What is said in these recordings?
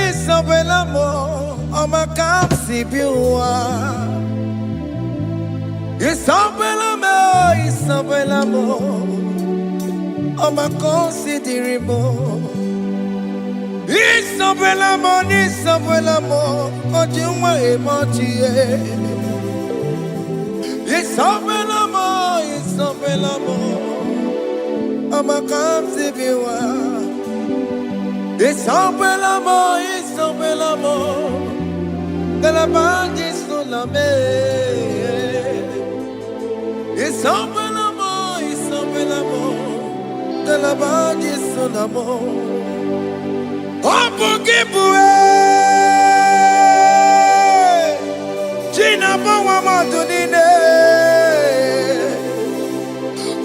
Isabelamo, Omakamsi Biwa. Isabelamo, Omakosi Dirimo. Isabelamo, Ojuma Emochie. Isabelamo, Omakamsi Biwa. Isabelamo, de la bande solame. Isabelamo, de la bande solamo. Opugibue, Gina Bawa Madunine,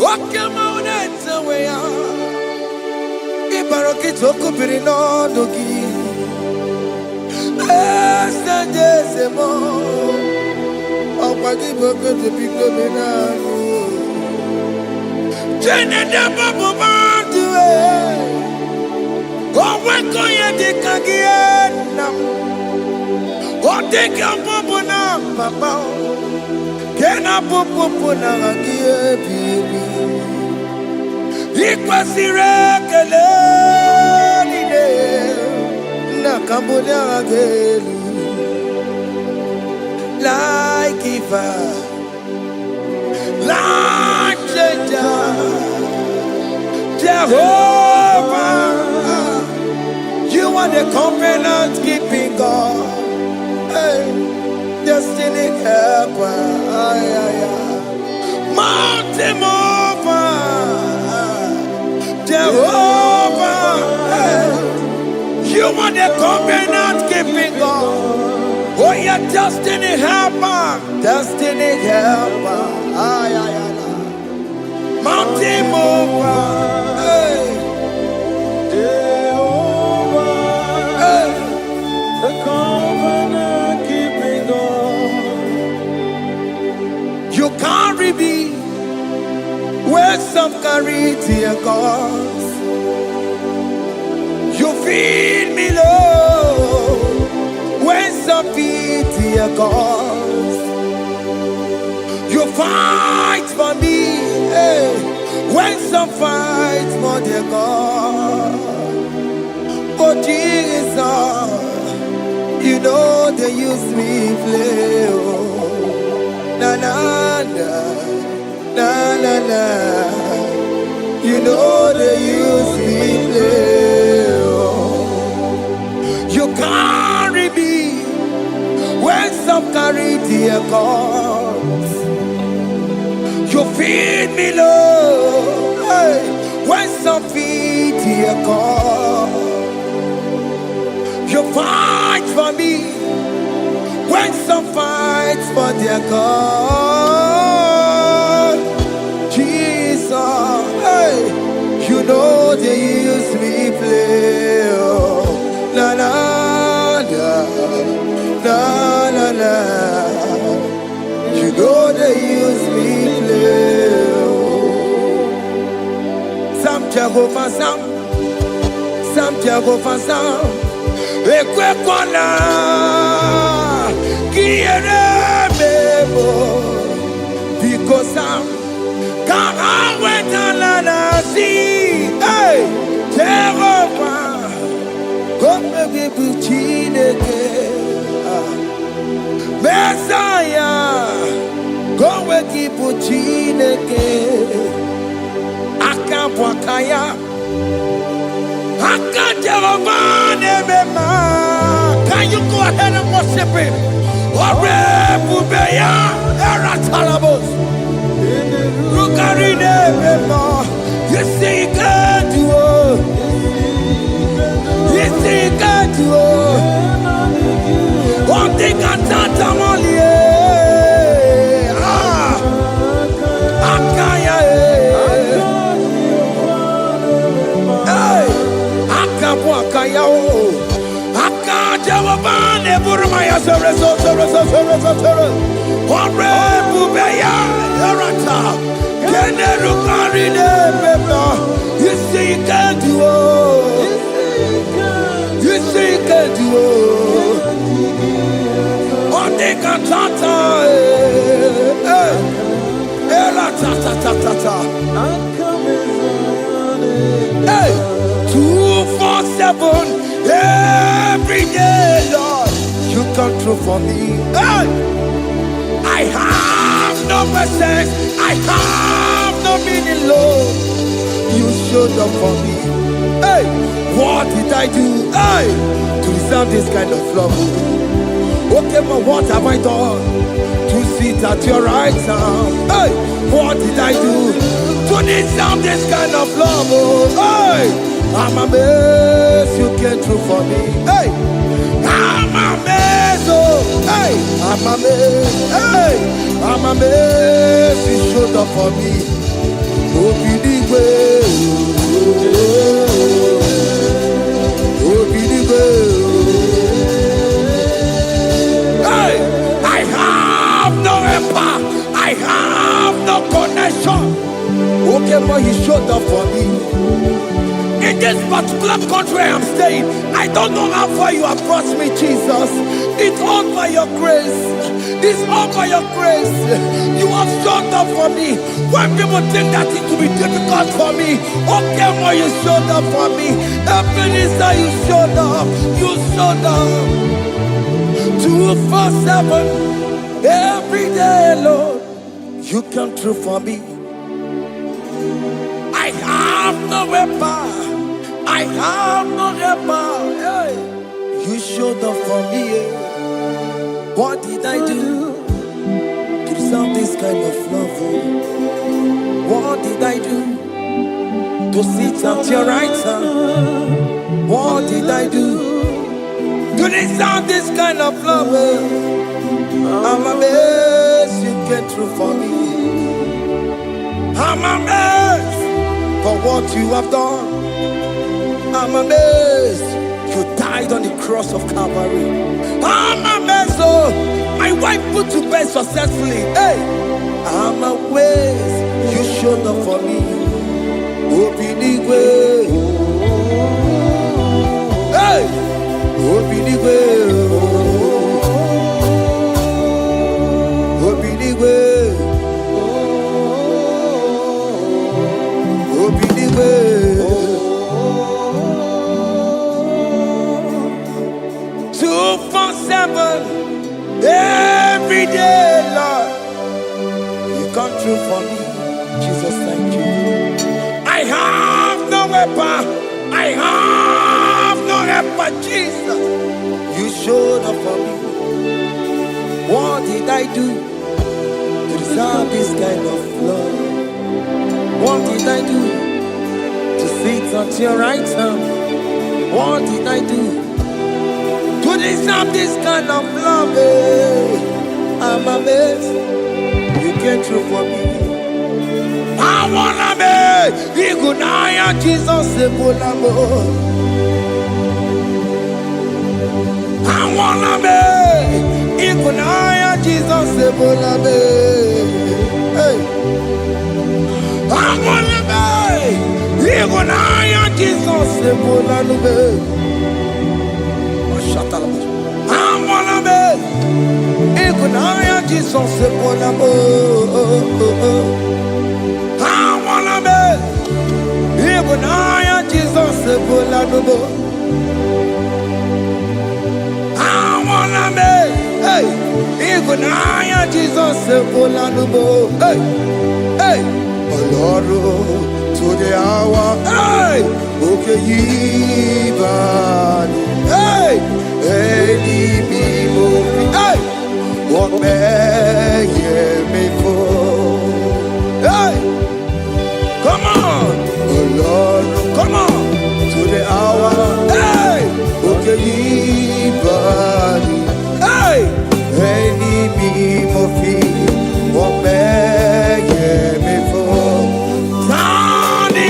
Wakamoneta Wea, Ibarokitoku Pirino Dogi. Jesemo, Opagi Bogo to Pico Minano, Jenna Babu Bandue, Owakoya de Kagiana, Oteka Popona, Papa, Kena Popona, Baby, Equasira Kalani, Nakambodia Gelu. Like Eva, like Jehovah, you are the covenant keeping God, hey, destiny helper, mountain mover, Jehovah, hey, you are the covenant keeping God. Oh, yeah, destiny helper, mountain mover, hey, Jehovah, hey, the covenant keeping God. You carry me where some carry tear gods. You feed me, Lord, when some feed tear gods. You fight for me, hey, when some fight for their God. Oh Jesus, you know they use me play. Oh, na na na, na na na. You know they use me play. Oh, you carry me when some carry their gods. You feed me, Lord, hey, when some feed their God. You fight for me when some fight for their God. Jesus, hey, you know they use me play. Oh, na na na, na na na. You know they use me play. Some Jehovah, some Jehovah, some. Ekwe kwana, kiere mebo, because some can't wait to see. Hey, Jehovah, come and Buchineke, Messiah, go and Buchineke, Akampwakaya. Can you go ahead and worship him? You see, you can do it. You see, you can do it. One thing I can't only. You see, you can do it. 247, every day, Lord, you come through for me. Hey! I have no presence, I have no meaning, Lord. You showed up for me. Hey! What did I do? Hey! To deserve this kind of love? Okay, but what have I done to sit at your right hand? Hey! What did I do to deserve this kind of love? Oh, hey! I'm amazed you came through for me. Hey! I'm amazed, oh, hey! I'm amazed, hey! I'm amazed you showed up for me. Oh, be the way, oh, be the way. Hey! I have no helper, I have no connection. Okay, but he showed up for me. In this particular country I'm staying, I don't know how far you have brought me, Jesus. It's all by your grace. It's all by your grace. You have showed up for me. When people think that it will be difficult for me, okay, well, you showed up for me. Ebenezer, you showed up. You showed up. 247, every day, Lord, you come through for me. I have no weapon. I have no helper. Hey. You showed up for me. What did I do to deserve this kind of love? What did I do to sit at your right hand? What did I do to deserve this kind of love? I'm amazed you came through for me. I'm amazed for what you have done. I'm amazed you died on the cross of Calvary. I'm amazed, oh, my wife put to bed successfully. Hey, I'm amazed you showed up for me. Open the way. Hey, open the way. Open the way. Open the way. 247, every day, Lord, you come through for me. Jesus, thank you. I have no weapon, I have no helper, Jesus. You showed up for me. What did I do to deserve this kind of love? What did I do to sit at your right hand? What did I do to deserve this kind of love? I'm amazed you came through for me. I wanna be Igunaya Jesus Ebulamo. I wanna be Igunaya Jesus Ebulamo. Hey, I wanna be Igunaya Jesus Ebulamo. I wanna be Igunaya Jesus Ebulamo. I wanna be Igunaya Jesus Ebulamo. I wanna be, hey, Igunaya Jesus Ebulamo. Hey, hey, Oloro to the hour. Hey, okay, Yibani. Hey, hey, hey, what may me for? Hey, come on, oh Lord, come on to the hour. Hey, okay, body. Hey, any me mofi, what may me for? Tani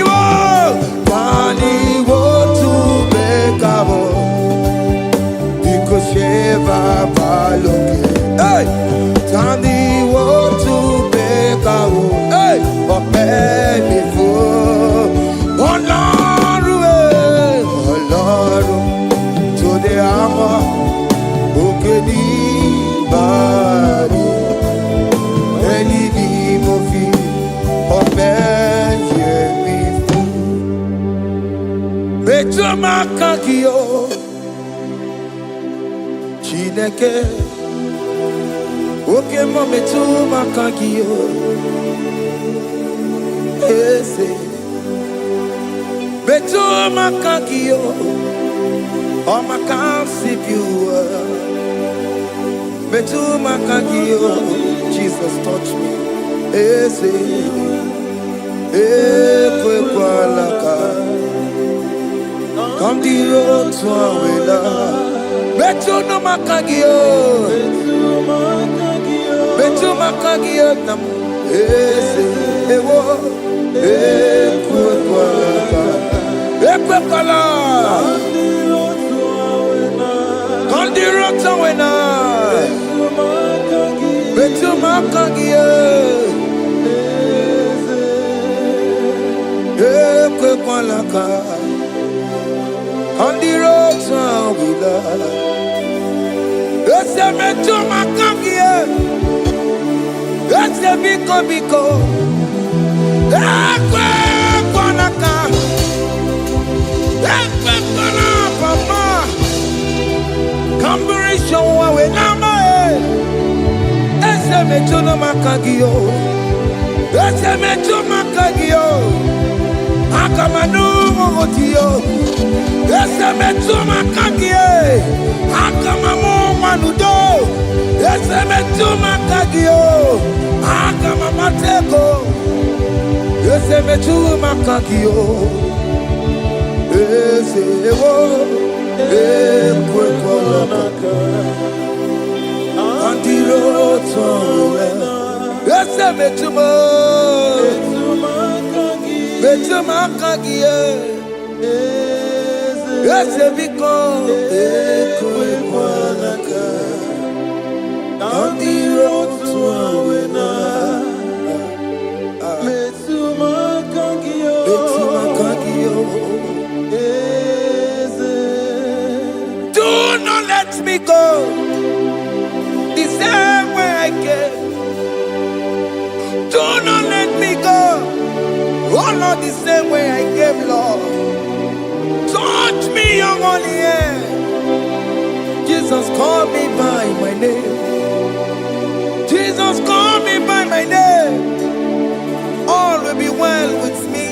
wo to make up. Sheva baloke, hey, Tandi wo to beka wo, hey, ope bifo, Ọlọ́run, Ọlọ́run, to the makagio Chineke Oke mo metu makagio Ese Metu makagio O makasibiwa Metu makagio Jesus touch me Ese Ekwe kwa laka Come the road to Awela Betu no makagio Betu makagio nam Ese Ewo Ekwe kwa laka Ekwe kwa laka Come the road to Awela Betu makagio Ekwe kwa laka On the road to Awila Ese metu makagie Ese biko biko Ekwe kwa laka Ekwe kwa la papa Kamburisho wawe nama Ese metu no makagio Ese metu makagio Akamanu mogotiyo Ese metu makagie Akamamu manudo Ese metu makagio Akamamateko Ese metu makagio Ese ewo Ekwe kwa laka Andiro towe Ese metu Betu makagie Ese biko Ekwe kwa laka Andiro towe Betu makagio Do not let me go the same way I came. Do not let me go. Oh Lord, the same way I came, Lord. Touch me, young on the air. Jesus, call me by my name. Jesus, call me by my name. All will be well with me.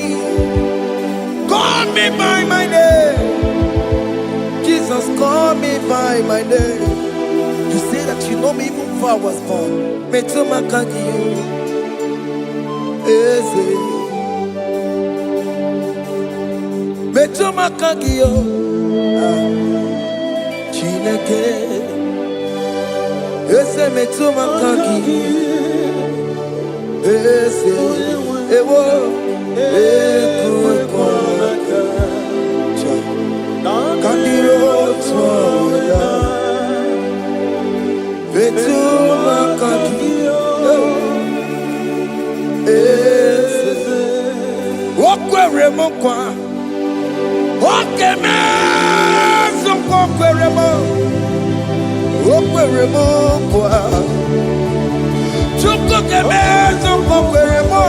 Call me by my name. Jesus, call me by my name. You say that you know me even before I was born. Metu makagio. Eze. Metu makagio. Chineke. Eze metu makagio. Eze. Ewo. Ekwe kwa laka. Kandiro toya. Betu makagio. Eze. Okwere mokwa. Okeme. Okwere mo. Okwere mokwa. Chuko keme. Okwere mo.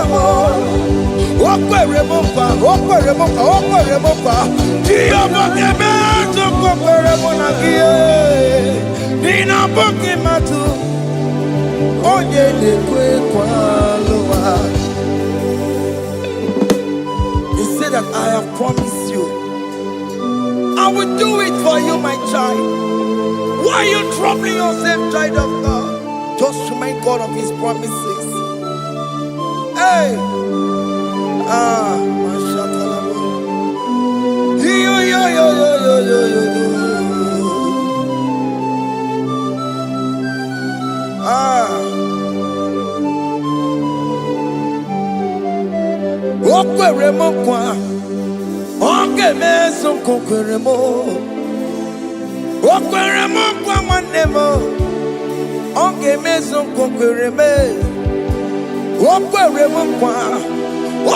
Okwere mokwa. Okwere mokwa. Okwere mokwa. Diyo mokeme. Okwere monagie. Nina boki matu. Onye dekwe kwa loa. He said that I have promised you. I will do it for you, my child. Why are you troubling yourself, child of God? Just remind God of His promises. Hey! Mashatalabo. Yo. Okwere mo kwa. Onge meso kokwere mo. Okwere mo kwa manemo. Onge meso kokwere me. Okwere mo kwa.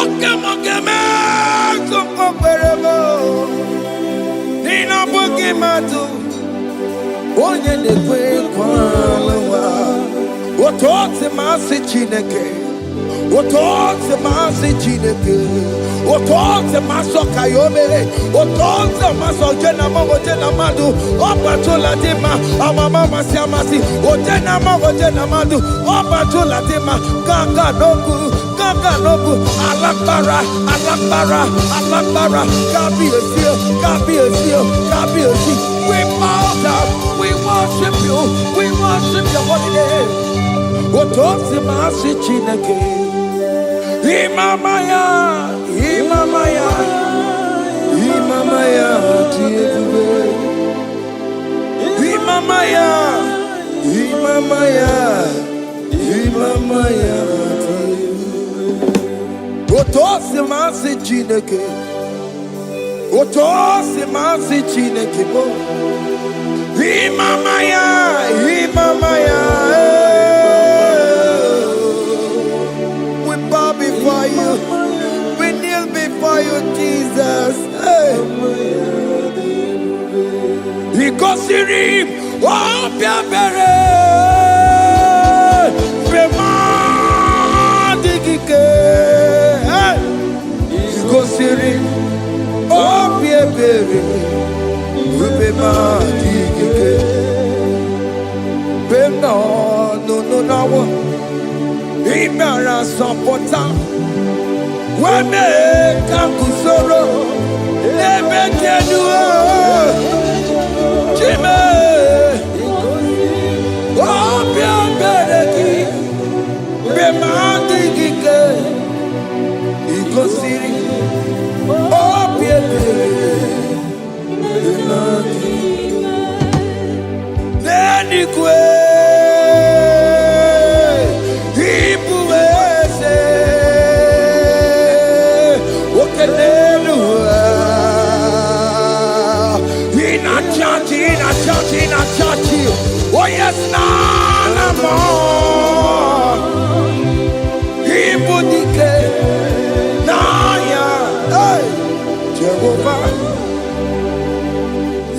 Oke mo meso kokwere mo. Nina boki matu. Onye dekwe kwa lawa. Otote masi Chineke. Otonze masi chineke, otonze maso kayome, otonze maso jena madu, opatola dima, amama masi amasi, ojena madu, opatola dima, ganga nogu, alakbara, kabi esio. We bow down, we worship you holy name. Otonze masi chineke. Imamaya, Otosi masi chineke, bo. Imamaya. We bow before you. We kneel before you, Jesus. Hey. Ikosirim, opiabere, Remadikike. Hey. Ikosirim, opiabere, Remadikike. No. Imara sopota, weme kakusoro, lebe tenua, chime, opia bereki, bemandi gike, ikosiri, opia bereki, neni kwe. Oh yes, nana more. Ibudike, naya, hey, Jehovah,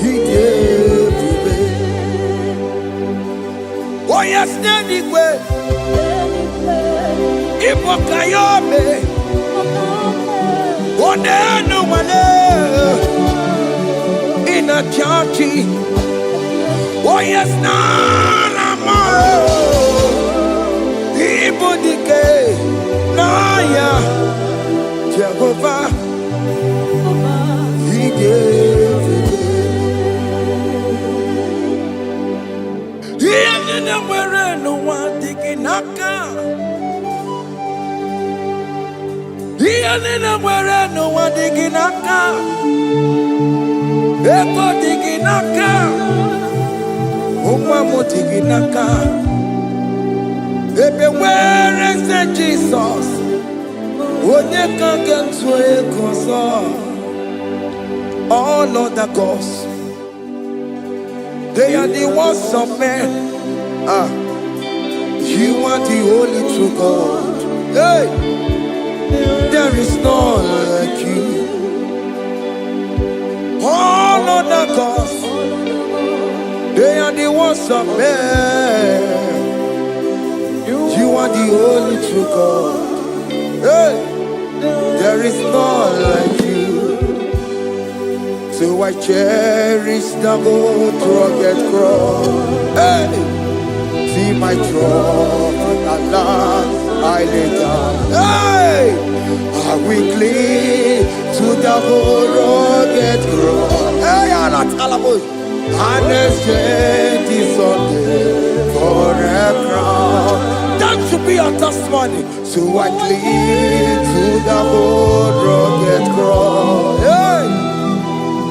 he gave me. Oh yes, nanigwe, Ibokayobe, oh nenu mane, in a churchy. Oh yes, nana more. Ibudike, naya, Jehovah, he gave it. He didn't wear no one digging naka. He didn't wear no one digging naka. Eko digging naka. Umamotiginaka. Ebe where is the Jesus? Onyeka gentwe koso. All other gods, they are the works of men. You are the only true God. Hey, there is none like you. All other gods, they are the ones of men. You are the only true God. Hey, there is none like you. So I cherish the gold rugged cross. Hey, see my throne at last I lay down. Hey, I will cling to the gold rugged cross. Hey, I'm not almost. And exchange is Sunday for a crown. That should be our testimony. So I cling to the old rugged cross. Hey!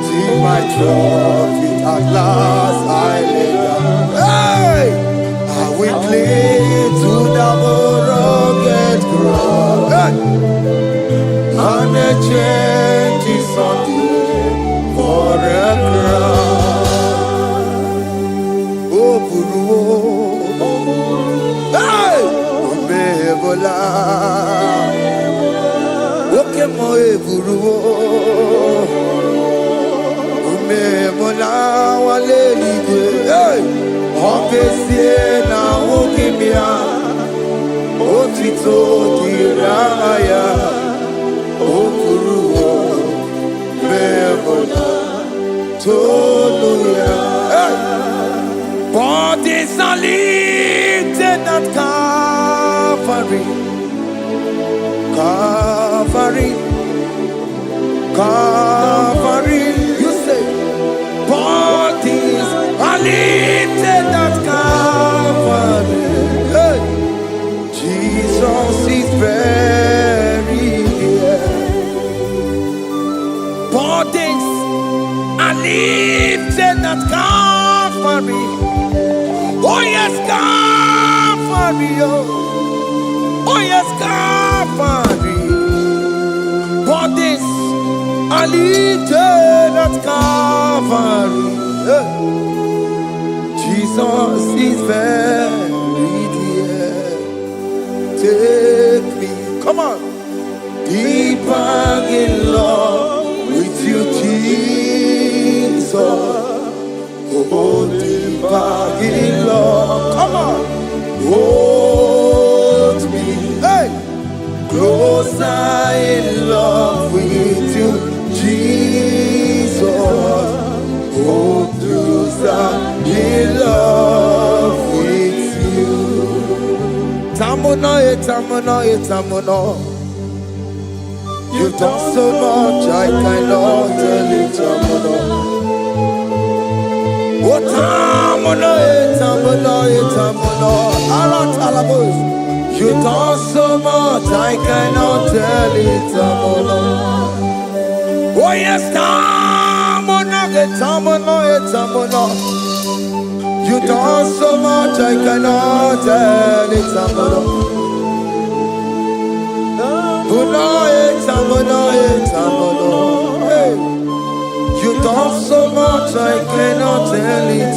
See my trophy at last I lay down. Hey! I will cling to the old rugged cross. Hey! And exchange is Sunday for a crown. Hey! Omebola. Oke mo eburu. Omebola wale igwe. Hey! Okesie na okimia. otito diraya okuruwo mebona toluya. Bodies are lifted at Calvary, Calvary, Calvary. You say, bodies are lifted at Calvary. Hey. Jesus is very near. Bodies are lifted at Calvary. Oh yes, Calvary. Oh yes, Calvary. Bodies are lifted at Calvary. Jesus is very dear. Take me, come on, deeper in love with you, Jesus. Oh, deeper in love, come on, hold me, hey, closer in love with you, Jesus. Oh, closer in love with you. Tamuno, tamuno, tamuno. You've done so much, I cannot tell it, tamuno. Oh, tamuno, tamuno, tamuno. Aratalabos. You've done so much, I cannot tell it, tamuno. Oh yes, tamuno, tamuno, tamuno. You've done so much, I cannot tell it, tamuno. Hey. You've done so much, I cannot tell it.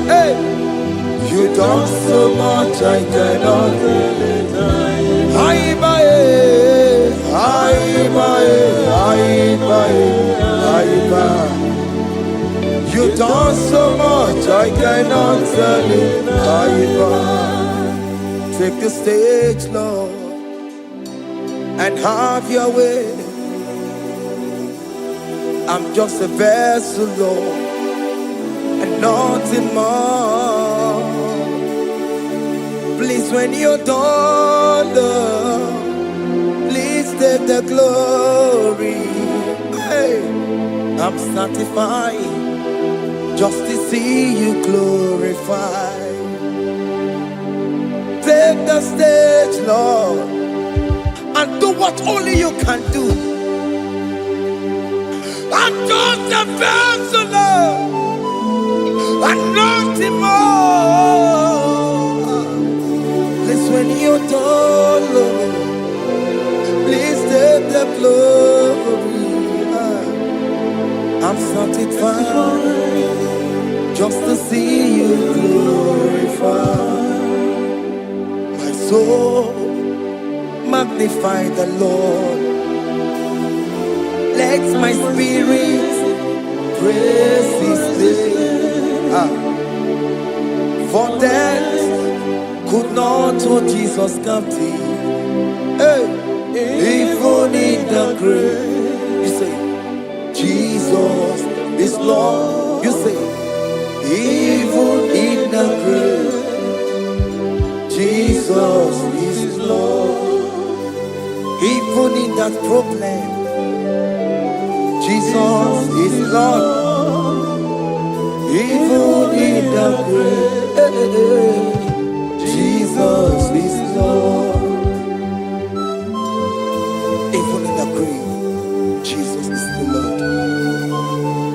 Hey. You've done so much, I cannot tell it. You've done so much, I cannot tell it. Take the stage, Lord, and have your way. I'm just a vessel, Lord, and nothing more. Please, when you're done, Lord, please take the glory. Hey, I'm satisfied just to see you glorified. Take the stage, Lord, and do what only you can do. I'm just a vessel, Lord, and nothing more. Please, when you're done, Lord, please take the glory. I'm satisfied just to see you glorified. My soul magnify the Lord. Let my spirit praise His name. For death could not hold Jesus captive. Hey, even in the grave, you say, Jesus is Lord. You say, even in the grave, Jesus is Lord. Even in that problem, Jesus is Lord. Even in the grave, Jesus is Lord. Even in the grave, Jesus is the Lord.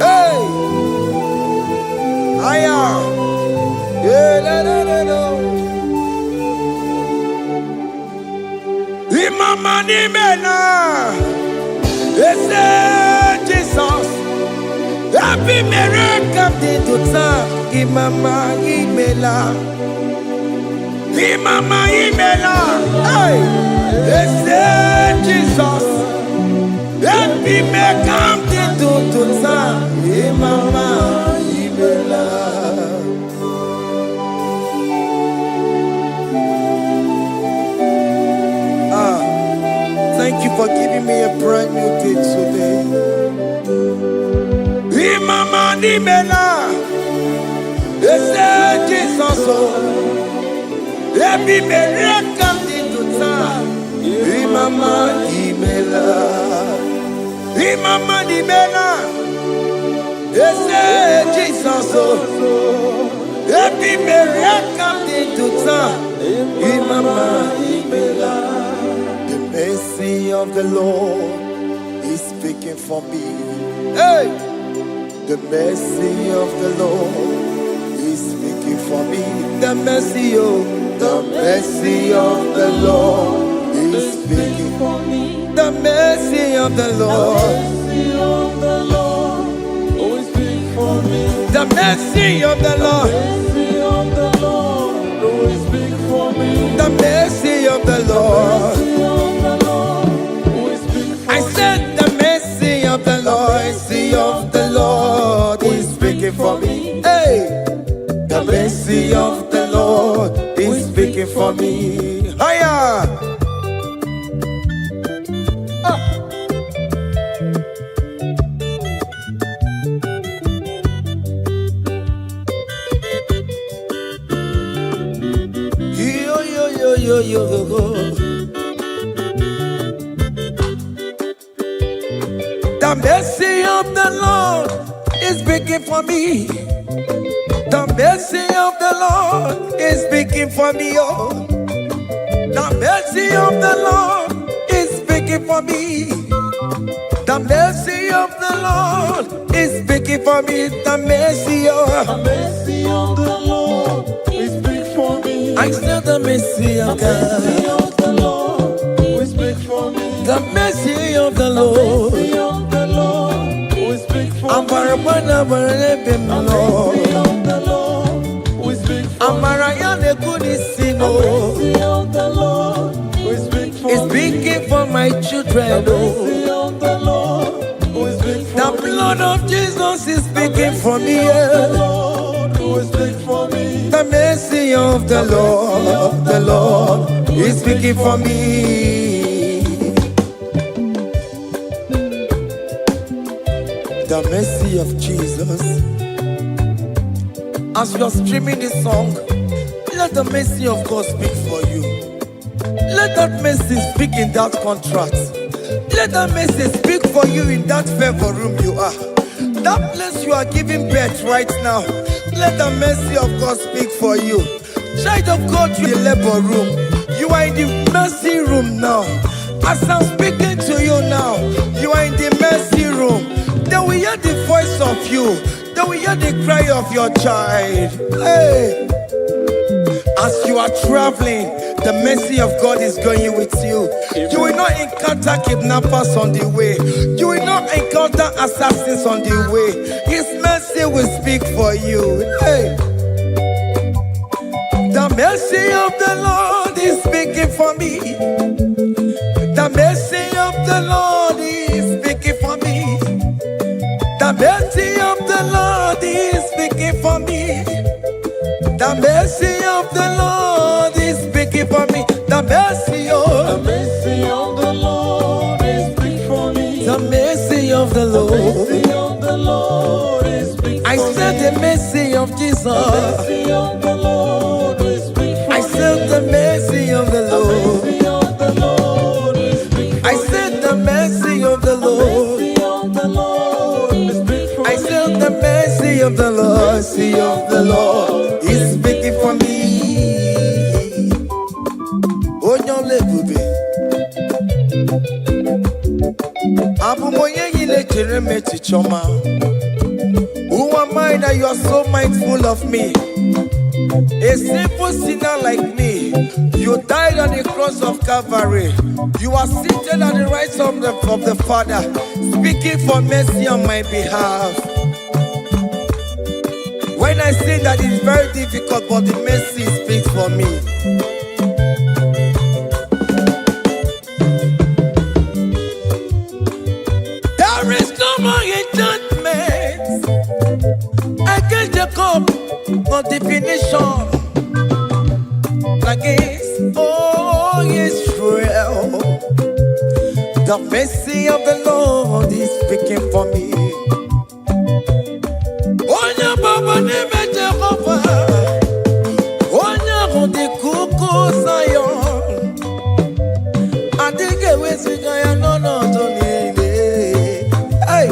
Hey! Aya! Imama ni mena, Jesus. Happy miracle to time. Imama imela, Imama imela. Hey, Jesus. Happy miracle to time. Imama imela. giving me a brand new day today. Imama ni mela, ese Jesus o. Ebi mele kandi tuta. Imama ni mela, Imama ni mela, ese Jesus o. Ebi mele kandi tuta. Imama ni mela. The mercy of the Lord is speaking for me. Hey! The mercy of the Lord is speaking for me. The mercy of the Lord is speaking for me. The mercy of the Lord is speaking for me. The mercy of the Lord is speaking for me. The mercy of the Lord. I said the mercy of the Lord is speaking for me. Hey, the mercy of the Lord is speaking for me. Higher. Yo. The mercy of the Lord is speaking for me. The mercy of the Lord is speaking for me. Oh, the mercy of the Lord is speaking for me. The mercy of the Lord is speaking for me. The mercy of the Lord is speaking for me. I said the mercy of God. The mercy of the Lord will speak for me. The mercy of the Lord. The mercy of the Lord will speak for me. The mercy of the Lord will speak for me. The mercy of the Lord will speak for me. It's speaking for my children. The mercy of the Lord will speak for me. The blood of Jesus is speaking for me. The Lord will speak for me. The mercy of the Lord is speaking for me. The mercy of Jesus. As you are streaming this song, let the mercy of God speak for you. Let that mercy speak in that contract. Let that mercy speak for you in that favor room you are. That place you are giving birth right now. Let the mercy of God speak for you. Child of God, you in the labor room. You are in the mercy room now. As I'm speaking to you now, you are in the mercy room. They will hear the voice of you. They will hear the cry of your child. Hey! As you are traveling, the mercy of God is going with you. You will not encounter kidnappers on the way. You will not encounter assassins on the way. His mercy will speak for you. Hey! The mercy of the Lord is speaking for me. The mercy of the Lord is speaking for me. The mercy of the Lord is speaking for me. The mercy of the Lord is speaking for me. The mercy of the Lord is speaking for me. The mercy of the Lord is speaking for me. I said the mercy of Jesus. The mercy of the Lord is speaking for me. I said the mercy of the Lord. I said the mercy of the Lord. I said the mercy of the Lord is speaking for me. Oh, no, lebube. Abu moye yile jereme chichoma. Who am I that you are so mindful of me? A simple sinner like me, you died on the cross of Calvary. You are seated at the right side of the Father, speaking for mercy on my behalf. When I say that it's very difficult, but the mercy speaks for me. There is no more enchantment against Jacob, no definition against all Israel. The mercy of the Lord is speaking for me. Onya baba neme Jehovah, onya hundi kuku Zion, adige wesigaya no donile. Hey,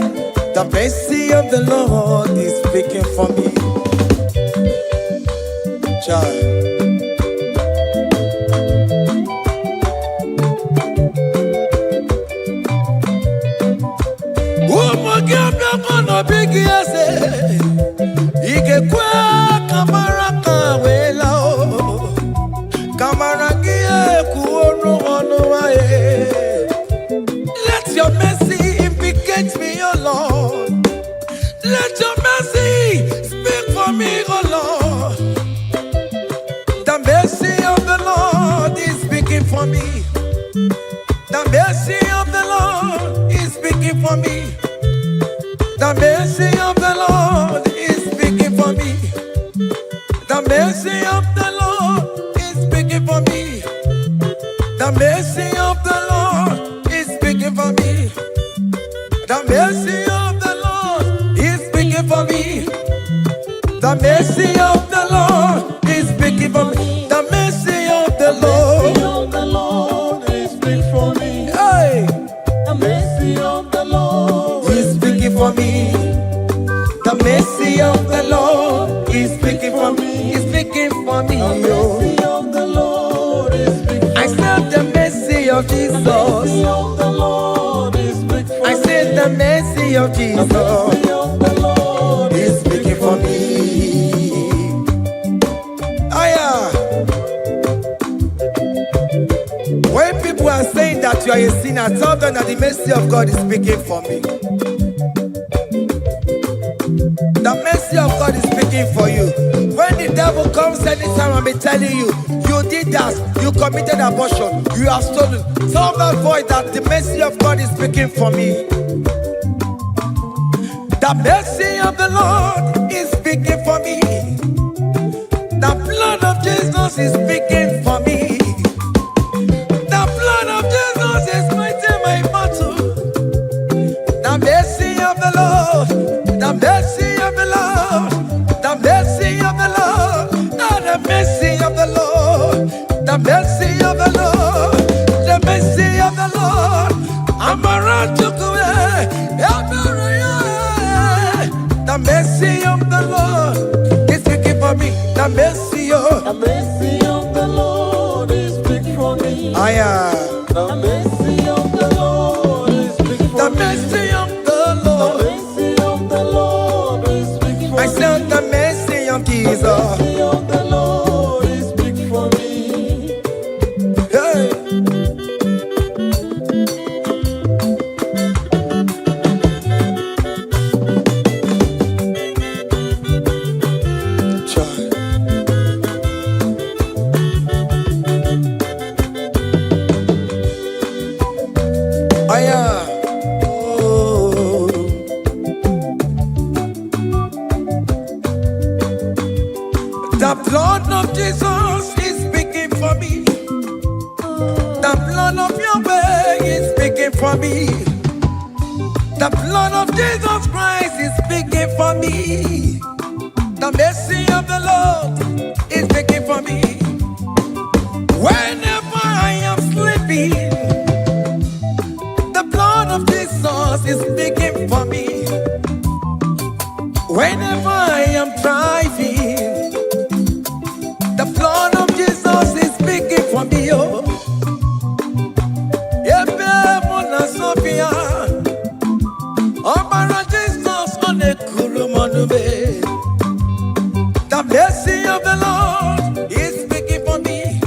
the mercy of the Lord is speaking for me. Child. Big yes, Ike kwa kamara kawela o, kamara gie kuonu onu wae. Let your mercy implicate me, O Lord. Let your mercy speak for me, O Lord. The mercy of the Lord is speaking for me. The mercy of the Lord is speaking for me. The mercy of the Lord is speaking for me. The mercy of the Lord is speaking for me. The mercy of the Lord is speaking for me. The mercy of the Lord is speaking for me. The mercy of the Lord is speaking for me. The mercy of the Lord is speaking for me. Hey, the mercy of the Lord is speaking for me. The mercy of the Lord is speaking for me. Is speaking for me. The mercy of the Lord is speaking for me. I said the mercy of Jesus. The mercy of the Lord is speaking for me. I said the mercy of Jesus. The mercy of the Lord is speaking for me. When people are saying that you are a sinner, tell them that the mercy of God is speaking for me. The mercy of God is speaking for you. When the devil comes anytime and be telling you, you did that, you committed abortion, you have stolen, tell that voice that the mercy of God is speaking for me. The mercy of the Lord is speaking for me. The blood of Jesus is speaking for me. The blood of Jesus is fighting my battle. The mercy of the Lord, the mercy of the Lord, the mercy of the Lord, the mercy of the Lord, the mercy of the Lord, the mercy of the Lord. I'm around to go. The mercy of the Lord is speaking for me. The mercy of the Lord is speaking for me. The mercy of the Lord is speaking for me. The mercy of the Lord. The mercy of the Lord is speaking for me. I said the mercy of Jesus. The mercy of the Lord is speaking for me. Hey. The blood of Jesus is speaking for me. The blood of Yahweh is speaking for me. The blood of Jesus Christ is speaking for me. The mercy of the Lord is speaking for me. Whenever I am sleeping, the blood of Jesus is speaking for me. Whenever I am driving, the blood of Jesus is speaking for me. Oh, Sophia, oh, Jesus on the Kurumanube. The mercy of the Lord is speaking for me.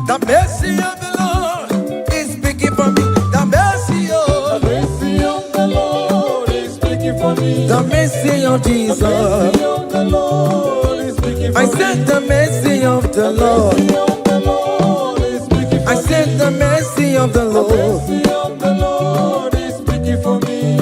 The mercy of the Lord is speaking for me. The mercy of the Lord is speaking for me. The mercy of Jesus. The mercy of the Lord is speaking for me. I said the mercy of the Lord. I said the mercy of the Lord. The mercy of the Lord is speaking for me.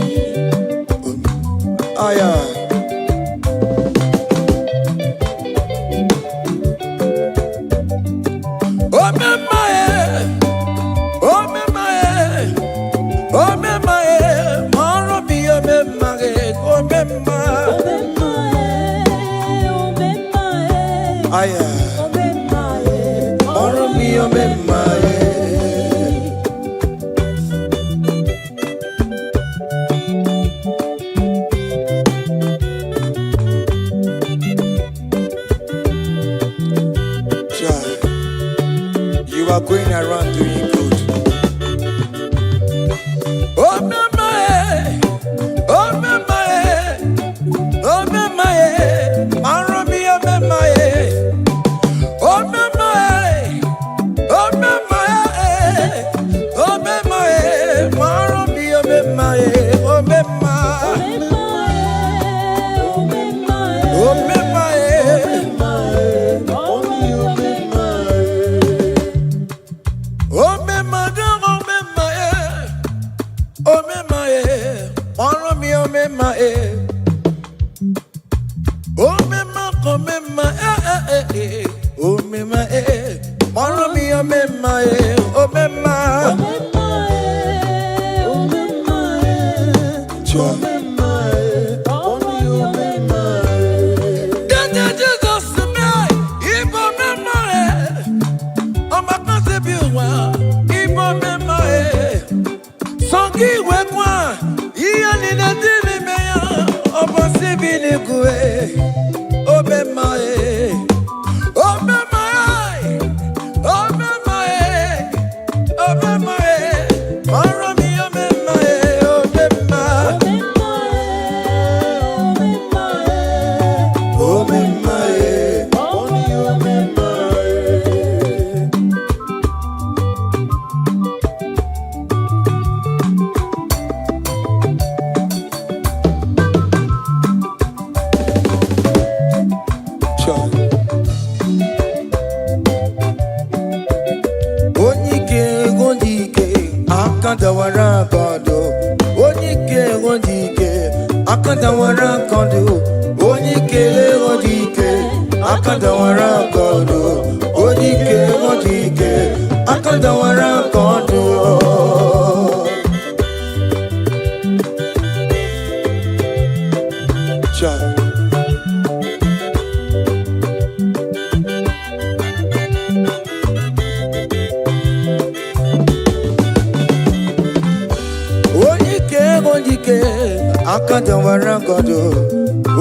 Akadawara godo,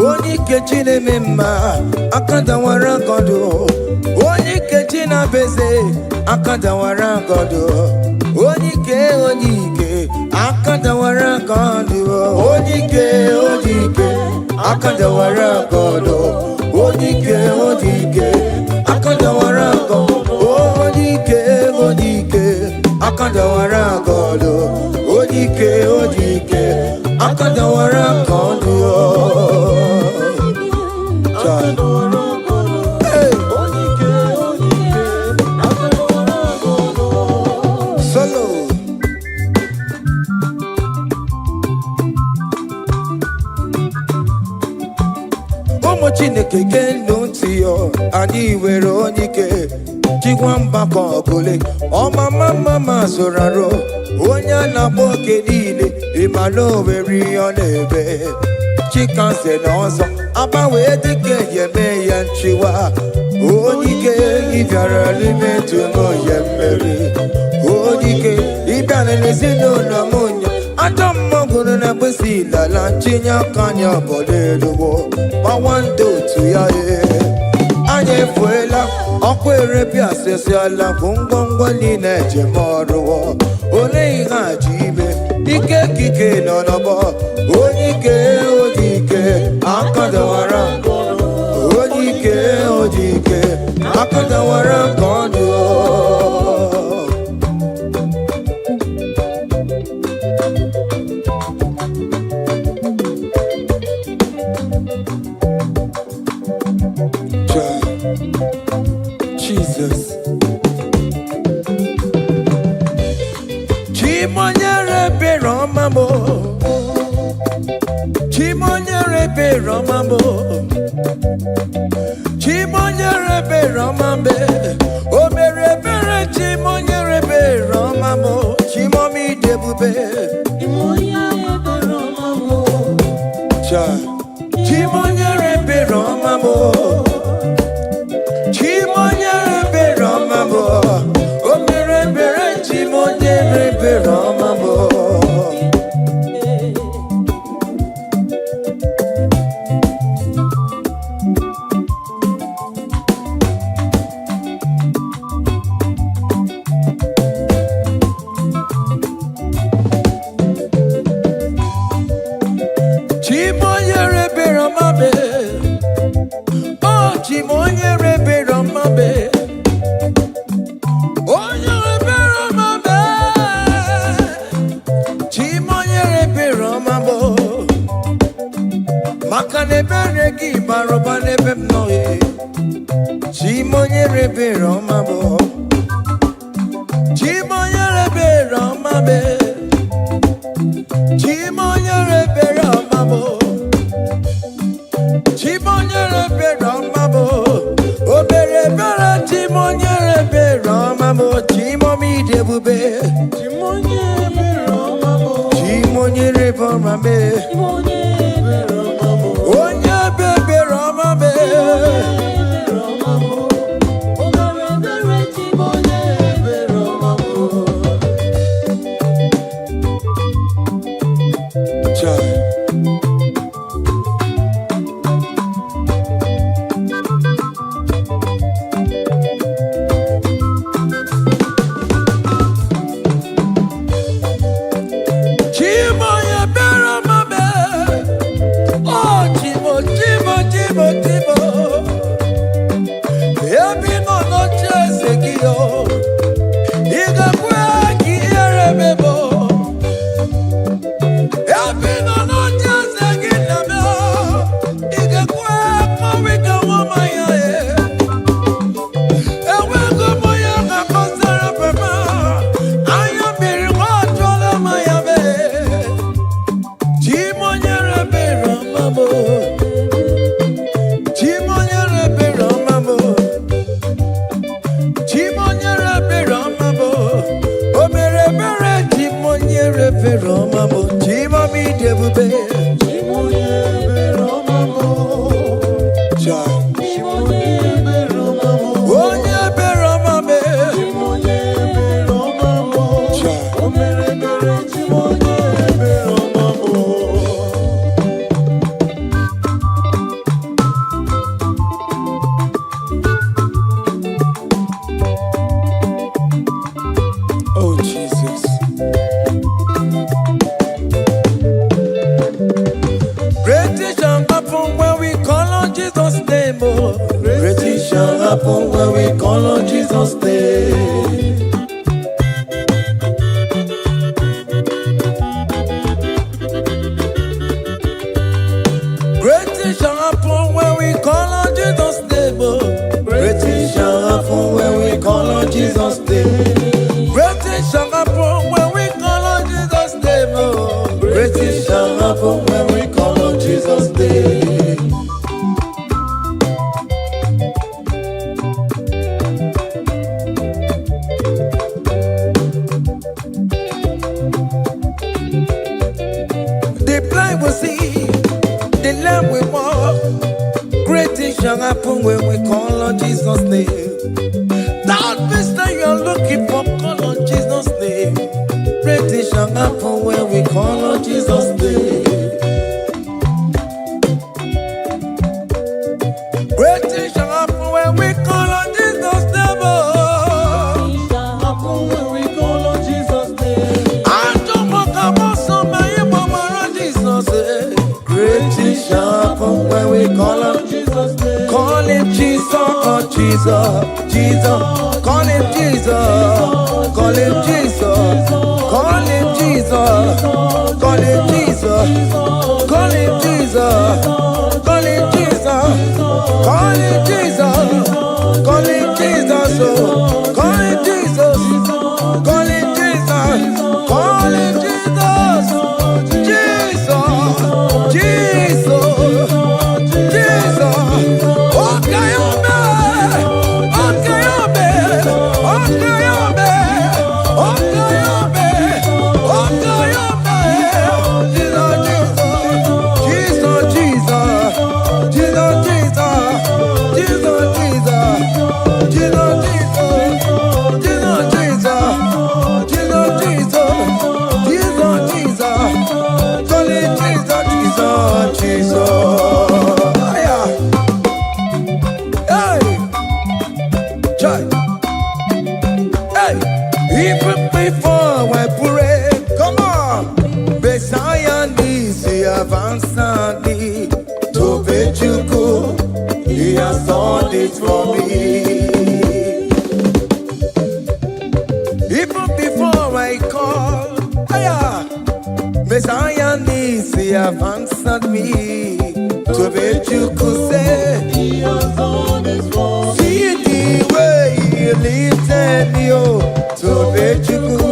oni kechine mema. Akadawara godo, oni kechina beze. Akadawara godo, oni ke. Akadawara godo, oni ke. Akadawara godo, oni ke. Akadawara godo, oni ke. Akadawara godo, oni ke. Akadawara kondo, solo. Omo Chineke kendo ntiyo, ani were onike. Chigwamba kogole, oma mama zoraro. Onya na boke niile, imalo weri onebe. Chikanse n'ọzọ, agbanwe dike yeme ya nchiwa. Onike ịbịara n'ime tụmụ ya mmeri. Onike ịbịara n'ezinụlọ m nya. Ajọ mmọgwụrụ na mgbesi lala ntinye aka anya ọbọdọ eluwo. Gbawando otu ya anyị efuela ọkụ erepịa asịsịala bụ ngwongwo niile ejem ọrụwọ. Ole ihe a ji ime ike kike nọ n'ọgbọ. Onye ike akadawara onye ike akadawara ka ọ dị. Jesus Chimonyere be Romamo Chimonyere be Romamo Chimonyere be Romambe O mere bere Chimonyere be Romamo Chimomi debube Chimonyere be Romamo Chimonyere be Romamo Chimonyere be Romamo O mere bere Chimonyere be Romamo Bane beregi baro bane bem noye. Chimonye rebe romabo. Chimonye rebe romabe. Chimonye rebe romabo. Chimonye rebe romabo. Obere bere chimonye rebe romabo. Chimomi debube. Chimonye rebe romabo. Chimonye rebe romabe. Onye bebe romabe. When we call on Jesus' name, great things shall happen when we call on Jesus' name. Great things shall happen when we call on Jesus' name. Great things shall happen when we call on Jesus' name. Great things shall happen when we call on Jesus' name. Shall happen when we call on Jesus' name. That mister you're looking for, call on Jesus' name. Great things shall happen when we call on Jesus' name. Great things shall happen when we call on Jesus' name. Shall happen when we call on Jesus' name. I don't want to go somebody, mama, Jesus. Great things shall happen when we call on Jesus' name. Call him Jesus, oh Jesus, Jesus. Call him Jesus, call him Jesus, call him Jesus, call him Jesus, call him Jesus, call him Jesus, call him Jesus, call him Jesus, call him Jesus, call him Jesus, call him Jesus, Jesus, Jesus. Even before I pray, come on, Messiah needs the advance to bet you go. He has done it for me. Even before I call, Messiah needs the advance me to Tobechuku say He has done this for me. See the way He lifted me, oh. Tobechuku,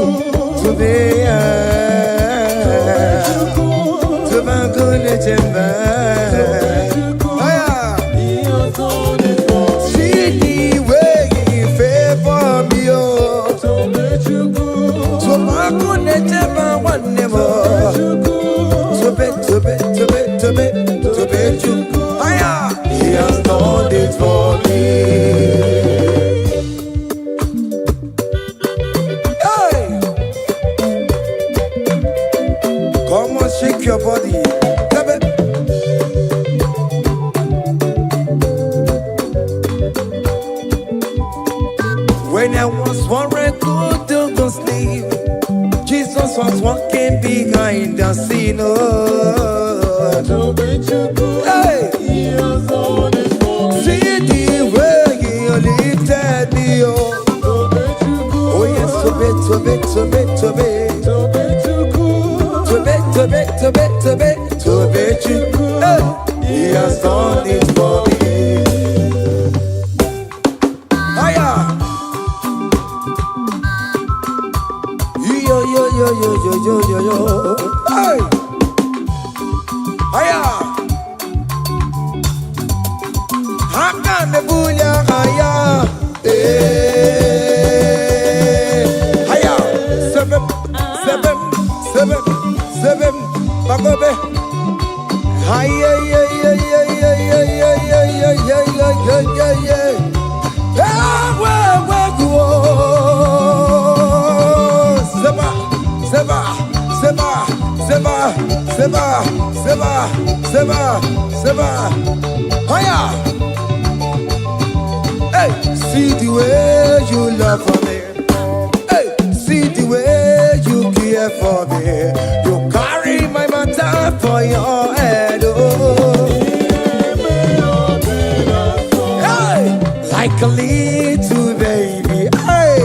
Tobeya, Tobagune Jemba. He has done this for me. See the way He favored me, oh. Tobechuku, Tobagune Jemba one more. Tobechuku, He has done it for me. Hey! Come on, shake your body. When I was worried, good to go sleep, Jesus was walking behind the scene. Hey! He has done it for me. See the way He lifted me, oh. Oh yes, Tobechuku, hey! He has done it for me. Hiya! Yo. Hey! Hiya! Hakanebunya haya. Haya! Seven. Bagobe. Hiya. Seba. Hiya! Hey, see the way you love for me. Hey, see the way you care for me. You carry my matter for your head. Oh. Hey, like a little baby. Hey,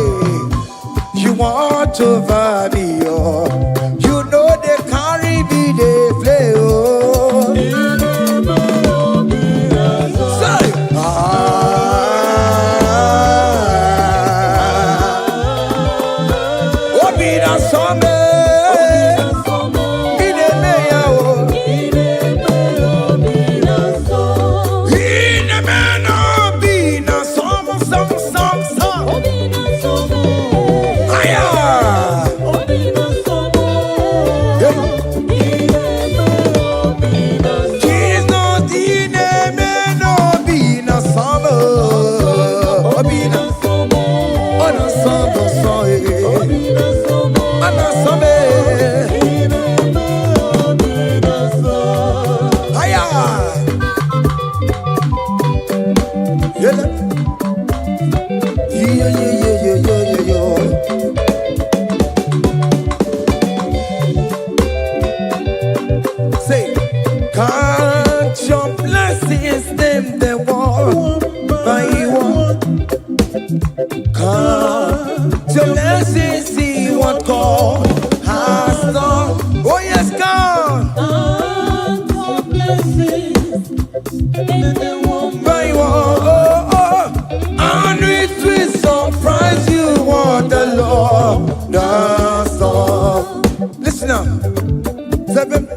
you want over me. Oh. You know they carry me, they play. Oh. Say, can't your blessings name the one by one? Can't your blessings see what God has done? Oh yes, God. Can't your blessings name the one by one? And it will surprise you what the Lord does done. Listen up. Seven.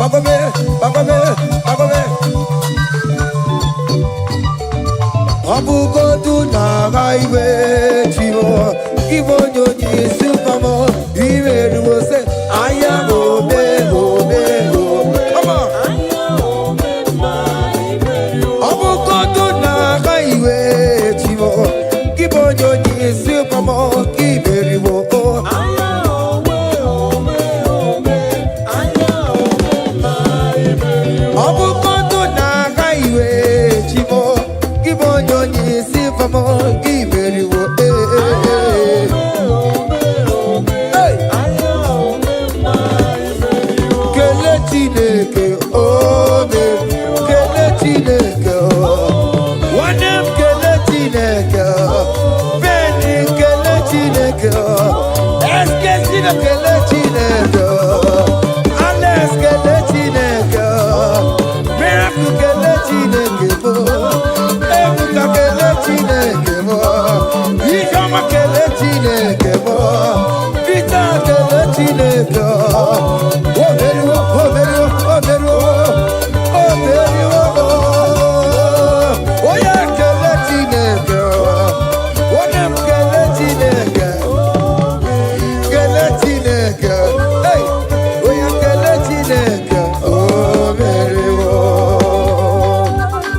Bagome. Abugodu na highway chivo. Ibo nyonyi supamo. Iwe ruo se aya obe. Come on. Abugodu na highway chivo. Ibo nyonyi supamo. Iwe ruo. Let's get Chineke. Omeruo, omeruo, omeruo, omeruo. Onye kele Chineke. Onye kele Chineke. Kele Chineke. Hey, onye kele Chineke. Omeruo.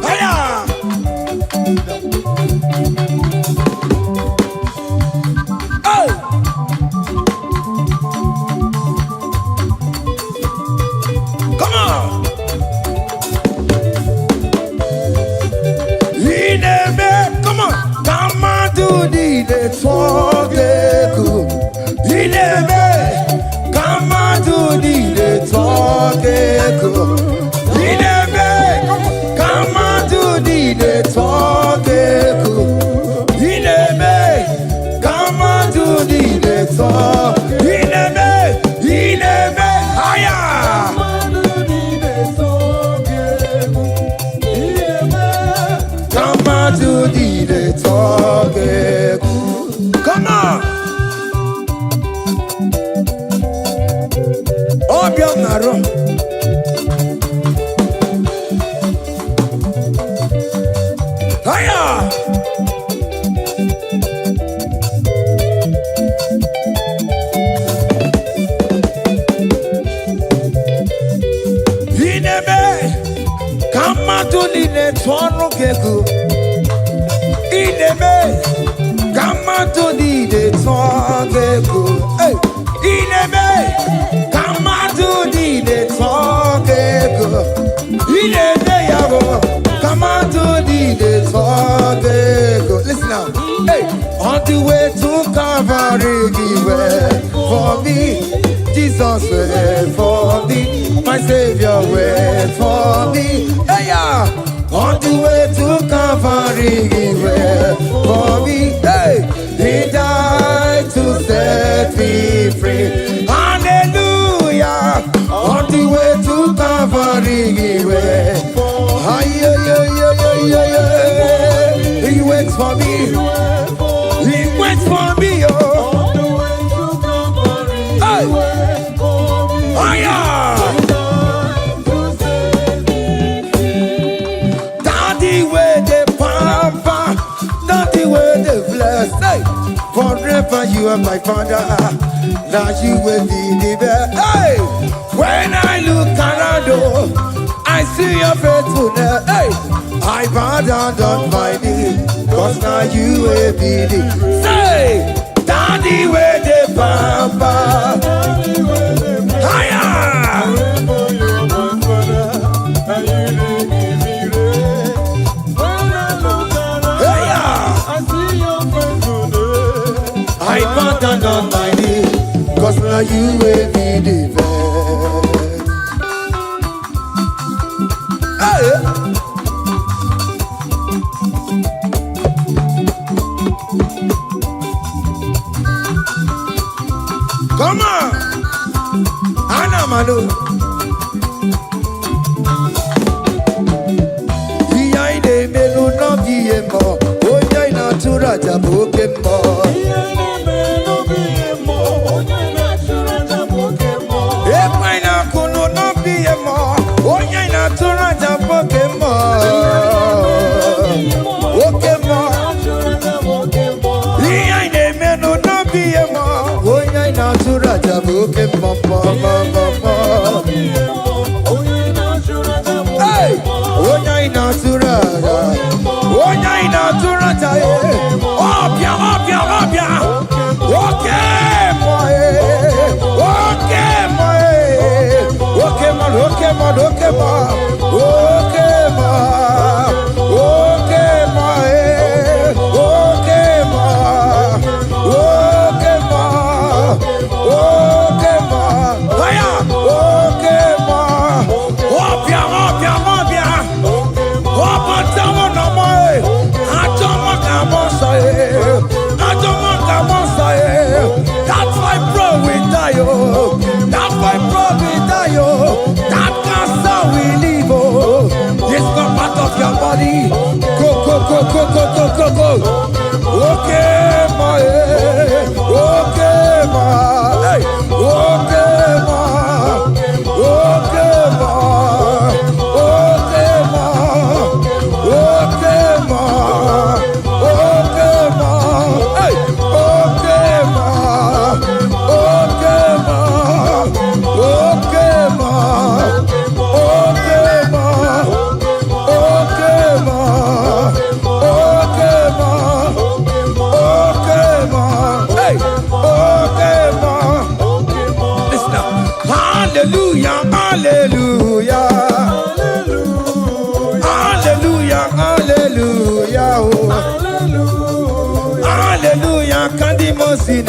Aya. Hey. Come on. Come on. Come on, do the talk. Come on, do the talk. Come on, do the talk. Come on, do the talk. Higher. Come on, do the talk. Come on. Oh, Bianaro. Hiya. Come on, do the talk. Come on to the talk. Hey, come on to the talk. Come on to the talk. Listen now. Hey, on the way to Calvary, he went for me. Jesus went for me. My Savior went for me. Hey, on the way to Calvary, he went for me. Hey, he died to set me free. Hallelujah. On the way to Calvary, he went. He waits for me. He waits for me. Oh. Hey. Forever you are my father, now you will be the best. Hey, when I look around, I see your faithfulness. Hey, I bow down on my knees, cause now you will be the. Say, Daddy, where the papa. Higher. I bow down on my knees, cause now you will be the best. Hey. Come on, Anna Manu. Iya ide melu no biemo, oya ina tura jabokemo. That's why bro we die, oh. That's why bro we die, oh. That cancer we live, oh. It's not part of your body. Go, go, go, go, go, go, go, go. Okay, my, okay, my, hey. Oh.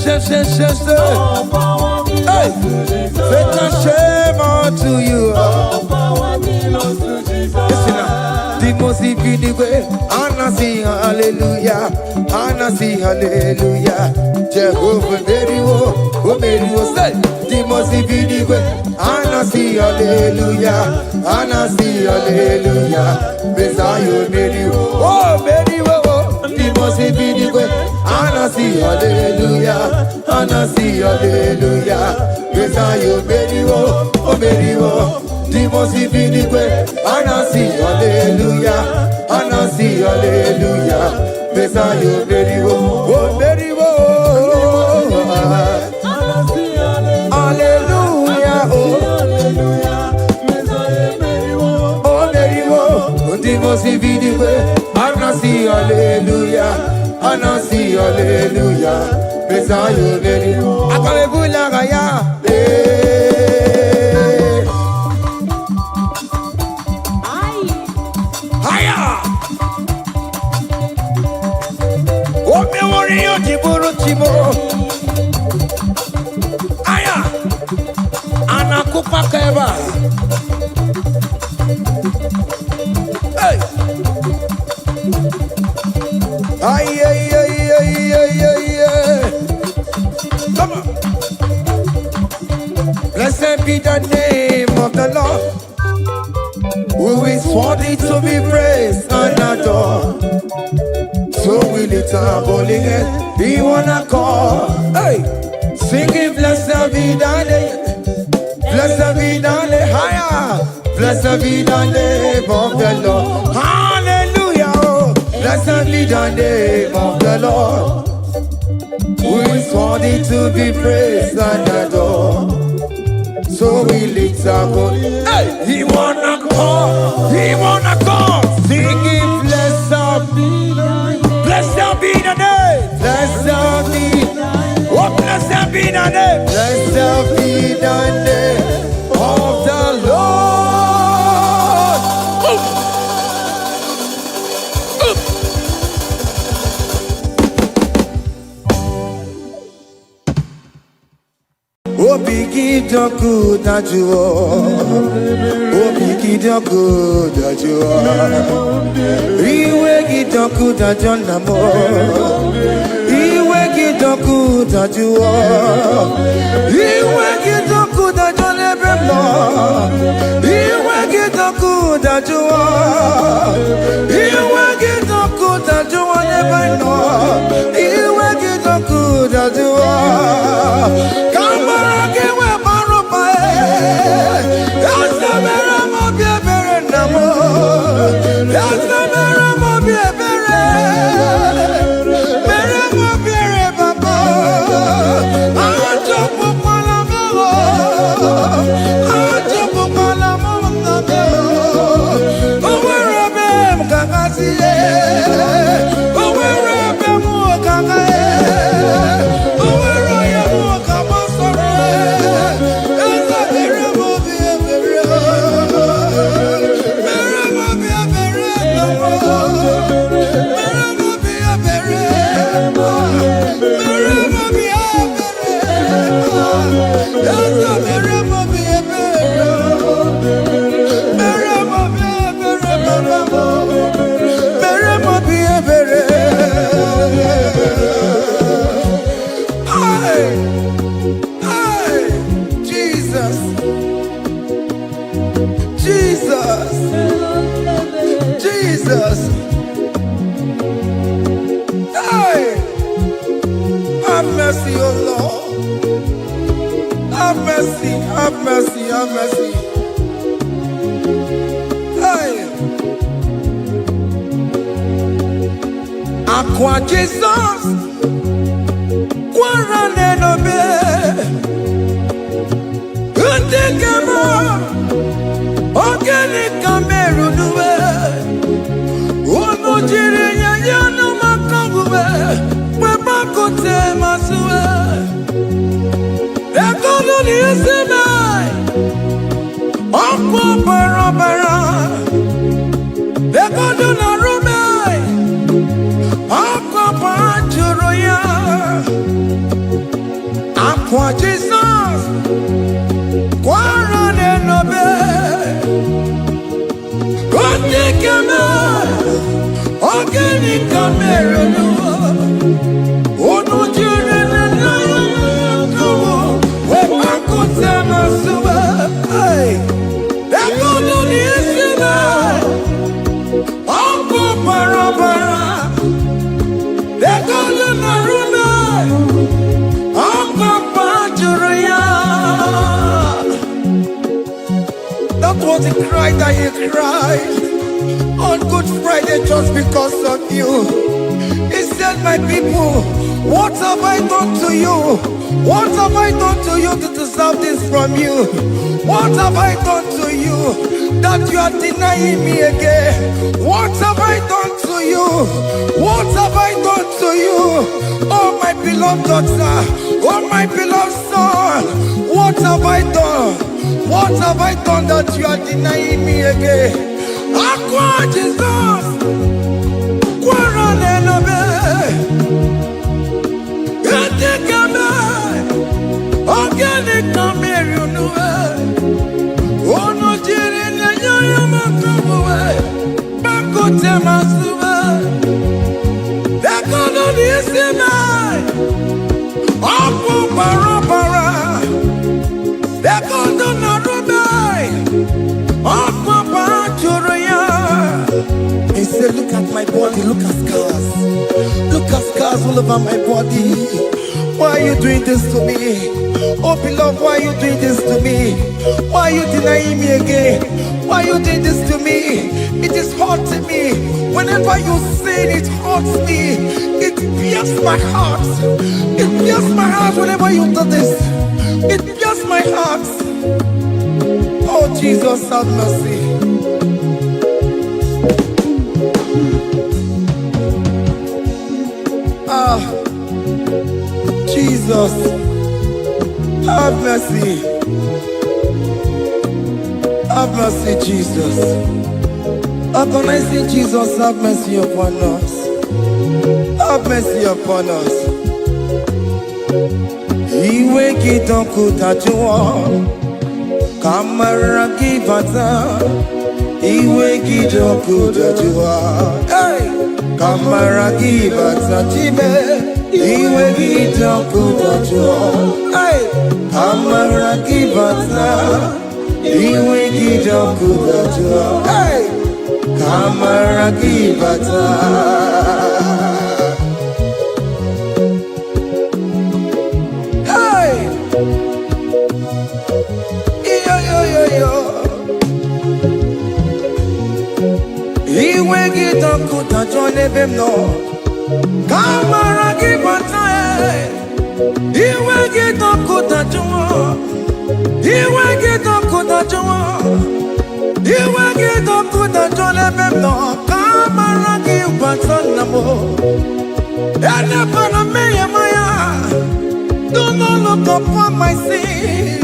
All power belongs to Jesus. Satan, shame unto you. All power belongs to Jesus. Listen now. The most infinite way. Anna sing hallelujah. Anna sing hallelujah. Jehovah very wo. Oh very wo. Say. The most infinite way. Anna sing hallelujah. Anna sing hallelujah. Messiah very wo. Oh very wo. The most infinite way. Anna sing hallelujah. Anna sing hallelujah. Messiah very wo. Oh very wo. The most infinite way, and I see hallelujah, and I see hallelujah. Messiah, very well, oh, very well. Hallelujah, oh, Messiah, very well. oh, very well. The most infinite way, and I see hallelujah, and I see hallelujah. Messiah, very well. Akalebula gaya. Aya, anakupa keba. Hey, ay, ay, ay, ay, ay, ay, ay. Come on. Blessed be the name of the Lord, who is worthy to be praised and adored. So we lift our holy hands, we wanna call, hey, singing blessed be the name, blessed be the name, higher, blessed be the name of the Lord, hallelujah, oh, blessed be the name of the Lord, who is worthy to be praised and adored. So we lift our holy hands, hey, he wanna call, singing blessed be the name. Blessed be the name. Blessed be. Oh, blessed be the name. Blessed be the name of the Lord. Oh, begin the good that you are. Oh, begin the good that you are. Iwe gidoku da jonamo, Iwe gidoku da juo, Iwe gidoku da jonebemo, Iwe gidoku da juo, Iwe gidoku da juo nebeno, Iwe gidoku da juo. Kamara kewe baropa, Yasamera mo biebere namo, Yasamera. Have mercy, have mercy. Hey. Aqua Jesus, Quarane no be. Undekemo, Ogeni Cameroon nuwe. Umujiri yano makangube, Webakote masuwe. Ekoloni esemai, Okwo barabara. Ekolona rumai, Okwo panchoro ya. Aqua Jesus, Quaran and Obey, Rodney Camera, Organic Camera, Ono Juren and Lion, where Uncle Thomas, hey, that good on the instrument, Uncle Barabara, that good on the room, Uncle Bajuria. That was the cry that he cried on Good Friday just because of you. He said, my people, what have I done to you? What have I done to you to deserve this from you? What have I done to you that you are denying me again? What have I done to you? What have I done to you? Oh my beloved daughter, oh my beloved son, what have I done? What have I done that you are denying me again? Aqua Jesus, Quaran and Obey, Organic Camera, oh no, Jirin, Banco Temasuba, that God on the Sinai, Apo Barabara, that God on the Rubai, Apo Bajuria. He said, look at my body, look at scars. Look at scars all over my body. Why are you doing this to me? Oh beloved, why are you doing this to me? Why are you denying me again? Why are you doing this to me? It is hurting me. Whenever you sin, it hurts me. It pierces my heart. It pierces my heart whenever you do this. It pierces my heart. Oh Jesus, have mercy. Jesus, have mercy. Have mercy, Jesus. Agonizing Jesus, have mercy upon us. Have mercy upon us. Iwe kitonku tajuwa, kamara kibata. Iwe kitonku tajuwa, hey, kamara kibata chibe. Iwe kitonku tajuwa, hey, kamara kibata. Iwe kitonku tajuwa, hey, kamara kibata. Hey, yo. Iwe kitonku tajuwa nebem no. Kamara kibata, iwe kitonku tajuwa, iwe kitonku tajuwa, iwe kitonku tajuwa nebem no. Kamara kibata namo, ene pana meya maya. Do not look upon my sin.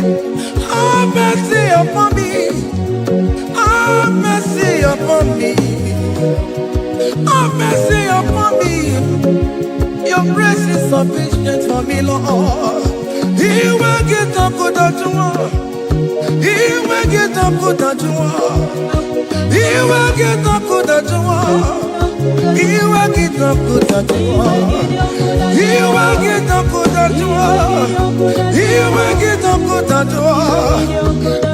Have mercy upon me. Have mercy upon me. Have mercy upon me. Your grace is sufficient for me, Lord. He will get up good at you. He will get up good at you. He will get up good at you. He will get up good at you. He will get up good at you. He will get up good at you.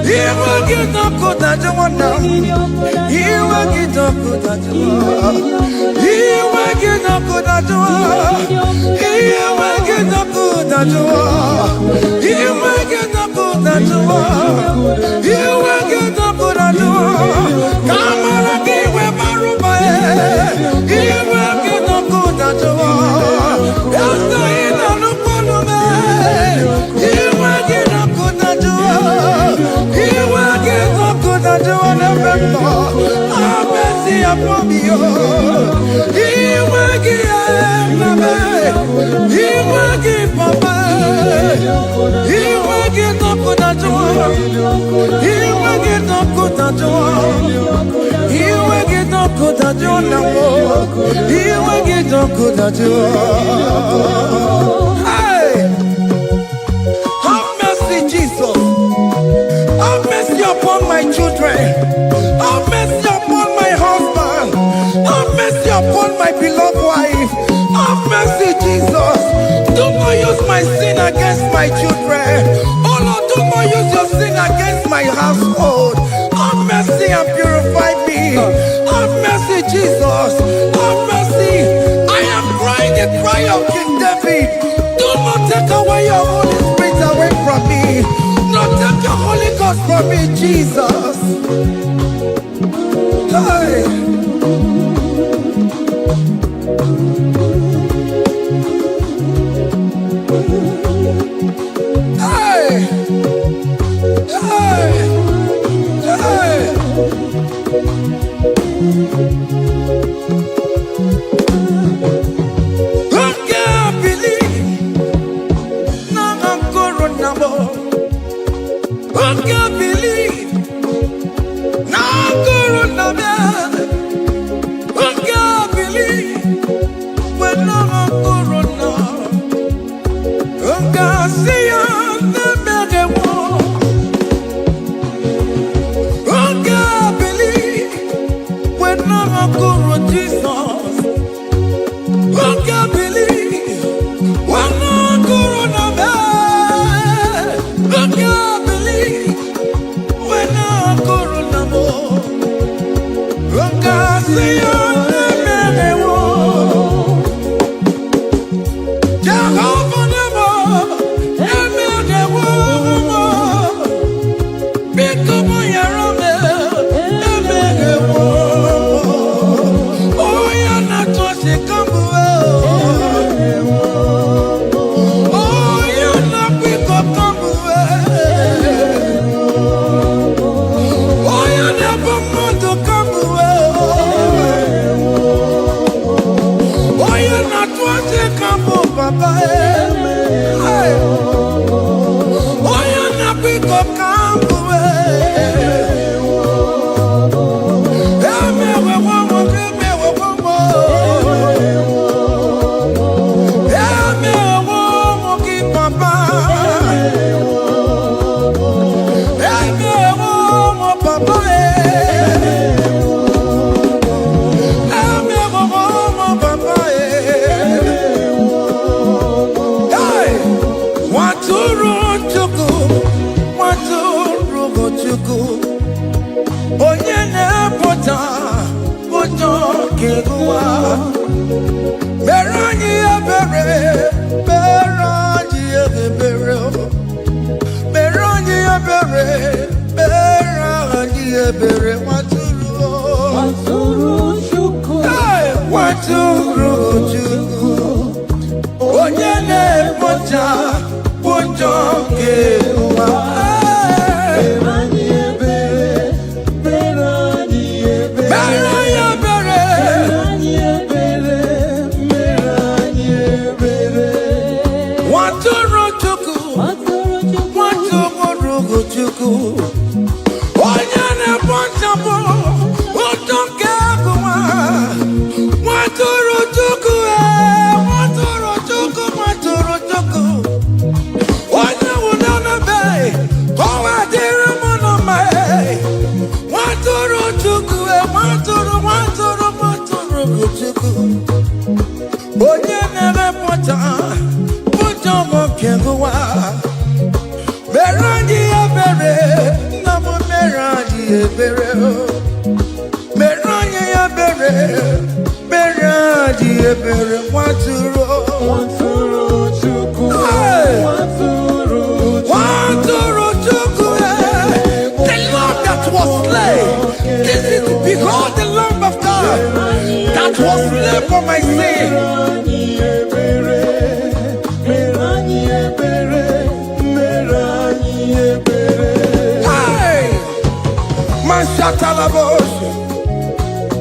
He will get up good at you now. He will get up good at you. He will get up good at you. He will get up good at you. He will get up good at you. He will get up good at you. Come on, give me my room. He will get up good at you. Yes, I know no man. He will get up good at you. He will get up good at you. Have mercy upon me. He will give He will give Papa. He will get up good at you. He will get up good at you. He will get up good at you now. He will get up good at you. Hey! joy of King David. Do not take away your Holy Spirit away from me. Not take your Holy Ghost from me, Jesus. Hey. Hey. Hey. Hey.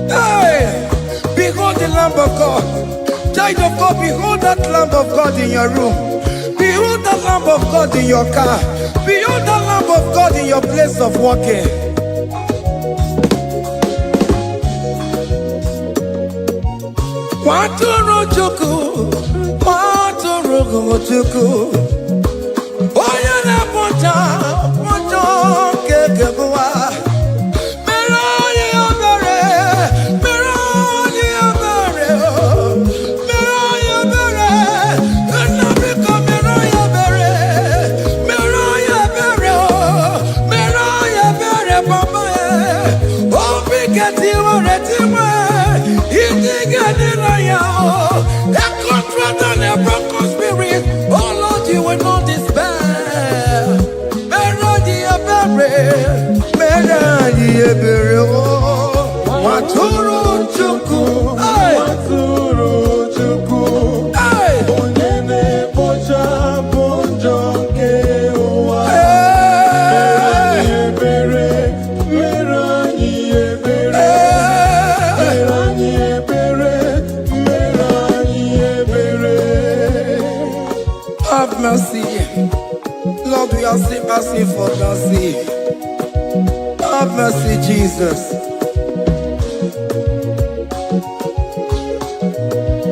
Hey, behold the Lamb of God. Child of God, behold that Lamb of God in your room. Behold the Lamb of God in your car. Behold the Lamb of God in your place of working. Waturu chuku, waturu chuku. Oya na poncha, poncho kekebuwa. Meroni obere, meroni obere, meroni obere. Nabiko meroni obere, meroni obere, meroni obere papa. Obi keti wore tiwe, iti gani na ya. have mercy. Lord, we are still asking for mercy. Have mercy, Jesus.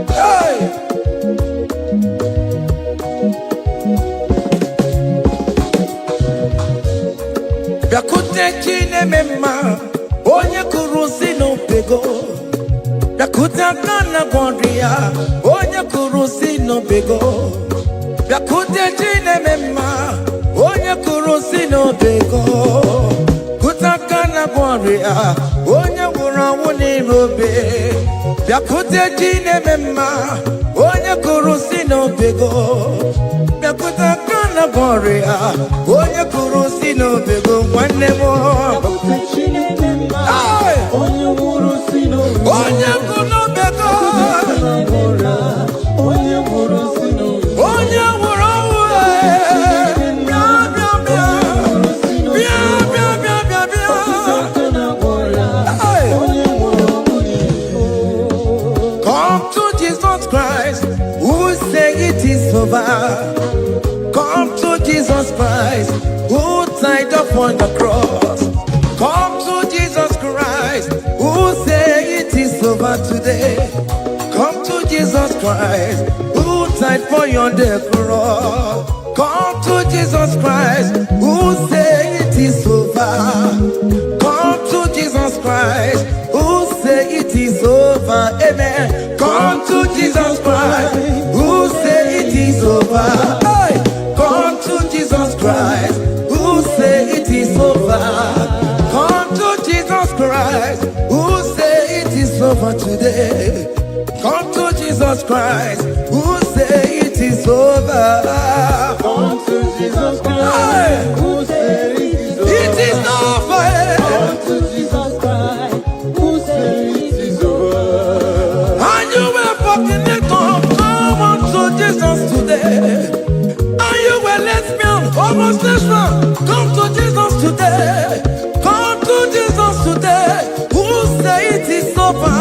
Hey! Biakute chine mema, onye kurusi no pego. Biakute kana gondria, onye kurusi no pego. Biakute chine mema, onye kurusi no pego. Kutakana gondria, onye wurawu ni robe. Biakute chine mema, onye kurusi no pego. Biakutakana gondria, onye kurusi no pego. One more. Onye wuru si n'obe. Onye kuno pego. Onye wuru si n'obe. Onye wuru uwe. Bia bia bia. Bia bia bia bia bia. Onye wuru uwe. Come to Jesus Christ, who say it is over. Come to Jesus Christ, who died upon the cross. Come to Jesus Christ, who say it is over today. Come to Jesus Christ, who died for you on the cross. Come to Jesus Christ, who say it is over. Come to Jesus Christ, who say it is over. Amen. Come to Jesus Christ, who say it is over. Hey! Come to Jesus Christ, who say it is over. Come to Jesus Christ, who say it is over today. Come to Jesus Christ, who say it is over. Come to Jesus Christ, who say it is over. It is over. Come to Jesus Christ, who say it is over. And you were fucking it up. Come on to Jesus today. And you were lesbian, homosexual. Come to Jesus today. Come to Jesus today. Who say it is over?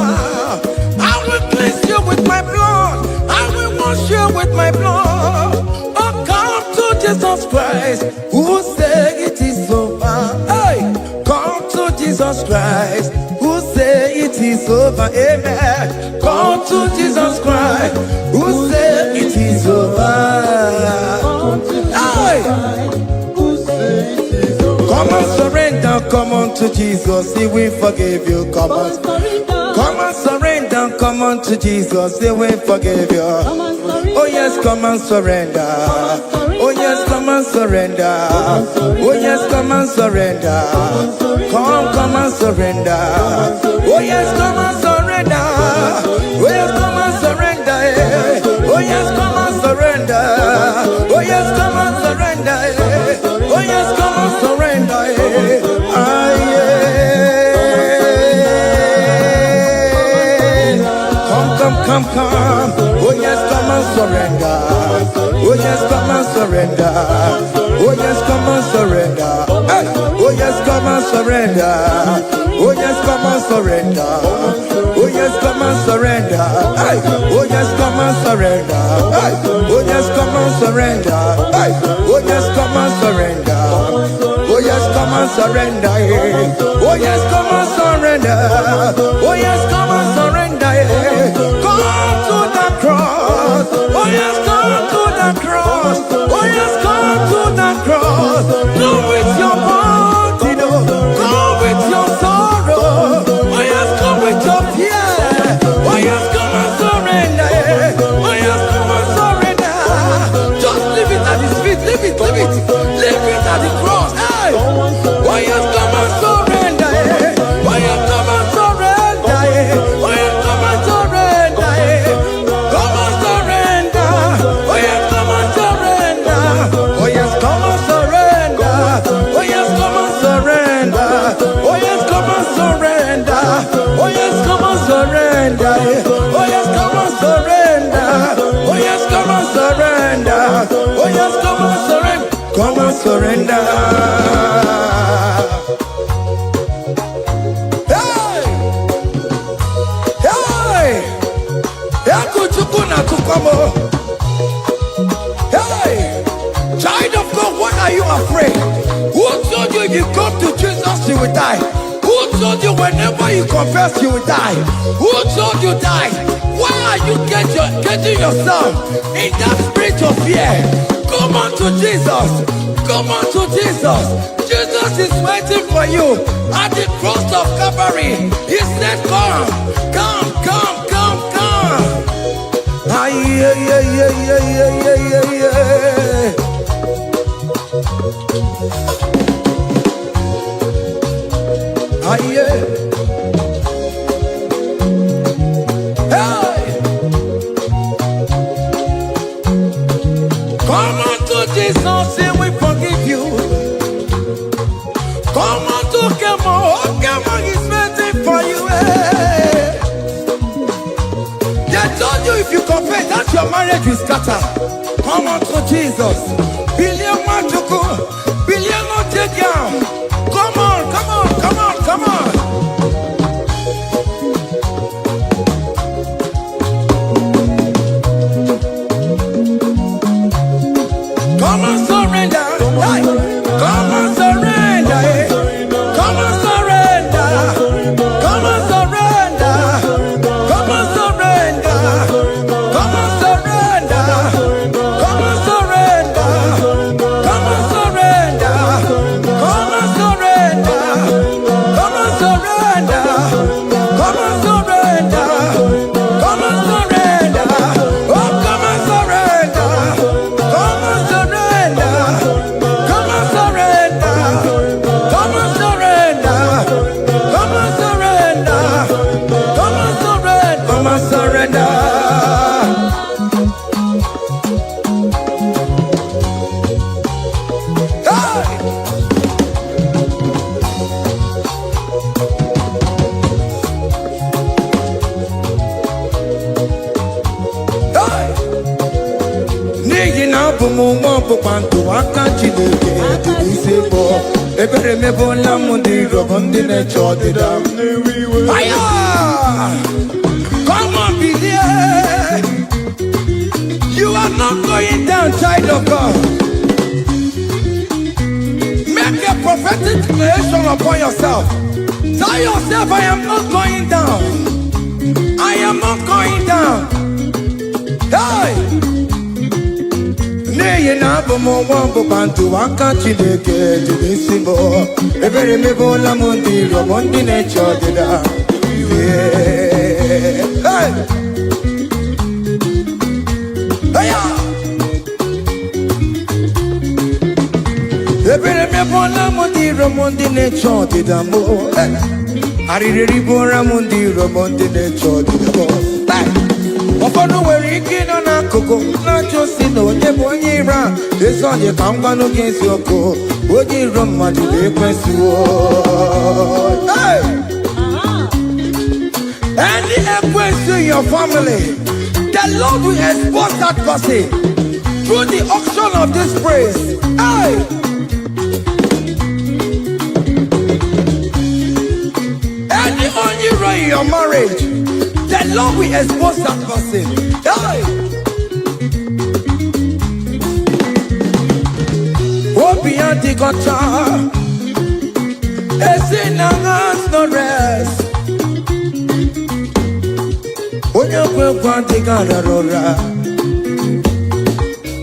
I will cleanse you with my blood. I will wash you with my blood. Oh, come to Jesus Christ. Who say it is over? Hey, come to Jesus Christ. Who say it is over? Amen. Come to Jesus Christ. Who say it is over? Come to Jesus Hey! Christ, who say it is over. Come and surrender, come on to Jesus, He will forgive you. Come on, come and surrender, come on to Jesus, He will forgive you. Oh yes, come and surrender. Oh yes, come and surrender. Oh yes, come and surrender. Come and surrender. Oh yes, come and surrender. Oh yes, come and surrender. Oh yes, come and surrender. Oh yes, come and surrender. Oh yes, come and surrender. Ah, yeah. Come. Oh yes, come and surrender. Oh yes, come and surrender. Oh yes, come and surrender. Hey. Oh yes, come and surrender. Oh yes, come and surrender. Oh yes, come and surrender. Hey. Oh yes, come and surrender. Hey. Oh yes, come and surrender. Hey. Oh yes, come and surrender. Oh yes, come and surrender. Oh yes, come and surrender. Oh yes, come and surrender. Come to the cross. Oh yes, come to the cross. Oh yes, come to the cross. Go with your body, no. Go with your sorrow. Oh yes, come with your fear. Oh yes, come and surrender. Oh yes, come and surrender. Just leave it at His feet. Leave it. Leave it at the cross. Hey. Oh yes, come and surrender. Oh yes, come and surrender. Oh yes, come and surrender. Come and surrender. Oh yes, come and surrender. Oh yes, come and surrender. Oh yes, come and surrender. Oh yes, come and surrender. Oh yes, come and surrender. Oh yes, come and surrender. Oh yes, come and surrender. Oh yes, come and surrender. Come and surrender. Hey! Hey! Yakuchukuna tukwamo. Hey! are you afraid? Who told you if you come to Jesus you will die? Who told you whenever you confess you will die? Who told you die? Why are you getting yourself in that spirit of fear? Come on to Jesus. Come on to Jesus. Jesus is waiting for you at the cross of Calvary. He said, come, come, come, come, come. Ah, yeah, yeah, yeah, yeah, yeah, yeah, yeah, yeah. Ah, yeah. Hey. Come on to Jesus, and we forgive you. Come on to Kemo, Kemo is waiting for you. Hey. They told you if you confess that your marriage will scatter. Come on to Jesus. Billion Machuku, billion Otegiam. Come on, come on, come on, come on. Come on, surrender. Hey. Come on, surrender. Hey. Come on, surrender. Come on, surrender. Come on, surrender. Come on, surrender. Come on, surrender. Come on, surrender. Come on, surrender. Come on, surrender. Come on, surrender. Come on, surrender. Oh, come on, surrender. Come on, surrender. Come on, surrender. Come on, surrender. Come on, surrender. Come on, surrender. Come on, surrender. Hey! Hey! N'ihi na abụ m nwa ọgbụgba ndụ aka Chineke dị n'isi bụ ebere mebola m ndị rọbọ ndị na-eche ọdịda m. Aya! Come on, believe. You are not going down, child of God. Make a prophetic declaration upon yourself. Tell yourself, I am not going down. I am not going down. Hey! N'ihi na abụ m nwa ọgbụgba ndụ aka Chineke dị n'isi m. Ebere mebola m ndị rọbọ ndị na-eche ọdịda. Yeah. Hey! Aya! Ebere mebola m ndị rọbọ ndị na-eche ọdịda m. Hey! Arịrịrị bụra m ndị rọbọ ndị na-eche ọdịda m. Hey! Ụfọdụ nwere ike ịnọ n'akụkụ na-achọ si na onye bụ onye iro a. Ezi ọdị ka m gwanụ gị eziokwu, onye iro mmadụ na-ekwesị. Hey! Any equity in your family, the Lord will expose that person through the auction of this praise. Hey! Any hero in your marriage, the Lord will expose that person. Hey! Open the gutter, it's in our hands, no rest. Onye kwekwa dịgara ụra,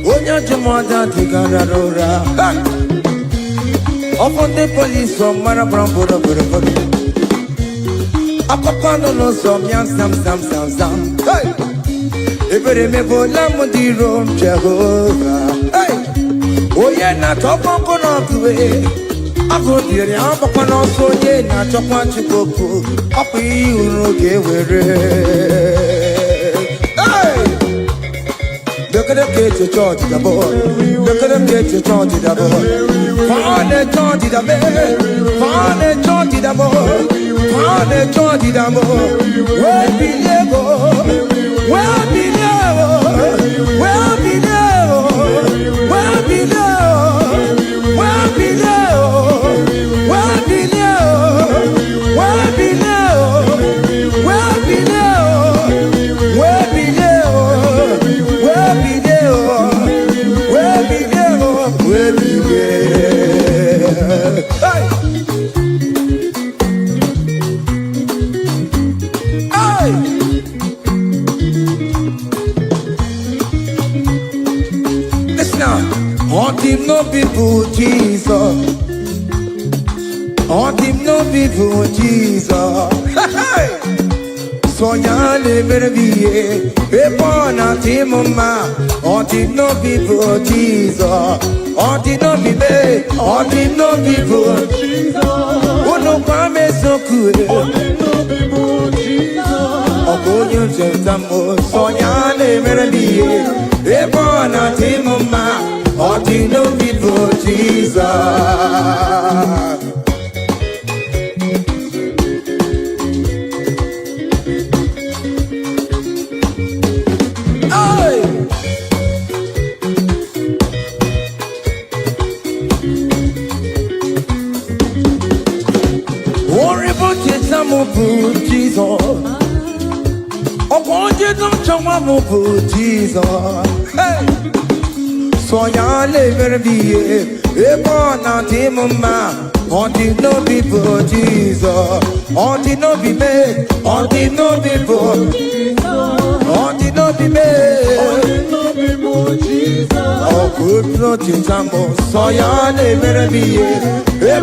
onye jụmọda dịgara ụra. Ọkụ ndị polisi ọmara gbara mbọrọbọrọbọrọ. Akpọkọ nọ n'ụzọ mịa sam sam sam sam. Ebere mebola m ndị iro m Jehova. Onye na-atọkwa nkụ n'ọgụwe, agụ dịrị agbakwa n'ọsọ onye na-achọkwa Chukwu okwu. Ọkụ iyi uru ga-ewere. Look at them get to charge the boy. Look at them get to charge the boy. Find the charge the boy. Find the charge the boy. Find the charge the boy. Where be Lego? Where be Lego? Where be Lego? Where be Lego? Where be Lego? Where be Lego? Where be Lego? Where be Leo? Where be Leo? Where be Leo? Where be Leo? Where be Leo? now. On him no people Jesus. On him no people Jesus. So ya never be a born at him ma. On him no people Jesus. On him no be me. On him no people Jesus. Oh no kwame so good. On him no people Jesus. Oh go you tamo. So ya never be a born at him ma. On him no people Jesus. Jesus, oh, won't you don't show up Jesus? Hey, so ya never be a born out him ma. On the no people Jesus, on the no be me, on the no people Jesus, on the no be me, on the no people Jesus. Oh, good Lord, so ya never be a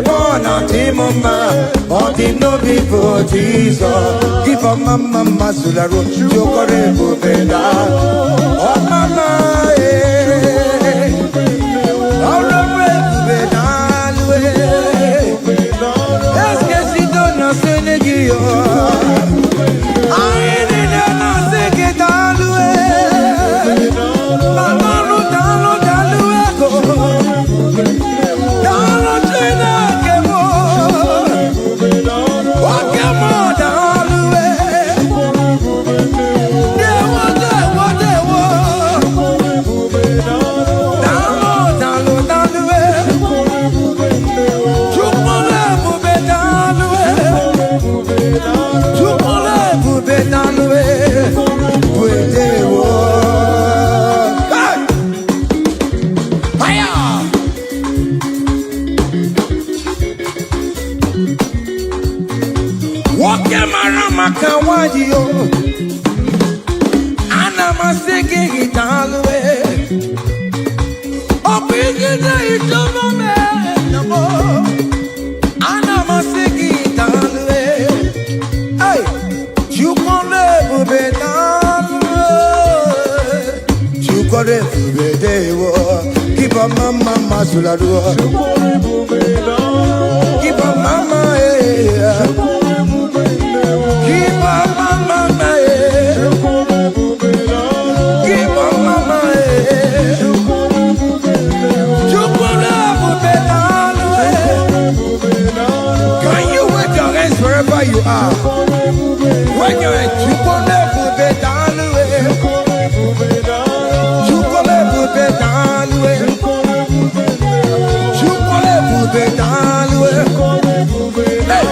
born out him ma. On the no people Jesus. Give up mama masula ro, chokore bubeda. Oh mama, oh bubeda. Est-ce que si donne un sénégio? Aïe, non, c'est que t'as loué. Maman, nous t'as loué. Dans le train que moi. What que moi t'as loué. Kawadio Ana maseke italwe Opigina itomome Namo Ana maseke italwe Hey Chukone bubetalwe Chukone bubedewo Kipa mama masuladwa Chukone bubetalwe Kipa mama Keep on mama, keep on mama, can you wave your hands wherever you are? When you're at Chukone Bubedanwe, Chukone Bubedanwe, Chukone Bubedanwe, hey,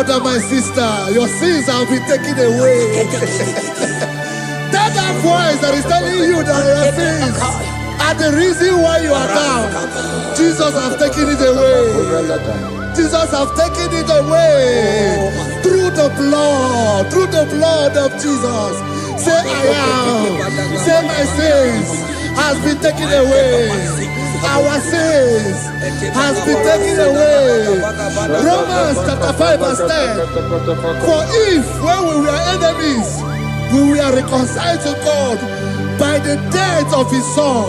brother, my sister, your sins have been taken away. That voice that is telling you that your sins are the reason why you are down. Jesus has taken it away. Jesus has taken it away. Through the blood of Jesus. Say I am. Say my sins has been taken away. Our sins has been taken away. Romans chapter 5 verse 10. For if when we were enemies, we were reconciled to God by the death of his son,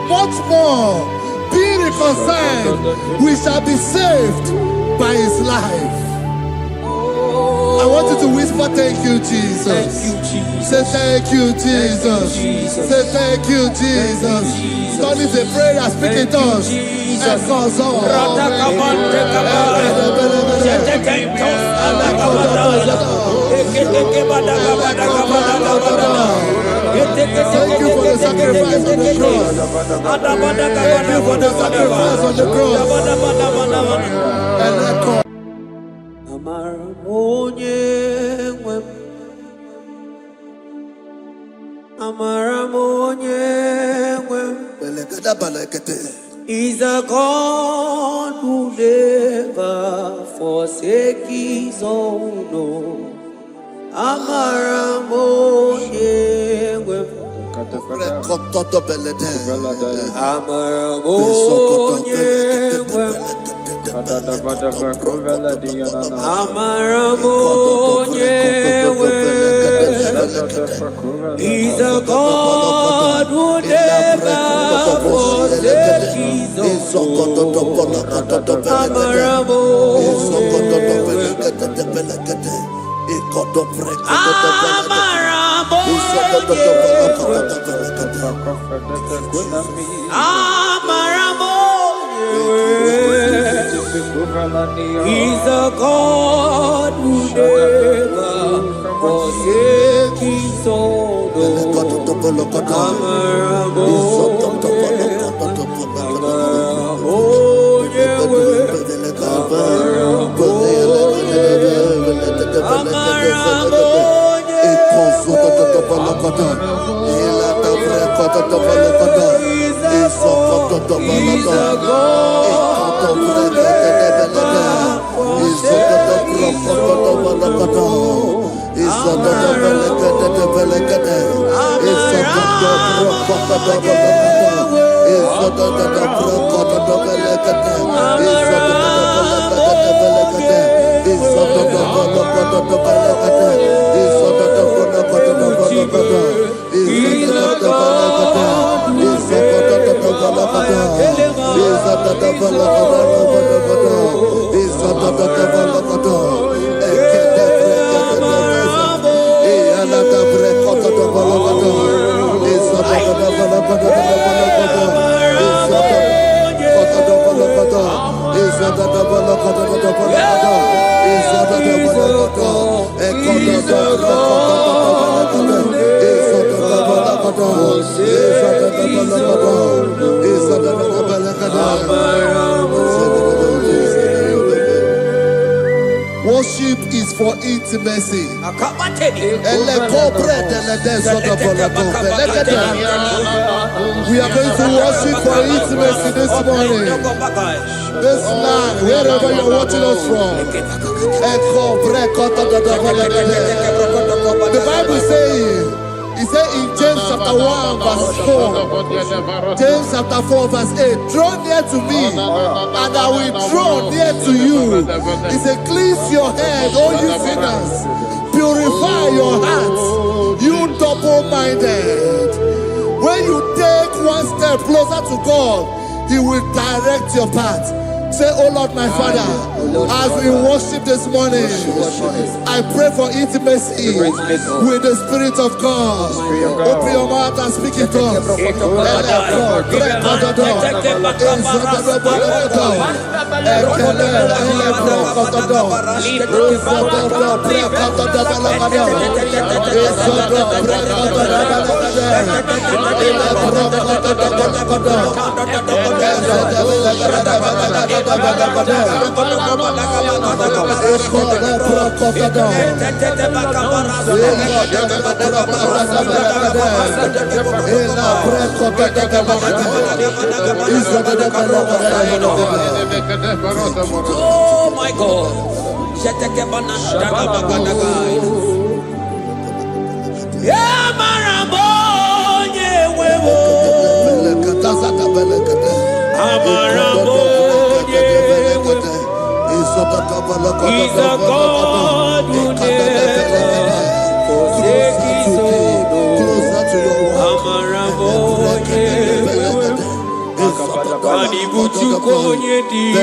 much more, being reconciled, we shall be saved by his life. I want you to whisper, thank you, Jesus. Say thank you, Jesus. Say thank you, Jesus. Turn it a prayer, speak in tongues. Thank you for the sacrifice on the cross. Thank you for the sacrifice on the cross. And echo. Is a God who never forsake his own. He's a God who never forsake his own. He's a God who never forsake his own. Worship is for intimacy. We are going to worship for intimacy this morning. This land, wherever you're watching us from. The Bible says, it said in James chapter 1 verse 4, James chapter 4 verse 8, draw near to me and I will draw near to you. It said, cleanse your head, all you sinners, purify your hearts, you double-minded. When you take one step closer to God, he will direct your path. Say, oh Lord, my Father, as we worship this morning, I pray for intimacy with the Spirit of God. Open your mouth and speak in tongues. Oh my God. Yeah, Marabonye wewo. Amarabonye wewo. He's a God who never forsakes his own. Amarabonye wewo. Ibuchukonye diba,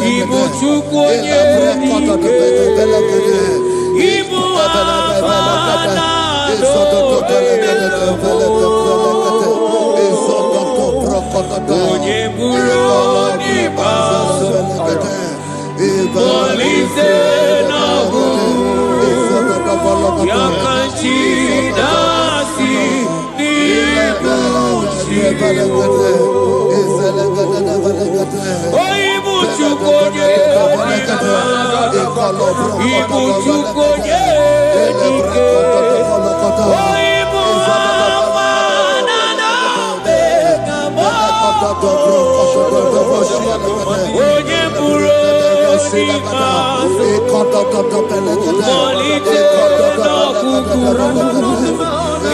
Ibuchukonye diba, Ibu afana onye buru diba, Molise nagu, Yakanchi nasi dibu. Ibuchukonye Ibuchukonye Ibu afana na begamo onye buru diba, Molite nagu,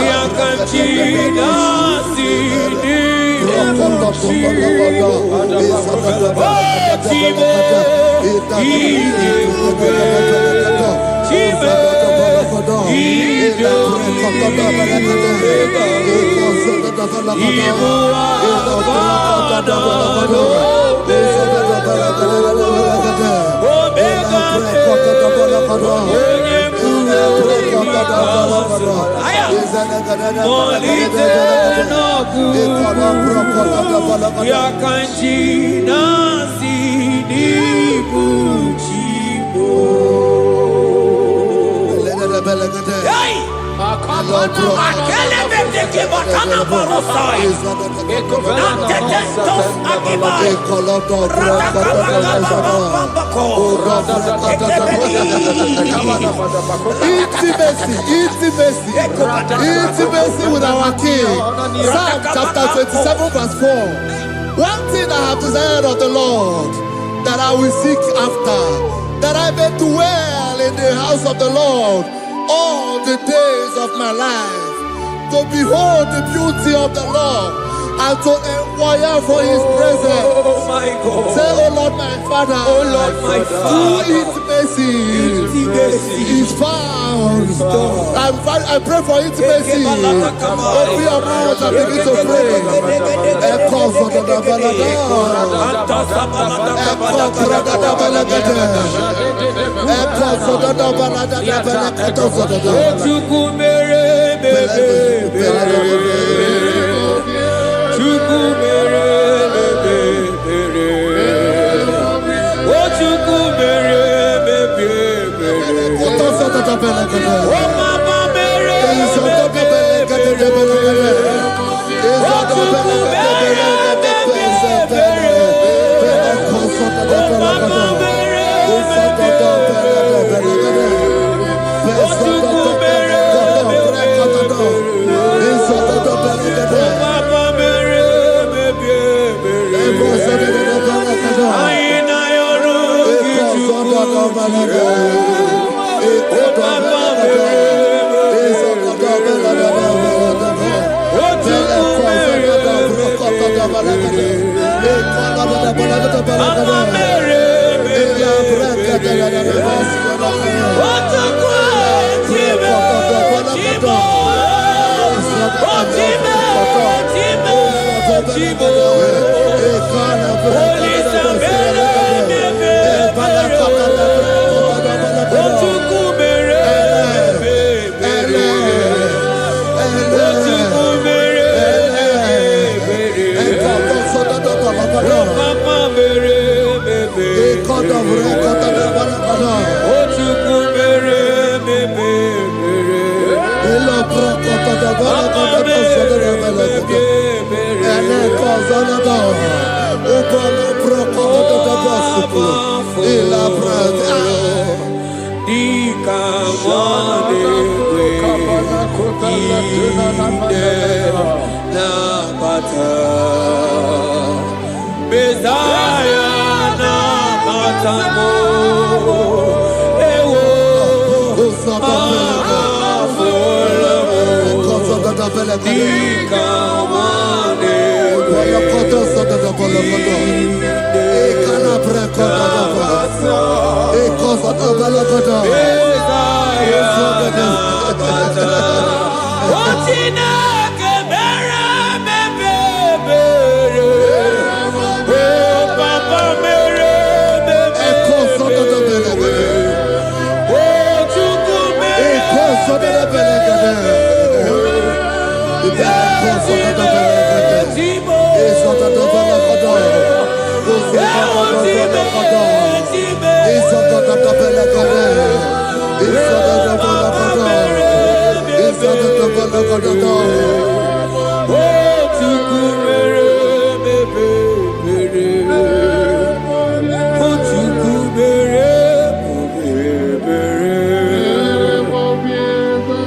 Yakanchi nasi Yakanchi nasi dibuchibo. Hey! Akele bete batana borosai. Nantetentos akibai. Intimacy with our King. Psalm chapter 27 verse 4. One thing I have desired of the Lord, that I will seek after, that I may dwell in the house of the Lord all the days of my life, to behold the beauty of the Lord and to inquire for his presence. Oh my God. Say, oh Lord my Father, oh Lord my Father, intimacy is found. I pray for intimacy. Open your mouth and begin to pray.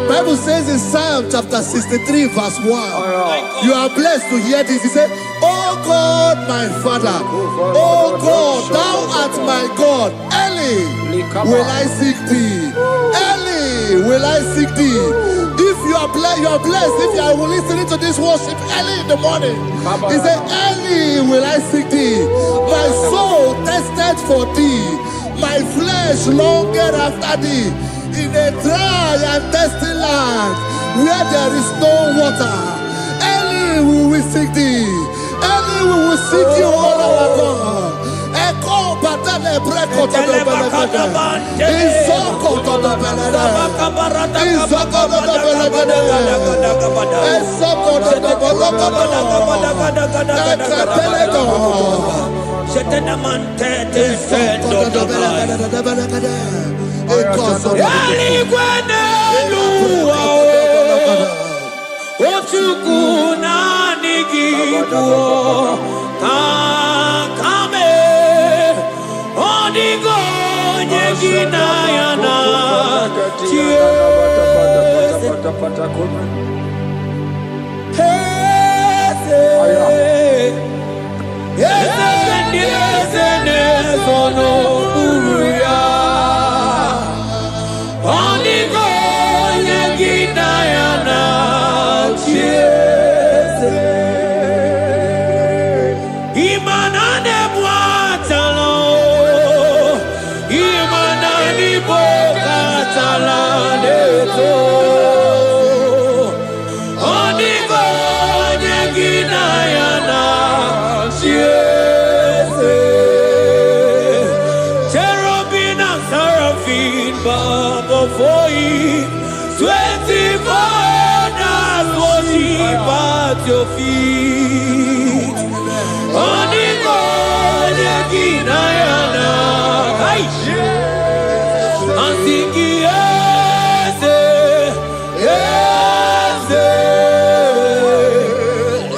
Bible says in Psalm chapter 63 verse 1, you are blessed to hear this. He said, oh God, my Father, oh God, thou art my God. Early will I seek thee. Early will I seek thee. If you are blessed if you are listening to this worship early in the morning. He said, early will I seek thee. My soul tested for thee. My flesh longed after thee. In a dry and thirsty land where there is no water. Early will we seek thee. Early we will seek you, all our God. Echo batale breko to the belagada. Isoko to the belagada. Isoko to the belagada. Isoko to the belagada. Shetenamante te sendo doblai. Ochukuna nigibo kame odigo nyegina yana before you, 24 hours worship at your feet. Onigo Neginayana, and sing yes, yes, yes,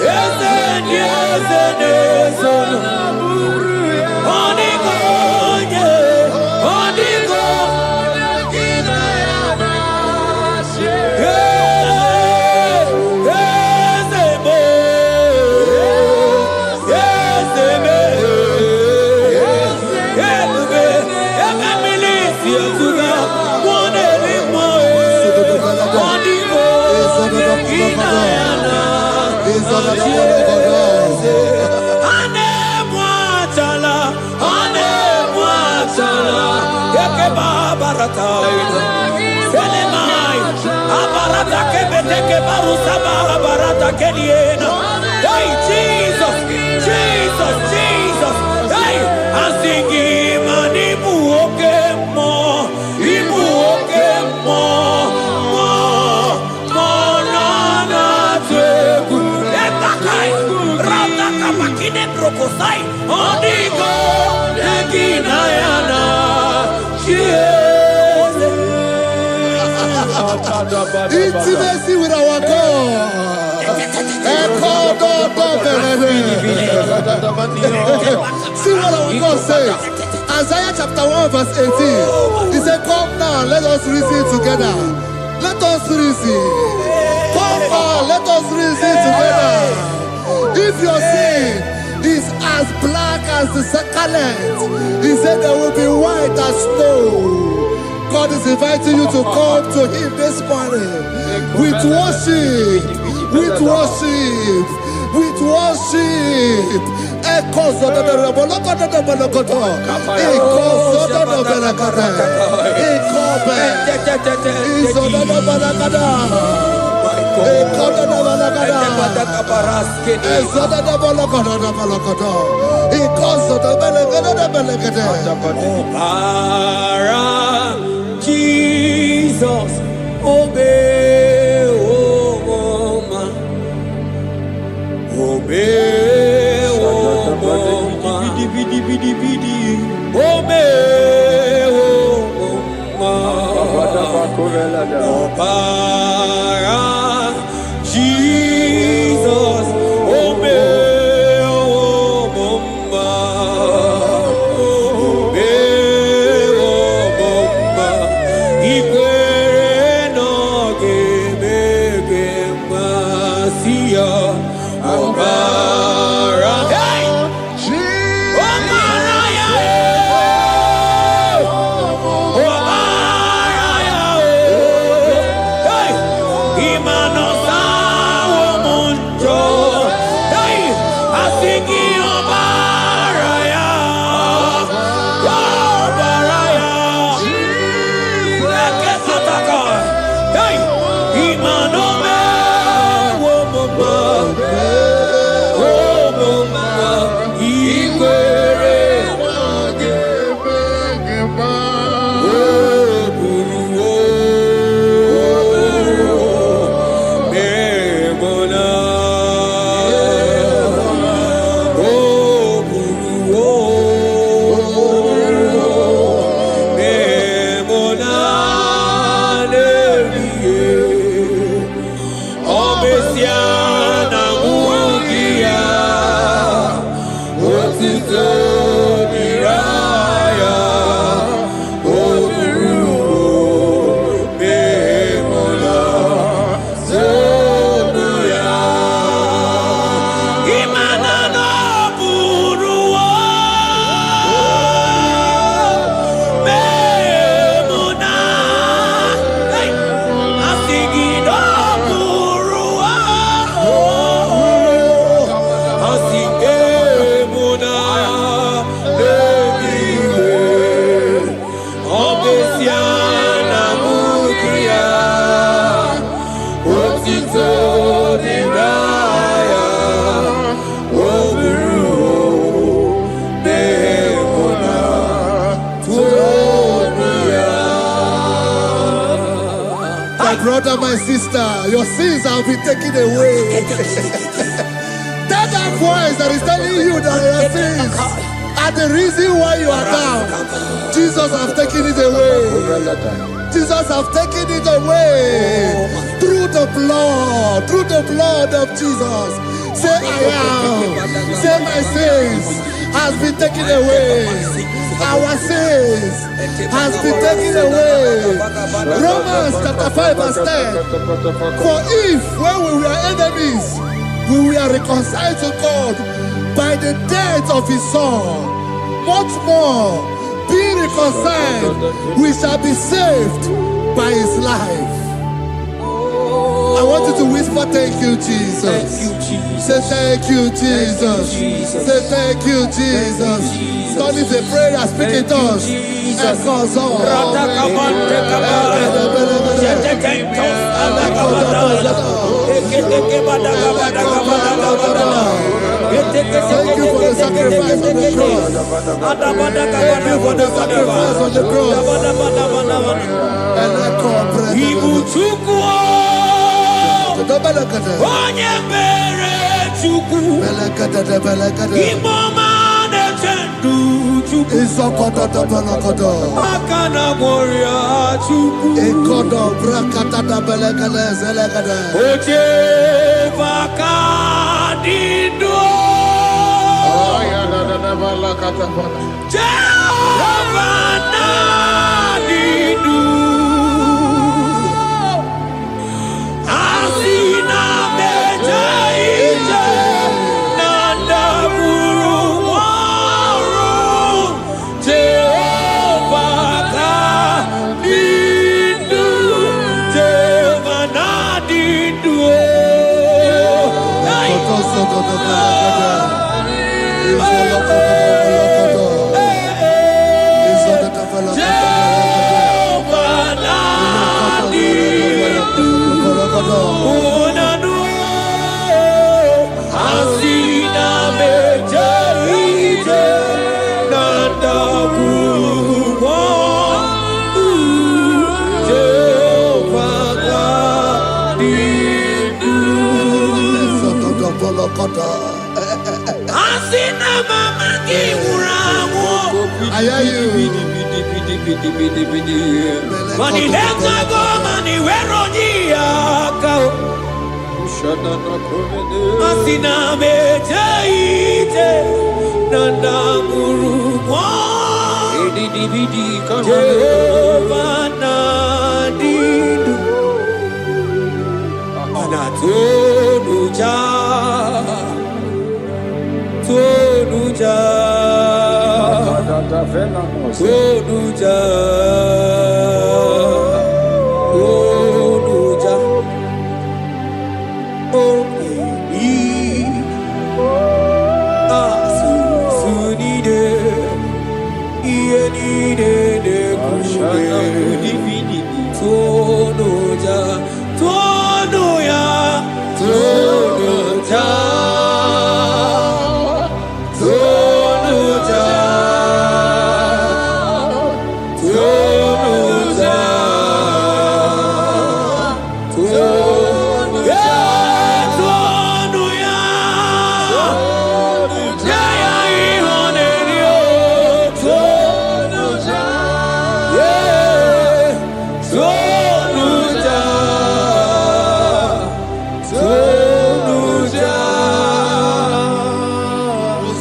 yes, yes, Onigo, Onigo. Hey, Jesus, Jesus, Jesus. Hey, I'm singing, man, Ibu more, na teku. Etakai, rata kapakine brokosai. Onigo, neginayana, intimacy with our God. See what our God says. Isaiah chapter 1 verse 18. He said, come now, let us reason together. Let us reason. let us reason together. If your sin is as black as the scarlet, he said there will be white as snow. God is inviting you to come to him this morning with worship, with worship, with worship. Echoes of the Jesus, obey, oh mama, obey, oh mama, obey, oh mama, Jesus, obey, oh mama, obey, oh mama, ikwere no ga-eme siya, ọbara, hey! Ọbara ya, ọbara ya, hey! Imano sawo munjo, hey! Asigi ọbara ya, leke sataka, hey! Imano me wo mama, wo mama, ikwere brother, my sister, your sins have been taken away. Tell that voice that is telling you that your sins are the reason why you are down. Jesus has taken it away. Jesus has taken it away. Through the blood of Jesus. Say I am. Say my sins has been taken away. Our sins has been taken away. Romans chapter 5 verse 10. For if when we were enemies, we were reconciled to God by the death of his son, much more, being reconciled, we shall be saved by his life. I want you to whisper, thank you, Jesus. Thank you, Jesus. Say thank you, Jesus. Say thank you, Jesus. Don't leave the prayer, speak in tongues. Echoes on. Thank you for the sacrifice on the cross. Thank you for the sacrifice on the cross. And echo Onye mere Chukwu, Imoma na-echendu Chukwu, Akana Moria Chukwu, Oche Vakadido, Jehovah Nadidu, Asina I hear you.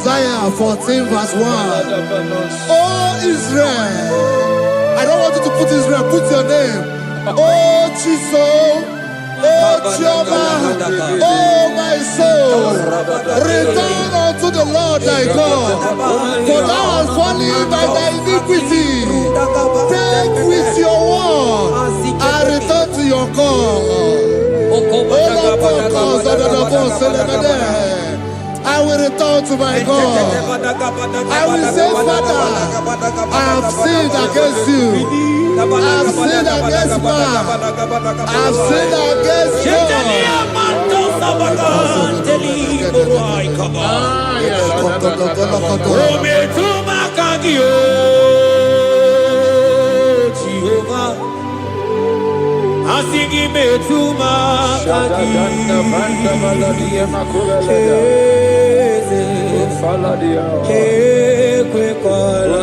Isaiah 14 verse 1. Oh Israel, I don't want you to put Israel, put your name. Oh Chiso, oh Chioma, oh my soul, return unto the Lord thy God, for thou hast fallen by thy iniquity. Take with your word and return to your God. I will return to my God. I will say, Father, I have sinned against you. I have sinned against man. I have sinned against God. Asigi metuma kagi kwe kola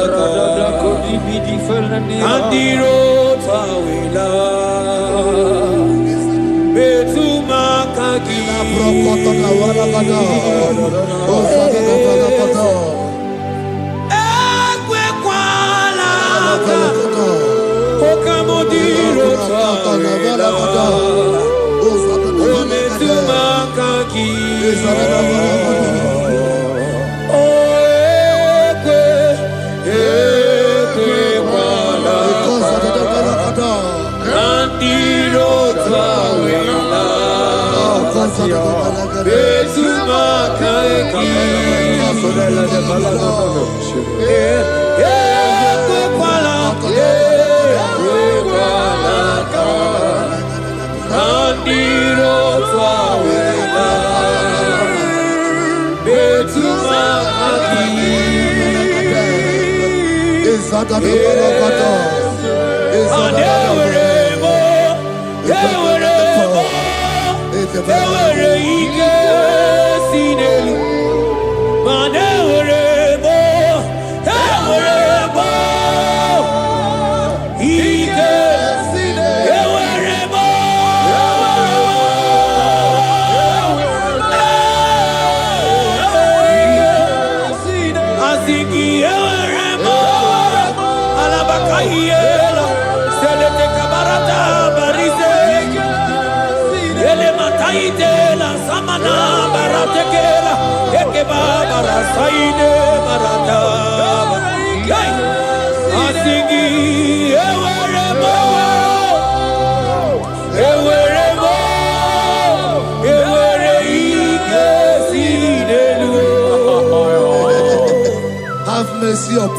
andiro tawila metuma kagi ekwe kola Okamodiro tawila ometuma kagi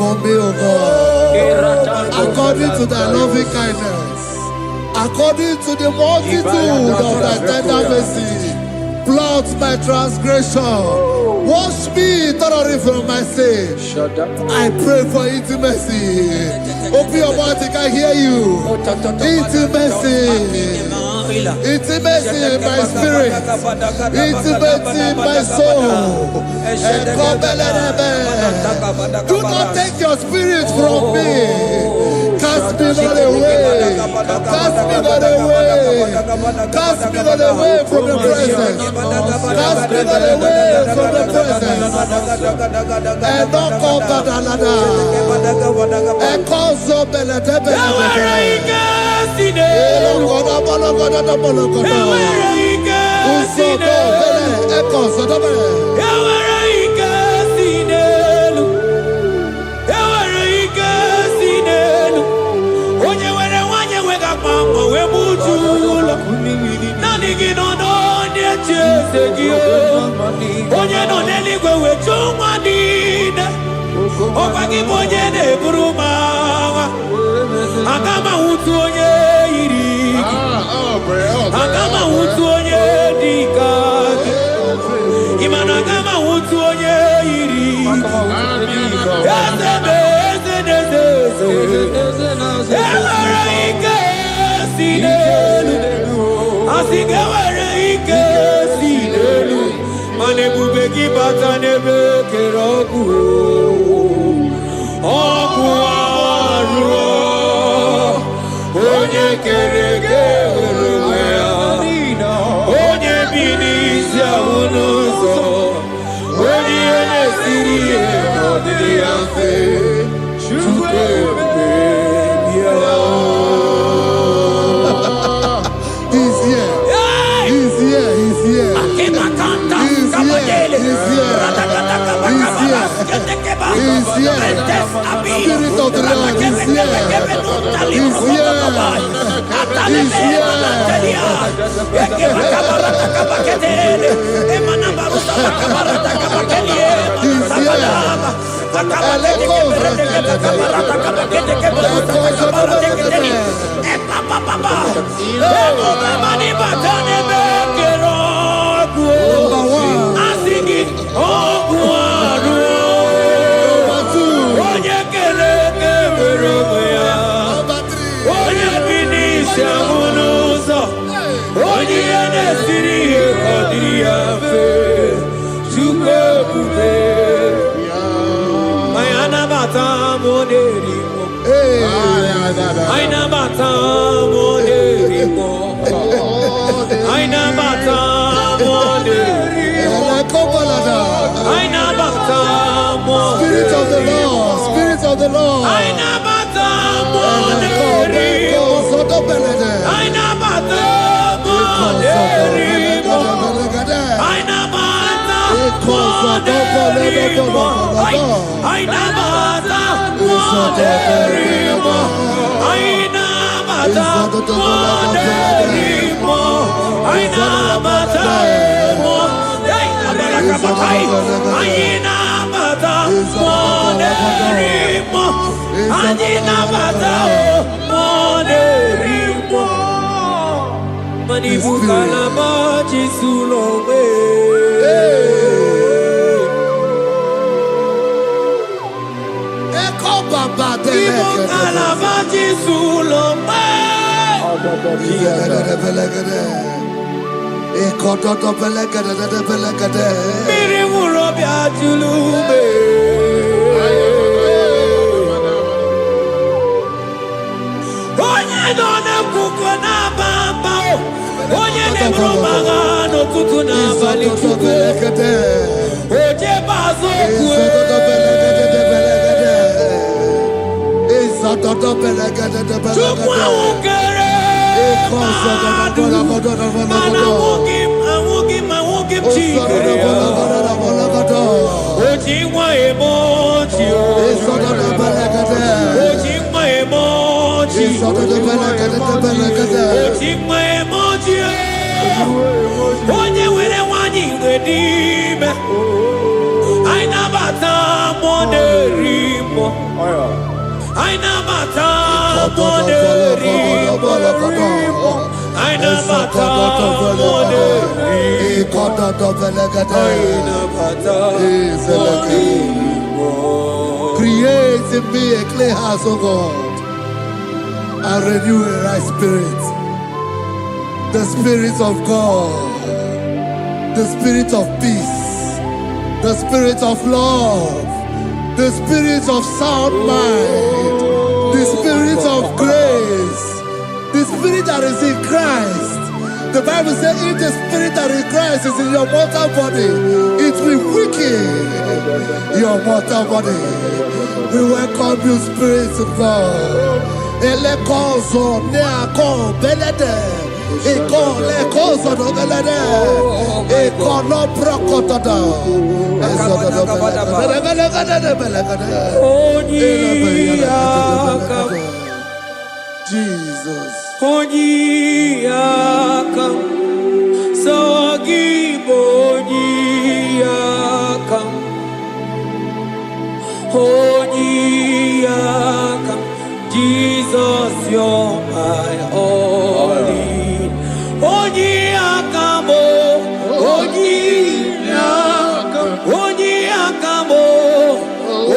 upon me, O God, according to thy loving kindness, according to the multitude of thy tender mercy. Blot my transgression. Wash me thoroughly from my sin. I pray for intimacy. Open your mouth, I can hear you. Intimacy. Intimacy in my spirit. Intimacy in my soul. Do not take your spirit from me. Cast me not away. Cast me not away. Cast me not away from the presence. Cast me not away from the presence. And not come back another. And call so belatebe. Spirit of the Lord is here. He's here. He's here. Spirit of the Lord, Spirit of the Lord. Create in me a clean house, O God, and renew a right spirit. The spirit of God, the spirit of peace, the spirit of love, the spirit of sound mind, the spirit of grace, the spirit that is in Christ. The Bible says if the spirit that is in Christ is in your mortal body, it will weaken your mortal body. We welcome you, Spirit of God. Elekozo neako belede, ekolekozo no belede, ekolo brokotoda, ezodo belede. Jesus. Onyiyakam, Sawagibo Onyiyakam, Onyiyakam, Jesus, you're my all in. Onyiyakam, Onyiyakam, Onyiyakam,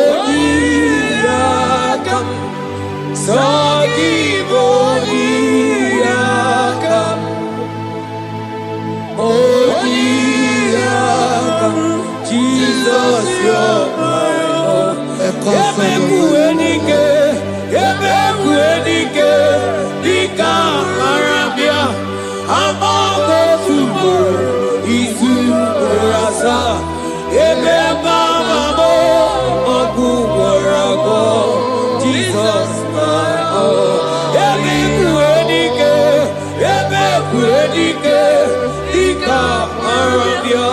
Onyiyakam, Sawagibo Onyiyakam, Onyiyakam, Jesus, you're my all. Ebekuenike, Dika Arabia, Amago Tubo, Izu Rasa, Ebebamamo, Oguwarago, Jesus, my all. Ebekuenike, Dika Arabia,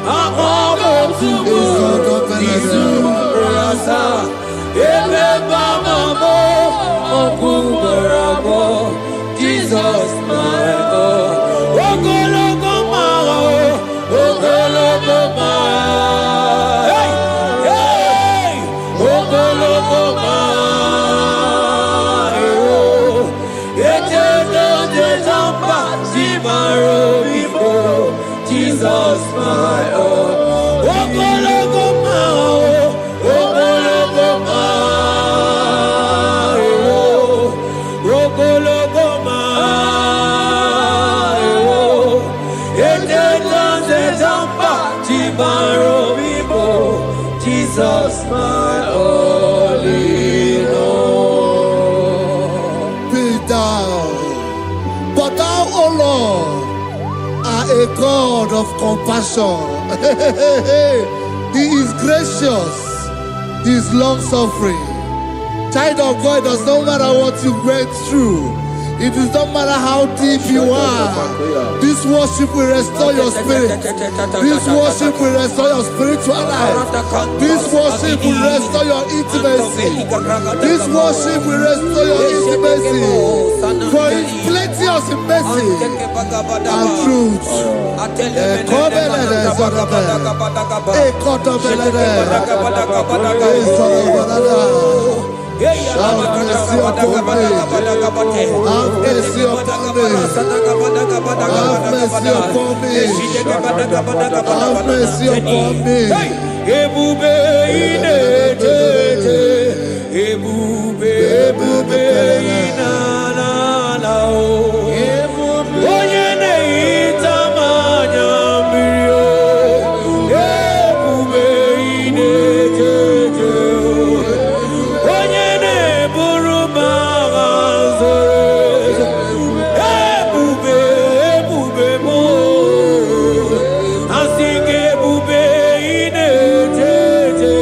Amago Tubo, Izu Rasa, Ebebamamo, Oguwarago, Jesus, my all. Ogologo mao, Ogologo mao, hey, hey, Ogologo mao, Ejedo de Zampa, Zimaro Vivo, Jesus, my all. Ogologo mao, Ogologo mao, Ogologo mao, Ejedo de Zampa, Zimaro Vivo, Jesus, my all in all. Be thou, but thou, O Lord, are a God of compassion. He is gracious, He is long suffering. Child of God, it does not matter what you went through. It does not matter how deep you are. This worship will restore your spirit. This worship will restore your spiritual life. This worship will restore your intimacy. This worship will restore your intimacy. For it's plenty of mercy and truth. Have mercy upon me. Have mercy upon me. Have mercy upon me. Have mercy upon me. Ebube ine tete, ebube ina na na o. Onye na-ehita mmanya mmiri o. Ebube ine tete o. Onye na-eburu m agha nzere. Ebube m o. Asị gị ebube ine tete.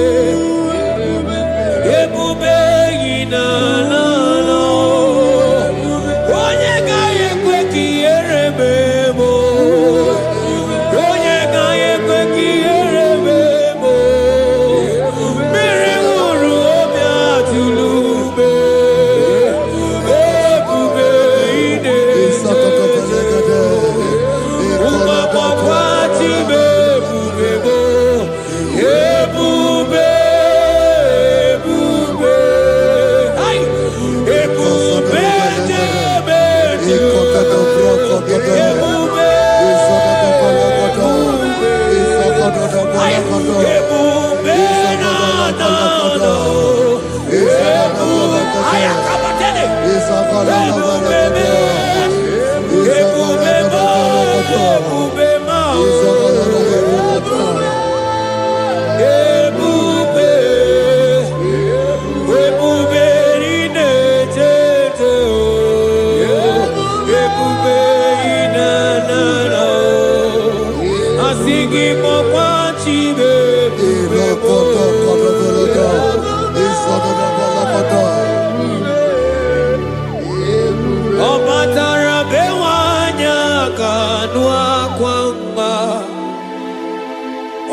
Ebube ina na na o.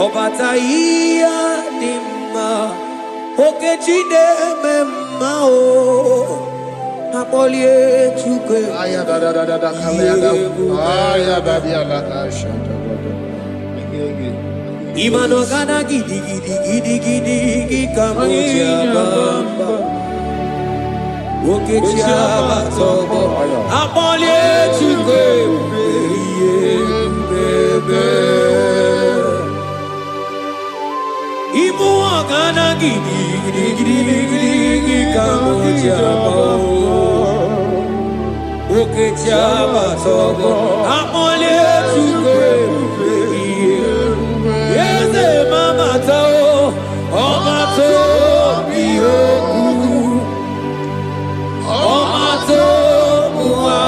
Obataia dimma okechide memma o apolie chuke aya da kalenda aya da dia la shanta imano gana gidi kamoja bamba okechia batogo apolie chuke bebe Ibu agana gidi kamoja oke chaba togo amole chuke yeze mama tao omato biyoku omato buwa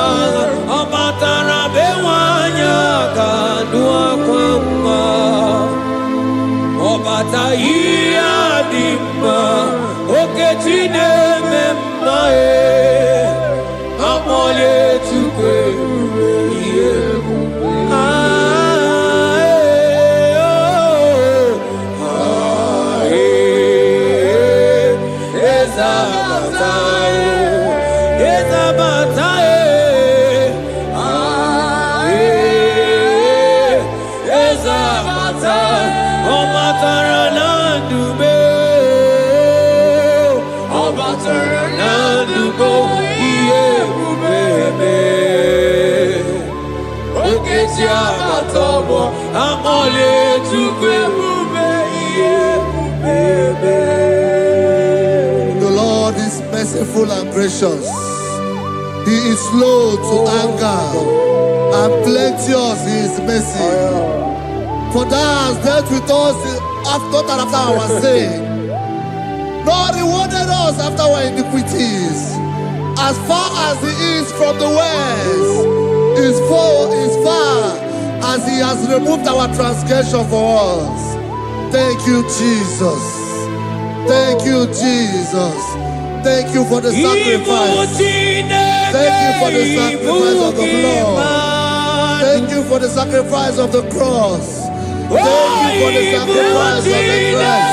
omatara bewanya kanua kwamba Obataia dimma okechine memma amole chukwe The Lord is merciful and gracious. He is slow to anger and plenteous in his mercy. For thou hast dealt with us not after our sin, nor rewarded us after our iniquities. As far as the east from the west is far as he has removed our transgression for us. Thank you, Jesus. Thank you, Jesus. Thank you for the sacrifice. Thank you for the sacrifice of the blood. Thank you for the sacrifice of the cross. Thank you for the sacrifice of the cross.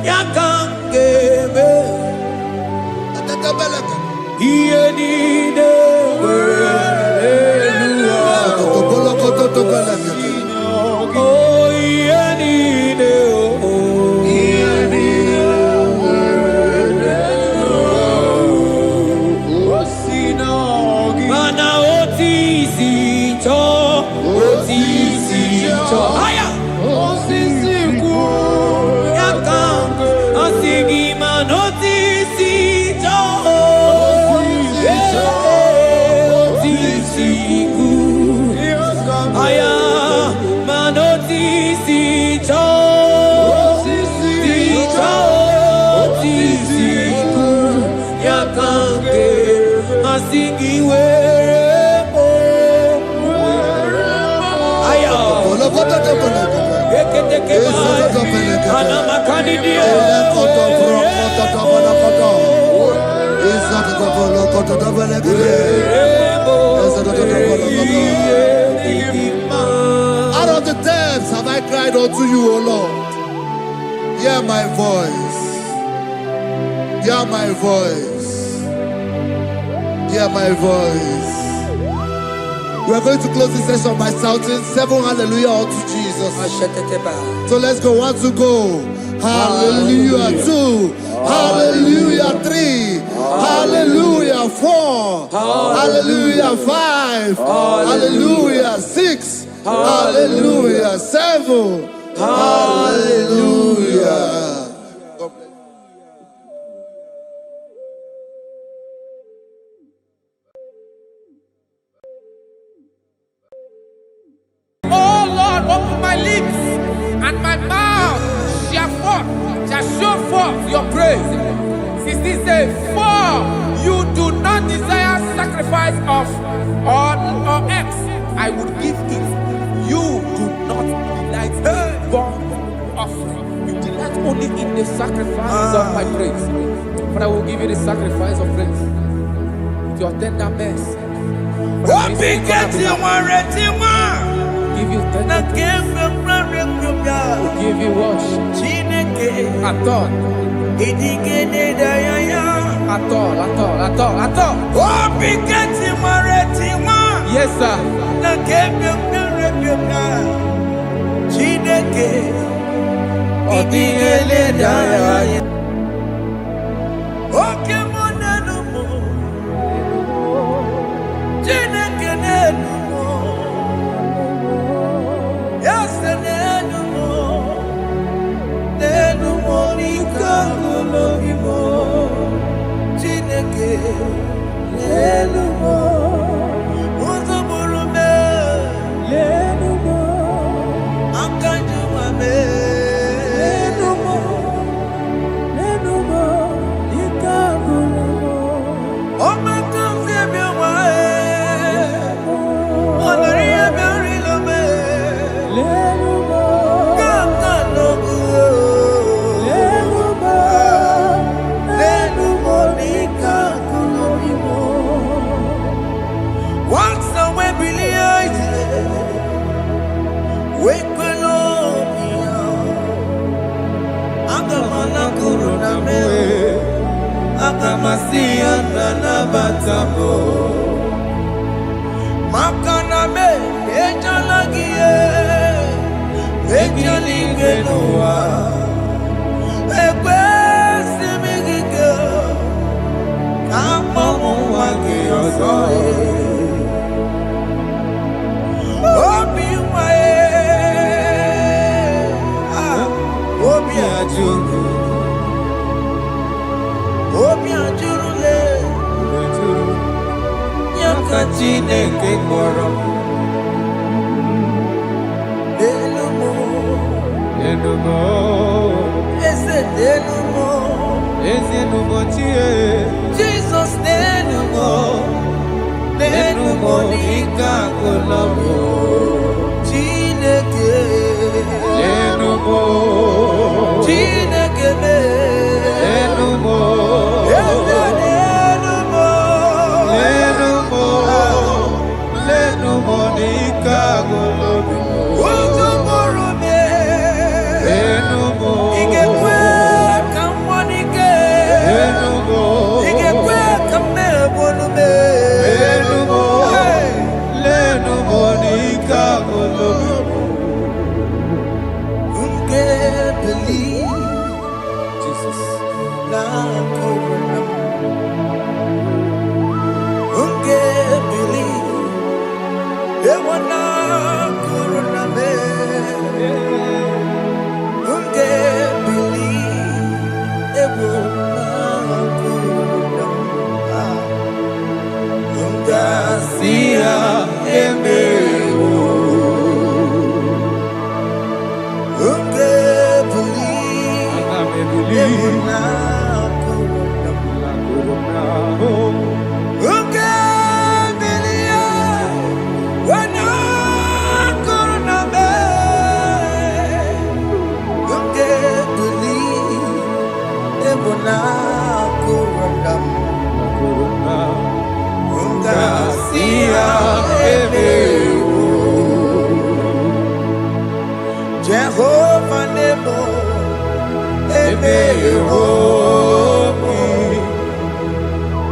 Yaka Out of the depths have I cried unto you, O Lord. Hear my voice. Hear my voice. Hear my voice. We are going to close this session by shouting 7 hallelujah unto Jesus. So let's go. 1, 2, go. Hallelujah. 2. Hallelujah. 3. Hallelujah. 4. Hallelujah. 5. Hallelujah. 6. Hallelujah. 7. Hallelujah. Oh Lord, open my lips and my mouth shall show forth your praise. 16 says, for you do not desire sacrifice of or X, I would give it. You do not delight in burnt offering. You delight only in the sacrifice of my praise. But I will give you the sacrifice of praise with your tender mercy. Give you tender will give you worship. At all. Yes, sir.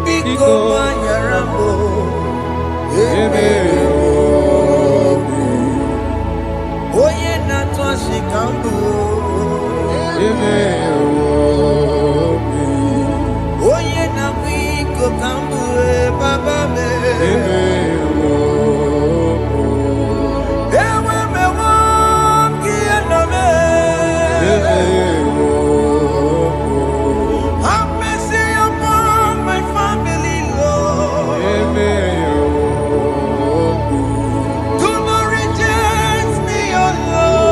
Biko manyarambo. Oye na twashikambu. Oye na wiko kambu baba me. Ewe me wam kiano me. Have mercy upon my family, Lord. Do not reject me, oh Lord.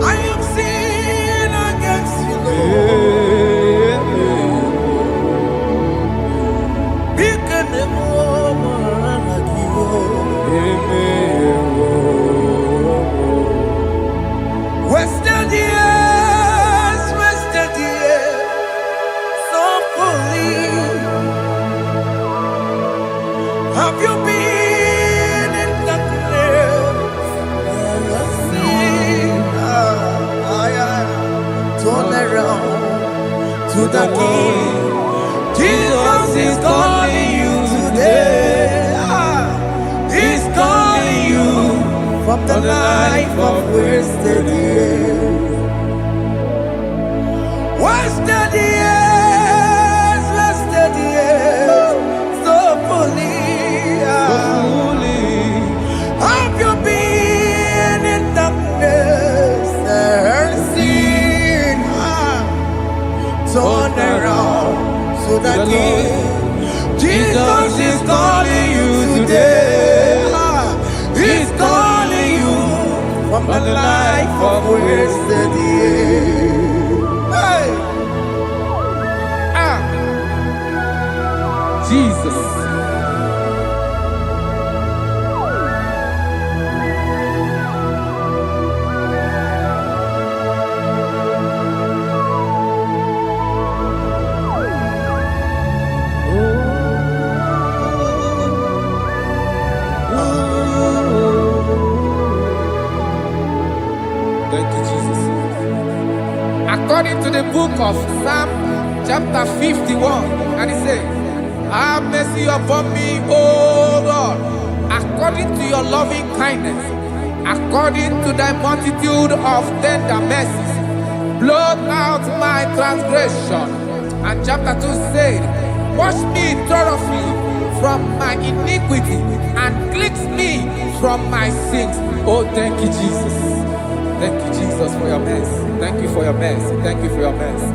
I am sin against you, Lord. Because the woman like you. Wasted years, so fully. Have you been in darkness? Turn around to the King. Jesus is calling you today. He's calling you from the life of wasted years. Wasted years, so fully. Have you been in darkness and seen? Turn around to the King. Jesus is calling you today. He's calling you from the life of wasted years. Hey! Jesus. Thank you, Jesus. According to the book of Psalm chapter 51, and it says, have mercy upon me, O Lord, according to your loving kindness, according to thy multitude of tender mercies, blot out my transgression. And chapter 2 said, wash me thoroughly from my iniquity and cleanse me from my sins. Oh, thank you, Jesus. Thank you, Jesus, for your mercy. Thank you for your mercy. Thank you for your mercy.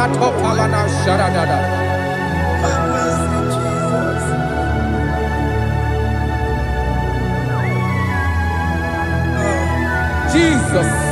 Arato palana sharadada. Have mercy, Jesus. Jesus.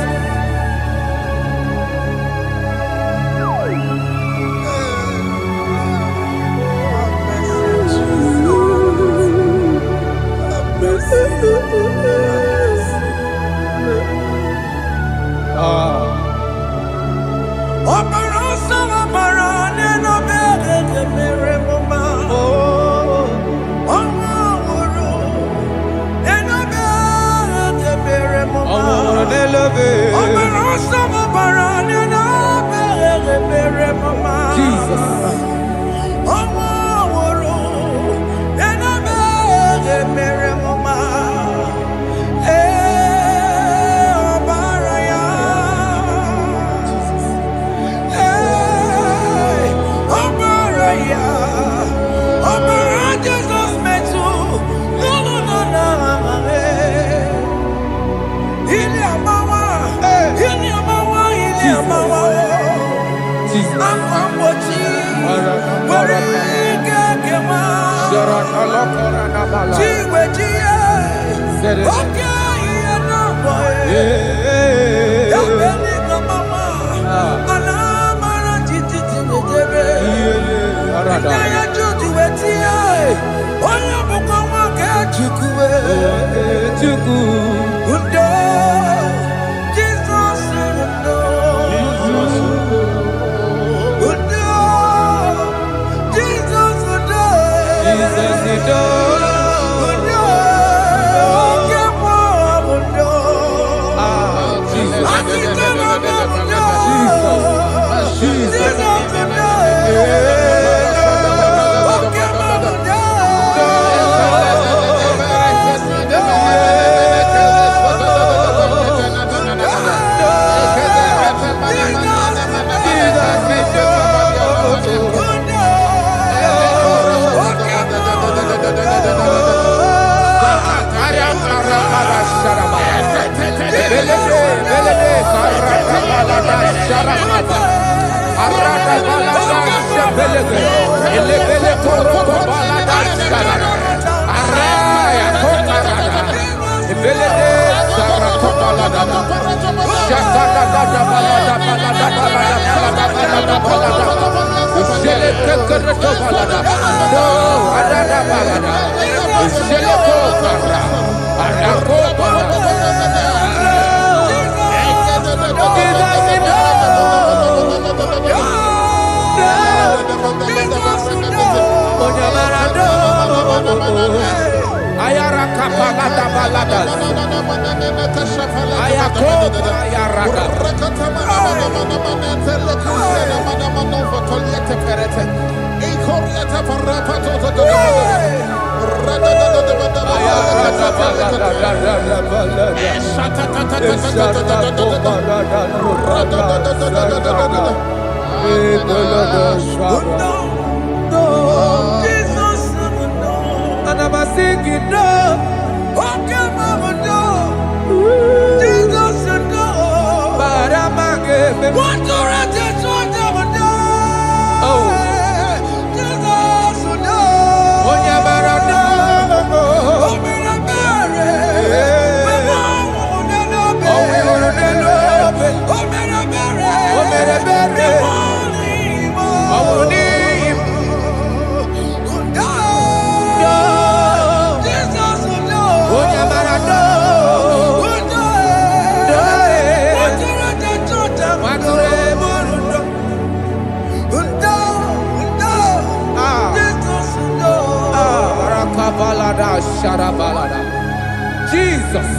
Jesus.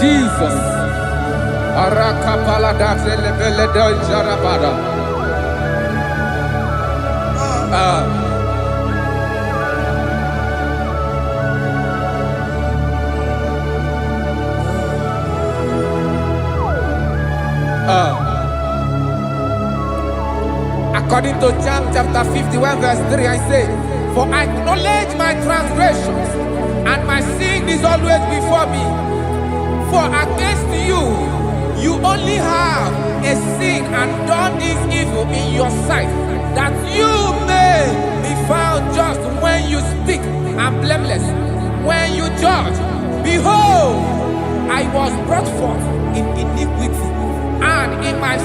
Jesus. Arakapalada zelebeleda jarabada. According to John chapter 51 verse 3, I say, for I acknowledge my transgressions, and my sin is always before me. For against you, You only have a sin and done this evil in your sight, that you may be found just when you speak and blameless when you judge. Behold, I was brought forth in iniquity, and in my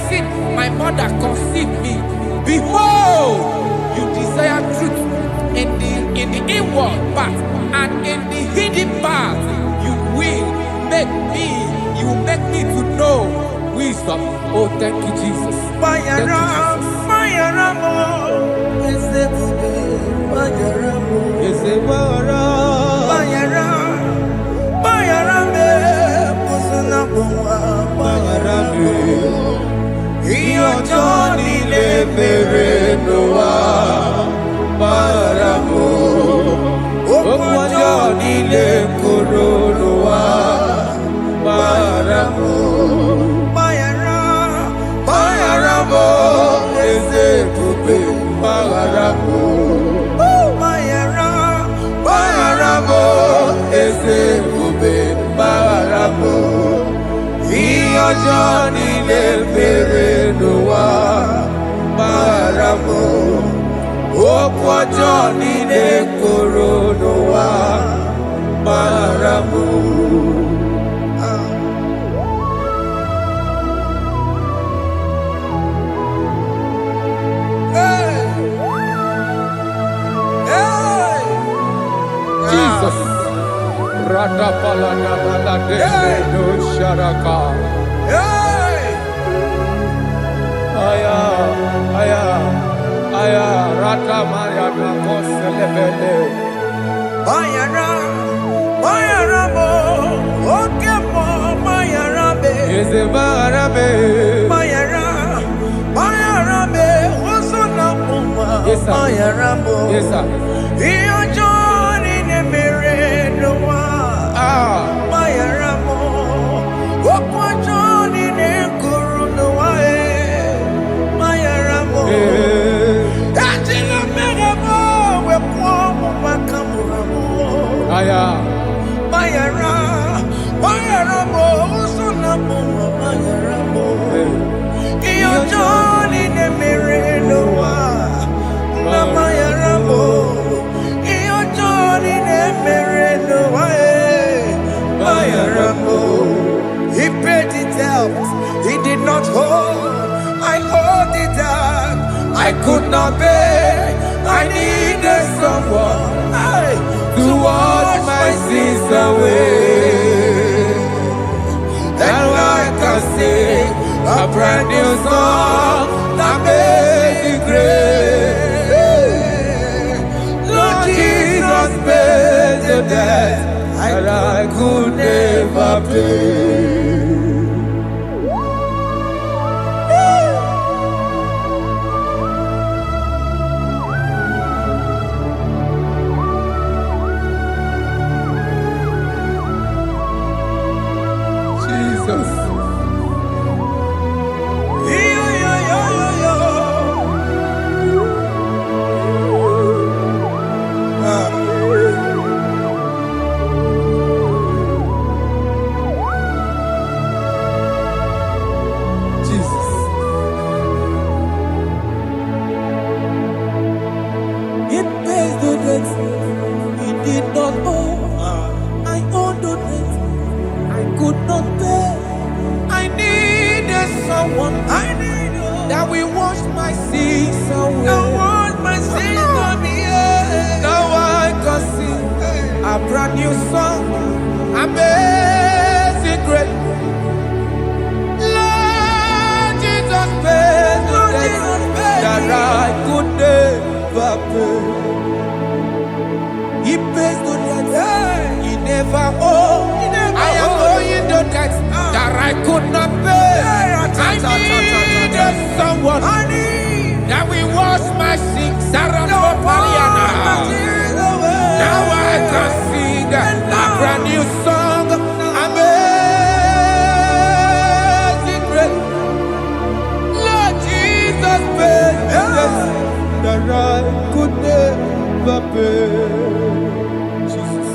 sin, my mother conceived me. Behold, you desire truth in the inward part, and in the hidden part you will make me to know wisdom. Oh, thank you, Jesus. Thank you, Johnny le bere noa baramo Okwa Johnny le koro noa baramo Jesus. Rada palada balade no sharaka. Aya, rata maya na koselebele. Bayara mo, oke mo, bayara be. Eze bayara be. Bayara be, osona muma. Bayara mo. Yes sir. Iyo Johnny ne mere noa. Bayara mo, okwa Johnny ne kuru noa. Bayara mo. Ajila mere mo, we kwa mo makamura mo. Aya. Bayara mo, osona muma. Bayara mo. Iyo Johnny ne mere noa. Bayara mo. Iyo Johnny ne mere noa. He paid it out, he did not hold. I owed it out, I could not pay. I needed someone to wash my sins away. Now I can sing a brand new song that made me great. Lord Jesus paid the debt that I could never pay. Jesus. That we wash my sins away. Now I can sing a brand new song. Amazing grace. Lord Jesus paid the debt that I could never pay. He pays the debt he never owed. I am owing the debt that I could not pay. I needed someone that will wash my sins. Now I can sing a brand new song. Amazing grace. Lord Jesus paid the debt that I could never pay. Jesus.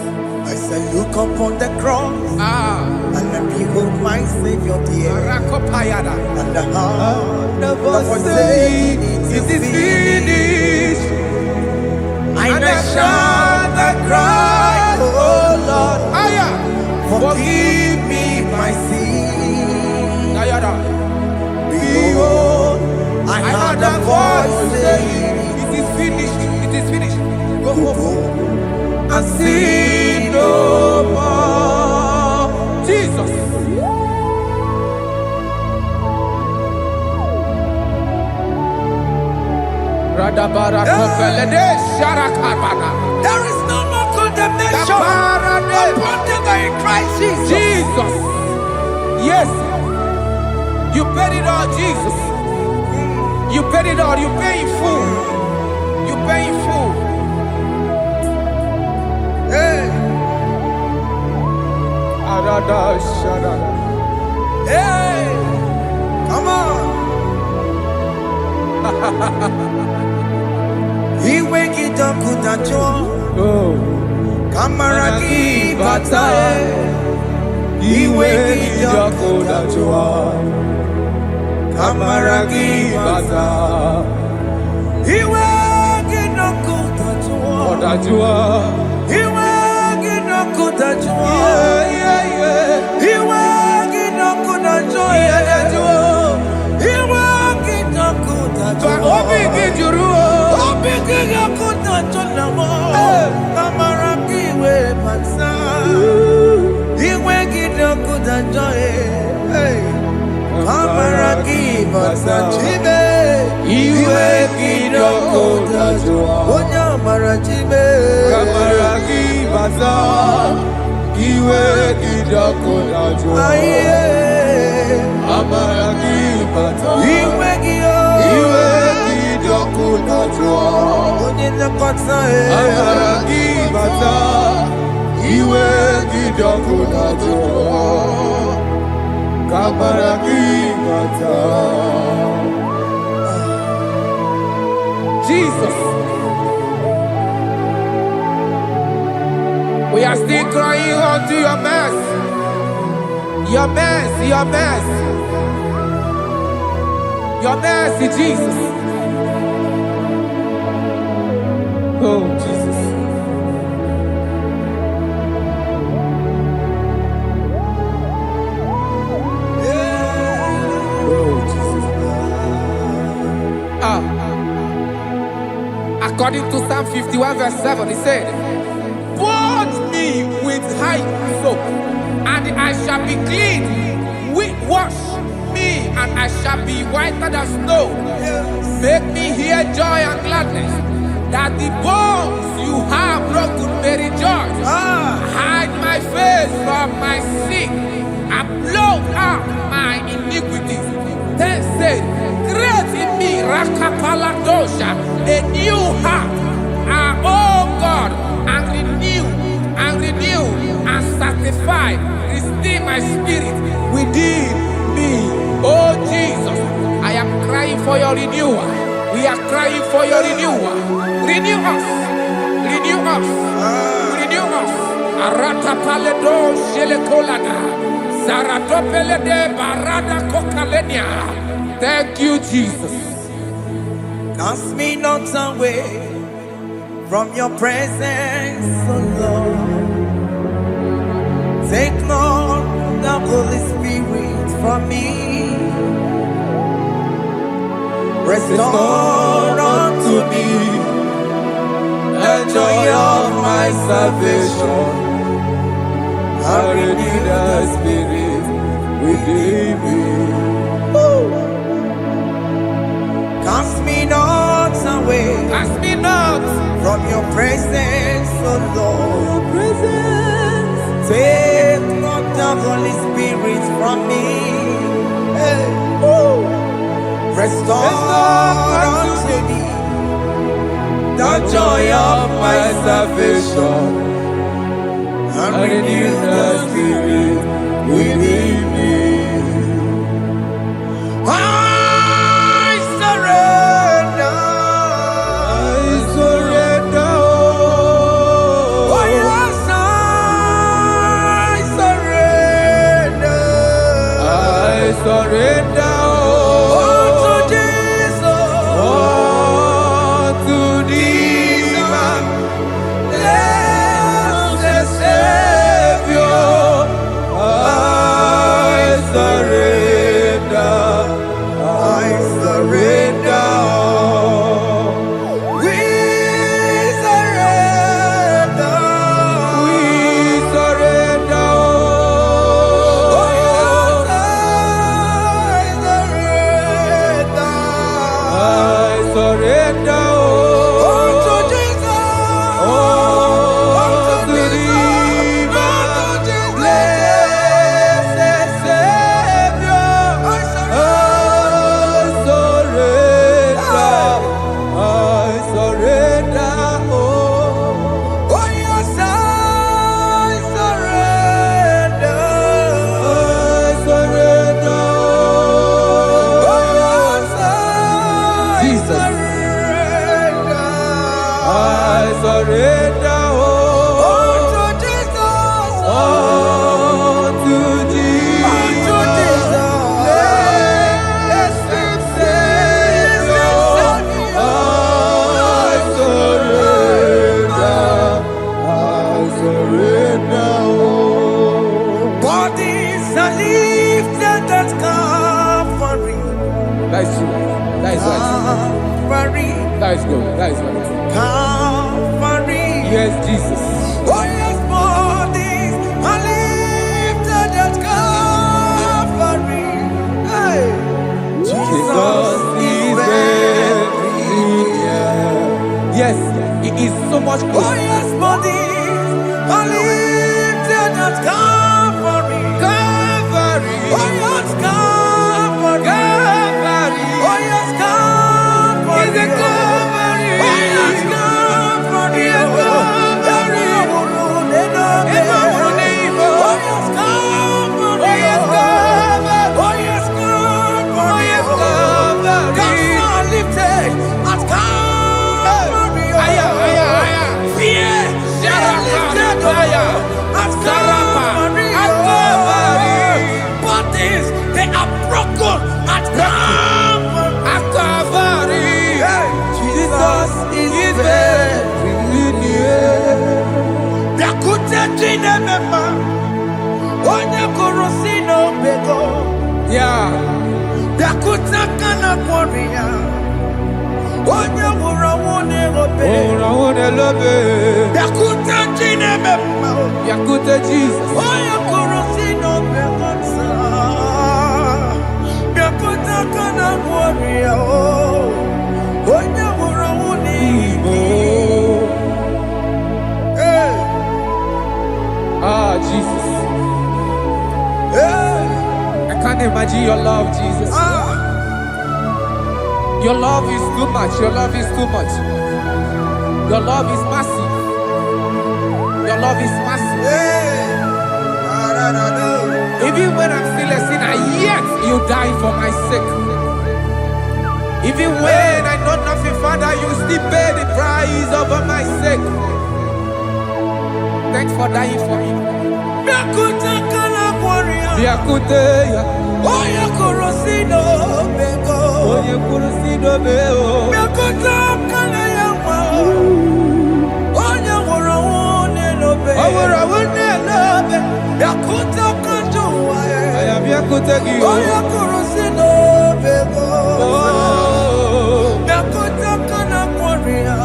I salute look upon the cross and I behold my Savior dear. Rakopayada. And the heart that was saying, it is finished. And I shout and cry, oh Lord, forgive me my sin. Behold, I heard a voice saying, it is finished, it is finished. Go home and sin no more. Jesus. There is no more condemnation upon them that in Christ Jesus. Jesus. Yes. You paid it all, Jesus. You paid it all. You pay in full. You pay in full. Hey. Hey. Come on. Iwe kidokudacho. Kamaraki batae. Iwe kidokudacho. Kamaraki batae. Iwe kidokudacho. Iwe kidokudacho. Iwe kidokudacho. Jesus. We are still crying unto your mercy. Your mercy, your mercy. Your mercy, Jesus. Oh, Jesus. Oh, Jesus. According to Psalm 51 verse 7, he said, "Wash me with hyssop, and I shall be clean. Wash me, and I shall be whiter than snow. Make me hear joy and gladness, that the bones you have broken may rejoice. Hide my face from my sin, and blot out my iniquities. Then say, create in me Rakapaladosha, a new heart, oh God, and renew, and sanctify, restore my spirit within me." Oh Jesus, I am crying for your renewal. We are crying for your renewal. Renew us, renew us, renew us. Arata paledo shelekolada, zaratopele de barada kokalenia. Thank you, Jesus. Cast me not away from your presence, oh Lord. Take not the Holy Spirit from me. Restore unto me the joy of my salvation. And renew the spirit within me. Cast me not away, Cast me not from your presence, oh Lord. Take not the Holy Spirit from me. Hey. Restore unto me the joy of my salvation, and renew the spirit within me. I surrender. Oh yes, I That is true. That is right. Calvary, That is good. That is right. Calvary. Yes, Jesus. Oh yes, bodies are lifted at Calvary. Hey. Jesus is very near. Yes, He is so much Oh closer. yes, bodies are lifted at Calvary. Calvary. Oh yes, Calvary. Calvary. Oh yes, Calvary. Is a Calvary. Oh yes, Calvary. Is a Calvary. Oh yes, Calvary. Oh yes, Calvary. Oh yes, Calvary. Oh yes, Calvary. Gods are lifted at Calvary. Aya, aya, aya. Fear is lifted Aya. at Sarapa. Calvary. At Calvary. Bodies, they are broken at Calvary. At Calvary. Jesus is very near. Biakute chinemema, onye korosi n'obego. Yeah. Biakute kana kworiya, onye nwụrụ ọnwụ n'erobe. Oh, I love it. Biakute chinemema, Yakute Jesus. onye korosi n'obego nsa. Biakute kana kworiya, onye nwụrụ ọnwụ n'Igbo. Hey, Ah, Jesus. hey, I can't imagine your love, Jesus. ah. Your love is too much. Your love is too much. Your love is massive. Your love is massive. Hey, Even when I'm still a sinner, yet you die for my sake. Even when I know nothing, Father, you still pay the price over my sake. Thanks for dying for me. Biakute kana kworiya, Biakute ya. onye korosi n'obego. Onye kurusi dobe o. Biakute kana ya nwa, onye nwụrụ ọnwụ n'elobe. Owura wune lobe. Biakute kanju ụwa ya, Aya biakute gi o. onye korosi n'obego. Oh. Biakute kana kworiya,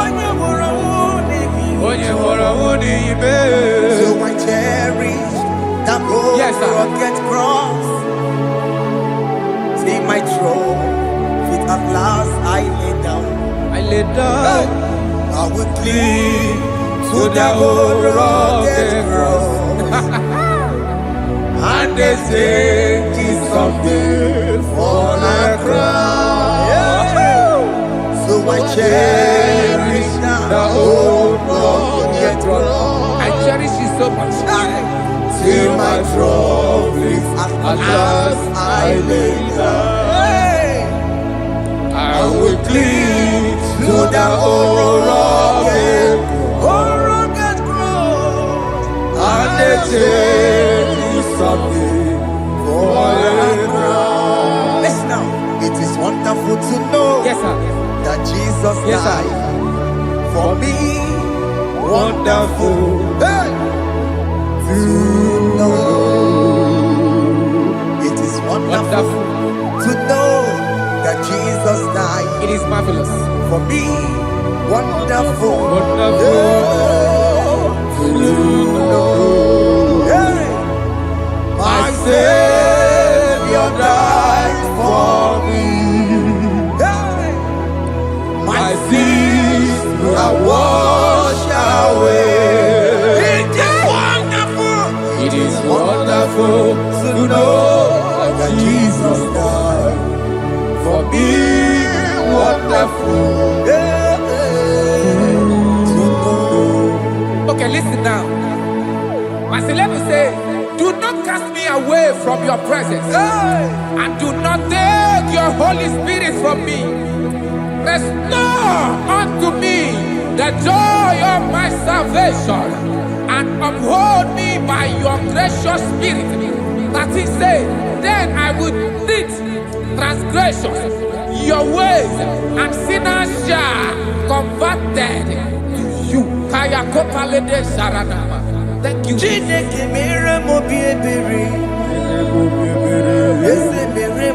onye nwụrụ ọnwụ n'ihi. Onye hụrụ wuni ibe. So I cherish that old Yes, sir. rugged cross. See my throne, feet at last I lay down. I lay down I will cling to the old rugged cross. and they say it's something for the crown. So I cherish The old rugged cross. I cherish it so much. See my throne, feet at last I lay down. I will cling to the old rugged cross. and they say it's something for the crown. Listen now, it is wonderful to know Yes, sir. that Jesus Yes, sir. died for me. Wonderful. Hey! To know. It is wonderful Wonderful. to know that Jesus died It is marvelous. for me. Wonderful. Wonderful. To know. Hey! My Savior died for me. Hey! My sins are washed away. It is wonderful. It is wonderful to know that Jesus died for me. Wonderful. Okay, listen now. Verse 11 says, do not cast me away from your presence, and do not take your Holy Spirit from me. Restore unto me the joy of my salvation, and uphold me by your gracious spirit. That he said, then I would teach transgressions your ways, and sinners shall converted to you. Kaya kopalede sharanama. Thank you. Chineke mere mo bi ebere. Eze mere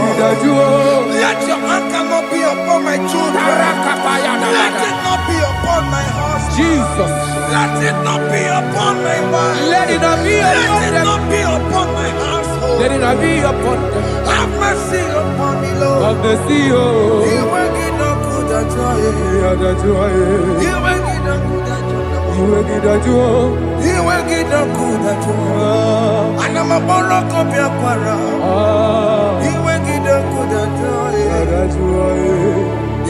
Let your anger not be upon my children. Let it not be upon my husband. Jesus. Let it not be upon my wife. Let it not be upon Let it not be upon my household. Let it not be upon them. Have mercy upon me, Lord. Of the sea. You will get no good at joy. You will get no good at joy. You will get no good at joy. And I'm a borrow of your para. You will get no good at joy.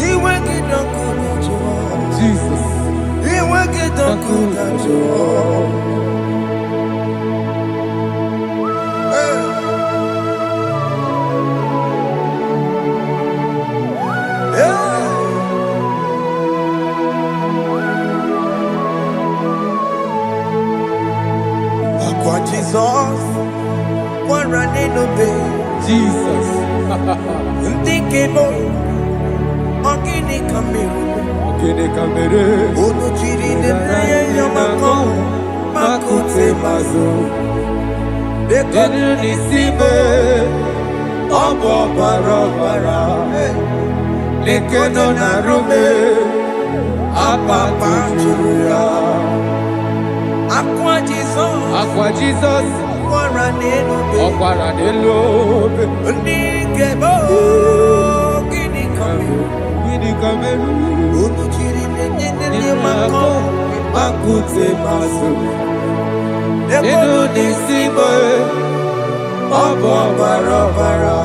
You will get no good at joy. Jesus. You will get no good at joy. Jesus, what running obey Jesus. Ndikebo, ogini kamere. Onu chiri nene yamako, makute mazo. Dekonu nisibe, obo barabara. Dekonu narume, apapa chuya. Aqua Jesus, Ọ̀pára nílò Ndikebo, gini kamere. Onu chiri nene yamako, makute mazo. Ego n'isibo, ọbụ ọbara ọbara.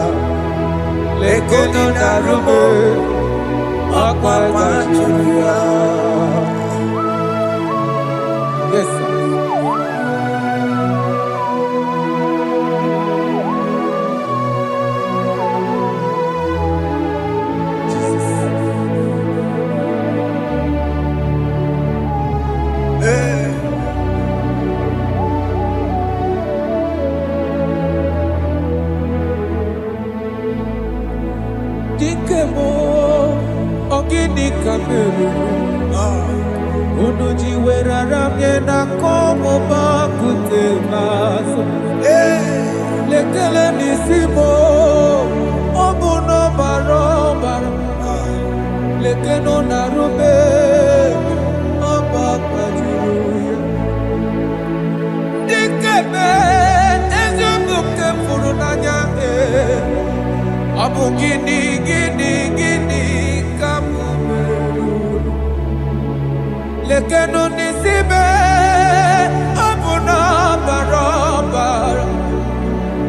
Ego dị n'arụmụ, ọkwa gbajuru ya. Yes, sir. Dikemo, ogini kameru. Unu jiwerara mye na komo bakute maso. Lekele nisimo, obuno barobara. Lekeno narube, obakwajuruya. Dikeme, ezubuke furunanya Abu gini kamumeru. Lekeno nisibe, abu na barabara.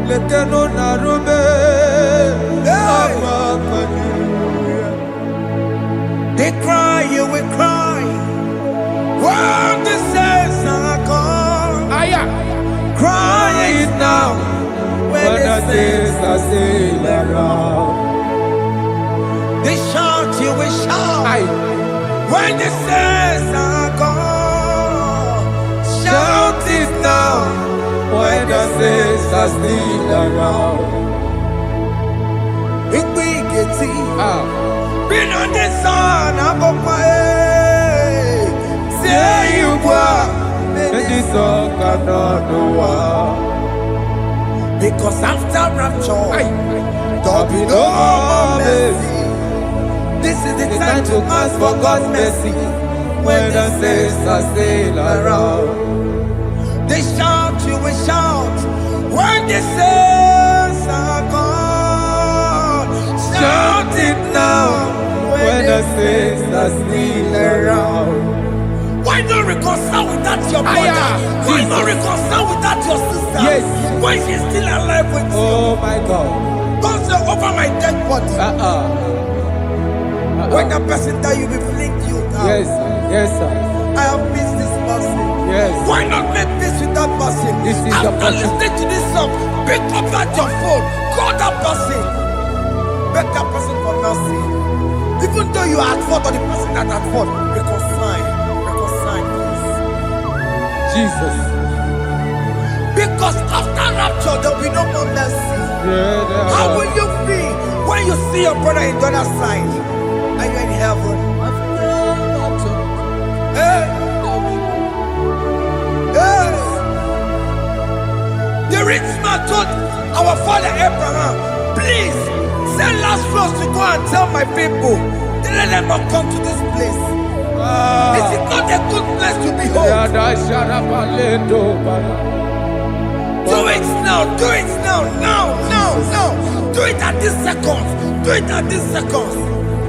Lekeno narube, abakanyuya. They cry, you will cry. When the saints are gone, cry it now. When the saints are still around, they shout, you will shout. When the saints are gone, shout it now. When the saints are still around, if we get it, been on the sun, I'm up my say you were, and this song cannot do. Because after rapture, there'll be no more mercy. This is the time to ask for God's mercy. When the saints are still around, they shout, you will shout. When the saints are gone, shout it now. When the saints are still around. Why not reconcile with that your brother? Why not reconcile with that your sister? Yes. Why she's still alive with you? Oh my God. Don't say over my dead body. When the person that you will fling you down. Yes, sir. Yes, sir. I have missed this person. Yes. Why not make peace with that person? This is After the person. listening to this song, pick up that your phone, call that person, beg that person for mercy. Even though you are at fault or the person that at fault, reconcile, please. Jesus. Because after rapture, there will be no more mercy. How will you feel when you see your brother in the other side? Are you in heaven? Hey. Hey. The rich man told our father Abraham, please send Lazarus to go and tell my people, let them not come to this place. This is not a good place to behold. Do it now, do it now, now. Do it at this second. Do it at this second.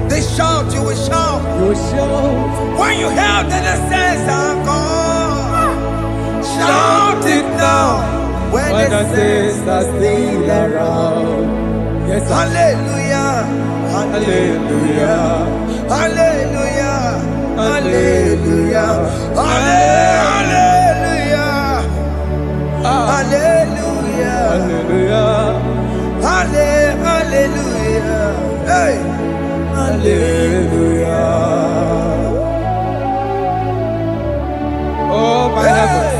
They shout, you will shout. You shout. When you hear that the saints are gone, shout it now. When the saints are still around. Yes, sir. Hallelujah. Hallelujah. Hallelujah. Hallelujah. Hallelujah. Hallelujah. Hallelujah. Hallelujah. Hey. Hallelujah. Oh, my heavens.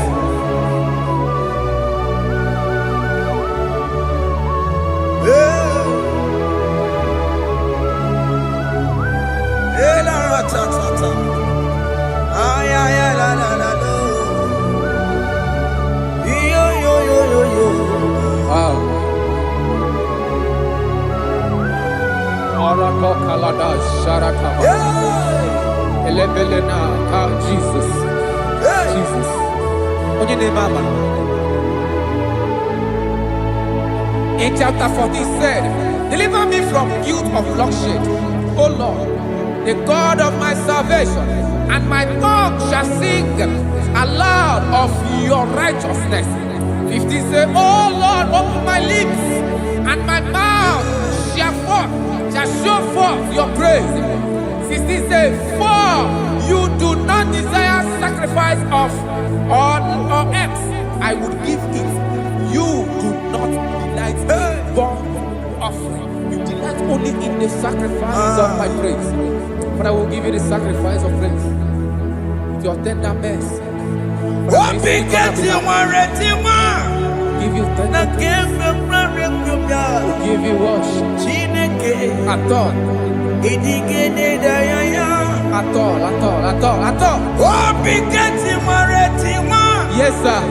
Jesus. Jesus. What's your name, Mama? In chapter 40 said, deliver me from guilt of bloodshed, O Lord, the God of my salvation, and my tongue shall sing aloud of your righteousness. 15 say, oh Lord, open my lips, and my mouth shall show forth your praise. 16 say, for you do not desire sacrifice of or eggs, I would give it. You do not delight in burnt offering. You delight only in the sacrifice of my praise. But I will give you the sacrifice of praise. With your tender mercy. Give you tender will give you worship. At all. Yes, sir.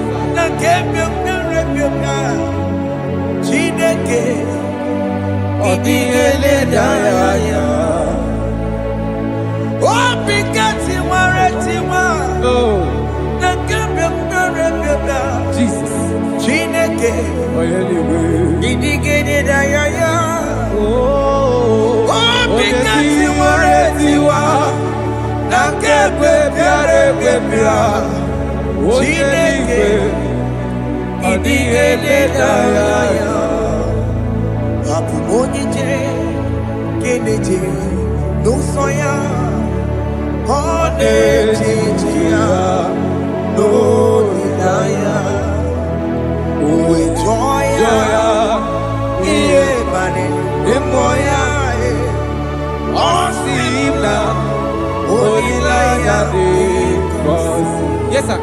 Jesus. Yes, sir.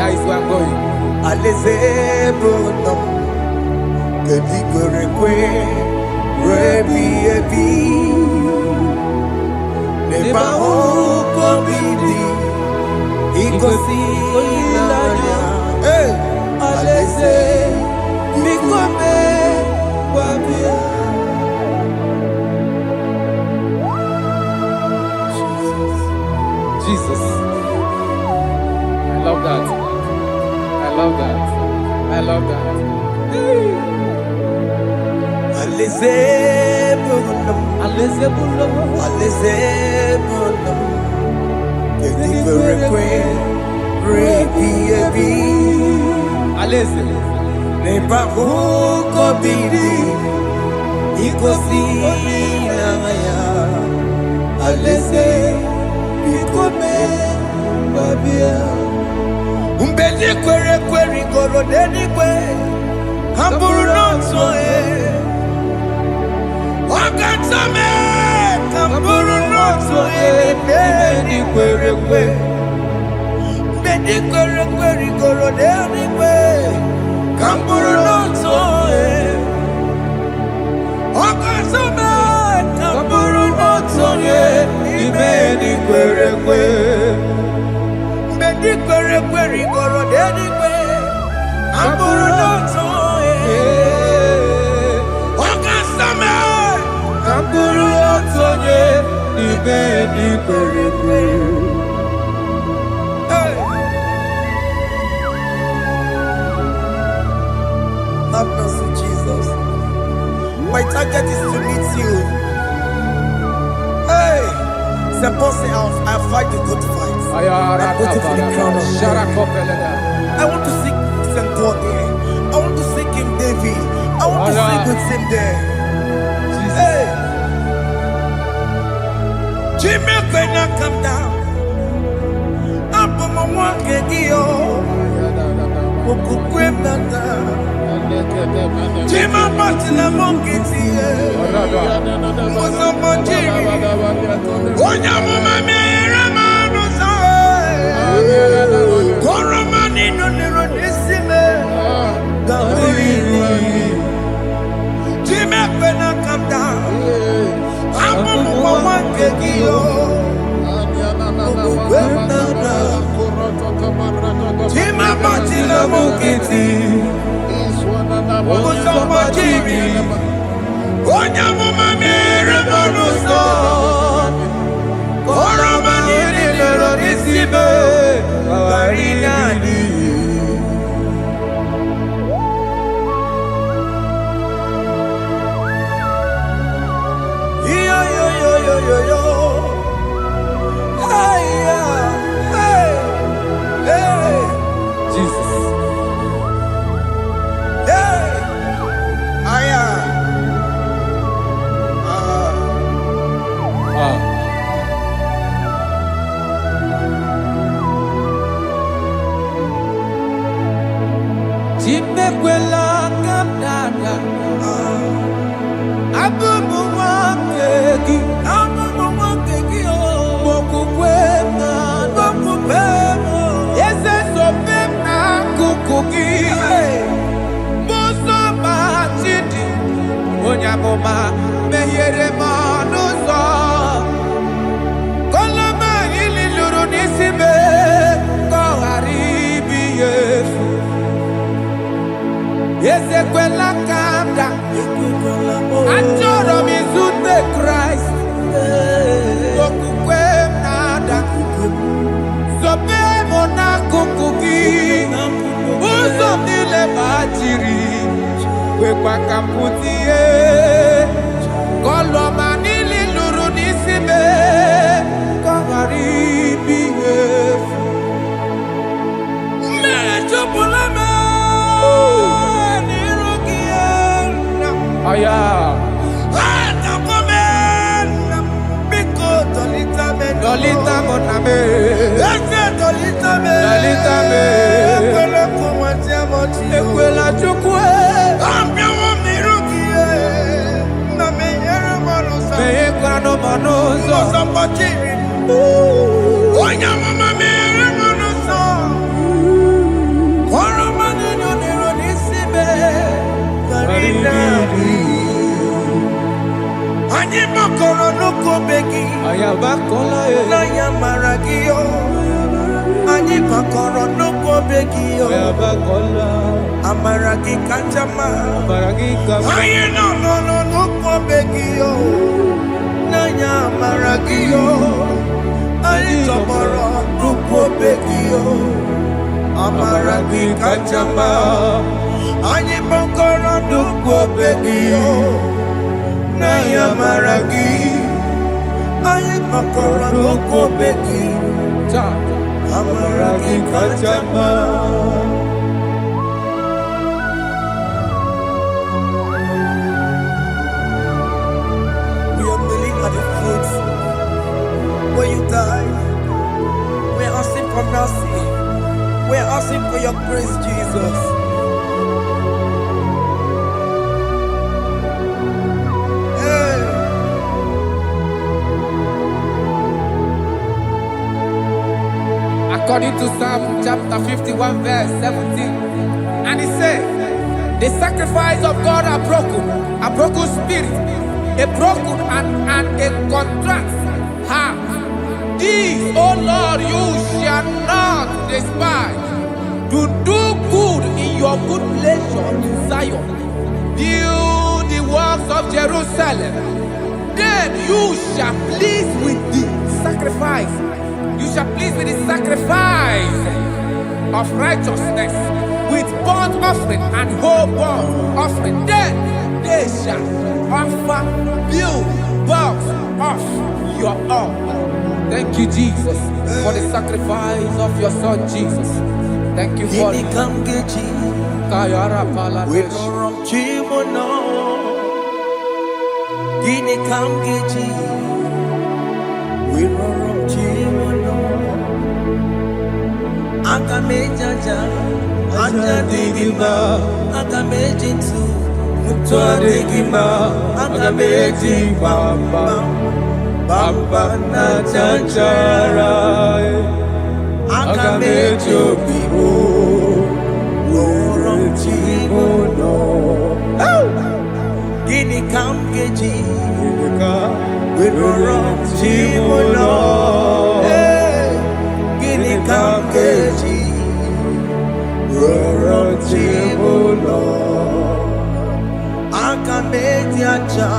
That is where I'm going. Jesus. I love that. I love that. I love that. Have mercy, Jesus. My target is to meet you. Hey, suppose I fight the good fight. I'm waiting for the crown of heaven. I want to seek St. God there. I want to seek King David. I want to seek with him there. Hey, Jimmy cannot come down. I'm on my one kedio. Jima Martina Monkiti, Mosambanji, Onyamuma Ramano, Koramani, Nonirosime, Jimmy Pena come down. I'm on one kegio. Jima Martina Monkiti. mekwela kapdada abụmụ nwoke gị okwukwe eze sobe m n'akụkụ gị mụzọ ma chidi onye amụma mehiere m ọnụ ụzọ koloma ili lụrụ n'isi me ka ọ ghara ibi ya efu ezekwela ka m da achọrọ m izute Kraịst okwukwe m na-ada zobe m n'akụkụ gị ụzọ m niile gbachiri kwekwa ka m pụta ihe kọlọma niile lụrụ n'isi me ka ọ ghara ibi ya efu mmejupụla m n'iru gị aya Dolita moname, dolita me, ekwela chukwe, me ekwano manozo, onya mama me manozo, koro manino nero nisibe, karina. Anyị makọrọ n'ụkọ begi na ya mara gị o. Anyị makọrọ n'ụkọ begi o. Amara gị kacha mma. Anyị nọ n'ụkọ begi o. Na ya mara gị o. Anyị tọgbọrọ n'ụkọ begi o. Amara gị kacha mma. Anyị makọrọ n'ụkọ begi o. Naya maragi, aye makora loko beki, amaragi kachama. We are kneeling at the foot where you died. We are asking for mercy. We are asking for your grace, Jesus. According to Psalm chapter 51 verse 17, and he said, the sacrifice of God are broken spirit, a broken and a contrite heart. These, O Lord, you shall not despise. To do good in your good pleasure in Zion. Build the works of Jerusalem. Then you shall please with the sacrifice. You shall please with the sacrifice of righteousness, with burnt offering and whole burnt offering. Then they shall offer build boughs of your own. Thank you, Jesus, for the sacrifice of your Son, Jesus. Thank you for it. Akamejaja, ajadigima, akamejintu, mutuadigima, akamejibamba, bamba na janjara, akamejobibo, roromchimono. Gini kamgeji, roromchimono. Kamkeji, Rorochibulo, Akameji aja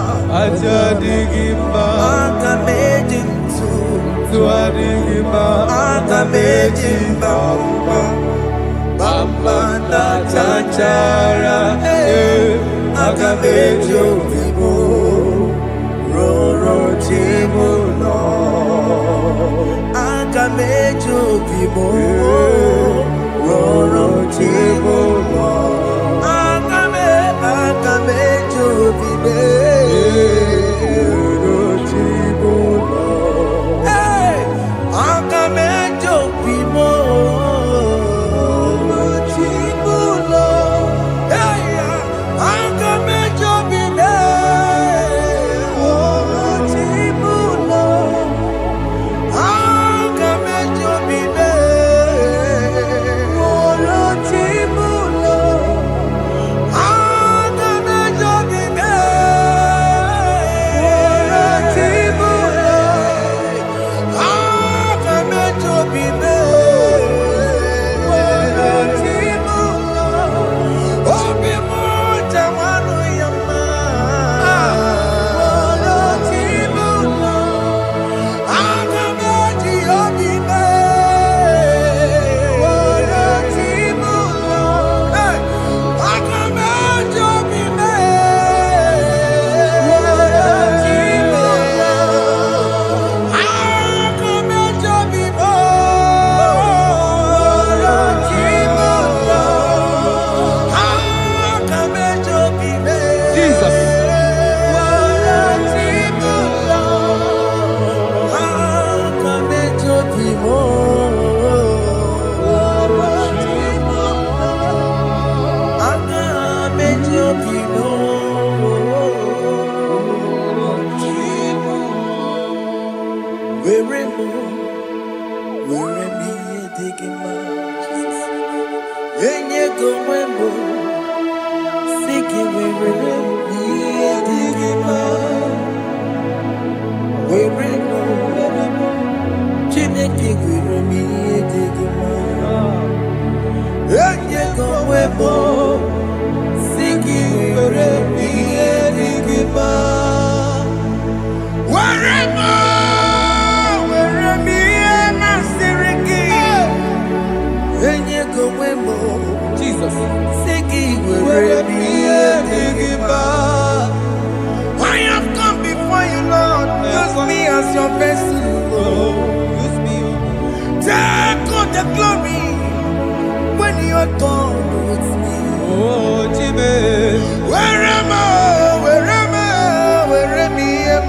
digima, Akameji tuadigima, Akameji bamba, bamba na chanchara, Akameji obibo, Rorochibulo. Akamejo bibo, roro chibo lo. Akamejo bibe, roro chibo lo. Akamejo bibo, roro chibo lo. Enye gomwembo Siki weremo Iye digima Weremo Chineke weremo Iye digima Enye gomwembo Siki weremo Iye digima Weremo Weremo Iye nasiriki Enye gomwembo Jesus. Siki weremo Iye digima I have come before you, Lord. Use me as your vessel, Lord. Use me. Take all the glory when you are done with me. Oh, Jimmy. Where am I? Where am I? Where am I?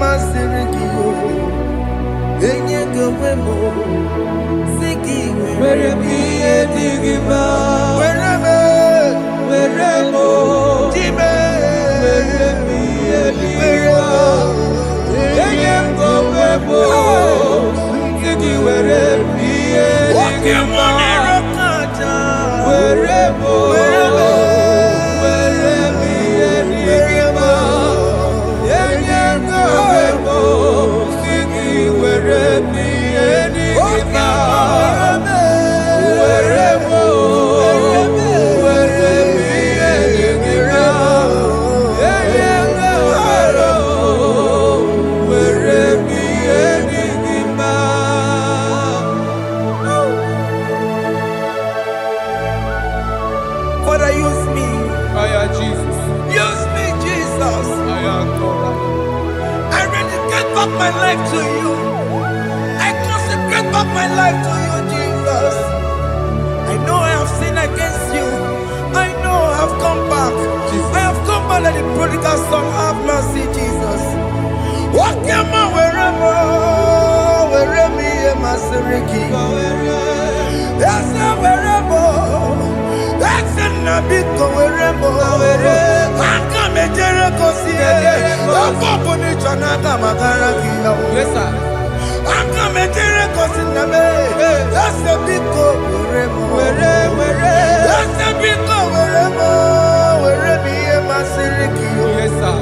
Masirikio. Enye gomemo. Siki Where am I? Digima. Where am I? Where am I? Jimmy. Where am I? Digima. Enye gomemo. Siki where am I? Digima. Where am I? Where am I? Digima. Enye gomemo. Siki where am I? Digima. Father, use me. Jesus. Use me, Jesus. I am God. I rededicate back my life to you. I consecrate back my life to you, Jesus. I know I have sinned against you. I know I have come back. I have come back like the prodigal son. Have mercy, Jesus. Walk your man wherever me and my Siriki. Yes, wherever. That's a Nabiko wherever. I come a Jericho see. I'm going to Chanaka Makaraki. Yes, sir. I come a Jericho in the bay. That's a big go wherever. That's a big go wherever me and my Siriki. Yes, sir.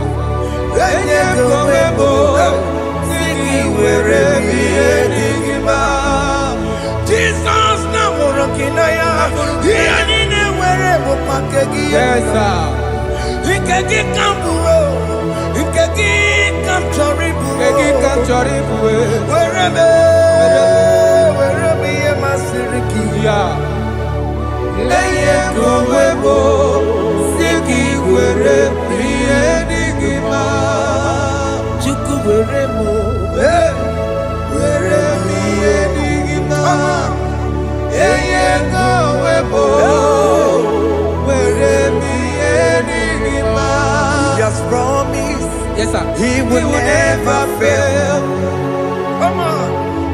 Enye gomebo, siki were mi Jesus na morokinaya, yanine were mopakegi. Yes, sir. Ikegi kambuo, ikegi kamchoribu. Kegi kamchoribu. Were mi emasiriki. Yeah. Enye gomebo, siki were mi enigma. Chuku were mo, Were mi enigma. Enye gomebo, were mi enigma. He has promised Yes, sir. He will never fail. Come on,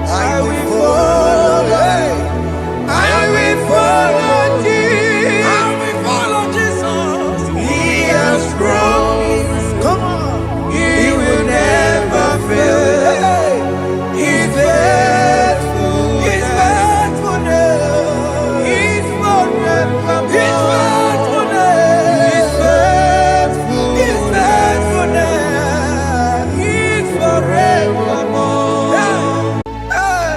I will follow. I will follow Jesus. I will follow Jesus. He has promised. Come on, He will never fail. He's faithful. He's faithfulness. He's forever. He's faithfulness. He's faithful. He's faithfulness. He's forevermore. Hey.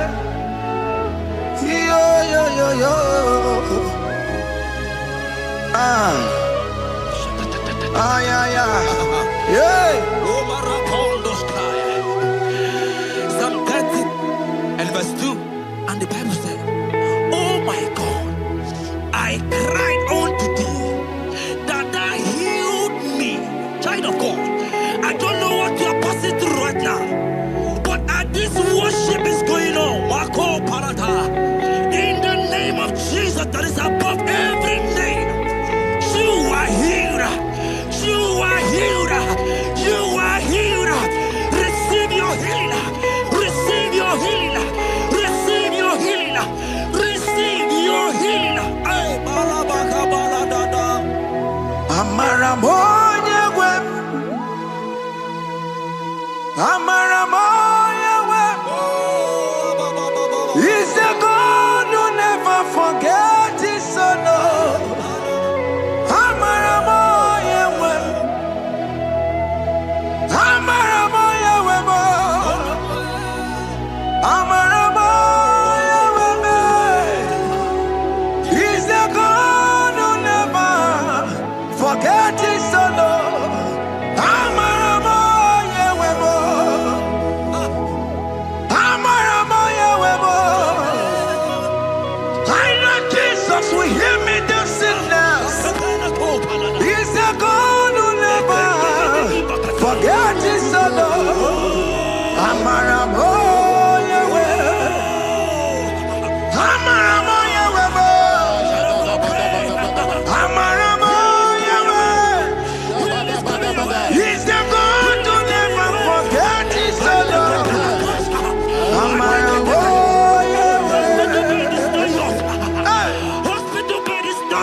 Yo, yo, yo, yo. Ah, yeah, yeah. Yeah. Psalm 30 and verse 2. And the Bible said, oh my God, I cried unto thee that thou healed me. Child of God, I don't know what you are passing through right now, but as this worship is going on, Marco Parata, in the name of Jesus that is above every name, you are healed. You are healed. You are healed. Receive your healing. Receive your healing. Receive your healing. Receive your healing. Hey,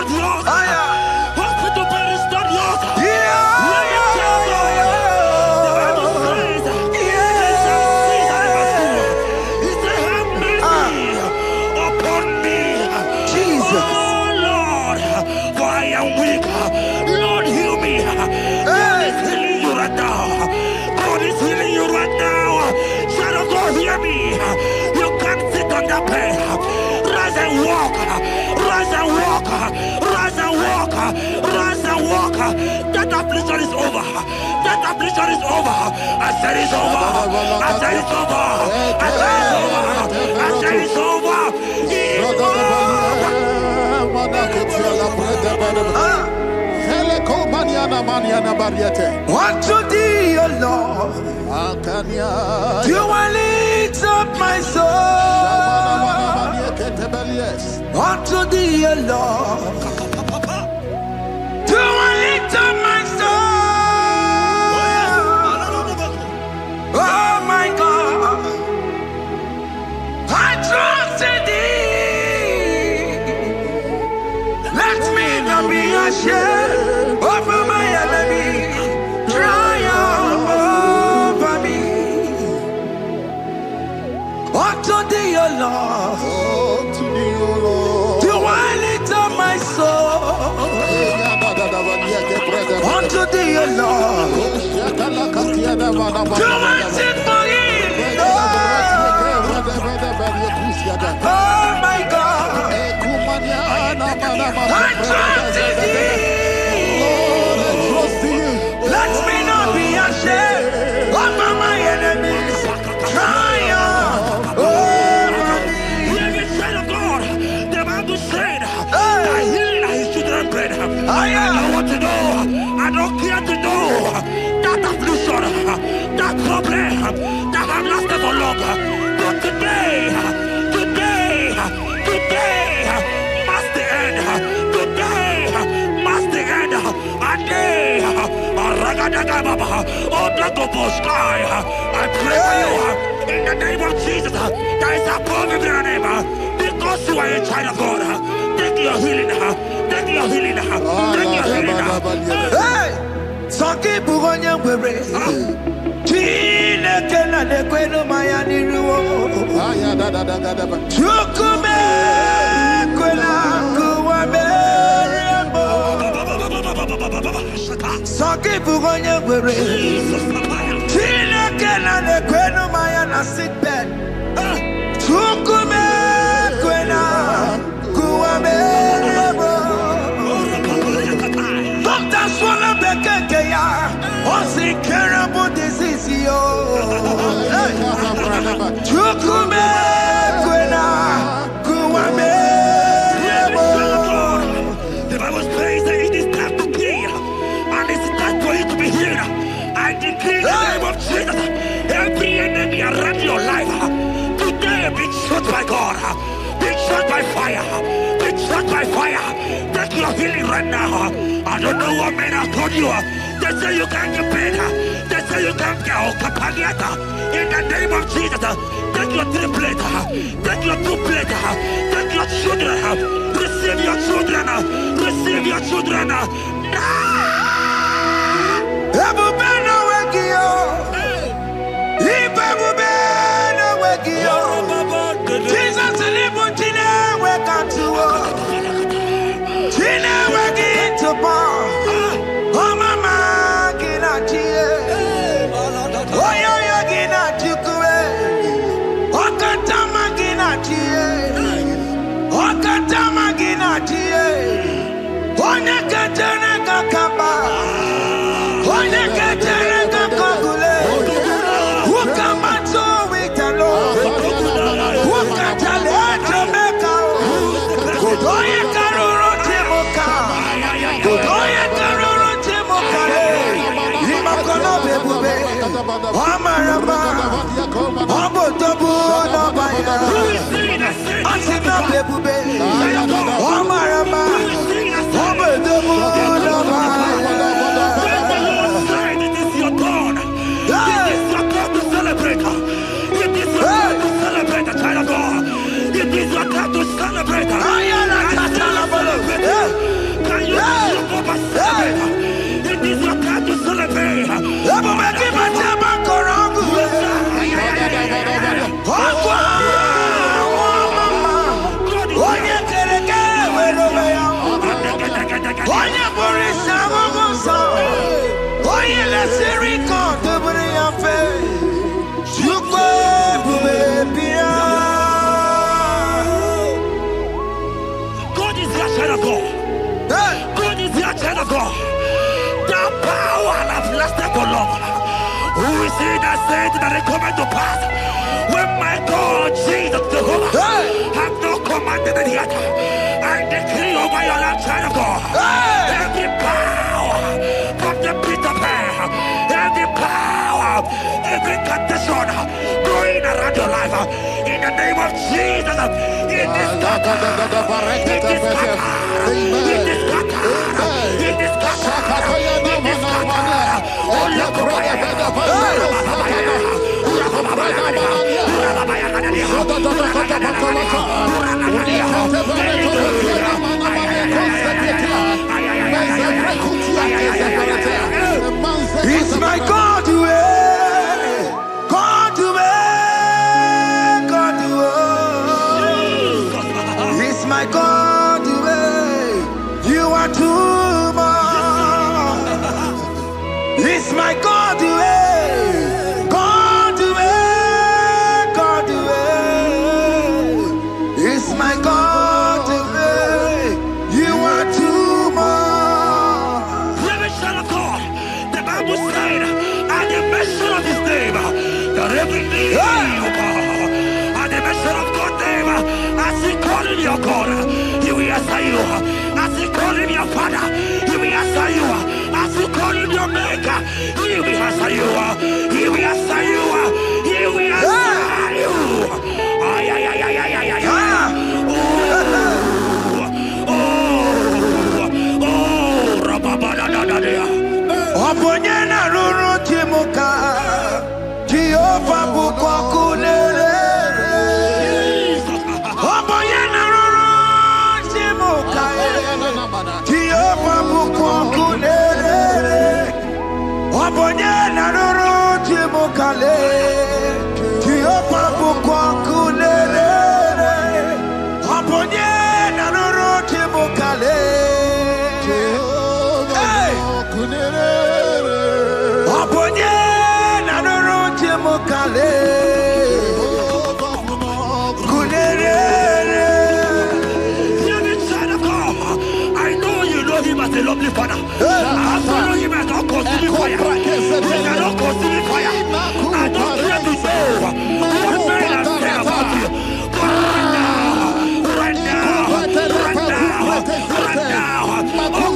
not yours. Ah, yeah. Hospital bed is not yours. Yeah. Let me tell you, the Bible says, in Psalm 6 and verse 2, he said, have mercy upon me. Jesus. Oh Lord, for I am weak. Lord, heal me. God is healing you right now. God is healing you right now. Child of God, hear me. You can't sit on that bed. Rise and walk. Rise and walk. Rise and walk. Rise and walk. That affliction is over. That affliction is over. I said it's over. I said it's over. I said it's over. I said it's over. It's Unto thee, O Lord, do I lift up my soul. Unto thee, O Lord, do I lift up my soul. Oh my God, I trust in thee. Let me not be ashamed over my enemy. Triumph over me. Unto thee, O Lord, do I lift up my soul. Unto thee, O Lord, do I sing for healing. Oh my God, I trust in thee. Let me not be ashamed over my enemies. Triumph over me. Hear me, child of God. The Bible said, that healing is his children's bread. I don't want to know. I don't care to know that affliction, that problem that have lasted for long. But today must the end. Today must the end. And day, I pray for you in the name of Jesus. There is a problem in your name. Because you are a child of God. Take your healing. Take your healing. Take your healing. Hey, Sanki Bugonya Were. Tina Kena de Queno Mayani Ruo. Chukume Quena Kuame. Sanki Bugonya Were. Tina Kena de Queno Mayana sick bed. Chukume Quena Kuame. Doctor Swallow Bekeya, what's the terrible disease? Chukume Kwena Kuame. The Bible says that it is time to kill, and it's time for you to be healed. I decree in the name of Jesus, every enemy around your life, today be shot by God, be shot by fire, be shot by fire. Take your healing right now. I don't know what men have told you. They say you can't get paid. They say you can't get Okapagiata. In the name of Jesus, take your triplet, take your two-plate, take your children, receive your children, receive your children. Ebubena Wekio, Ibebubena Wekio, Jesus Libutine Wekantuo, Tina Weki to Paul, Oh Mama Ginachi, Oh Yo Ginachi, Okatama Ginachi, Okatama Ginachi, Onekatana Kakaba, Onekatana Kakagule, Ukamato Witalo, Ukatale Jamaica, Godoya Karuro Timoka, Godoya Karuro Timoka, Imakono Bebube, Amarama, Obotobu Nabaya, Asina Bebube, Amarama, Obotobu long. Who is he that said that it coming to pass? When my God, Jesus Jehovah, have not commanded it yet, I decree over your life, child of God, every power from the pit of hell, every power, every condition going around your life, in the name of Jesus, it is scattered, it is scattered, it is scattered, it is scattered, it is scattered. Oh, look over It's my God to God to God to It's my God to you are too much. It's my God to God to God to It's my God to you are too much. Revelation of God. The Bible said, at the mention of his name, that every knee will bow. At the mention of God's name, as he call him your God, he will answer you. As he call him your Father, he will answer you. As he call him your Maker, he will answer you. He will answer you. He will answer you. Ay, ay, ay, ay, ay, ay, ay, ay. Oh, rababadadadadea. Oponyena ruru timuka Jehova bukwa kunere Oponyena ruru timuka Jehova bukwa kunere Oponyena ruru timuka le Jehova bukwa kunere Oponyena ruru timuka le Oponye na nuru timukale kunere. I know you know him as a lovely father. I follow him as a consuming fire. He cannot consume fire. I don't care to know what men have said about you. But right now, oh,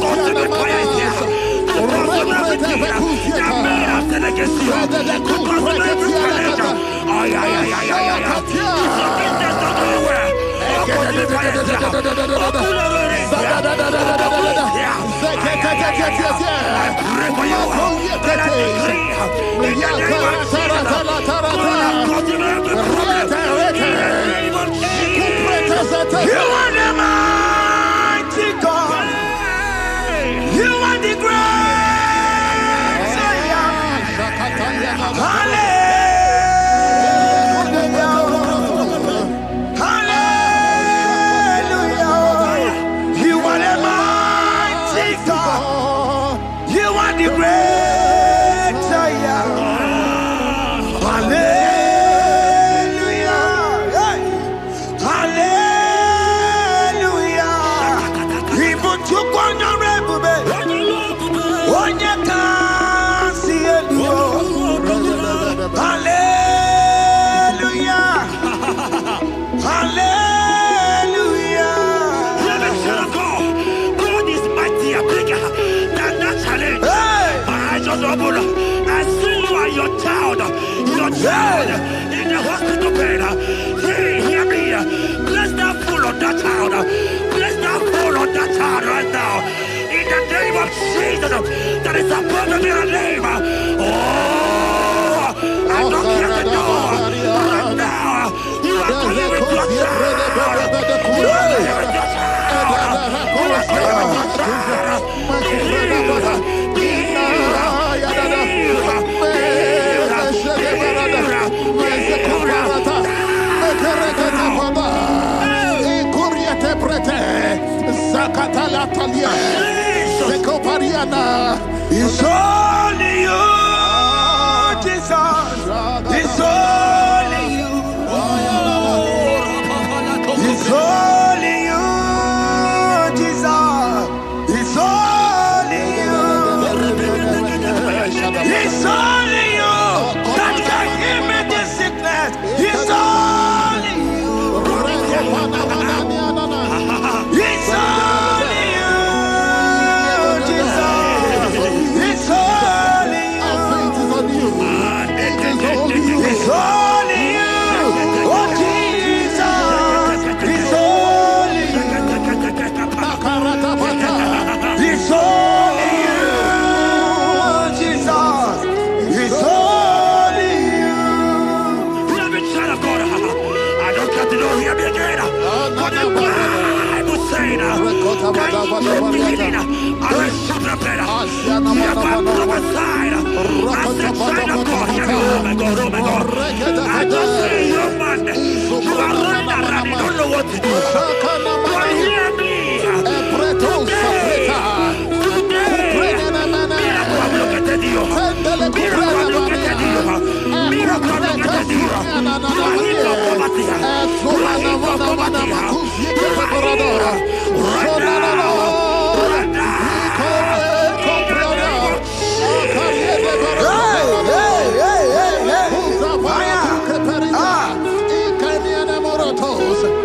consuming fire is here. You are the mighty God. You are the great. I see you and your child in the hospital bed. Hear me. Bless that fool on that child. Bless that fool on that child right now. In the name of Jesus, that is above every name. Oh, I don't hear the door. Right now, you are calling with your child. You are calling with your child. You are calling with your child. It's only you, Jesus. It's only you. It's only you, Jesus. It's only you. It's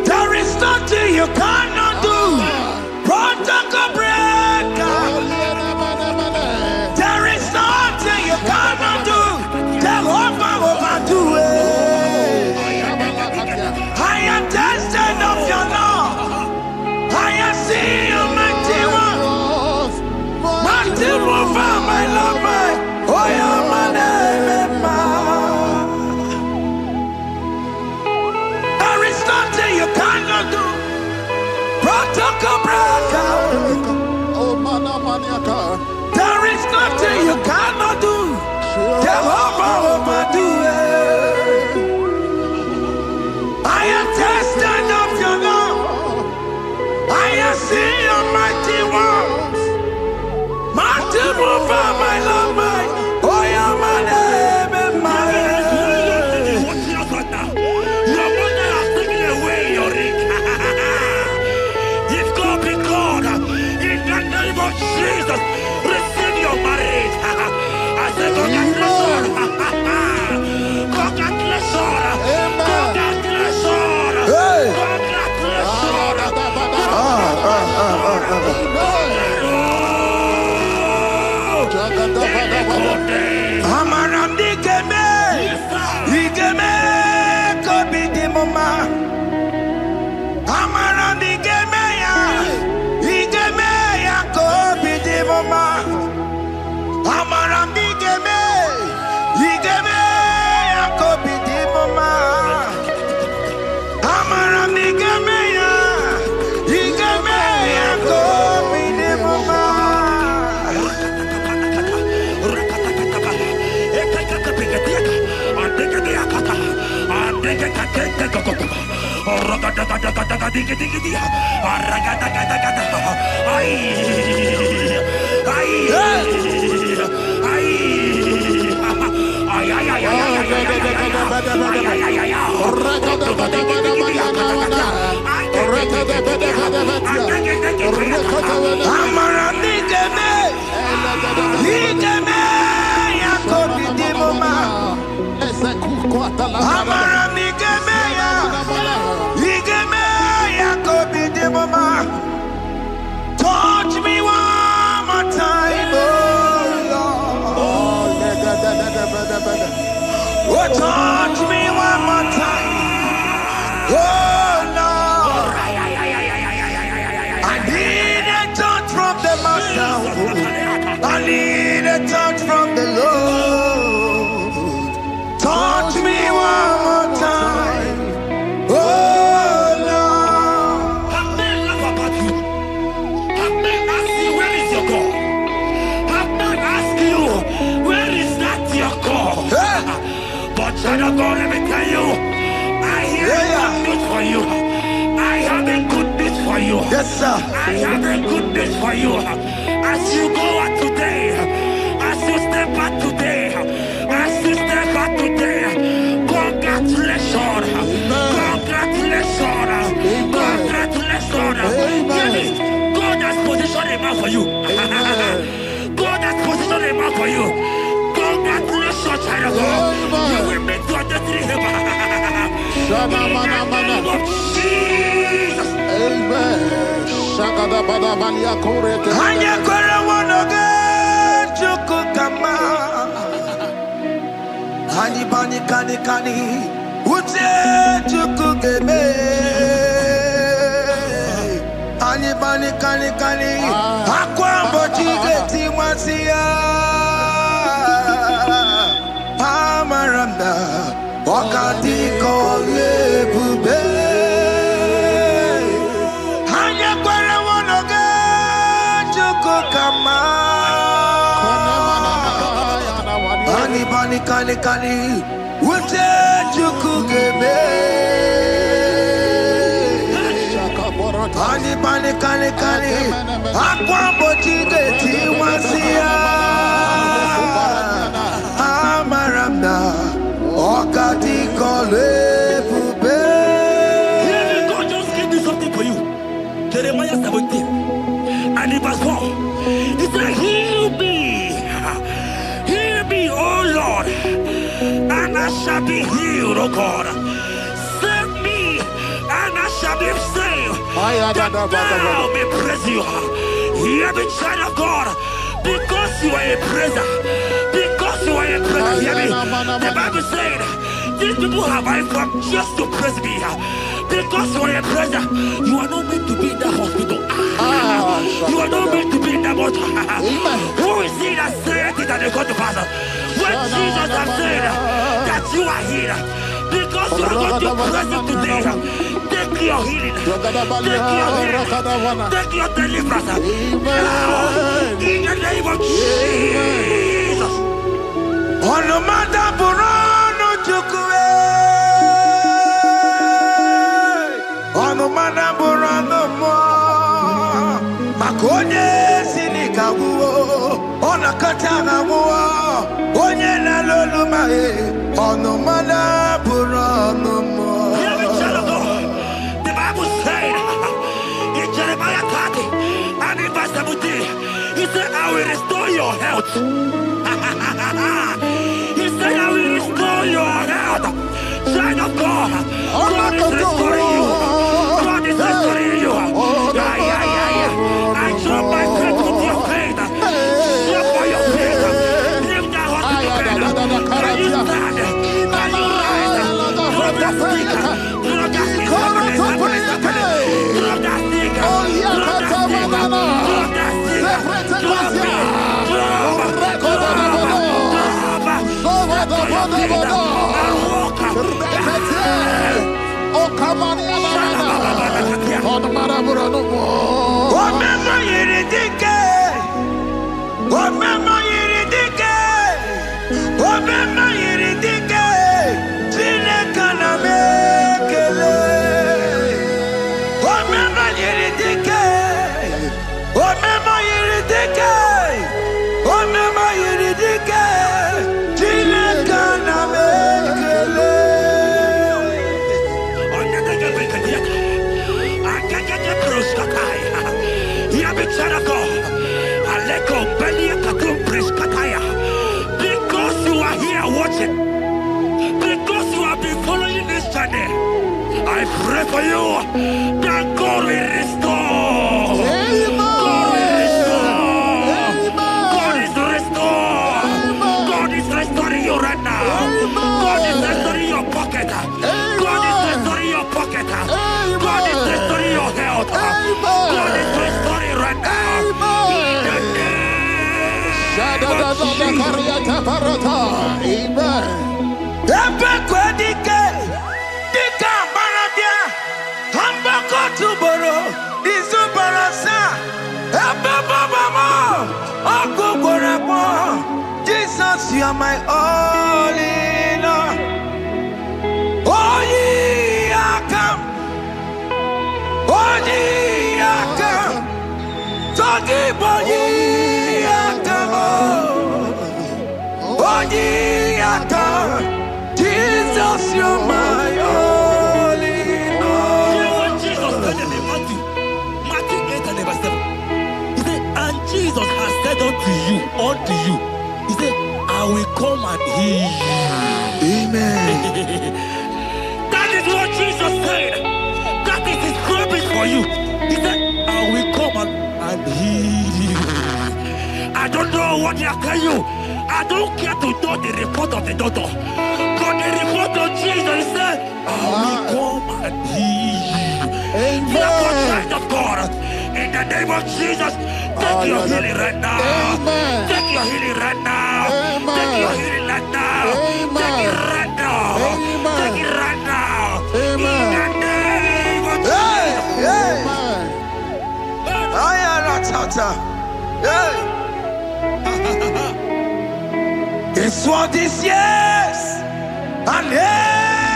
There is nothing you cannot do. Protocol breaker. There is nothing you cannot do. Jehovah overdo it. I am tested of your love. I am seeing you, mighty one. Mighty mover, my love, my. Oh, yeah, my name, there is nothing you cannot do. Protocol breaker. There is nothing you cannot do. Jehovah overdo it. I am tested of your love. I am seeing your mighty ones. Mighty mover, my love, my. Oh, yeah, my name, my. Jesus, receive your marriage. I say congratulations. Congratulations. Congratulations. Congratulations. Amaram digeme, digeme, kobi di mama. Amaram digeme ya, digeme ya kobi di mama. Amaram digeme, digeme ya kobi di mama. Amaram digeme ya, digeme ya kobi di mama. Touch me one more time, oh Lord. Oh, touch me one more time, oh Lord. I need a touch from the Master. I need a touch from the Lord. Touch me one more time, oh Lord. Have men laugh about you. Have men ask you, where is your God? Have men ask you, where is that your God? But child of God, let me tell you, I have a good news for you. I have a good news for you. Yes, sir. I have a good news for you. As you go out today, as you step out today, as you step out today, congratulations. Congratulations. Congratulations. God has positioned a man for you. God has positioned a man for you. Congratulations, child of God. You will make your destiny helper. In the name of Jesus. Amen. Hanya kwara wanoge chukukama. Hani bani kani kani uche chukukeme. Hani bani kani kani akwa mbochige timwasia. Amaramda wakati kole bube. Hanya kwara wanoge kani. Ute chukugeme. Kani. Akwa bochige tiwasia. Amaramna. Okati kole pube. God just gave me something for you. Jeremiah 17 and in verse 4. He said, heal me, oh Lord, and I shall be healed, oh God. Save me, and I shall be saved. That thou may praise you. Hear me, child of God, because you are a praiser. Because you are a praiser, hear me. The Bible said, these people have I come just to praise me. Because you are a praiser, you are not meant to be in that hospital. You are not meant to be in that water. Who is he that said it and they come to pass? When Jesus has said that you are here, because you are going to praise him today, take your healing, take your deliverance. In the name of Jesus. On the matter Burano Chukwe. On the matter Burano Mo. Makonye Sinikawo. On a Katana Mo. Onye na Lolumae. On the matter Burano Mo. The Bible said in Jeremiah 30 and in verse 17, he said, I will restore your health. He said, I will restore your health. Child of God, God is restoring you. God is restoring you. I drop my faith with your faith. Drop for your faith. Leave that hospital bed. Can you stand? Can you rise? Drop that stick. Drop that stick. Drop that stick. Because you are here watching, because you have been following this journey, I pray for you that God will restore. God will restore. God is restoring. God is restoring you right now. God is restoring your pocket. God is restoring your pocket. God is restoring your health. God is restoring right now. Amen. Jesus, you are my all in all. Oh, ye are come. Oh, ye are come. Talking about ye are come. Oh, ye are come. Jesus, you are my all in all. You know what Jesus said in Matthew 8 and verse 7? He said, and Jesus has said unto you, he said, I will come and heal you. Amen. That is what Jesus said. That is his promise for you. He said, I will come and heal you. I don't know what they are telling you. I don't care to know the report of the doctor. But the report of Jesus, he said, I will come and heal you. Therefore, child of God, in the name of Jesus, take your healing right now. Amen. Take your healing right now. Amen. Take your healing right now. Amen. Take it right now. Amen. Take it right now. Amen. In the name of Hey, hey. Amen. I am not Tata. Hey. His word is yes and amen.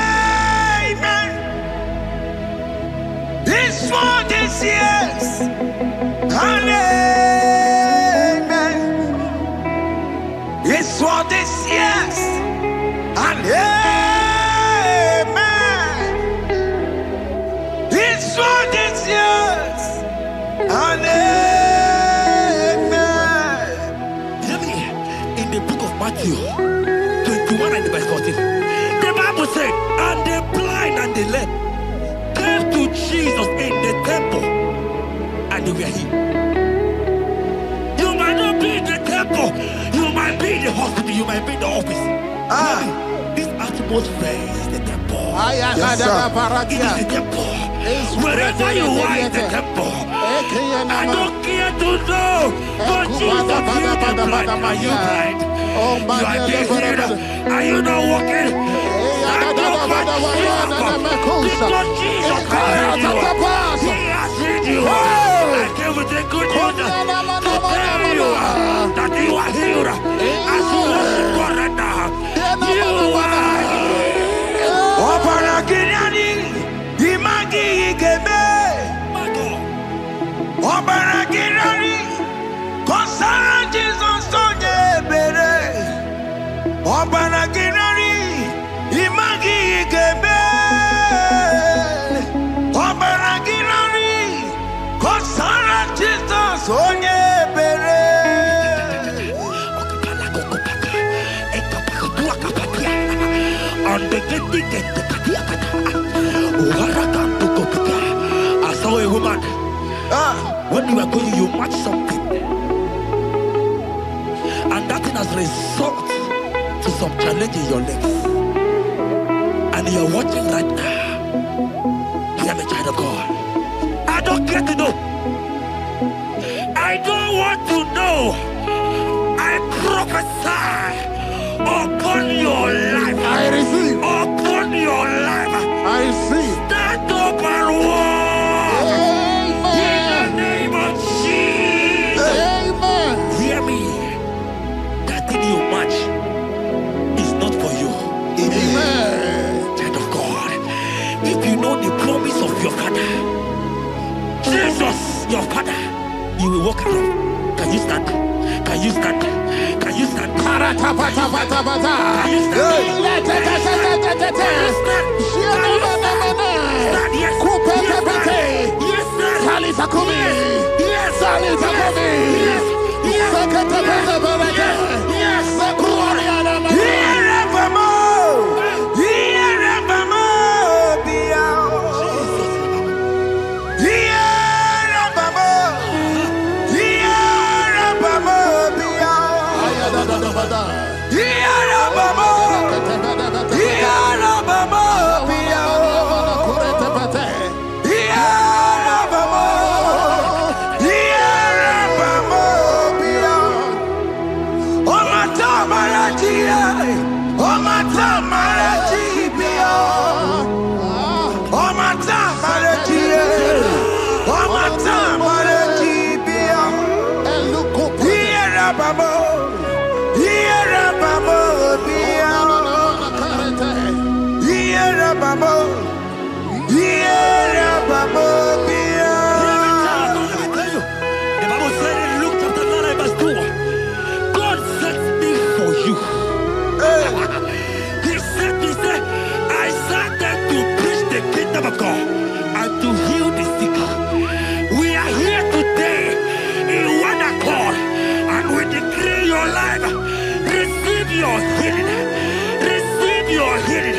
His word is yes and amen. His word is yes and amen. His word is yes and amen. Hear me. In the book of Matthew 21 and verse 14, the Bible said, and the blind and the lame came to Jesus in the temple, and they were healed. You might not be in the temple, you might be in the hospital, you might be in the office. This atmosphere is the temple. Yes, sir. It is the temple. Wherever you are in the temple, I don't care to know, but Jesus healed the blind. Are you blind? You are being healed. Are you not walking? Stand up and because Jesus has healed you. He has healed you. I came with the good news to tell you that you are healed. As you worship God right now, you are healed. Opana Gideoni, Imagi Igebe. Opana Gideoni, Konsara Jesus Onyebere. Opana Gideoni, Imagi Igebe. Opana Gideoni, Konsara Jesus Onyebere. I saw a woman. When you are going, you match something, and that thing has result to some challenge in your legs, and you are watching right now. Hear me, child of God. I don't care to know. I don't want to know. I prophesy upon your life. I receive. Upon your life. I receive. Stand up and walk. In the name of Jesus. Amen. Hear me. That thing you match is not for you. Amen. Child of God. If you know the promise of your father, Jesus, your father, you will walk around. Can you stand? Can you stand? Can you stand? Can you stand? Of God and to heal the sick. We are here today in one accord, and we decree your life. Receive your healing. Receive your healing.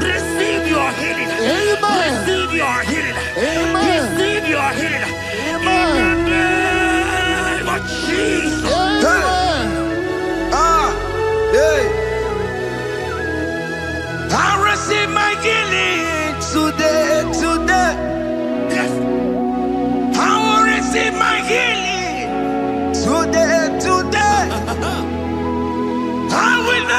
Receive your healing. Amen. Receive your healing. Amen. Receive your healing. Amen. In the name of Jesus. Amen. I receive my healing today. Yes. I will receive my healing today. I will not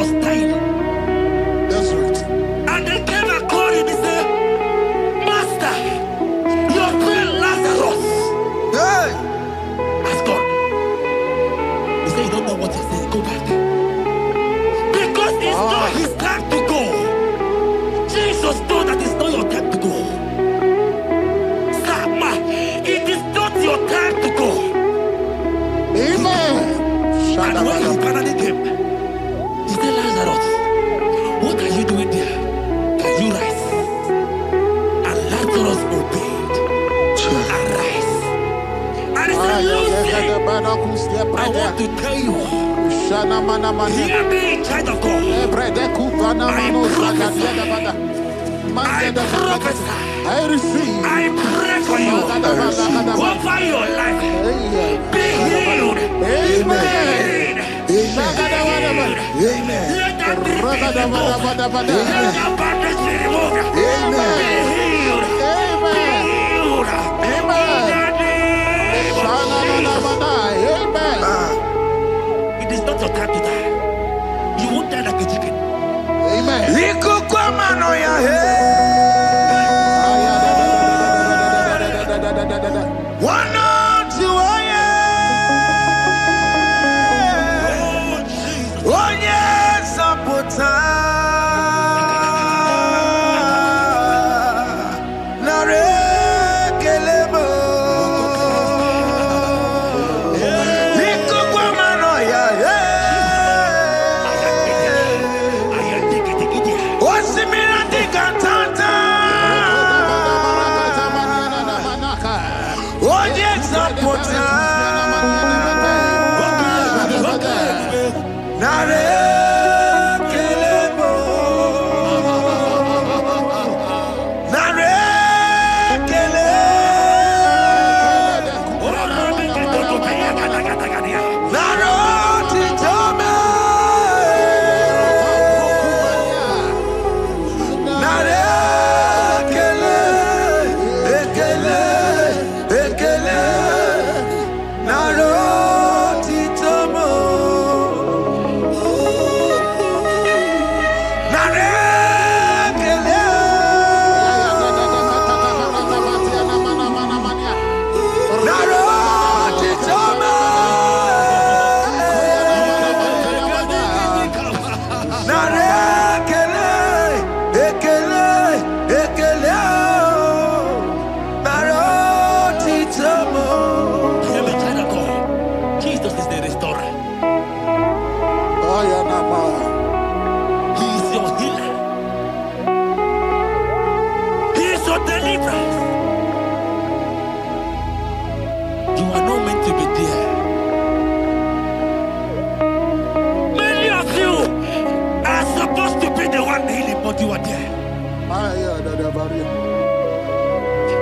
was dying. That's right. And they came and called him. He said, Master, your friend Lazarus has gone. He said, you don't know what you're saying. Go back. Because it's not his time to go. Jesus knows that it's not your time to go. Sama, it is not your time to go. Amen. And when he finally came, he said, Lazarus, what are you doing there? Can you rise? And Lazarus obeyed and rise. And he said, Lucy, I want to tell you, hear me in child of God. I prophesy. I pray for you. Over your life. Be healed. Amen. Let that be removed. Let that bandage be removed. Be healed. Be healed. It is not your time to die. You won't die like a chicken. Amen.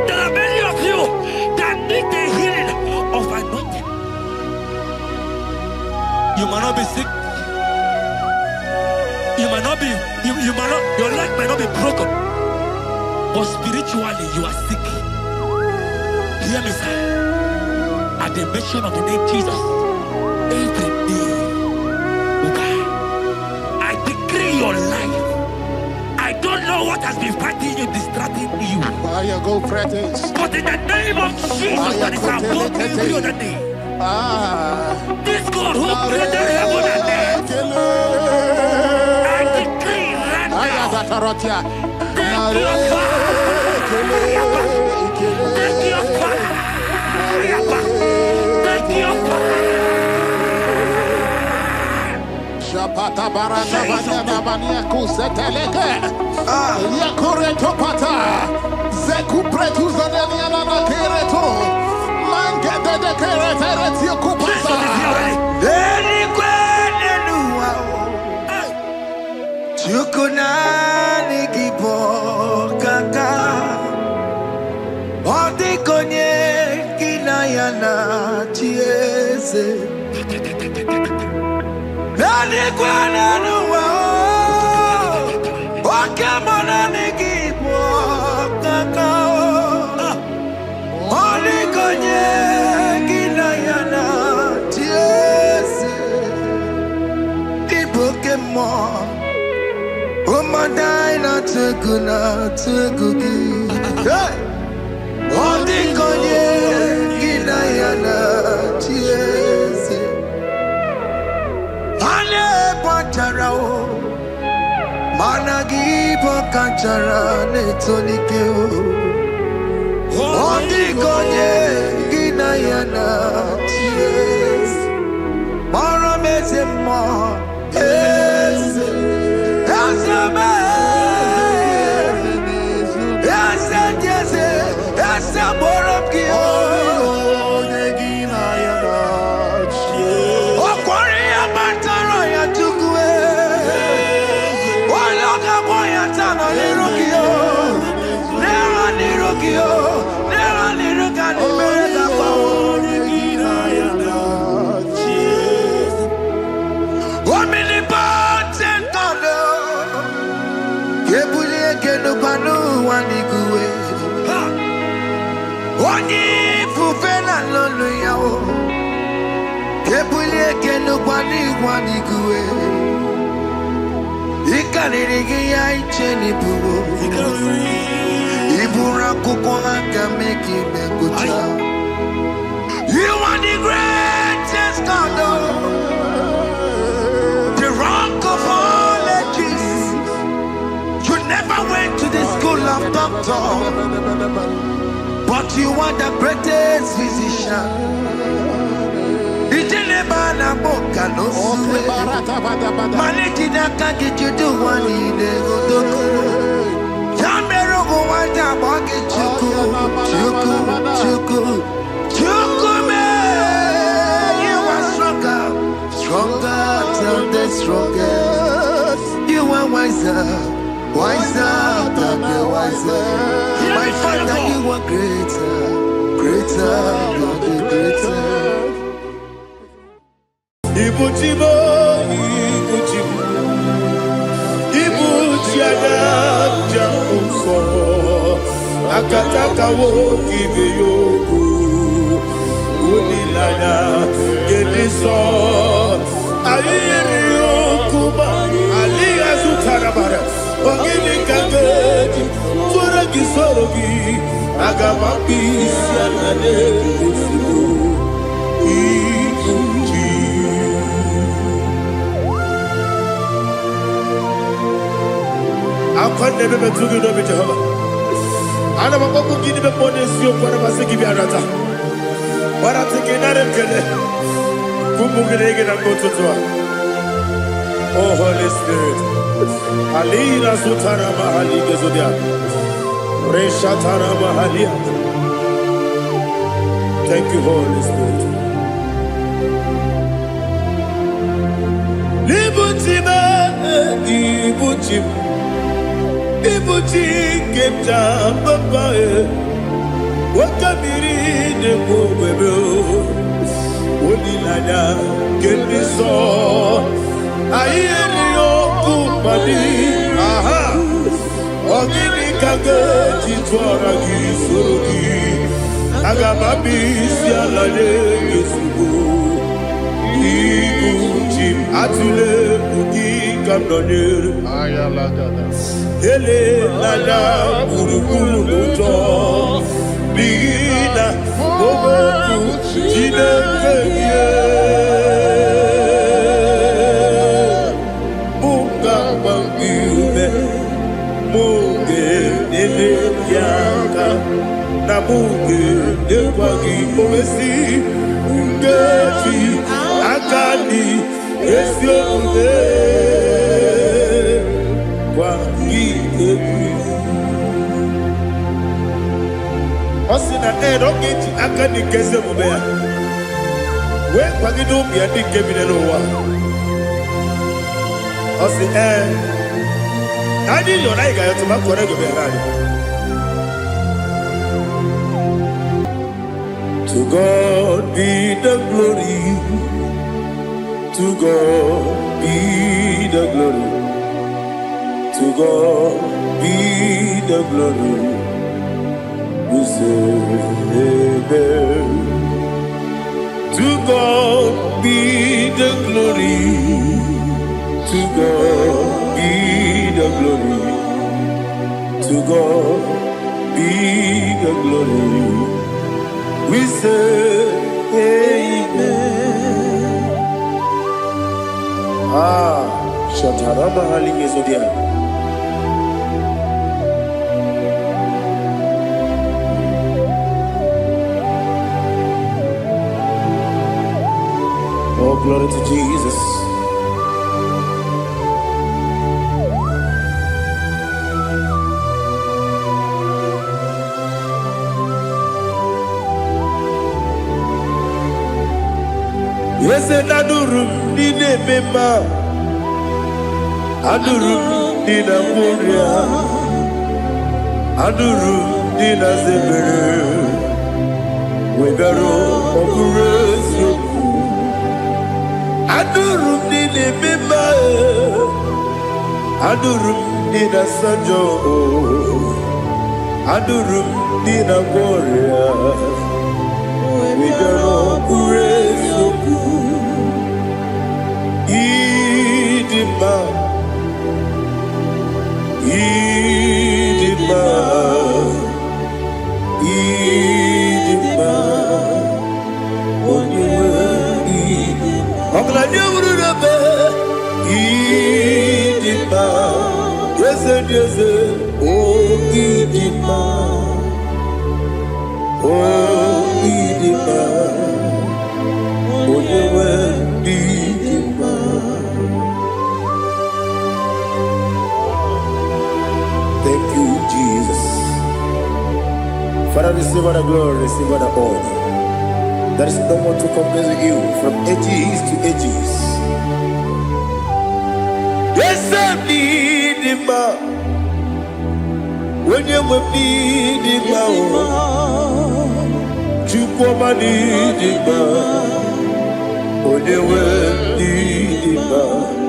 There are many of you that need the healing of anointing. You might not be sick. You might not be, your leg might not be broken. But spiritually you are sick. Hear me, sir. At the mention of the name Jesus, every day will die. I decree your life. I don't know what has been fighting you, distracting you. Go practice. But in the name of Jesus, that is above every other name. This God who created heaven and earth, I decree right now, take your fire. Take your fire. Take your fire. Shapata barana banya banya kuseteleke. Yakore topata. Zeku pretu zaneliana na kereto. Mangete de keretere tio kupasa. Deni kwene nuwa. Chukunani gibo kaka. Odi konye kinayana chiese. Deni kwene nuwa. Wakemona nigibo kaka. Odi konye kinayana chiese. Iboke mo. Umadai na tegugi. Hey! Odi konye gina yana chiese. Ale patarao. Managi pokachara netonike o. Odi konye gina yana chiese. Mara meze mo. Oni fufena lolo yao. Kebulie kenu kwani kuwe. Ikanirigi ya icheni buwo. Ibura kuko haka meki mekucha. You are the greatest God, the rock of all ages. You never went to the school of doctor. But you are the greatest physician. Ijelebana boka no suwe. Maneki naka get you do one in the godoko. Yamero go wata boki chuku me. You are stronger than the strongest. You are wiser than the wiser. My Father, you are greater than the greatest. Ibuchibo, Jamso, Akataka wo give you, Unilana, Gediso, Ayiri Kuba, Ali Azutarabara, Ogini Kageti, Turagi Sorogi, Agamapi, Sanade, I can't never to do it, Jehovah. I never go give the bonus you for a give you a rata. But I think another kid. Kumugig and go to Oh, Holy Spirit. Alina Sutara Mahali Gazudia. Reshatara Mahalia. Thank you, Holy Spirit. Ibuchi kemja papae wakamiri de bobebe onilanya kendiso ayeni okupadi aha ogini kage titwara gisorogi agababi sialale yesugo Ibuchi atule buki kamdonyer ayalagada ele lala burukuru luto bigina oboku jinekeye muka bangiume muge nele yaka na muge nekwagi owesi ngefi akani esiode Osina rogeji akani keze mubea. We kwagido bi adi kebine no wa. Osi Adi yo na iga yo tuma kore go be rari. To God be the glory. To God be the glory. To God be the glory. We say amen. To God be the glory. To God be the To God be the glory. We say amen. Shataraba Haligezodia. Oh, glory to Jesus. Yes, and Adurum Dine Mema Adurum Dina Muria Adurum Dina Zebere Wegaro Operation Adurum Dine Mema Adurum Dina Sanjo Adurum Dina Muria Wegaro Operation Idima, Idima, Idima, Idima, yes, oh Idima, oh Idima, Idima. Thank you, Jesus. Father, receive all the glory, receive all the honor. There is no one to compare with you from ages to ages. Yes, I need him. When you need him, you come and need him. When you need him,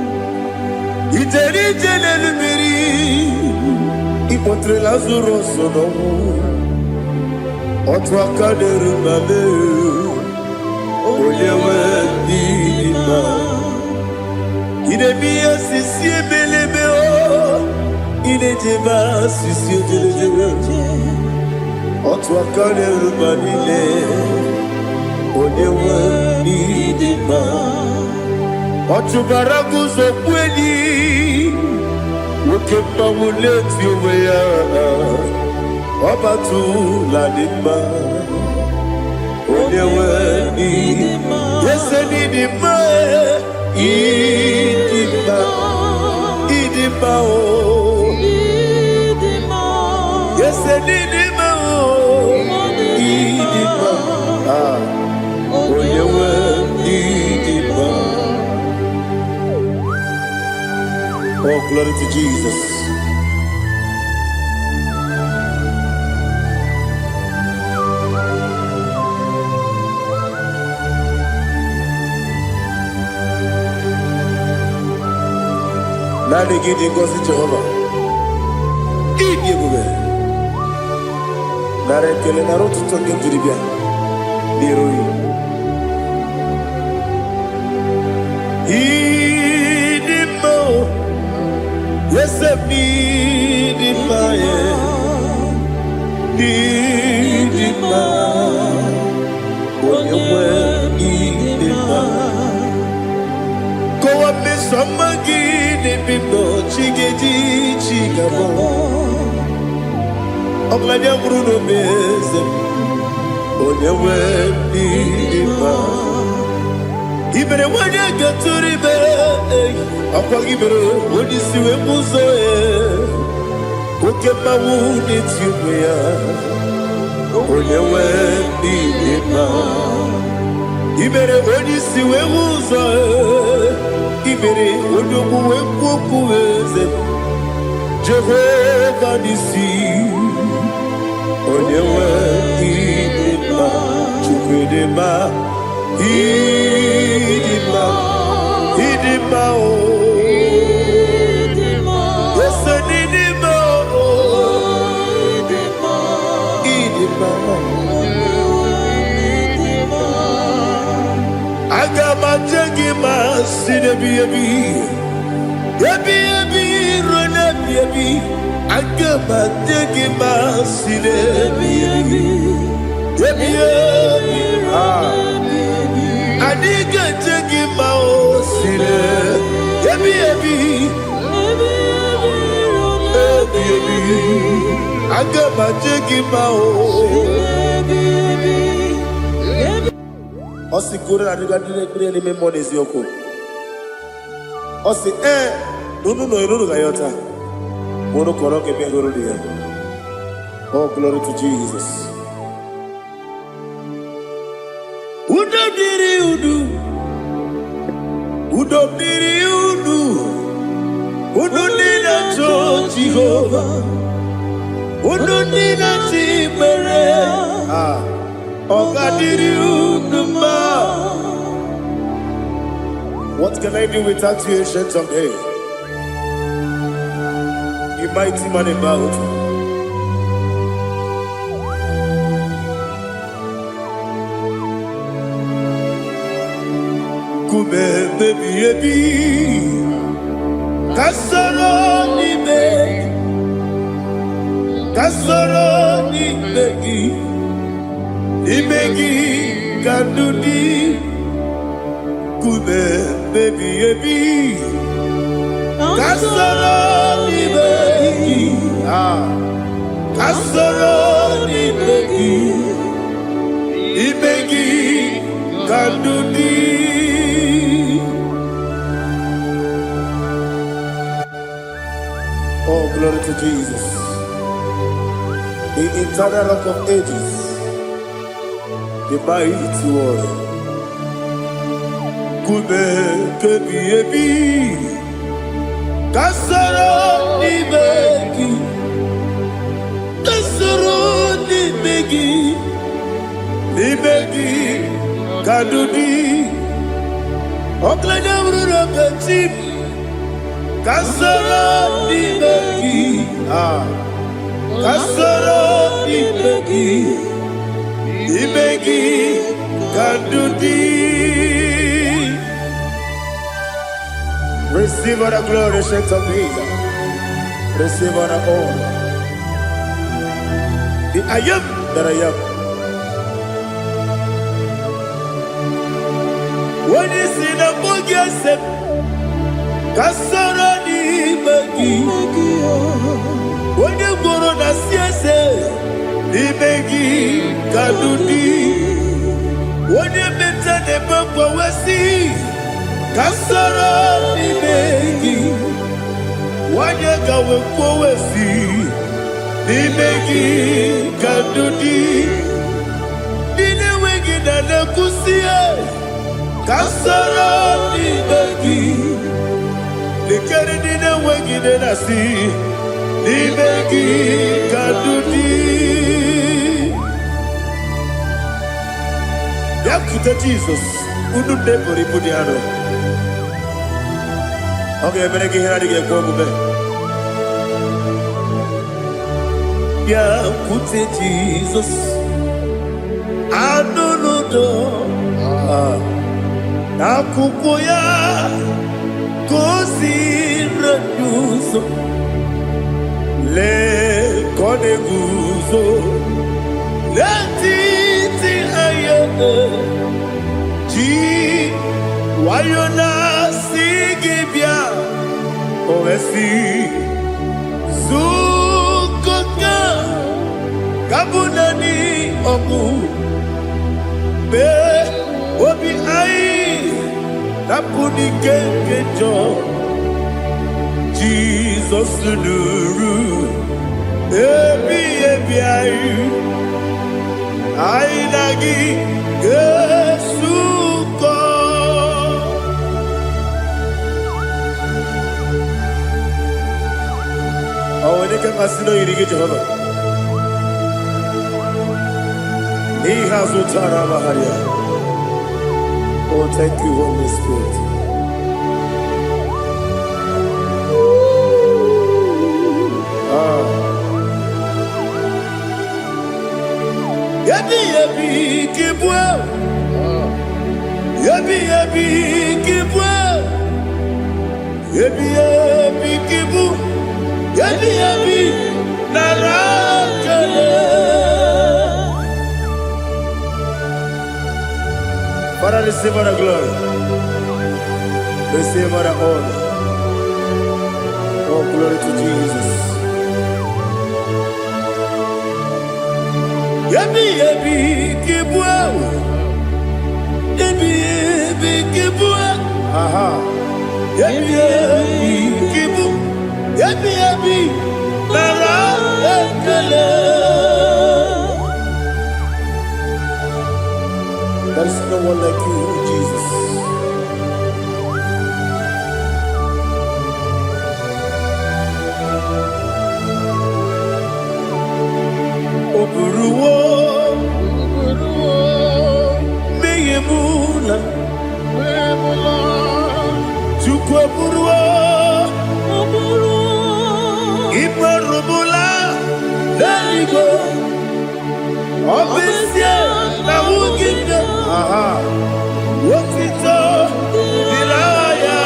it's a little Ipotre Lazaro sonomu Otwa kaderu mame Oyewe dima Idemiya sisi ebelebe o Idejeba sisi ojelejebe Otwa kaderu manile Oyewe dima Otubaragu zokweni Ukemba muleti uweya Wabatu ladima Onyewe idima Yese nidima Idima Idima o Yese nidima o Idima Onyewe idima Oh, glory to Jesus. Nani gidi ngozi Jehovah. Gidi bube. Nare kele naro tutoke jiribia. Diroi. Idimo. Yes, I need it, my need it, when you were need it, go up, Miss Samagi, the people, Chiggy, Chigabo. I'm like a Bruno Bez, when you were need it. Even when you get to the bed, I'll give it when you see a muzo. Who get my wound, it's you, when you went in Even when you see a muzo, even when you went Jehovah, this is when you went in Idima, Idima, oh, yes, Idima, Idima, I got my jaggy, my city, baby, run up, baby. Agama degi masile. Adiga degi maosile. Agama degi mao. Osi kure adiga degi ni me monezi yoko. Osi nunu gayota. Mono koroke me hururiya. Oh, glory to Jesus. Udobdiri udu. Udunina to Jehovah. Udunina tibere. Ogadiri uduma. What can I do without you, ancient of days? You mighty man about. Kube baby, kasoro ni begi, kandudi. Kube baby, kasoro ni begi, kasoro ni begi, kandudi. Oh, glory to Jesus. The eternal rock of ages. The mighty warrior. Kube kebi kasoro ni begi kadudi oklanya ururo petip kasoro ni begi kasoro ni begi kadudi. Receive all the glory, shake of Jesus. Receive all the honor. The I am that I am. When you see the book, you say, Kasara ni begi. When you go on the siese, ni begi kadudi. When you mention the book, we see. Kasara ni begi, wanyega wekowesi, ni begi kadudi, nine wegi na nekusie. Kasara ni begi, nikere nine wegi na nasi, ni begi kadudi. Yakuta Jesus, unu nebori pudiano. Okay, better get here to get one more. Yeah, put it Jesus. I don't know. Nakukoya, kosi reduso. Le kone guzo. Le titi ayane. Ji wayona. Ovesi Zukoka Kabunani Omu Be Obi Ai Napuni Kenkejo Jesus Nuru Ebi Ai Ai Nagi Yesuko. Oh, when they can casino, you get Jehovah. He has Utara Maharia. Oh, thank you, Holy Spirit. Yabi, keep well. Yabi, keep well. Yabi, keep well. Yabi, Father, receive all the glory. Receive all the honor. Oh, glory to Jesus. Yebi, yebi, kibwa. Yebi, yebi, kibwa. Aha. Yebi, yebi, kibu. Yebi, yebi, nara, ekele. There is no one like you, Jesus. Oburuwo, meyemula, Chukwu oburuwo, imarubula, Igbo, obesie na wugide, wotito, dilaya,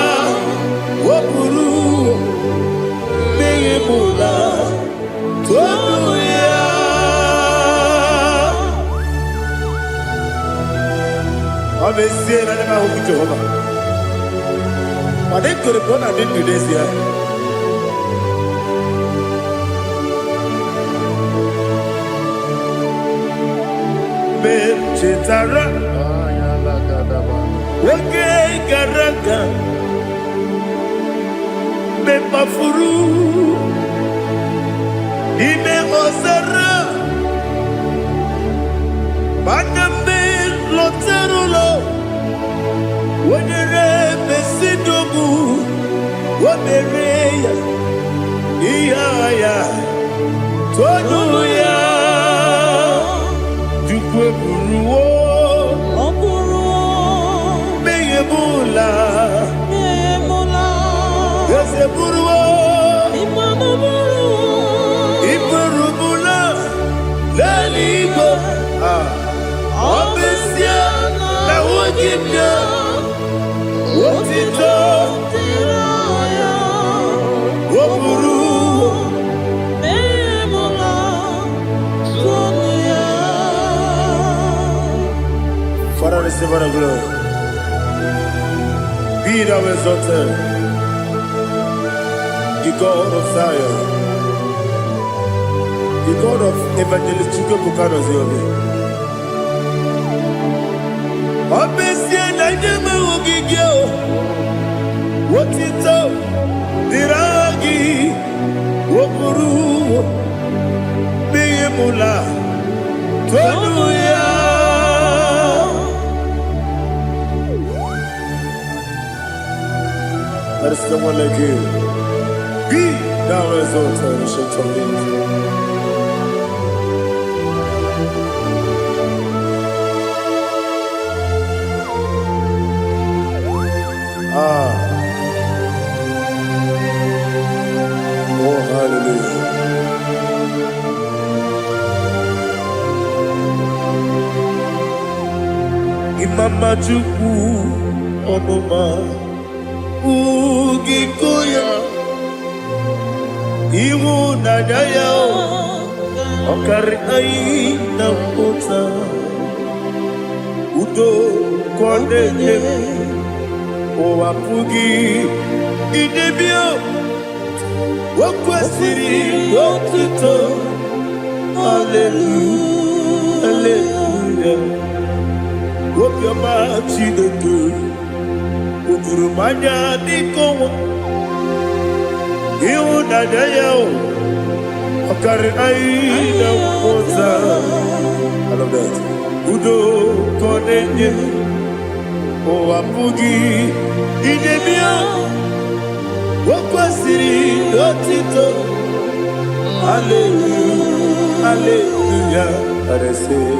oburuwo, meyemula, tonuya. Obesie na nema huku Jehova. But they could have gone and did this year. Chetara, okay, Garaka, Mepafuru, Ime Osara, Banambe, Loterulo, Wenere, Mesidobu, Wamereya, Iaya, Tonuya. Buruwo, meyemula, yese buruwo, iburubula, leligo, obesia, na wogimya, wotito, woburuwo. Father, receive all the glory. Be thou exalted, the God of Zion, the God of Evangelist Chike Bukano Ziobe. Obesie na nyeme ugigio, wotito, diragi, wokuru, meyemula, tonuya. There is no one like you. Be thou exalted, ancient of days. Oh, hallelujah. Imama Chukwu Onoma Ugikoya Iwu Nadaya Okari Aina Kota Udo Kondeye Owapugi Idebio Wakwasiri Otito Hallelujah Hallelujah Wopiama Chinedu Ukurumanya Nikowa Iwu Nadaya Okari Aina Kota I love that Udo Kondeye Owapugi Idebio Wakwasiri Otito Hallelujah Hallelujah I say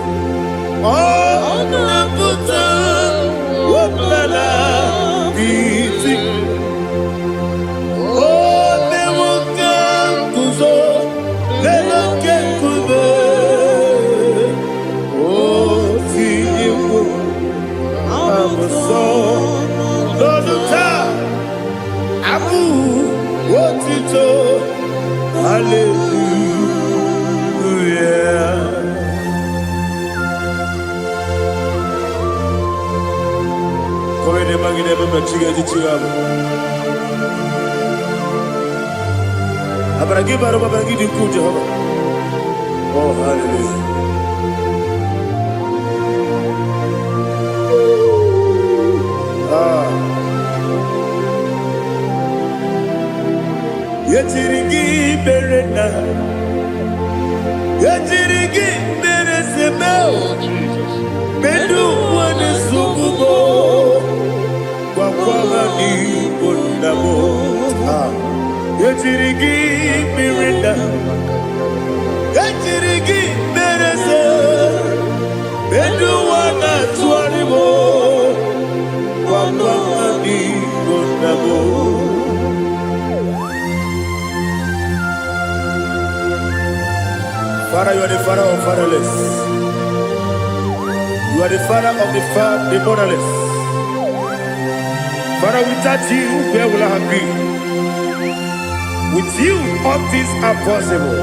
Oh Nabuta Wopala Biti Oh Mewoka Kuzo Leloke Kube Oh Tiyiwo Amoso Loduta Abu Wotito Hallelujah Oh, hallelujah. Yetirigi berena, yetirigi beresemo, bedu wane sukubo, kwa ni bondamo. Yetirigi berena, yetirigi berese, bedu wane tuaribo, kwa ni bondamo. Father, you are the father of fatherless. You are the father of the motherless. Father, without you, where will I have been? With you, all things are possible.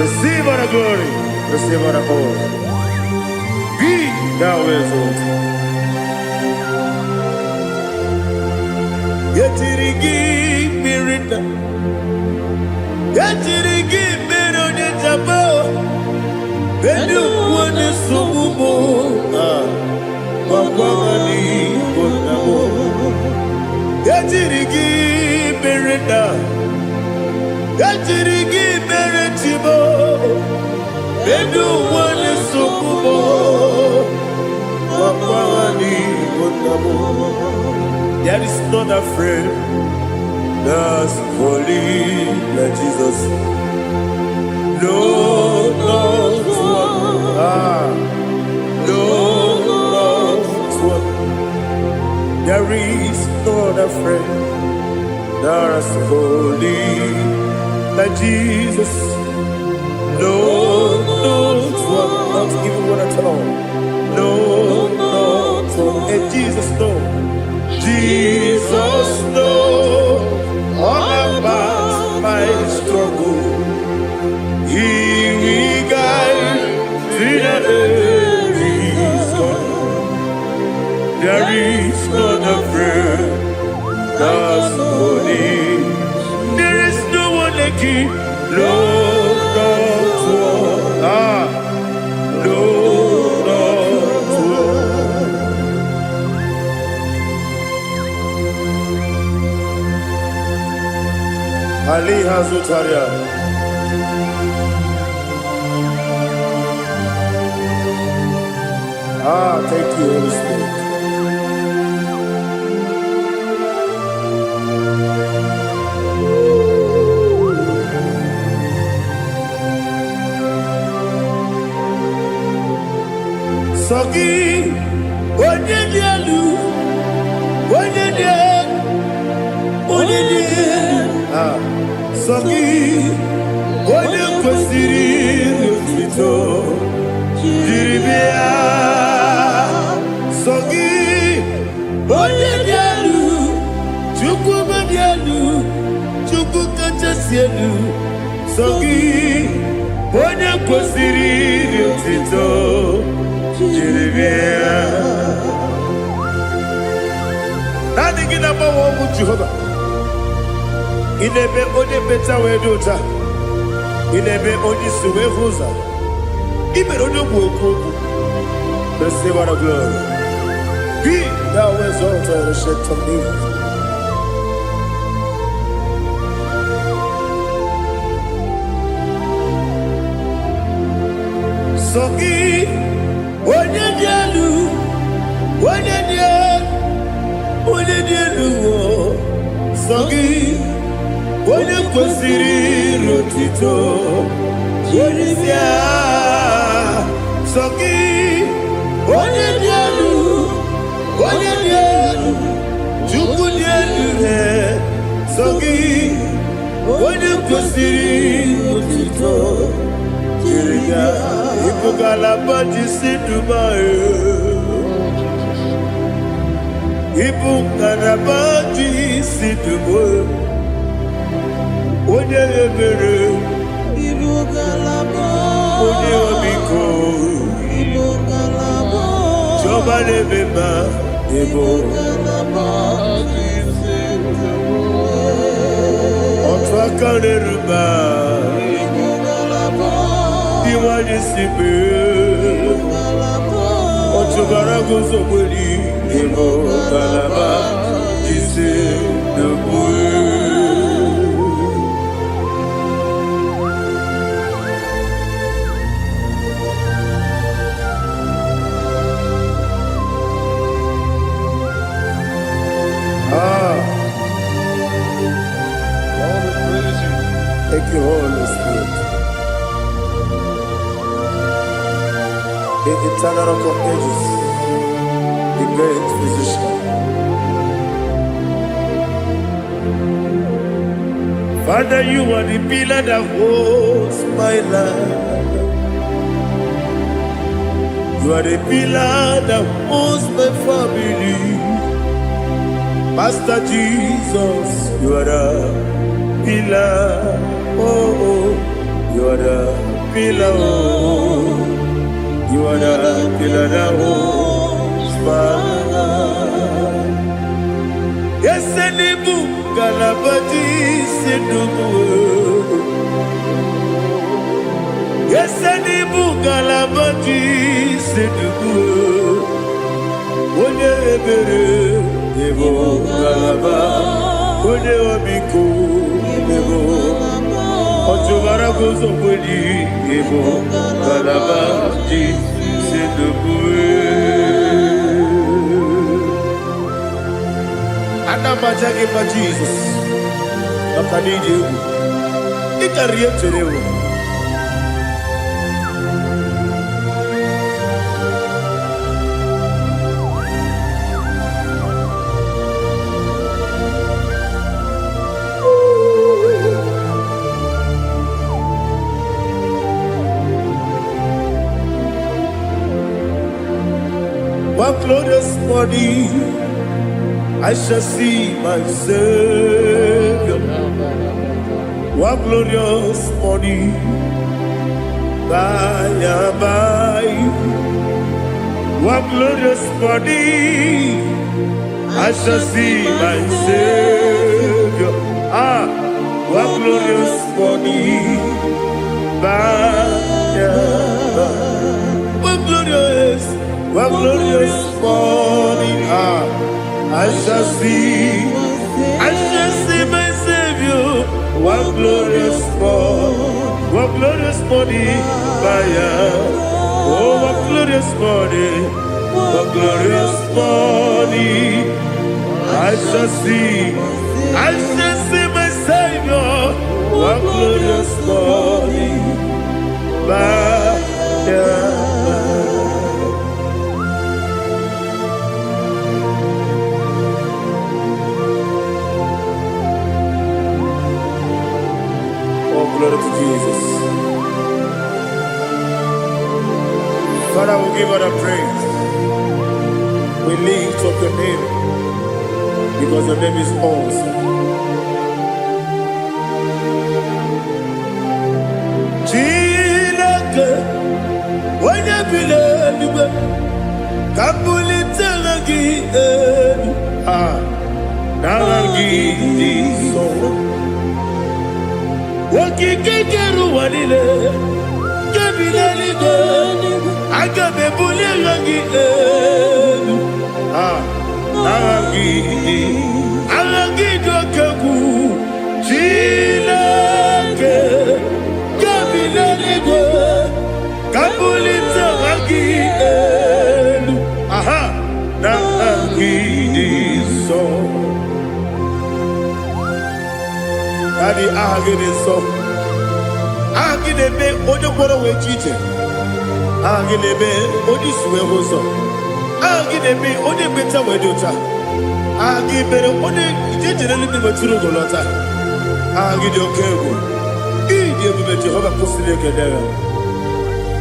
Receive our glory, receive our honor. Be thou exalted. Yetirigi mirina, yetirigi mirona jabo, bedu wane sububo, wawani bonamo. Yetirigi mirina, yetirigi miretibo, bedu wane sububo, wawani bonamo. There is not a friend that's holy like Jesus. No, not one. No, not one. There is not a friend that's holy like Jesus. No, not one. Not even one at all. No, not one. And Jesus knows. Jesus knows all about my struggle. He will guide me there is gone. There is not a friend that's holy. There is no one like him. No, not one. No, not one. Ali Hazutaria. Thank you, Holy Spirit. Sogi, Onyedialu, Sogi, Onye kwesịrị otuto, jiribia. Sogi, Onye dị elu, Chukwu dị elu, Chukwu kachasị elu. Sogi, Onye kwesịrị otuto, jiribia. Naanị gị na-agbanwe ọgwụ Jehova. Inebe onye beta wee dị ụta, inebe onye isi wee hụ ụzọ, imere onye okwu okwu. Receive our glory. Be thou exalted, ancient of days. Sogi, onye dị elu, onye dị elu, onye dị elu. Sogi, onye kwesịrị otuto, jiribia. Sogi, onye dị elu, onye dị elu, Chukwu dị elu. Sogi, onye kwesịrị otuto, jiribia. Ibu galaba jisi Dubai, Ibu galaba jisi Dubai. Onye ebere, Ibu galaba, onye omiko, Ibu galaba, Jọba n'ebeba, Igbo. Otwakaneruba. Diwani sibe. Otugarago zobeli. Igbo galaba. Jise debue. Thank you, Holy Spirit. The eternal rock of ages, the great physician. Father, you are the pillar that holds my life. You are the pillar that holds my family. Master Jesus, you are the pillar. Oh, you are the pillar. Oh, you are the pillar that holds my life. Yes, Enibu Galabati Sedubu. Yes, Enibu Galabati Sedubu. Onye ebere Ebo Galaba. Onye obiku Ebo. Otubara gozo kweli Ebo Galaba Ji Sedubu. Anamajage pa Jesus. Nakanije u. Ikariye terewo. One glorious morning, I shall see my Savior. One glorious morning, by and by. One glorious morning, I shall see my Savior. One glorious morning, by and by. One glorious morning, I shall see my Savior. One glorious morning, oh, one glorious morning, I shall see my Savior. One glorious morning, glory to Jesus. Father, we give all the praise. We lift up your name because your name is awesome. Chilake, when you believe, Kabuli telagi, Nalagi so. Wakikeru wanile, kabilali go, agabe buli langi alagi do kagu, chilake, kabilali go, kabuli tangi nalagi so. Daddy, agide so. Agide be ojo boro we chiche. Agide be odi suwe hoso. Agide be odi beta we dota. Agide be odi jejere ni be turu golota. Agide okego. Ide be Jehovah kosile kedera.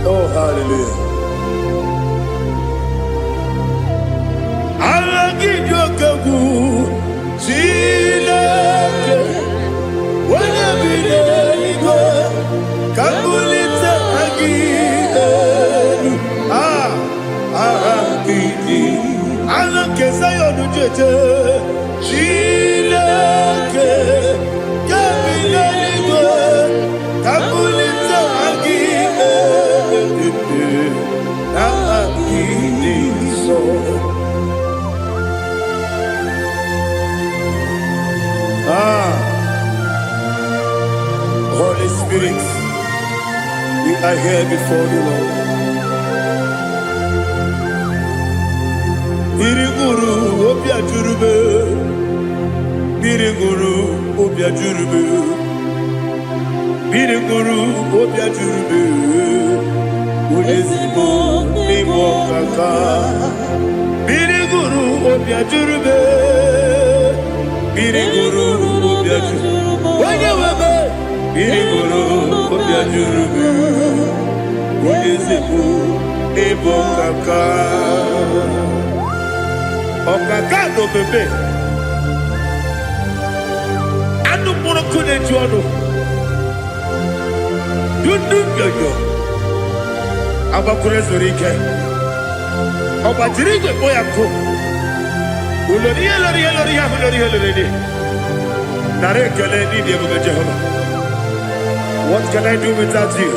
Oh, hallelujah. Agide okego. Chileke. Kabulita agide, agide, alakeza eje Chineke kabila n'igwe kabulite gị na gị dị nsọ. Holy Spirit, we are here before you, Lord. Biriguru obia jurube, biriguru obia jurube, biriguru obia jurube, ulezimo nimo kaka. Biriguru obia jurube, biriguru obia jurube, wanyewebe, biriguru obia jurube, ulezimo nimo kaka. Okagado bebe anu mono kune juano dundu yoyo abakure zorike obajirige boyako ulori nare kele ni de go Jehovah. What can I do without you?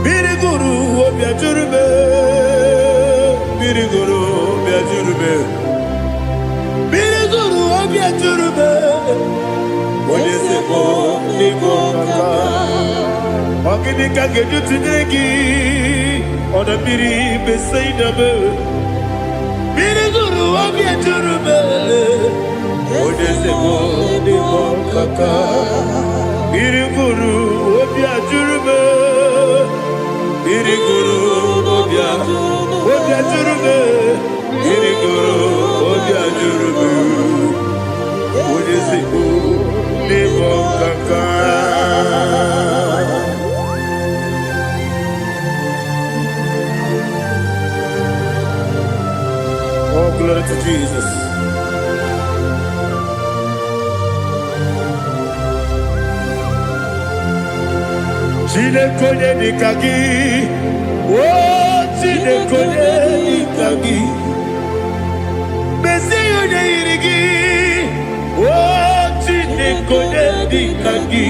Biriguru obia jurube, biriguru obia jurube, biriguru obia jurube. Olesebo nibo kaka, ogini kange jutinegi, oda biri beseinabe. Biriguru obia jurube, olesebo nibo kaka, biriguru obia jurube. Biriguru obia jurube, biriguru obia jurube, olesibu nibo kaka. Oh, glory to Jesus. Chineke nikagi, oh Chineke nikagi, Mesiyo irigi, oh Chineke nikagi,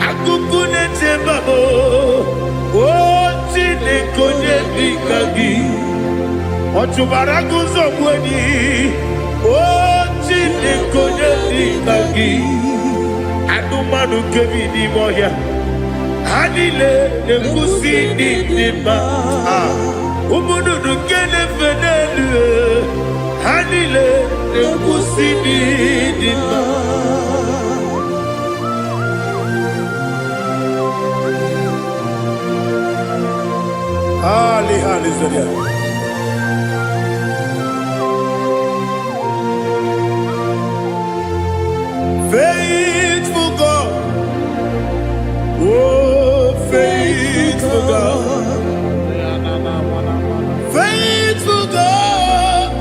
akukune tebabo, oh Chineke nikagi, ochubaragu zomweni, oh Chineke nikagi, adumanu kevini moya. Hanile nekusi nidima, umunudu kene fenelu. Hanile nekusi nidima. Ali zodia. Faithful God, oh faithful God, faithful God,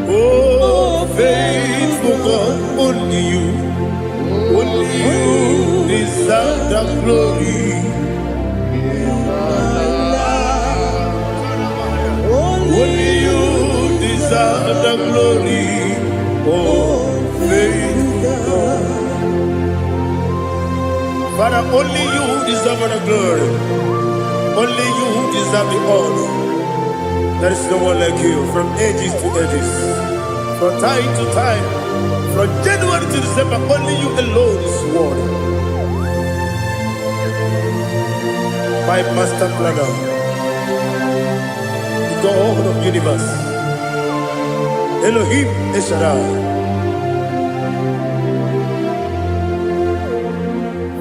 oh faithful God, only you deserve the glory. Only you deserve the glory, oh faithful God. Father, only you deserve the glory. Only you deserve the honor. There is no one like you from ages to ages, from time to time, from January to December. Only you alone is worthy. My master planner, the God of the universe, Elohim Eshadai.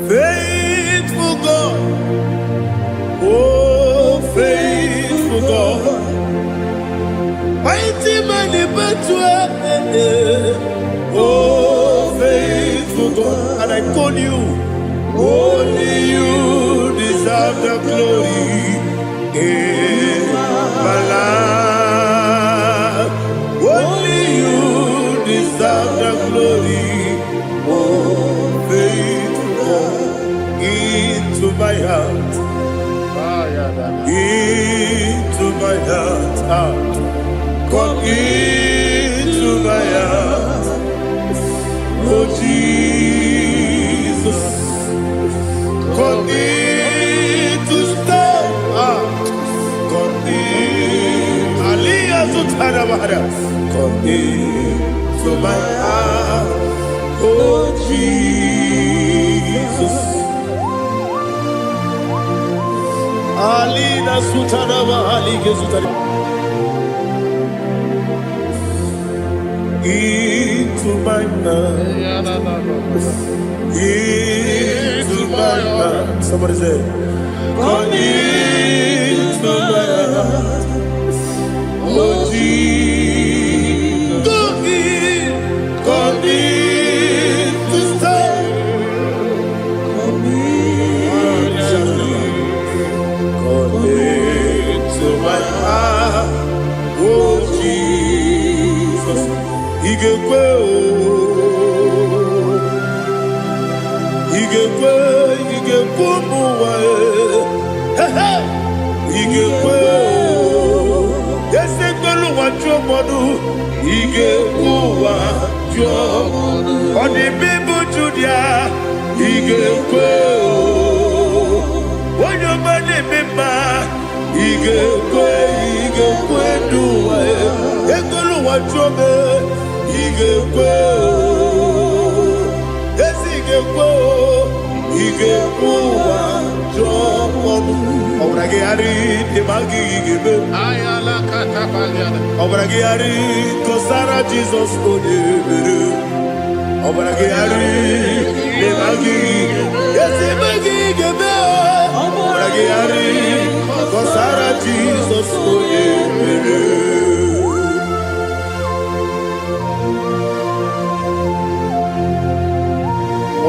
Faithful God, oh faithful God, mighty man in battle, oh faithful God, and I call you, only you deserve the glory in my life, only you deserve the glory, oh faithful God. Into my heart, into my Come into my heart, oh Jesus. Come in to stay. Come in. Aliyah Zutana. Come into my heart, oh Jesus. Alina Sutana Mahalige Sutana. Into my heart, into my heart. Somebody say, come into my heart, oh Jesus. Come in to stay. Come into my heart, oh Jesus. Igekwe muwa, igekwe yese gbolu wajo modu, igekwe wajo odi bibu judia, igekwe onyo mane mema, igekwe duwa, egolu wajo me. Igekwe, igekwe wajomodu. Obrage ari demagi igebe. Ayala katapaliana. Obrage ari kosara Jesus odebere. Obrage ari demagi yesimagi igebe. Obrage ari kosara Jesus odebere.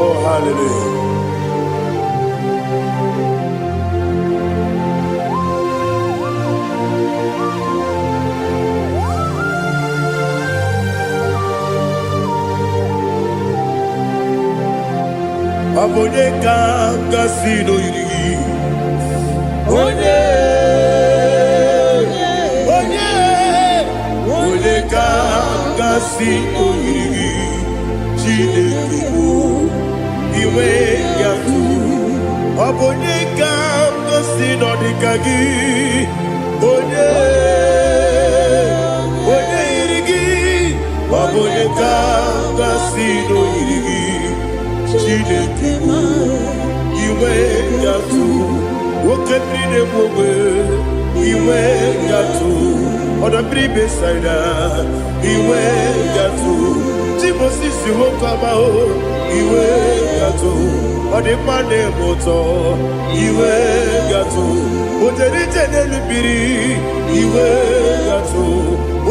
Oh, hallelujah. Abone kanga sino yiri. Onye kanga sino yiri. Chineke iwe yatu. Abone kanga sino dikagi. Onye yirigi. Abone kanga sino yirigi. Chineke iwe yatu. Wokenine mwobe iwe yatu. Oda bribe saida iwe yatu. Timosisi wokama o iwe yatu. Ode mane moto iwe yatu. Ode jene lubiri iwe yatu.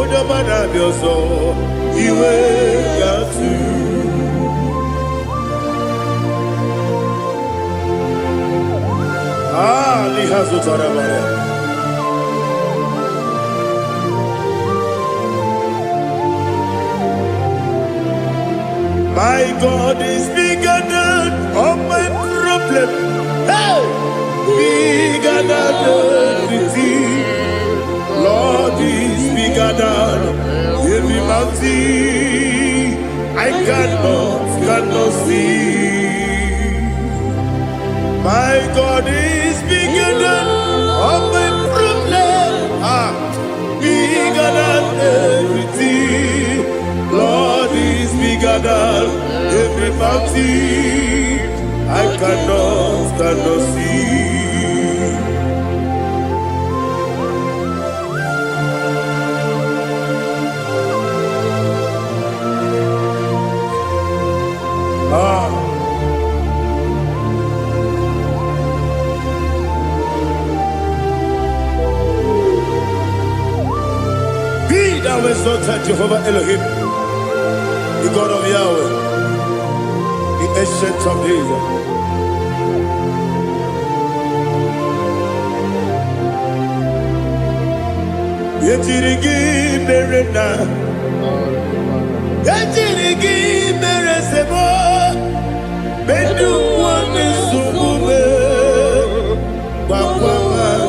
Ode mana bioso iwe yatu. My God is bigger than all my problem. Hey! Bigger than everything. Lord is bigger than every mountain I cannot see. My God is bigger than all my problem. Bigger than everything. Lord is bigger than every mountain I cannot see. Be thou exalted, Jehovah Elohim, the God of Yahweh, the ancient of days. Yetirigi merena, yetirigi meresemo, bedu wame sumube, bakwa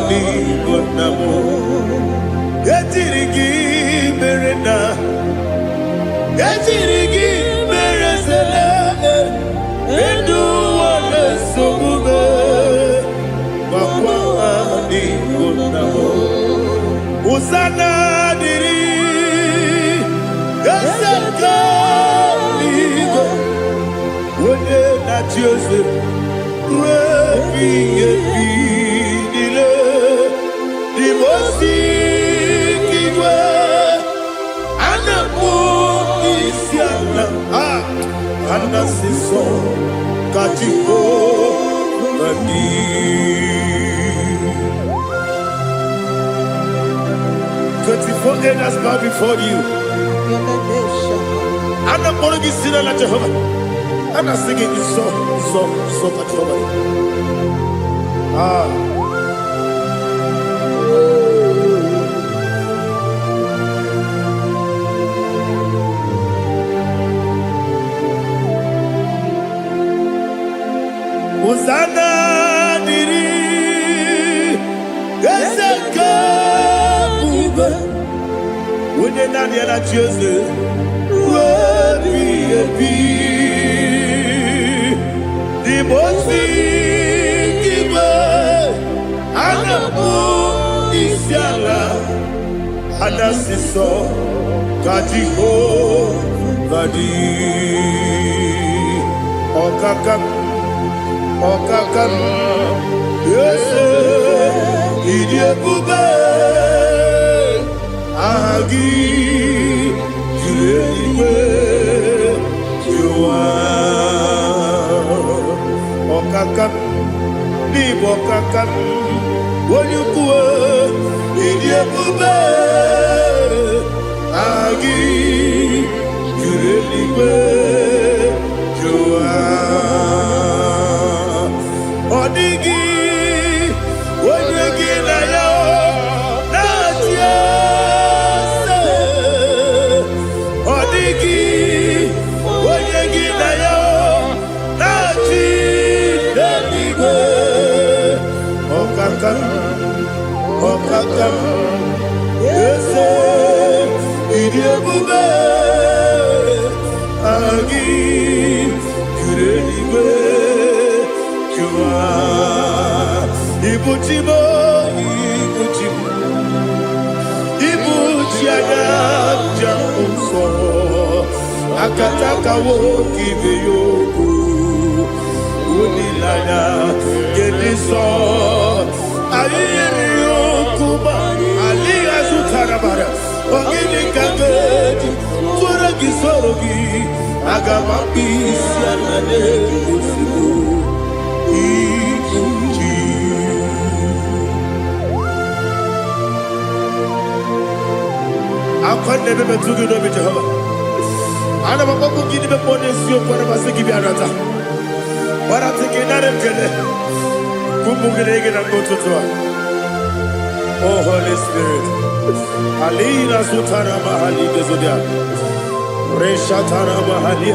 ni bonamo. ejirigi merezele edu wale sogube bakwa di kunamo usana diri eseka ligo wone na Jose rebi dile di mosi kiwe anapo isiana anasiso kachiko badi 24 elders bow before you. I'm not going to be singing like Jehovah. I'm not singing this song like Jehovah. Hosanna diri Ezeka bube Wone nani na Jose Webi ebi Di mosi kiwe Anamu isiala Anasiso Kajiho Badi Okakam Okakam Yese Idiekube Agi Juleiwe Jua Okakam Libo Okakam Wonyukue Idiekube Agi Juleiwe Jua Odigi, Odigi na yo, na tiese. Odigi, Odigi na yo, na tiese. Okakam, Okakam, yese, idiebube, agi, kureliwe. Ibuchimo, Ibuchiaga, Jamuso, Akataka woki beyoku, Unilana, Gediso, Ayiriyokuba, Aliya Zutarabara, Ogini Kageti, Turagisorogi, Agamapisi, Anane, Usibu. I can't never be too good with Jehovah. I never want to give you a bonus. You want to give you a rata. But I'm taking that and get it. Kumugin and go to Tua. Oh, Holy Spirit. Alina Sutara Mahali Bezodia. Reshatara Mahali.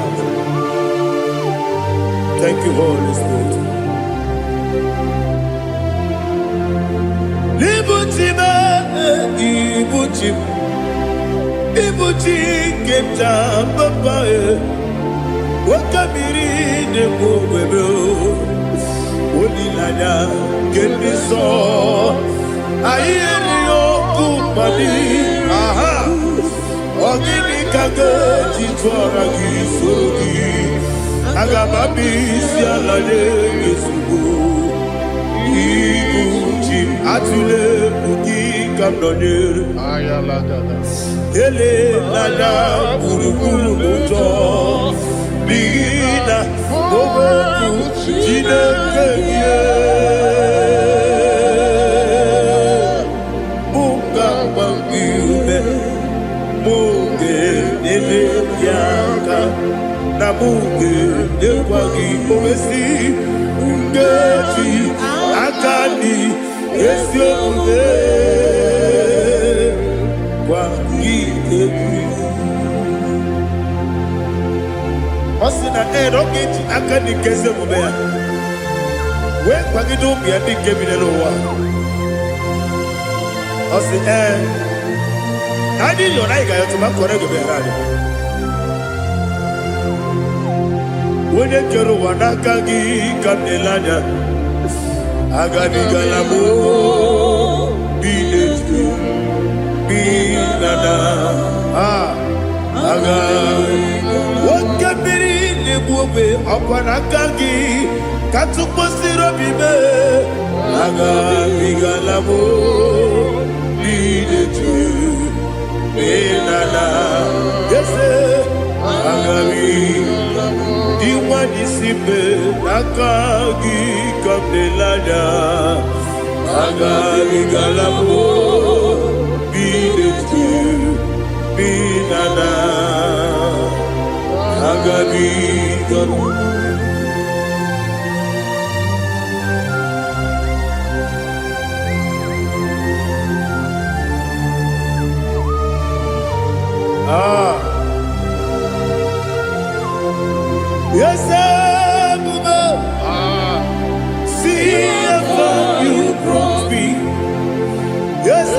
Thank you, Holy Spirit. Libuchime, Ibuchim. Ibuchi keta babae Wakabiri de mwebe Onilanya kendiso Ayeri okupali Aha Ogini kage jitwara gisogi Agababi sialade gesugu Ibuchi atule buki kamdonye Ayaladada Ele lada burukuru moto Bigina Boboku Jine kenye Munga wangiume Munge nene yaka Na munge nekwagi omesi Ungeji akani Esyo unge Osina rogeji akani keze mubea We kwagido biadi kebinelo wa Osi Nadi yona iga yotu makore gube radi onye kere ụwa n'aka gị ka m na-ele anya agabigala m biletu bilana aga nwoke mmiri na-egbu ogbe ọkwa n'aka gị ka tụkwasịrị obi m agabigala m biletu bilana ese agabigala Diwani simbe nakagi kamdelanya agami galamo biletu binana agami galamo Yes, see how far you brought me. Yes,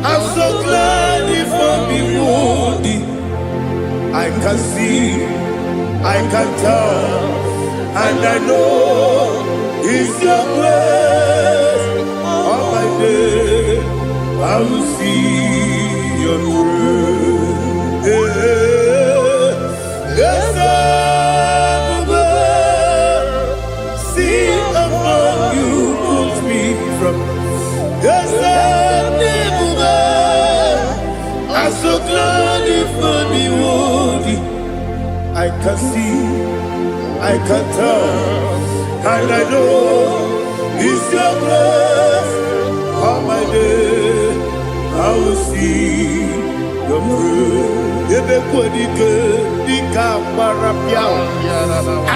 I'm so glad you found me worthy. I can see, I can tell, and I know it's your grace. All my day, I will see your grace. Yes, see how far you put me from. Yes, I'm so glad you found me worthy. I can see, I can tell, and I know it's your grace. All my day, I will see your grace. Ebe kwadike dika marapia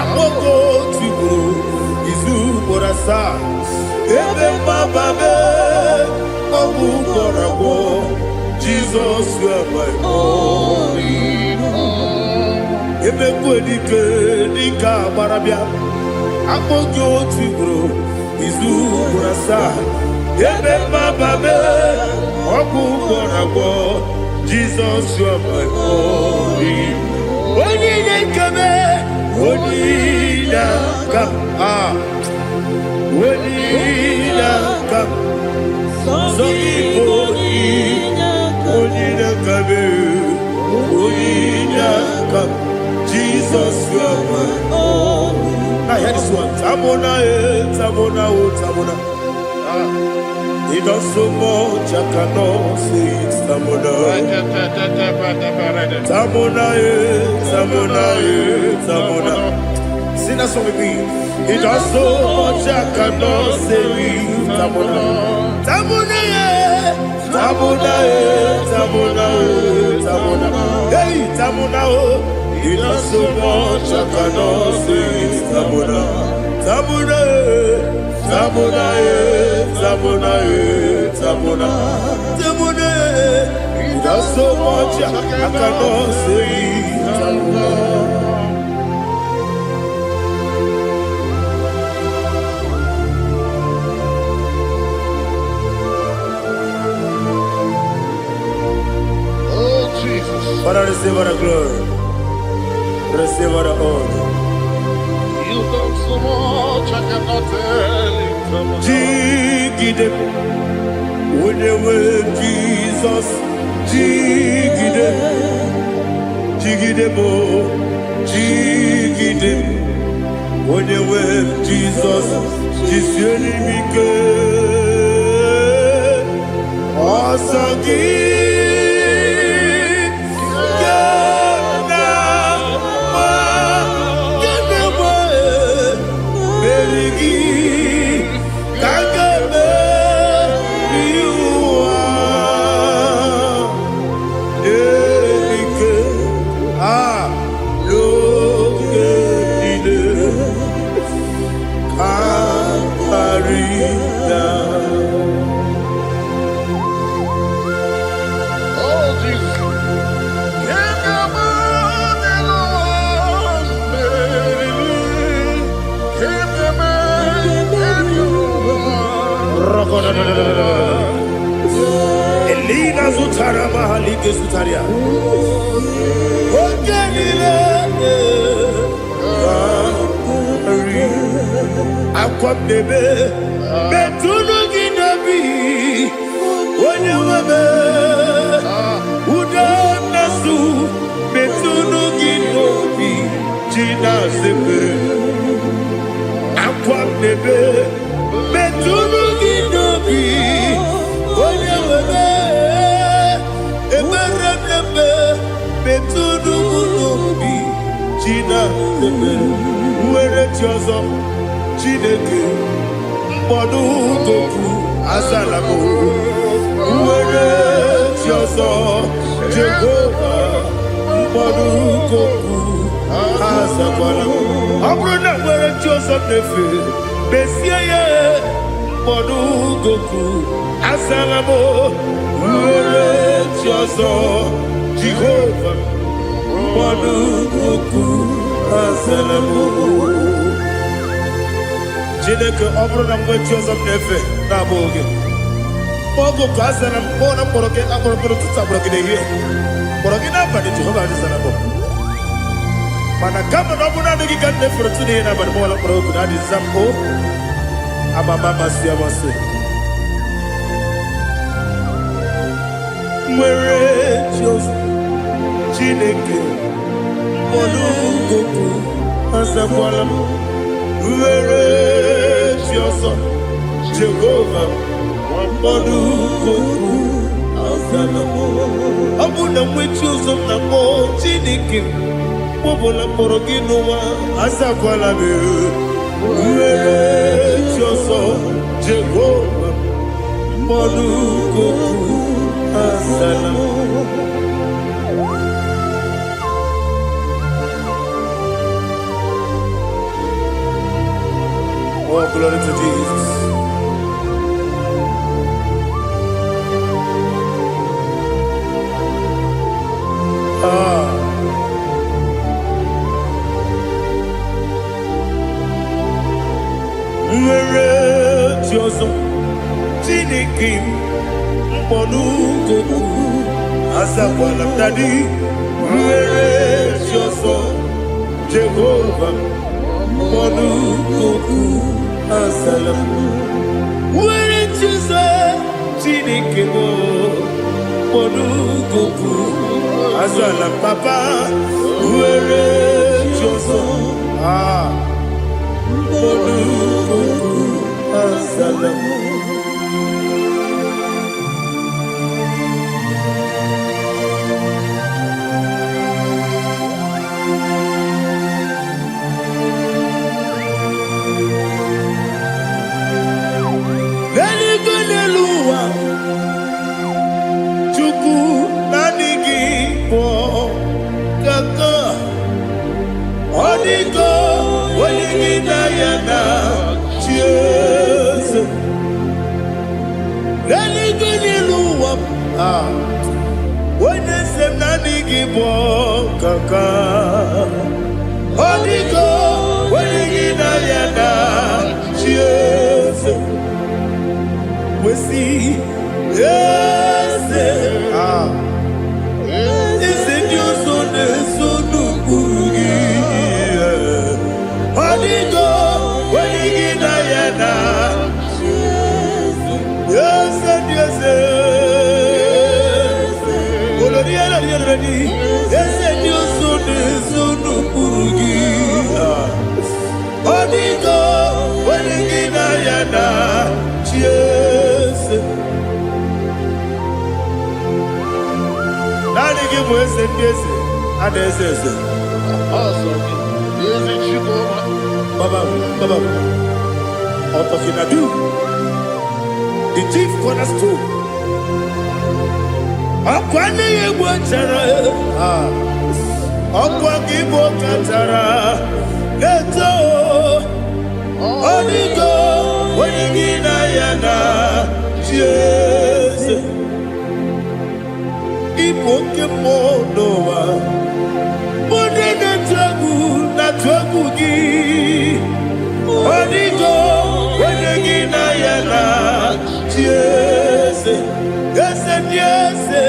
akoko tibro izu borasa ebe mababe obu borabo Jesus you are my only home. Ebe kwadike dika marapia akoko tibro izu borasa ebe mababe obu borabo Jesus, you are my only. When you come, when you come, when you come, so people, when you come, Jesus, you are my only. I hear this one. Tamona, Tamona, Tamona. He does so much, I cannot say it's Tamona. Tamona, Tamona, Tamona. Sing that song with me. He does so much, I cannot say it's Tamona. Tamona, Tamona, Tamona, Tamona. Hey, Tamona, he does so much, I cannot say it's Tamona. Tamona, Tamona, Tamona, Tamona, Tamona. He does so much I cannot say. Tamona. Oh Jesus. Father, receive all the glory. Receive all the honor. You done so much I cannot tell it. Jigide, when they were Jesus, Jigide, Jigide bo, Jigide, when they were Jesus, Jisyenimike, Asagi, akwam nebe metunu ginobi onye webe udo nasu metunu ginobi jina zebe akwam nebe metunu ginobi onye webe ebere nebe metunu ginobi jina zebe were tiozo Chineke mkpọdụ goku azalamo were tiozo Jehova mkpọdụ goku azakwalamo ọ bụrụ na were tiozo nefe besie ya mkpọdụ goku azalamo were tiozo Jehova mkpọdụ goku azalamo Chineke ọ bụrụ na mgbe chi ọzọ m na-efe na-abụ oge ogo ka a zara m kpọọ na mkpọrọ gị akpọrọ ụtụtụ akpọrọ gị n'ehihie mkpọrọ gị n'abalị Jehova adịzara m mana kama na ọ bụ naanị gị ka m na-efere otu n'ihe n'abalị mọwala mkpọrọ ogu na adịza m o amama amasị amasị nwere chi ọzọ Chineke mkpọrọ ogu azakwala m were chi ọzọ Jehova mkpọdụ goku azala m ọ bụ na nwechi ụzọ m na mkpọ Chineke kpọbụla mkpọrọ gị n'ụwa azakwala m were chi ọzọ Jehova mkpọdụ goku azala m Oh, glory to Jesus. Nwere chi ọzọ Chineke mkpọdụ goku azakwala m dadi nwere chi ọzọ Jehova mkpọdụ goku azala m nwere chi ọzọ Chineke mkpọdụ goku azala m papa nwere chi ọzọ mkpọdụ goku azala m onye se na adịghị bụ kaka ọ dịgo onye gị na ya na chi eze wesi eze eze ndị ọzọ na-eso n'okpuru gị ọ dịgo onye gị na ya na chi eze ndị eze eze ndị ọzọ na-eso n'okpuru gị ọ dịgo onye gị na ya na chi eze naanị gị bụ eze ndị eze a na-eze eze Baba Otofinadu the chief cornerstone ọkwa n'ihi egwu chara ọkwa gị bụ katara eto ọ dịgo onye gị na ya na chi eze ịbụ oke mmụọ n'ụwa onye na-atụ egwu gị ọ dịgo onye gị na ya na chi eze eze ndị eze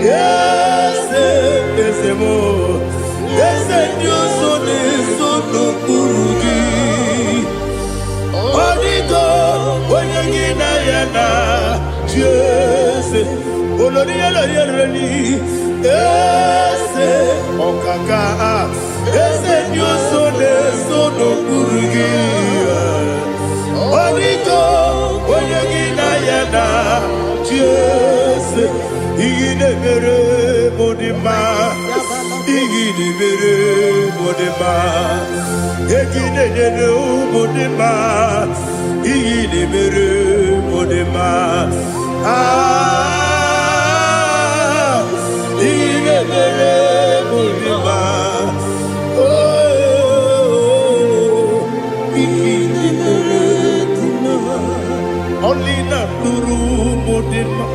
eze eze mo eze ndị ọzọ na-eso n'okpuru gị ese ọkaka eze dị ụzọ na-eso n'okpuru gị ọdịgo onye gị na ya na chi eze iyi na-emere m dị mma iyi na-emere m dị mma egi na-enyere ụmụ dị mma iyi na-emere m dị mma only na nuru modima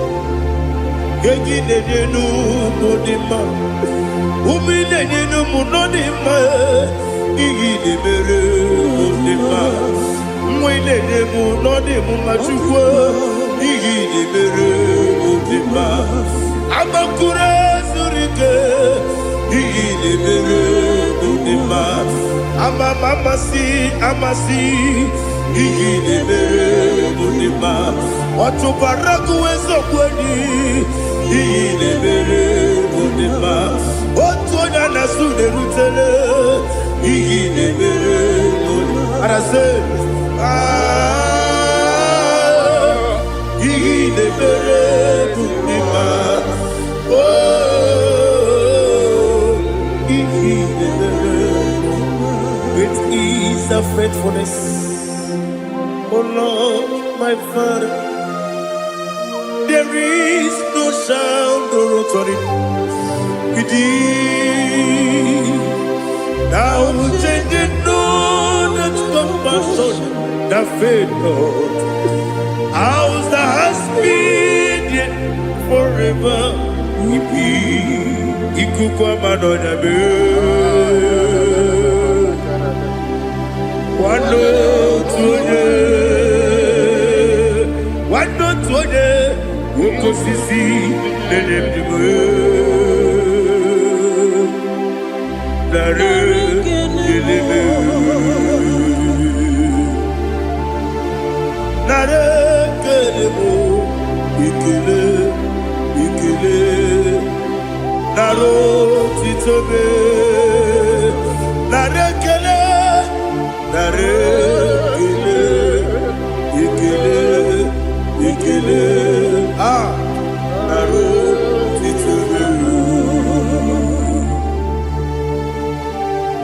gegi nenu modima umi nenu munodima igi de mere modima mwe nenu munodimu machukwu igi de mere modima amakure zurike igi de mere modima amasi iyi na-emere modima ọtụbaraku ezokweni iyi na-emere modima otu onye na-asụ na-erutele iyi na-emere modima arase iyi na-emere modima iyi na-emere with ease of faithfulness. Oh Lord, my Father, there is no sound or authority with thee. Thou changest not that compassion, that faith not. Ours that has been yet forever we be. Ikukwa manonabe. Wano tuone woko sisi nenemdiwe nare kelebe nare kelebo ikele naro titobe nare kele nare ikele naro titobe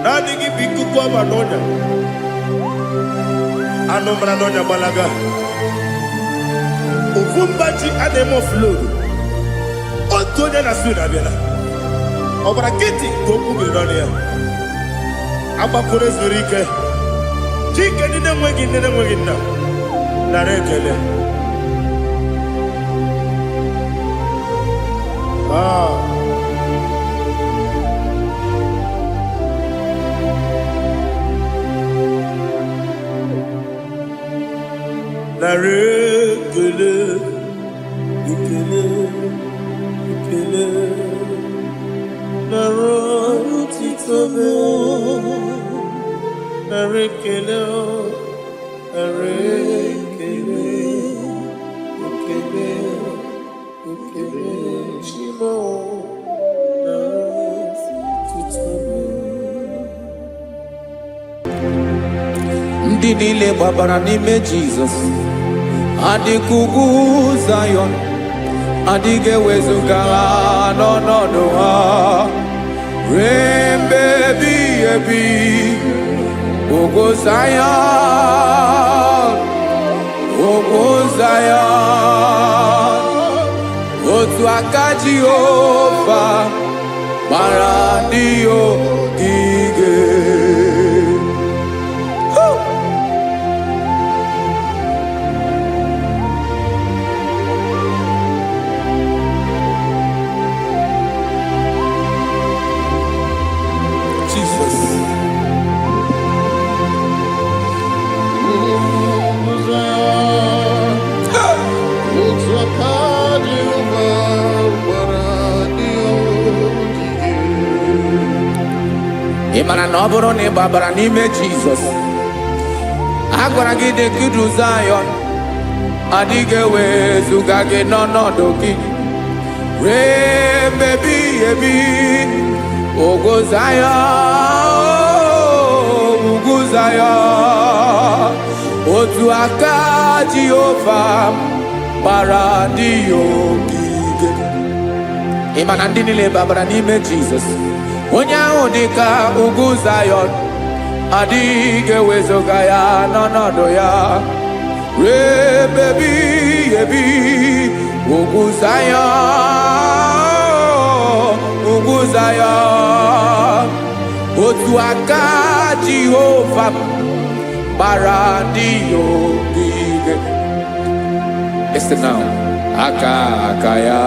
nani gi biku kwa manonya anomra nonya balaga ufumbaji ademo flow otonya na suna bela obra kiti koku bironia agbapụrụ ezuru ike chike ndị na-enweghị nne na-enweghị nna nara ekele nara ekele ekele nara otitobe Arekele, Shimo, ndị niile gbabara n'ime Jizọs adịghị ugwu Zayọn adịghị ewezuga ha n'ọnọdụ ha ruo mgbe ebighị ebi. Ogo Zion, otu aka Jehova gbara ndị ogige. Ị mara na ọ bụrụ na ị gbabara n'ime Jizọs, a gwara gị dị kudu Zayọn adịghị ewezuga gị n'ọnọdụ gị Remebi ebi Ogozaya Uguzaya Otu aka Jehova Paradio Gige Imana ndị niile babara n'ime Jesus onye ahụ dịka ugwu Zion adịghị ewezuga ya n'ọnọdụ ya rebebi ebi ugwu Zion otu aka Jehova gbara ndị ogige. Listen now. Aka ya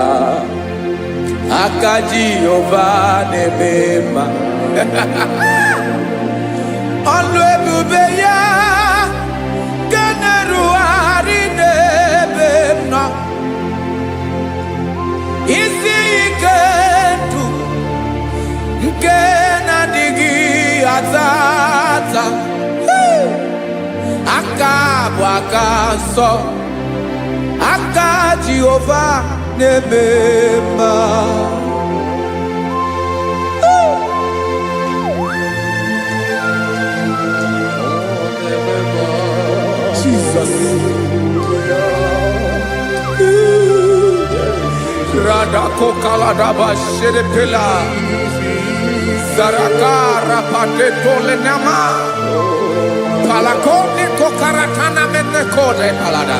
aka Jehova na-eme ọlụ ebube ya ga na-erugharị n'ebe m nọ isi ike ndụ nke na-adịghị ata ata aka bụ aka nsọ aka Jehova na-eme mma. Jesus. Radako kaladaba shedepela Zaraka rapate tole nama Palakone kokaratana mene kode palada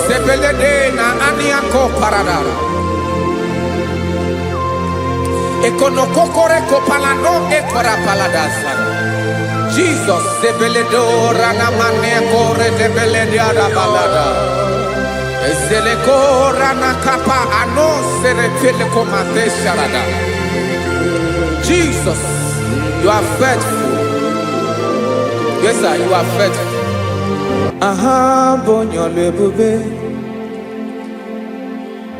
Sebelede na aniako paradara Ekonokokore kopalano ekora paladasa Jesus sebeledo rana mane kore debelede arabalada Ezeleko rana kapa ano serepele komate sharada Jesus, you are faithful. Yes, sir, you are faithful. Aha, bonyo lebube.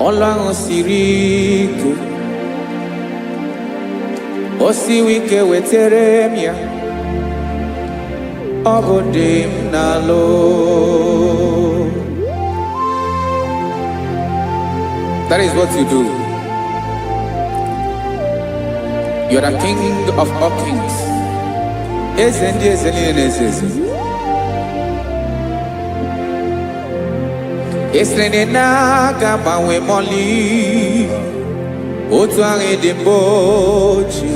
Olang osiriku. Osiwike weteremia. Obodim nalo. That is what you do. You are the King of all kings. Ezendi ezeli. Esrene na gabawe moli. Otu ange dembochi.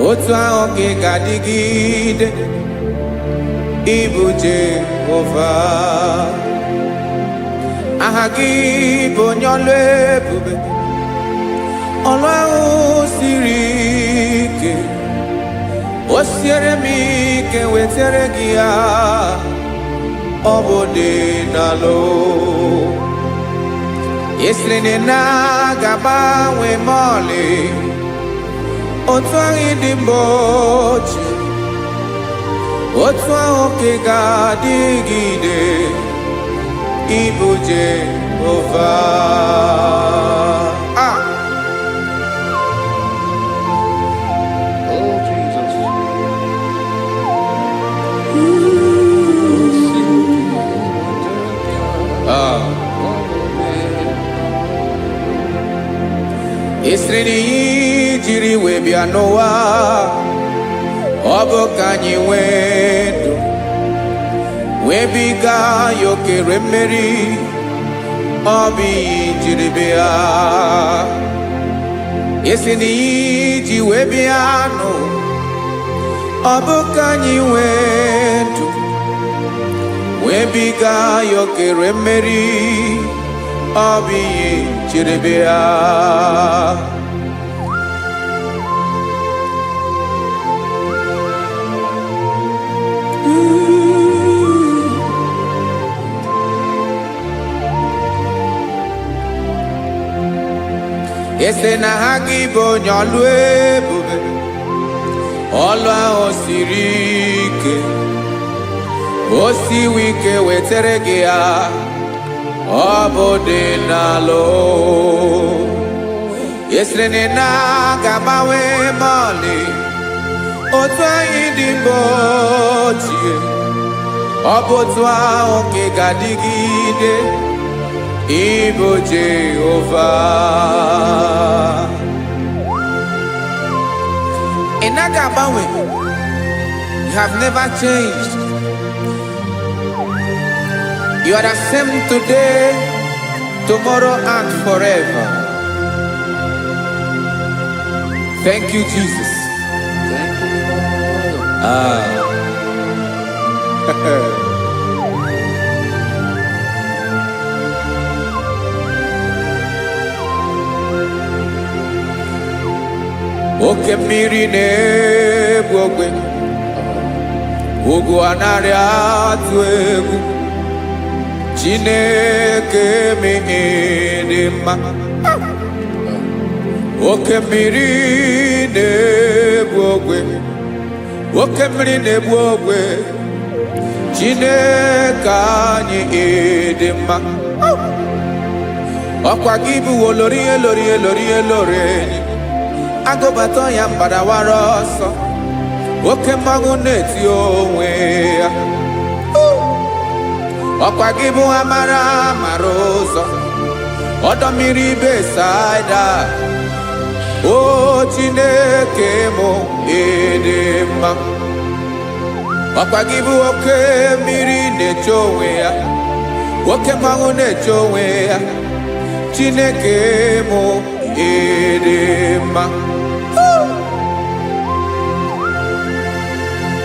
Otu ange gadigide. Ibu Jehova. Ahagi bonyole bube. Ọlọ́run siri ike o siere m ike wetere gị ya ọ bụ dị n'alụ esiri na ga-agbanwe m ọlị otu ahụ dị mgbe ochie otu ahụ ka ị ga-adịgide ịbụ Jehova. Esreni jiri wee bịa n'ụwa ọ bụ ka anyị wee ndụ wee biga ya okere mmeri ọ bụ ihe jiri bịa esreni ji wee bịa nụ ọ bụ ka anyị wee ndụ wee biga ya okere mmeri ọ bụ ihe jiri bịa. Ese na ha gị bụ onye ọlụ ebube ọlụ ahụ siri ike o siwe ike wetere gị ya ọ bụ dị n'alụ esere na ga-agbanwe mọlị otu anyị dị mgbe ochie ọ bụ otu ahụ ka ga-adịgide Igbo Jehovah. Inaga Bawe, you have never changed. You are the same today, tomorrow, and forever. Thank you, Jesus. Thank you, Lord. Oke mmiri na-egbu ogwe, ugwu anaghị atụ egwu. Chineke dị mma. Oke mmiri na-egbu ogwe, oke mmiri na-egbu ogwe. Chineke anyị dị mma. Ọkwa gị bụ olori enyi. Agụbata ya mbadawara ọsọ, oke mmanwụ na-eti onwe ya. Ọkwa gị bụ amara ụzọ, ọdọ mmiri Besaida. O Chineke mụ dị mma. Ọkwa gị bụ oke mmiri na-eche onwe ya, oke mmanwụ na-eche onwe ya. Chineke mụ dị mma.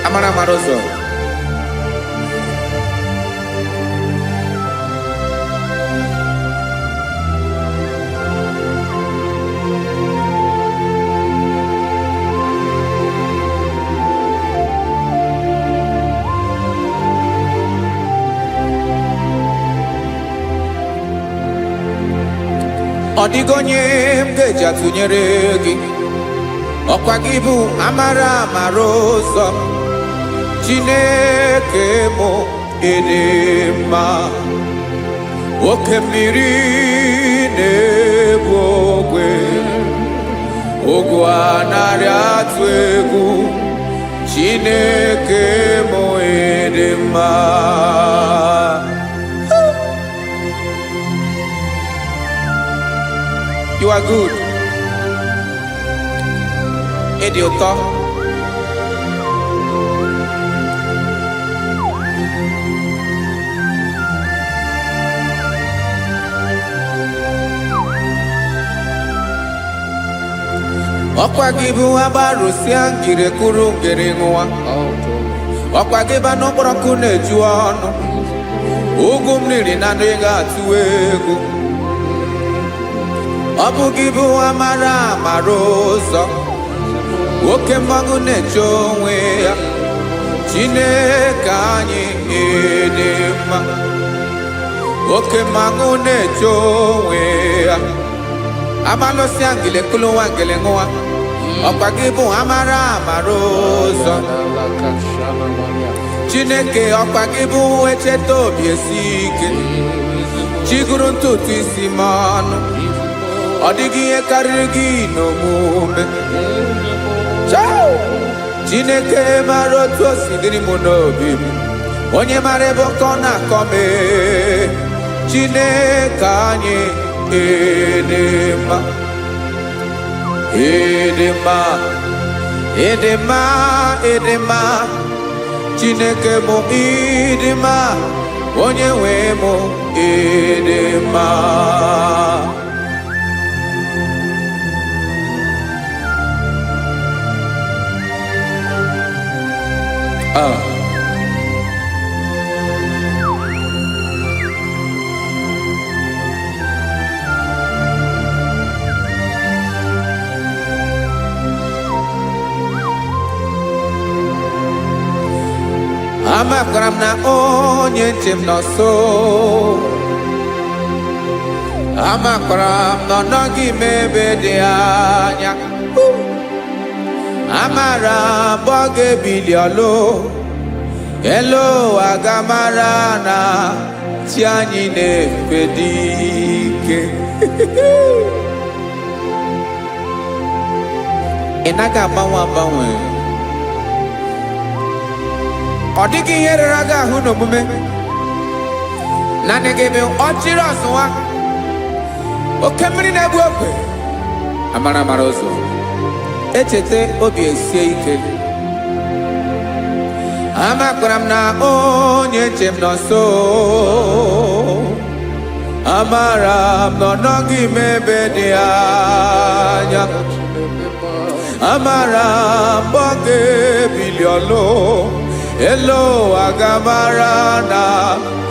Amara ụzọ. Ọ dịghị onye m ga-eji atụnyere gị. Ọkwa gị bụ amara ụzọ. Chineke mụ dị mma. Oke mmiri na-egbu ogwe, ugwu anaghị atụ egwu. Chineke mụ dị mma. You are good. Ịdị ụtọ. Ọkwa gị bụ agbarụsịa ngiri kwuru ngiri nwa. Ọkwa gị bụ n'okporoko na-eju ọnụ. Ugwu mmiri na ndị ga-atụ egwu. Ọ bụ gị bụ amara ụzọ, oke mmanwụ na-eche onwe ya. Chineke anyị dị mma. Oke mmanwụ na-eche onwe ya. Amalụsị ngile kulu nwa ngile nwa. Ọkwa gị bụ amara ụzọ. Chineke ọkwa gị bụ echeta obi esi ike. Chiguru ntutu isi m ọnụ. Ọ dịghị ihe karịrị gị n'omume. Chineke mara otu o si dịrị m n'obi m. Onye mara ebe ọkọ na-akọ m. Chineke anyị dị mma. Dị mma. Dị mma. Dị mma. Chineke mụ dị mma. Onye nwe mụ dị mma. Amakwara m na onye nche m nọ nso. Amakwara m na ọ nọghị m ebe dị anya. Amara m ọ ga-ebili ọlụ. Elu agamara na chi anyị na-efe dị ike. Ị naghị agbanwe. Ọ dịghị ihe rere gị ahụ n'omume. Naanị gị bụ ọchịrị ọsụwa. oke mmiri na-egbu ogwe amara amara ụzọ echete obi esie ike amakwara m na onye nche m nọ nso amara m na ọ nọghị m ebe dị anya amara m mgbe ọ ga-ebili ọlụ elu agamara na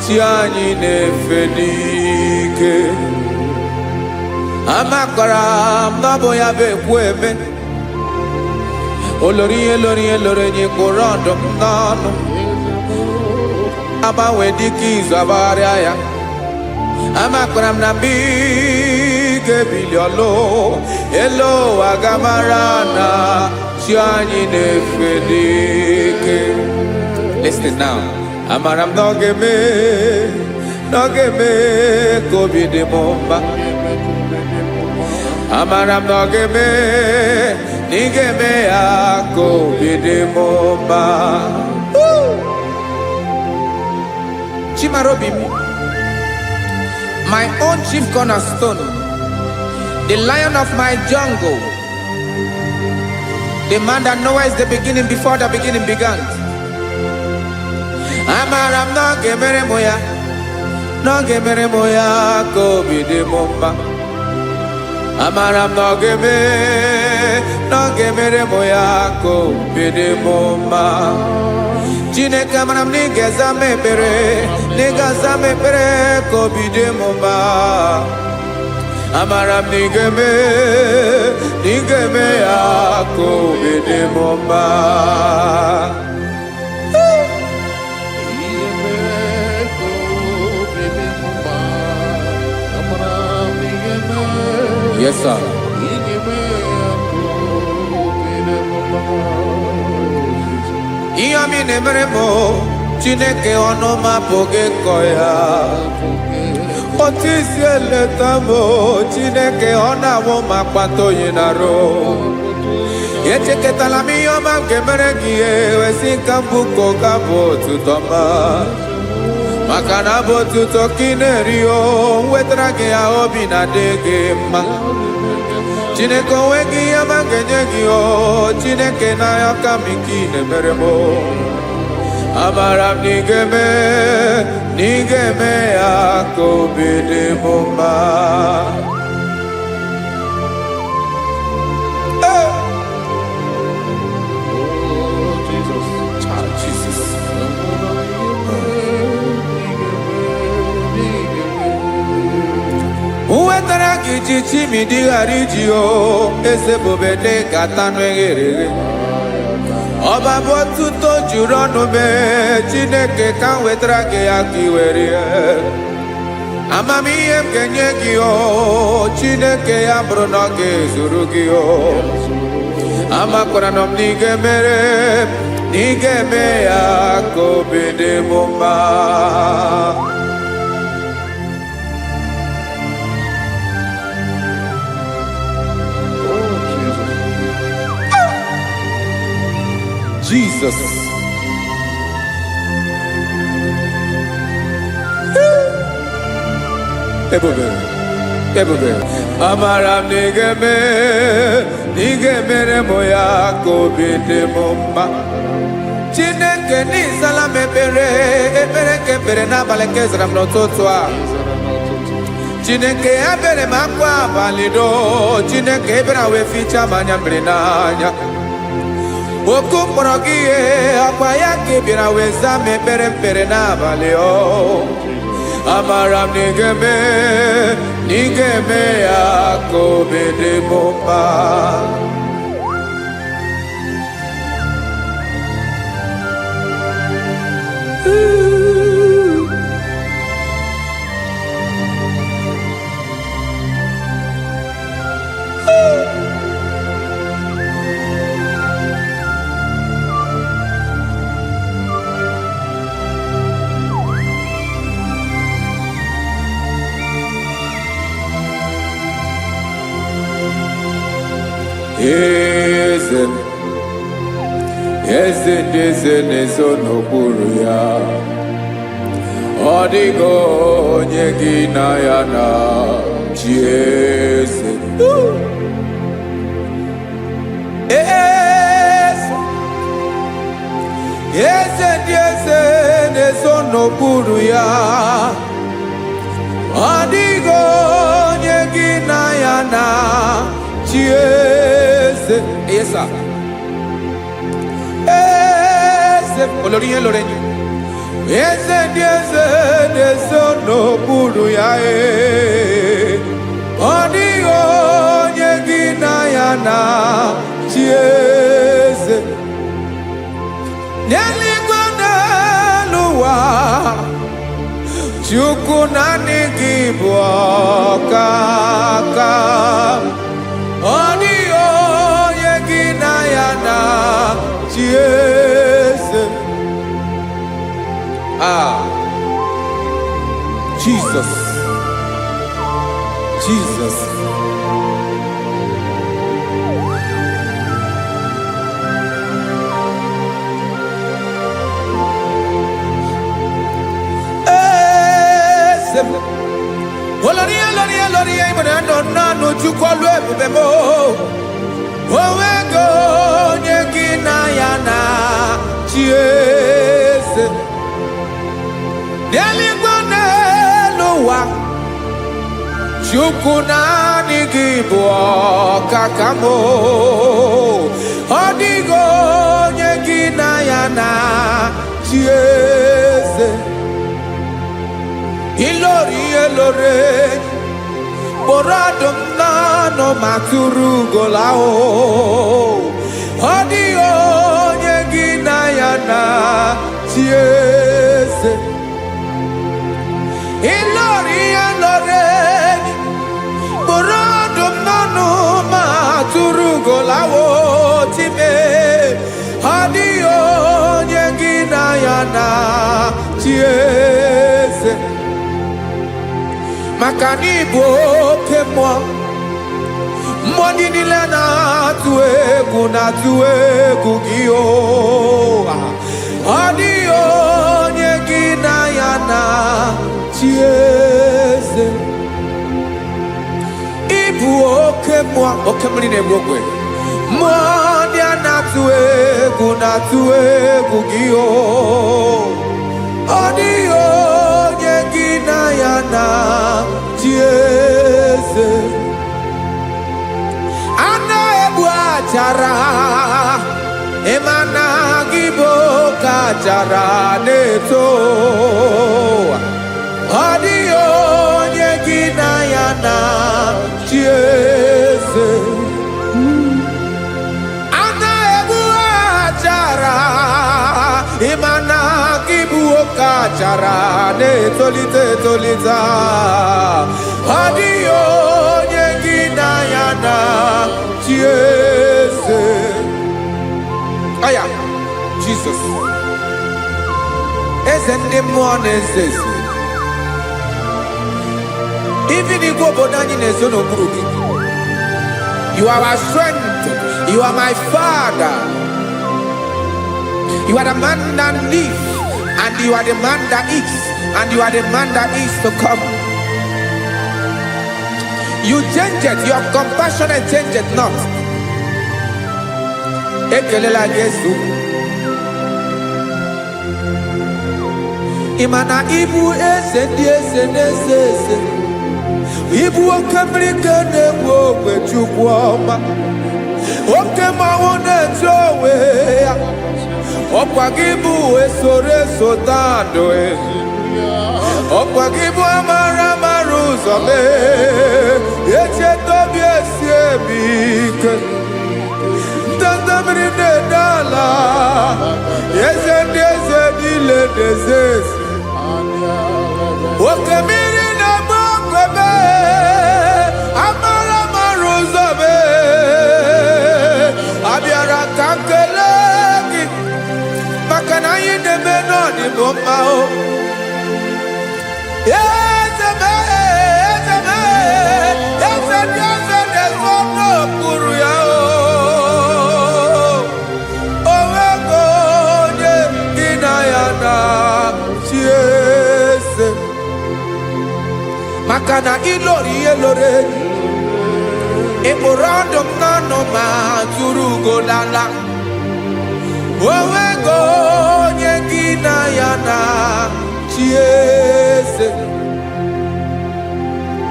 chi anyị na-efe n'ike amakwara m na ọ bụ ya bụ ekwu eme olori enyi kwụrụ ọdụm n'ọnụ agbanwe dịka izu agbagharịa ya amakwara m na mgbe ị ga-ebili ọlụ elu agamara na chi anyị na-efe n'ike. Listen now. Amara m na ọ ga-eme ka obi dị m mma amara m na ọ ga-eme na ị ga-eme ya ka obi dị m mma. Chimara obi m, my own chief cornerstone, the lion of my jungle, the man that knows the beginning before the beginning began. Amara m na ọ ga-emere m ya ka obi dị m mma amara m na ọ ga-emere m ya ka obi dị m mma. Chineke amara m na ị ga-aza m ekpere ka obi dị m mma amara m na ị ga-eme ya ka obi dị m mma. Yes, sir. Ihe ọmị na-emere m Chineke ọnụ m apụghị ịkọ ya otu isi eleta m Chineke ọ na-awụ m akpata oyi n'arụ echeketala m ihe ọma m ga-emere gị wesị ka m bụkọ ga bụ otuto ma maka na bụ otuto ka ị na-eri o wetara gị ya obi na-adị gị mma Chineke onwe gị ihe ma ga-enye gị o Chineke n'anya ka m ike ị na-emere m amara m na ị ga-eme ya ka obi dị m mma. Wetara gị ji chimidi ghara iji o eze bobede gata n'eghere ọba bụ otuto juru ọnụ mee Chineke ka m wetara gị ya ka ị were amamihe m ga-enye gị o Chineke ya bụrụ na ọ ga-ezuru gị o amakwara na m na ị ga-eme ya ka obi dị m mma. Jesus. Ebube. Amara m na ị ga-emere m ya ka obi dị m mma. Chineke n'ịzala m ekpere ka ekpere n'abalị ka ezara m n'ụtụtụ a. Chineke ya bere m akwa abalị do Chineke ebere wee ficha m anya mmiri n'anya oku mkpọrọ gị ihe akwa ya ka ị bịara wee zaa m ekpere n'abalị o amara m na ị ga-eme ya ka obi dị m mma. Eze ndị eze na-ezo n'okpuru ya ọ dịghị onye gị na ya na Chiese. Eze na-eso n'okpuru ya. Ọ dịghị onye gị na ya na Chiese. Yes, sir. Eze olórí yẹn lórí yẹn. Eze na-eso n'okpuru ya. Ọ dịghị onye gị na ya na Chiese. N'eluigwe n'elu ụwa, Chukwu naanị gị bụ ọkaka. Ọ dịghị onye gị na ya na Chiese. Jesus. Jesus. Olórí ìmọ̀nà nọ nánú Chukwu ọlụ ebube mo. Onwego onye gị na ya na Chiese. N'eluigwe n'elu ụwa, Chukwu naanị gị bụ ọkaka mo. Ọ dịghị onye gị na ya na Chiese. Ilori Borado nano maturu golao. Ọ dịghị onye gị na ya na Chiese. Ilori Borado nano maturu golao time. Ọ dịghị onye gị na ya na Chiese. Maka n'ịbụ oke mmụọ, mmụọ niile na-atụ egwu gị o. Ọ dịghị onye gị na ya na Chiese. Ịbụ oke mmụọ, oke mmiri na-egbu ogwe. Mmụọ ndị a na-atụ egwu gị o. Ọ dịghị onye gị na ya na Chiese. Ana ebu achara, emana gị bụ ka achara na-eto. Ọ dịghị onye gị na ya na Chiese. Ana ebu achara, emana gị bụ ka achara na-etolite etolite. Ọ dịghị onye gị na ya na Chiese. Aya, Jesus. Eze ndị mmụọ na-eze eze. Even igwe obodo anyị na-ezo n'okpuru gị. You are our strength. You are my Father. You are the man that lives, and you are the man that eats, and you are the man that is to come. You change it, your compassion and change it not. Ekelela Jesu. Imana ibu eze ndị eze na-eze eze. Ibu oke mmiri nke na-egbu ogwe Chukwu ọma. Oke mmanwụ na-eche onwe ya. Ọkwa gị bụ esoro tando ezi. Ọkwa gị bụ amara ụzọ mee. Echeta obi esi ebi ike. Ndanda mmiri na-ede ala. Eze ndị eze niile na-eze ezi. Oke mmiri na-agba ogwe mee. Amara ụzọ mee. Abịara ka nkele gị. Maka na anyị na-eme n'ọdịbụ mma o. Eze ndị eze na-eso n'okpuru ya o. Onwego onye gị na ya na Chiese. Maka na ilori ihe lore Eborando no ma turugo lala. Owego nyegina yana chiese.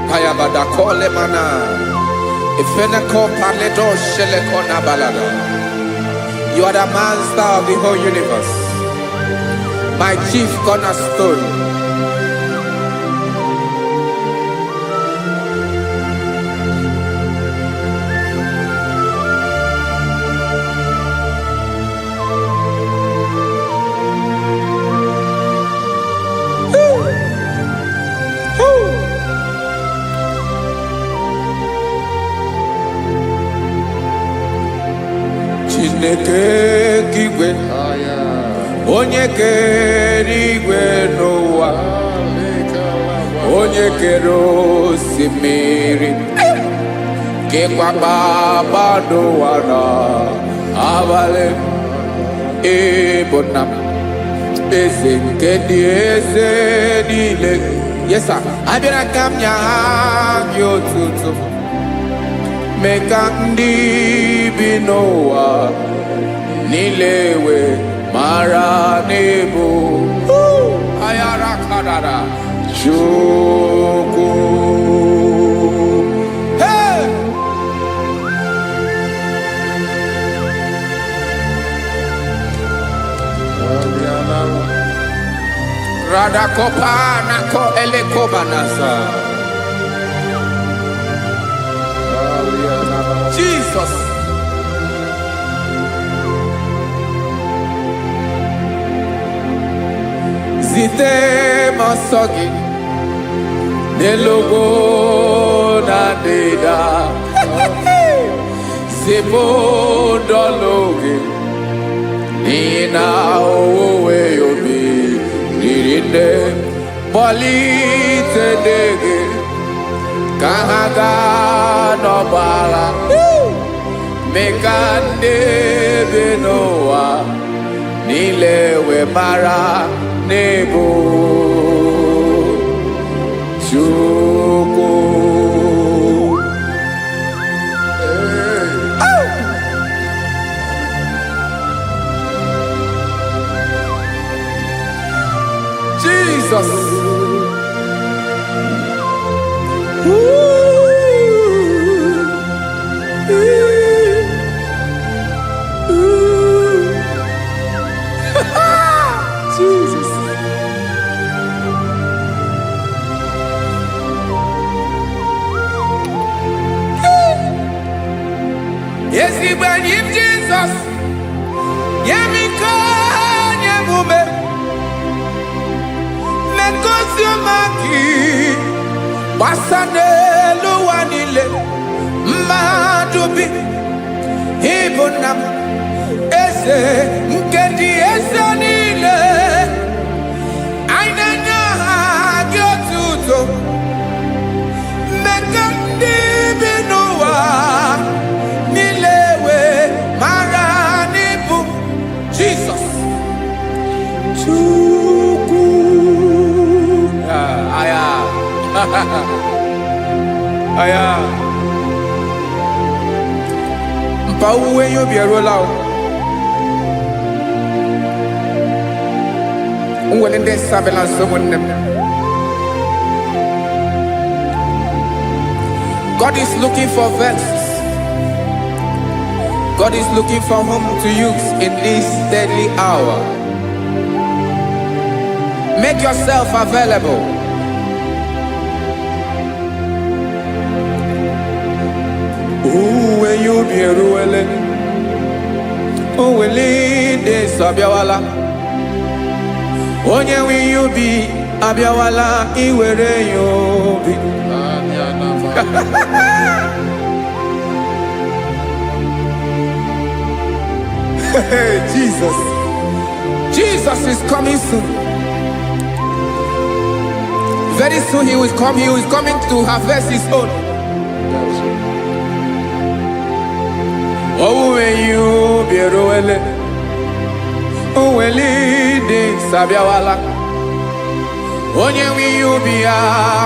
Kayabada kole mana. Ifeneko paledo sheleko na balada. You are the master of the whole universe. My chief cornerstone. Chineke kigwe onye kere igwe n'ụwa onye kere osimiri kekwa kpakpando ụwa n'abalị ịbụ nna m eze nke ndị eze niile. Yes sir, abịara ka m nye gị otuto mee ka ndị bi n'ụwa niile wee mara n'ebu ayara kadara Chukwu. Hey! Radakopa nako elekobanasa. Jesus. Zite masogi nelogo na deda Zipo dologe Nina owe yobi Nirinde Bolite dege Kahaga no bala Mekande benoa Nilewe mara nebo Chukwu. Jesus. Jesus. Yes, he when him Jesus. Yemiko nyemume. Mekosio maki. Basane luwanile. Madubi. Ibunam. Ese nkedi ese nile. Ainanya gyotuto. Mekandi binuwa. Nilewe maranibu. Jesus. Chukwu. Aya. Aya. Mpa uwe yo bierola o. When they surveillance someone God is looking for vessels. God is looking for whom to use in this deadly hour. Make yourself available. When you be ruling, oh, will lead this Sabiawala. Onye will you be Abiawala iwere you be. Jesus. Jesus is coming soon. Very soon he will come. He is coming to harvest his own. Oh, when you be ruele. Oh, when leading Sabiawala. onye nwe ihe ubi ya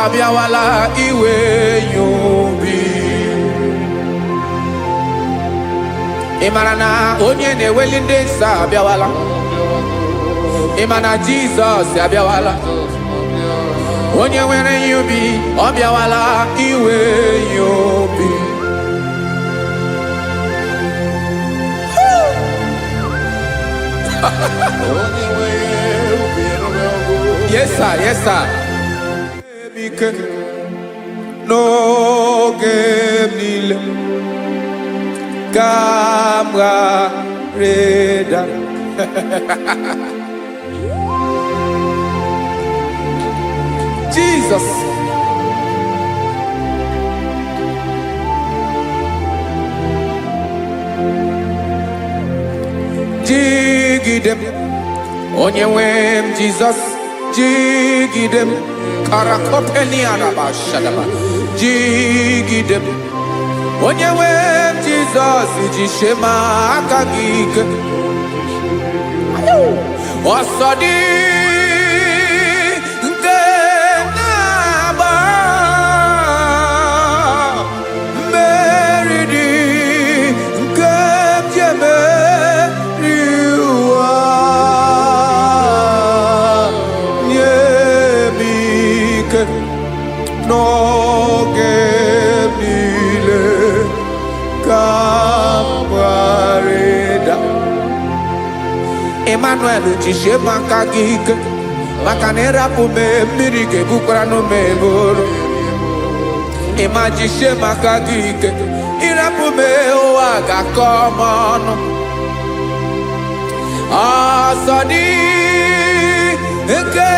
abịawala iwe ihe ubi. Ị mara na onye na-eweli ndị nsọ abịawala. Ị ma na Jizọs abịawala. Onye nwere ihe ubi ọ bịawala iwe ihe ubi. Yes sir, yes sir. N'oge niile ka m ga-reda. Jesus. Jigidem, onye nwe m Jesus, jigidem, karakopeni araba shadaba, jigidem, onye nwe m Jesus, jishema aka gị ike. Ọsọdị nke na-agba mmeri dị nke jeme n'oge niile ka m gharịda. Emmanuel jisie maka gị ike, maka na ịrapụ m mmiri ga-ebukwara n'ume eboro. Ịma jisie maka gị ike, ịrapụ m ụwa ga-akọ m ọnụ. Ọsọ dị nke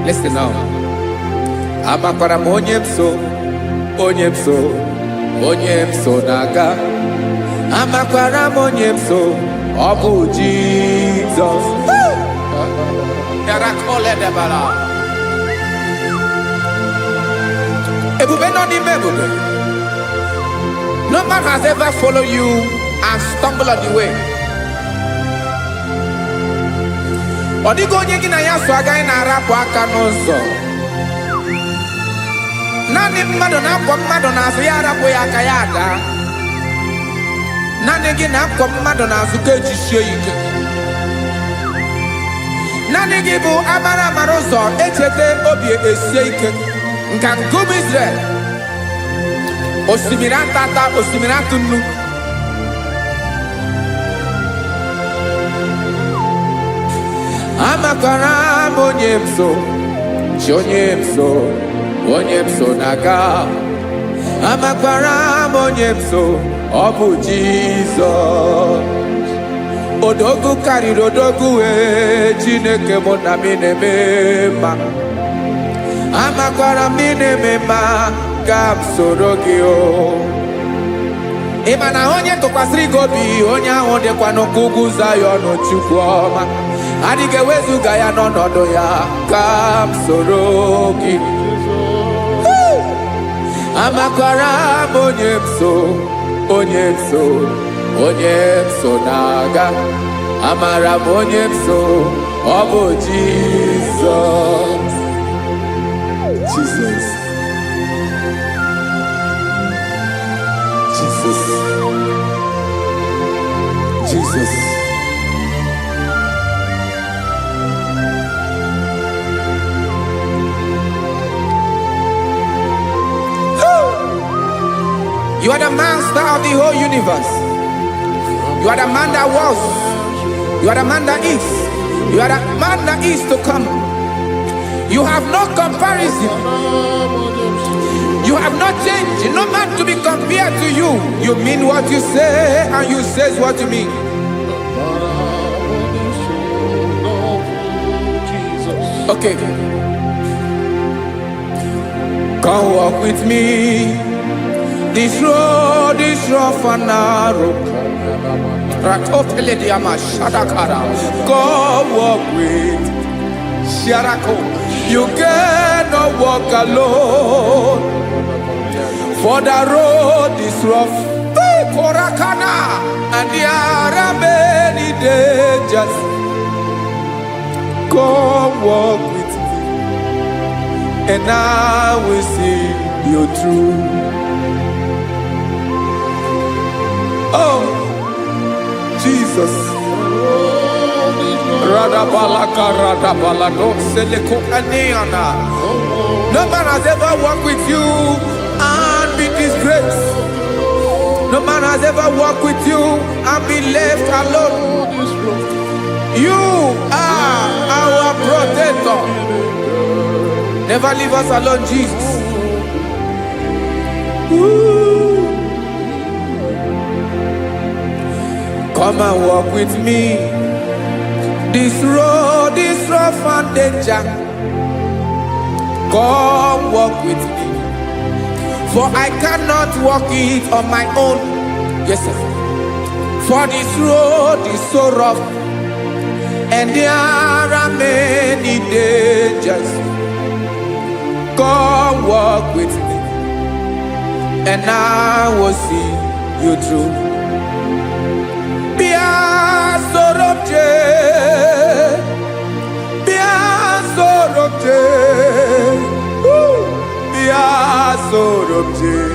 listen now. Amakwara m onye m so, onye m so, onye m so na-aga. Amakwara m onye m so, ọ bụ Jizọs. Ebube nọ n'ime ebube. No man has ever followed you and stumbled on the way. Ọ dịghị onye gị na ya so agaghị na-arapụ aka n'ụzọ. Naanị mmadụ na-akwọ mmadụ n'azụ ya arapụ ya aka ya ada. Naanị gị na-akwọ mmadụ n'azụ ka ejisie ike. Naanị gị bụ amara amara ụzọ echete obi esie ike. Nka ngụm Izrel. Osimiri atata, osimiri atụ nnu. Amakwara m onye m so, chi onye m so, onye m so na-aga. Amakwara m onye m so, ọ bụ Jizọs. Odogwu karịrị odogwu wee Chineke mụ na mi na-eme mma. Amakwara m na-eme mma ka m soro gị o. Ị ma na onye tụkwasịrị gị obi, onye ahụ dịkwa n'ugwu Zayọn Chukwu ọma. Adịghị ewezuga ya n'ọnọdụ ya ka m soro gị. Amakwara m onye m so, onye m so, onye m so na-aga. Amara m onye m so, ọ bụ Jizọs. Jesus. Jesus. Jesus. You are the master of the whole universe. You are the man that was. You are the man that is. You are the man that is to come. You have no comparison. You have no change. No man to be compared to you. You mean what you say and you say what you mean. Okay. Come walk with me This road is rough and narrow. Ratopelediama Shadakara. God walk with Sharako. You cannot walk alone. For the road is rough. Korakana. And there are many dangers. Come walk with me, and I will see you through. Oh, Jesus. No man has ever walked with you and be disgraced. No man has ever walked with you and be left alone. You are our protector. Never leave us alone, Jesus. Ooh. Come and walk with me. This road is rough and danger. Come walk with me. For I cannot walk it on my own. Yes, sir. For this road is so rough, and there are many dangers. Come walk with me, and I will see you through. Be a sort of day, be a sort of day, be a sort of day,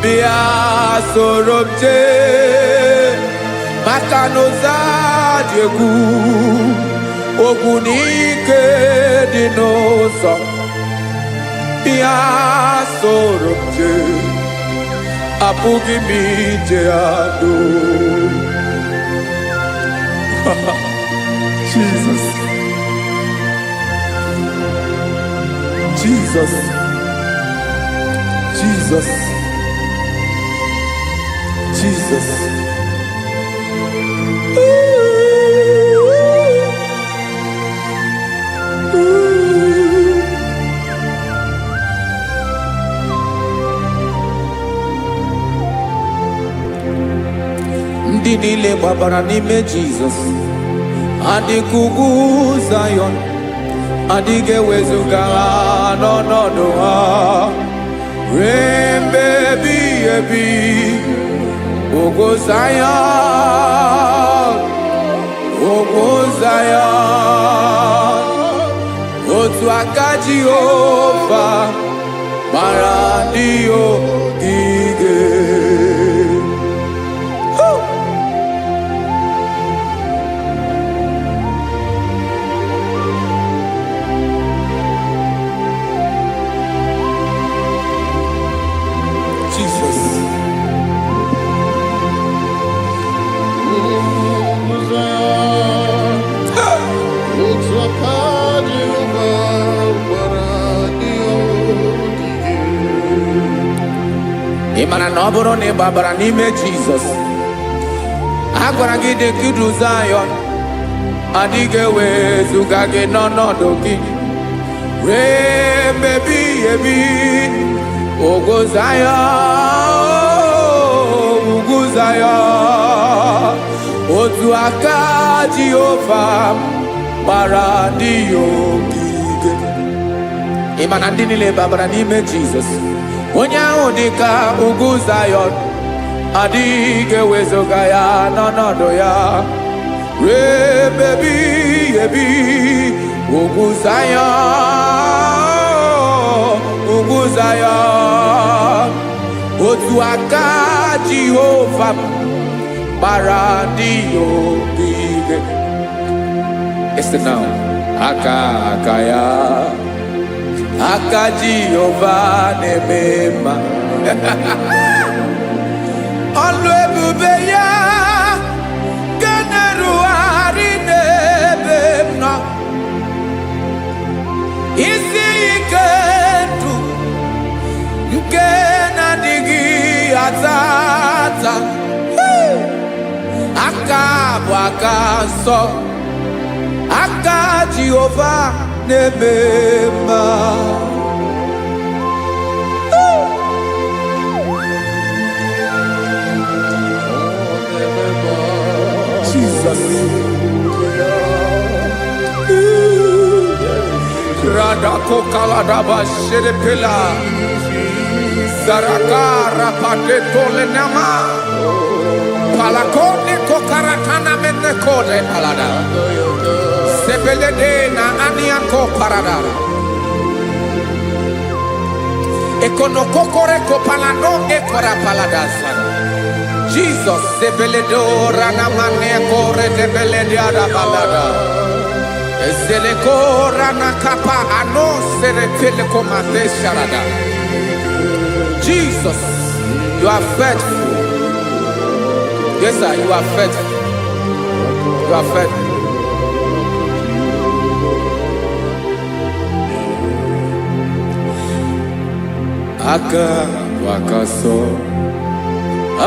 be a sort of day. Makanoza diegu ogunike dinosa bia sorobje apugi mi jeado. Jesus, Jesus, Jesus, Jesus. Ndị niile gbabara n'ime Jizọs adịghị ugwu Zayọn, adịghị ewezuga ha n'ọnọdụ ha ruo mgbe ebighị ebi. Ugwu Zayọn, ugwu Zayọn, otu aka Jehova gbara ndị ogige. Ịmara na ọ bụrụ na ị gbabara n'ime Jizọs, a gwara gị dị ka Ugwu Zayọn, adịghị ewezuga gị n'ọnọdụ gị ruo mgbe ebighị ebi. Ugwu Zayọn, ugwu Zayọn, otu aka Jehova gbara ndị ogige. Ịma na ndị niile gbabara n'ime Jizọs, onye ahụ dị ka ugwu Zayọn, adịghị ewezuga ya n'ọnọdụ ya ruo mgbe ebighị ebi. Ugwu Zayọn, ugwu Zayọn, otu aka Jehova gbara ndị ogige. Listen now, aka ya, aka Jehova na-eme mma. Ọlụ ebube ya ga na-erugharị n'ebe m nọ. Isi ike ndụ nke na-adịghị ata ata. Aka bụ aka nsọ, aka Jehova na-eme mma. Jesus. Radako kaladaba shedepela. Zarakara padeto lenama. Palakone kokaratana menne kode palada. Sebelede na aniako paradara. Ekonokokore kopalano ekora paladasa. Jesus sebeledo rana mane kore debelede ada balada. Ezeleko rana kapa ano seretele komate sharada. Jesus, you are faithful. Yes, sir, you are faithful. You are faithful. Aka wakaso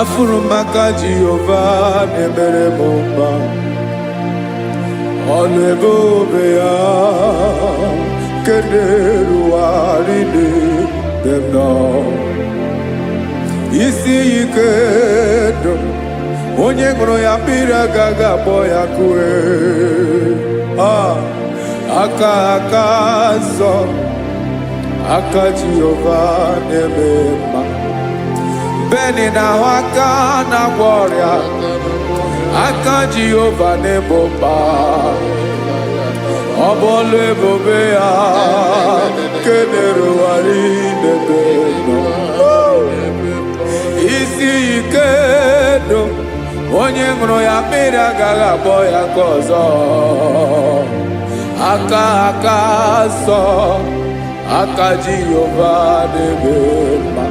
afurumaka Jehovah nebere mumba olebobea kederu aride demno isi ikedo onye ngoro ya pira gaga boya kue aka so aka Jehovah nebema beni na waka na gloria aka Jehovah nebomba obole bobea kederu aride demno isi ikedo onye ngoro ya mmiri agaghị abọ ya ka ọzọ aka sọ aka Jehova na-eme mma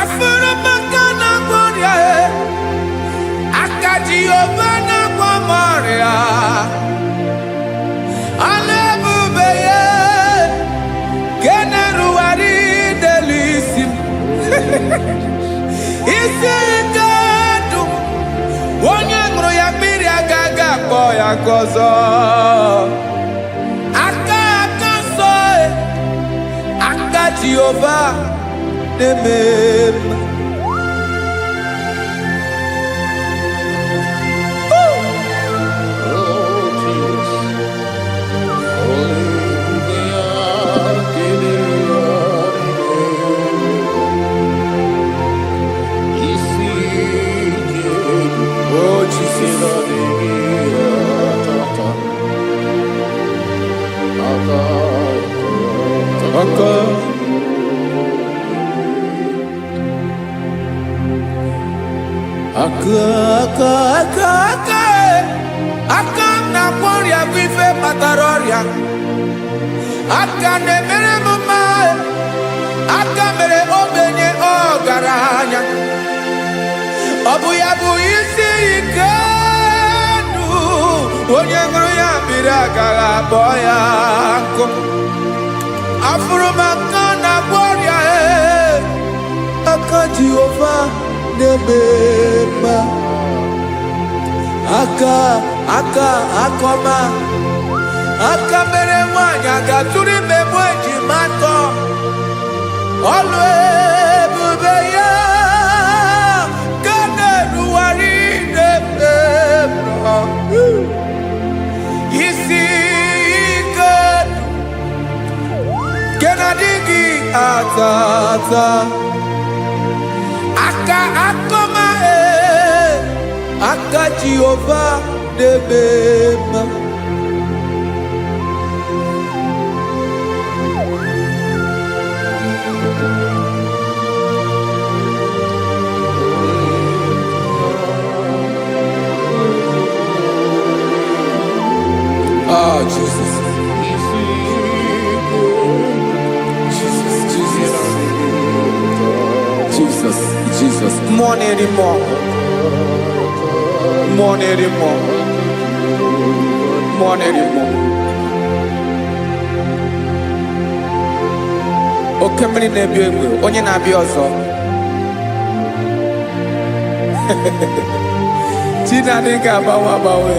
afụrụ maka na gboria aka Jehova na-agwọ m ọrịa ala ebube ya kenerugharị delu isi m isi ike dụ onye ṅụrụ ya mmiri agaghị akpọ ya gọzọ aka nsọ aka Jehova na-eme mma aka na gboria bụ ife kpatara ọrịa aka na-emere m mma aka mere ogbenye ọgaranya ọ bụ ya bụ isi ike ndụ onye ṅụrụ ya mmiri agaghị akpọ ya nkụ afụrụ m aka na gboria aka Jehova na-eme mma aka akọma aka mere nwanyị agatụrụ ime mụ ejima atọ ọlụ ebube ya ka na-erugharị na-eme mma isi ike ke na-adịghị ata aka akọma aka Jehova na-eme mma Jesus. Jesus. More anymore. Oke mmiri na-ebi egbe onye na-abịa ọzọ Chinadị ga-agbanwe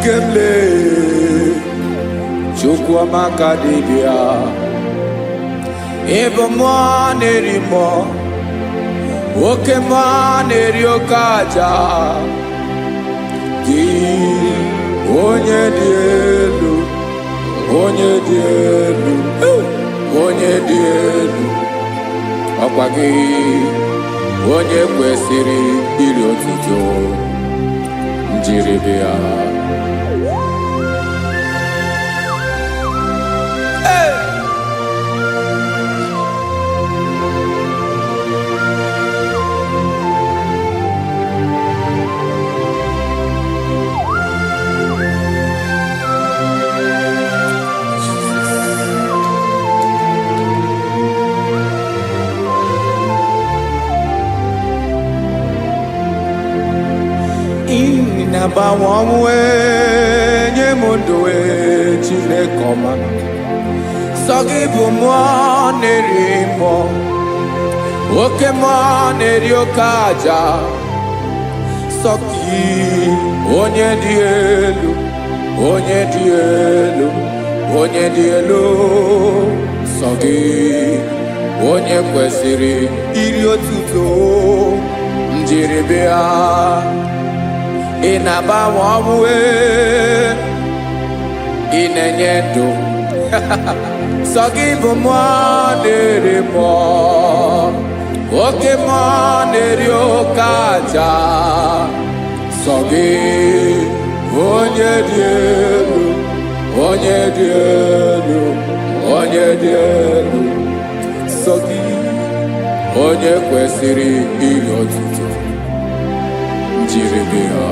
Ikemle Chukwamaka dibia Ebo mwa nerimo Oke mwa neriokaja Di onye di elu Onye di elu Onye di elu Ọkwa gị onye kwesịrị iri otuto njiri bịa. Nabawanwe nye mundoe Chineke ọma sọ gị bụ mmụọ na-eri mmụọ oke mmụọ na-eri oke aja sọ gị onye dị elu onye dị elu onye dị elu sọ gị onye kwesịrị iri otuto njiri bịa. Inabawanwe inenye ndụ sọ gị bụ mmụọ na-eri mmụọ oke mmụọ na-eri oke aja sọ gị onye dị elu onye dị elu onye dị elu sọ gị onye kwesịrị iri otuto njiri bịa.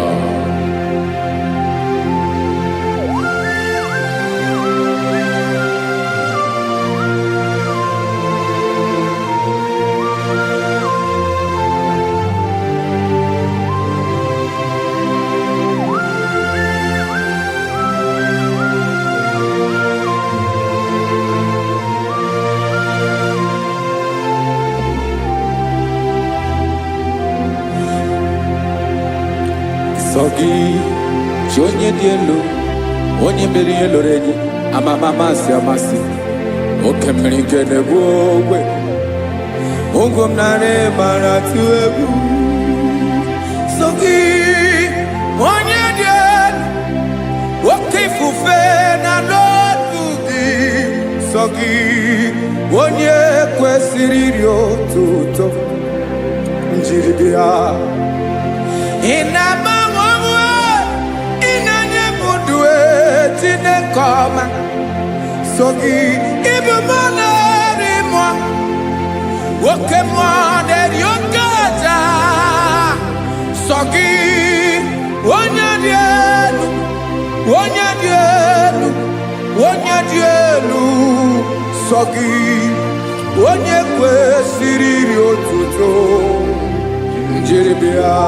Sọ gị chi onye dị elu onye mere ihe loro enyi amama amasị amasị oke mmiri nke na-egbu ogwe ụgwọ m narị mara tụ egwu. Sọ gị onye dị elu oke ifufe na n'otu gị sọ gị onye kwesịrị iri otuto njiri bịa. Inabawanwe inenye mundue Chineke ọma sọ gị ịbụ mmụọ na-eri mmụọ oke mmụọ na-eri oke aja sọ gị onye dị elu onye dị elu onye dị elu sọ gị onye kwesịrị iri otuto njiri bịa.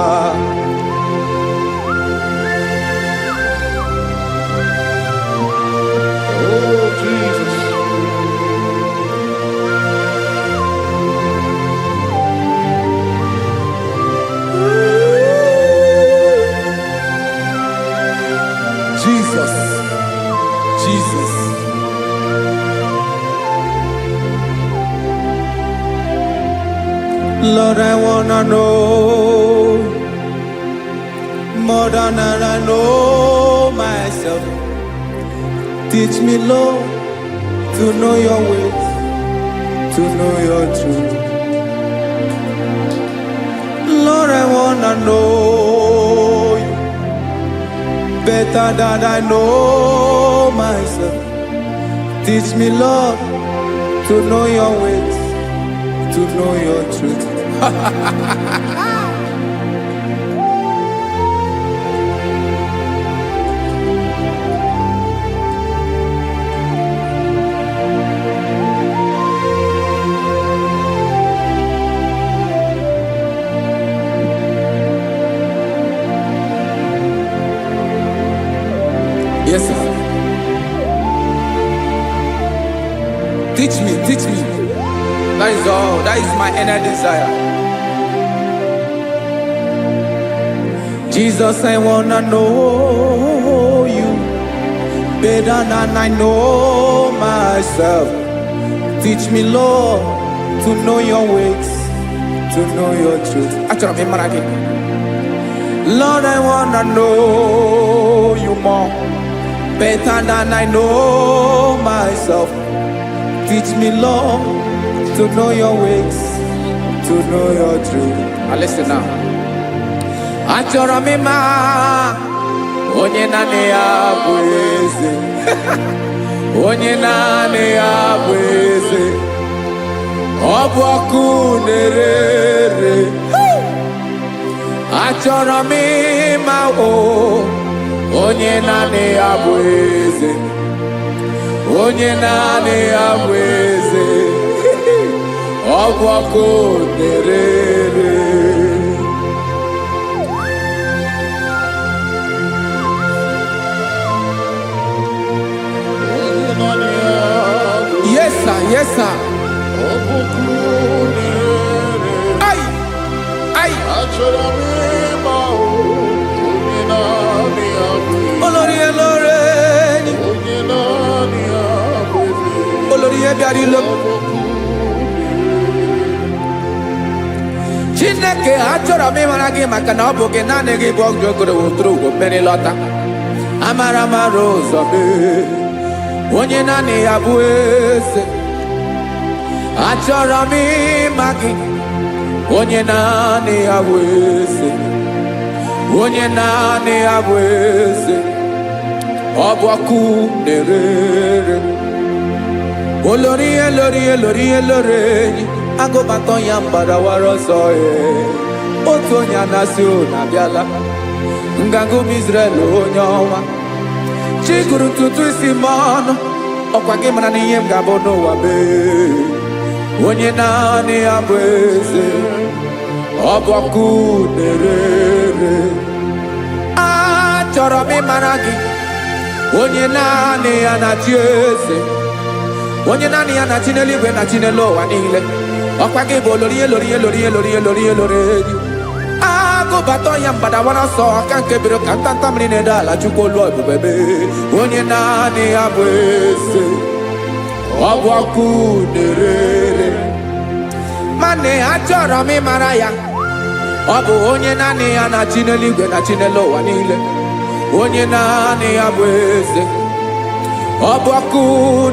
Oh, Jesus. Jesus, Jesus. Lord, I wanna know more than I know myself. Teach me, Lord, to know your ways, to know your truth. Lord, I wanna know you better than I know myself. Teach me, Lord, to know your ways, to know your truth. Yes, sir. Teach me, teach me. That is all. That is my inner desire. Jesus, I wanna know you better than I know myself. Teach me, Lord, to know your ways, to know your truth. Lord, I wanna know you more, better than I know myself. Teach me, Lord, to know your ways, to know your truth. Now listen now. Achọrọ m ịma onye naanị ya bụ eze. Onye naanị ya bụ eze. Ọ bụ ọkụ na-ere. Achọrọ m ịma onye naanị ya bụ eze. Onye naanị ya bụ eze. Ọ bụ ọkụ na-ere. Yes, sir. Yes, sir. Ay, ay. Olórí elóore ni. Olórí ebiari lo. Chineke achọrọ m ịmara gị maka na ọ bụ gị naanị gị bụ ọgụ ogoro wotoro ugo mmeri lọta. Amara mara ụzọ mee. Onye naanị ya bụ eze. Achọrọ m ịma gị. Onye naanị ya bụ eze. Onye naanị ya bụ eze. Ọ bụ ọkụ na-ere. Olórí elórí elórí elóore enyi. Agụbatọ ya mgbadawara ọsọ ya. Otu onye anasị unu abịala. Nganga ụmụ Izrel onye ọma. Chi gụrụ ntutu isi m ọnụ. Ọkwa gị mara na ihe m ga-abụ n'ụwa mee. Onye naanị ya bụ eze. Ọ bụ ọkụ na-ere. Achọrọ m ịmara gị. Onye naanị ya na-achị eze. Onye naanị ya na-achị n'eluigwe na-achị n'elu ụwa niile. Ọkwa gị bụ olórí elórí elórí elórí elórí elóore enyi. Agụbatọ ya mgbadawara ọsọ aka nke biri ka ntanta mmiri na-ede ala Chukwu olu ebube mee. Onye naanị ya bụ eze. Ọ bụ ọkụ na-ere. Mane achọrọ m ịmara ya. Ọ bụ onye naanị ya na-achị n'eluigwe na-achị n'elu ụwa niile. Onye naanị ya bụ eze. Ọ bụ ọkụ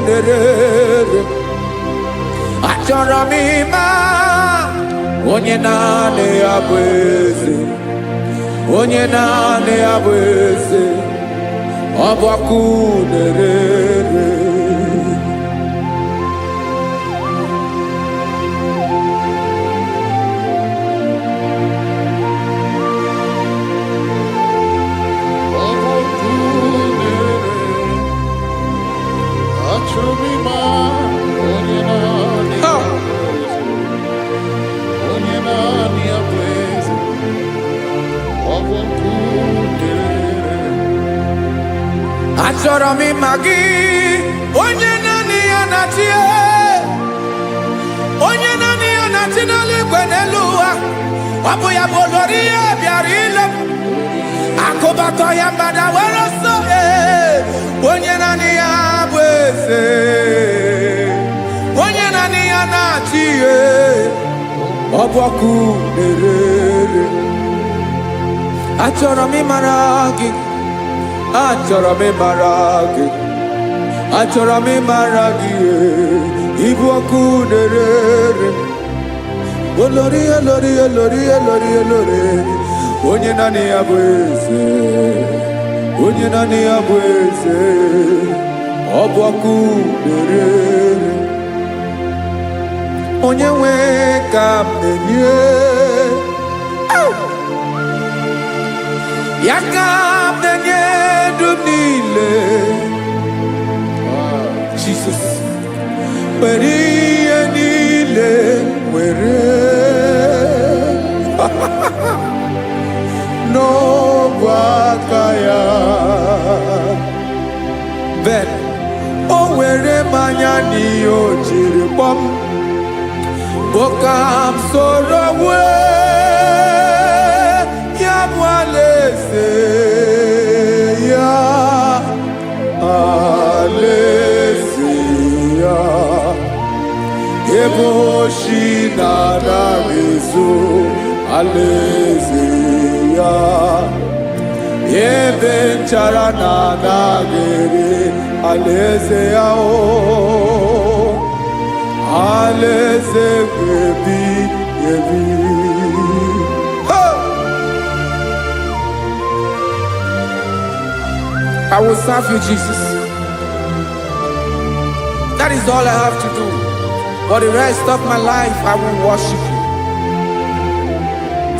na-ere. Achọrọ m ịma onye naanị ya bụ eze. Onye naanị ya bụ eze. Ọ bụ ọkụ na-ere. Achọrọ m ịma gị. Onye naanị ya na-achị. Onye naanị ya na-achị n'eluigwe n'elu ụwa. Ọ bụ ya bụ olórí ya bịara ile m. Akụbatọ ya mgbadawara ọsọ. Onye naanị ya bụ eze. Onye naanị ya na-achị. Ọ bụ ọkụ na-ere. Achọrọ m ịmara gị. Achọrọ m ịmara gị. Achọrọ m ịmara gị. Ibu ọkụ na-ere. Olórí elórí elórí elórí elóore. Onye naanị ya bụ eze. Onye naanị ya bụ eze. Ọ bụ ọkụ na-ere. Onye nwe ka m na-enye. Ya ka m na-enye dum niile. Jesus. Were ihe niile were. N'ọbụ aka ya. Ben, o were mmanya n'ihe o jiri kpọm. Boka m soro wee. Ya bụ alaeze ya. ezo alaeze ya ebe nchara na nagere alaeze ya o alaeze ebi ebi. I will serve you, Jesus. That is all I have to do. For the rest of my life, I will worship you.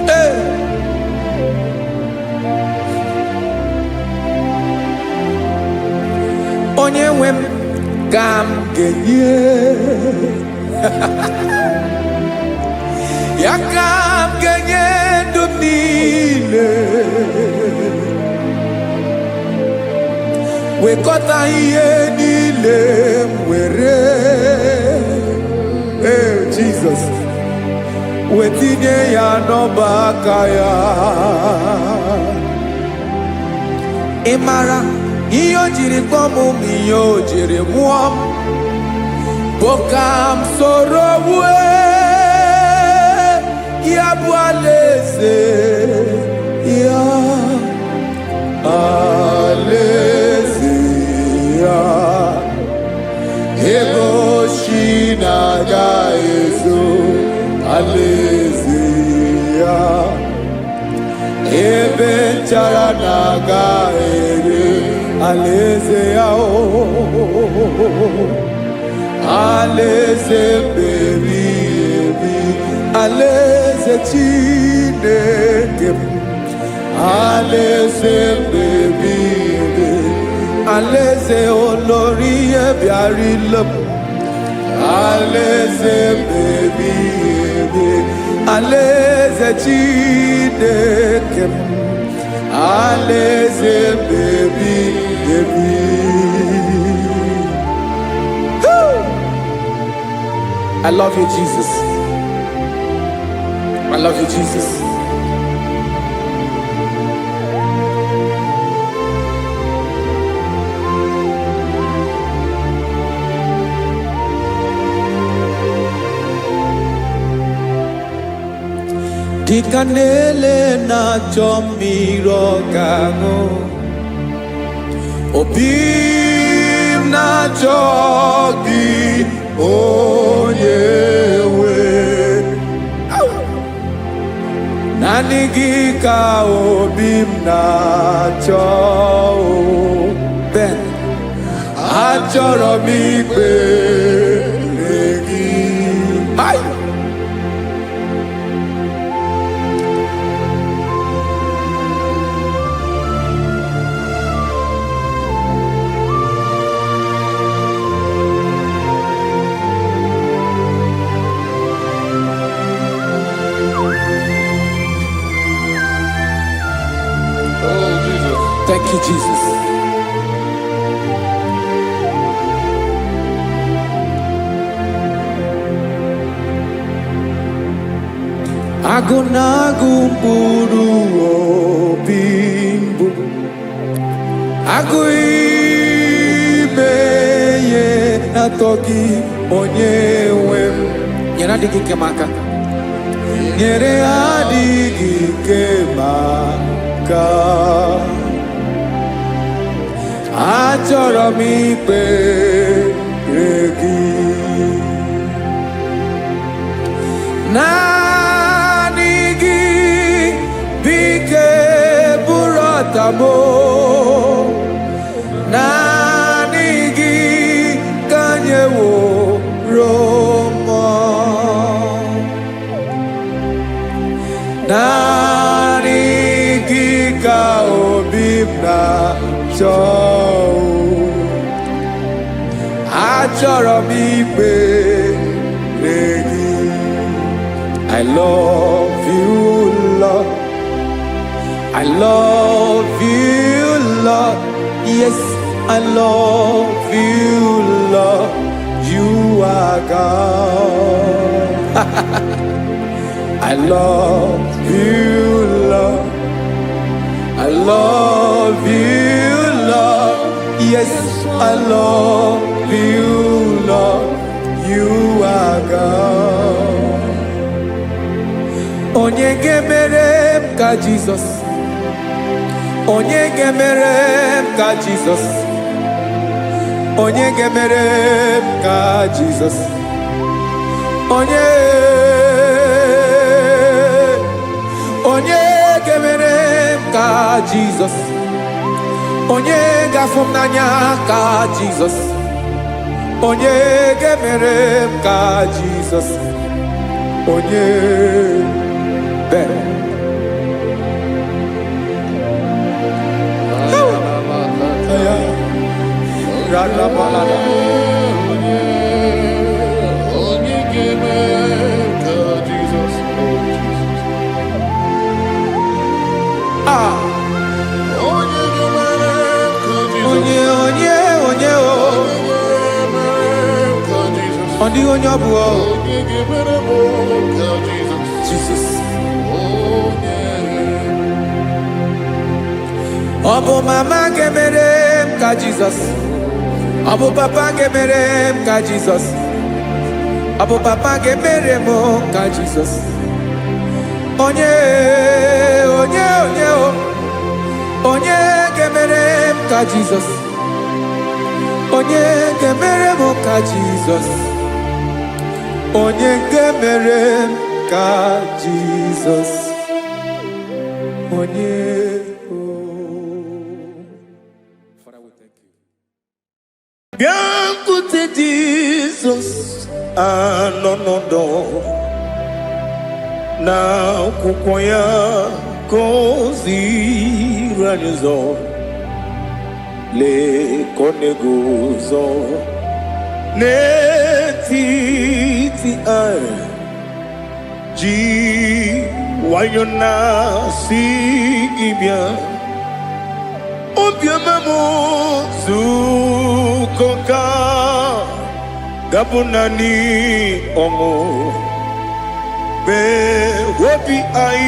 Hey. Onye wem gam genye ya gam genye dumile wekọta ihe niile were Jesus wetinye ya n'ọba aka ya ị mara ihe o jiri kpọọ m ihe o jiri mụọ m bụ ka m soro wue ya bụ alaeze ya alaeze ya ebe ochi na-aga ezo alaeze ya ebe nchara na-aga ere alaeze ya o alaeze ebi ebi alaeze Chineke m alaeze ebi ebi alaeze olórí ebiarila m alaeze ebi ebi alaeze Chineke m alaeze ebi ebi. I love you, Jesus. I love you, Jesus. Dikanele na chomiro kago obim na chogi Onyewe nani gị ka obi m na-achọ Ben achọrọ m ikpere gị. Thank you, Jesus. Agụ na-agụ mkpụrụ obi mbụ agụ ime ihe atọ gị onye nwe m nyere adịghị ike m aka nyere adịghị ike m aka achọrọ m ikpere gị naanị gị bike bụrụ ọtabo naanị gị ka nyeworo m naanị gị ka obi m na-achọ achọrọ m ikpere gị. I love you, Lord. I love you, Lord. Yes, I love you, Lord. You are God. I love you, Lord. I love you, Lord. Yes, I love you, Lord. You are God. Onye gemere m ka Jesus. Onye gemere m ka Jesus. Onye gemere m ka Jesus. Onye gemere m ka Jesus. Onye gafum n'anya ka Jesus. Onye gemere m ka Jesus. Onye bere. Jesus. Obo mama gemere m ka Jesus. Obo papa gemere m ka Jesus. Obo papa gemere m ka Jesus. Onye gemere m ka Jesus. Onye gemere m ka Jesus. Onye gemere m ka Jesus. Onye Biancote Jesus anonodo na kukoya kozi ranizo le konegozo netiti ai ji wayona si ibia obiamamu zukoka gabunani omo be wobi ai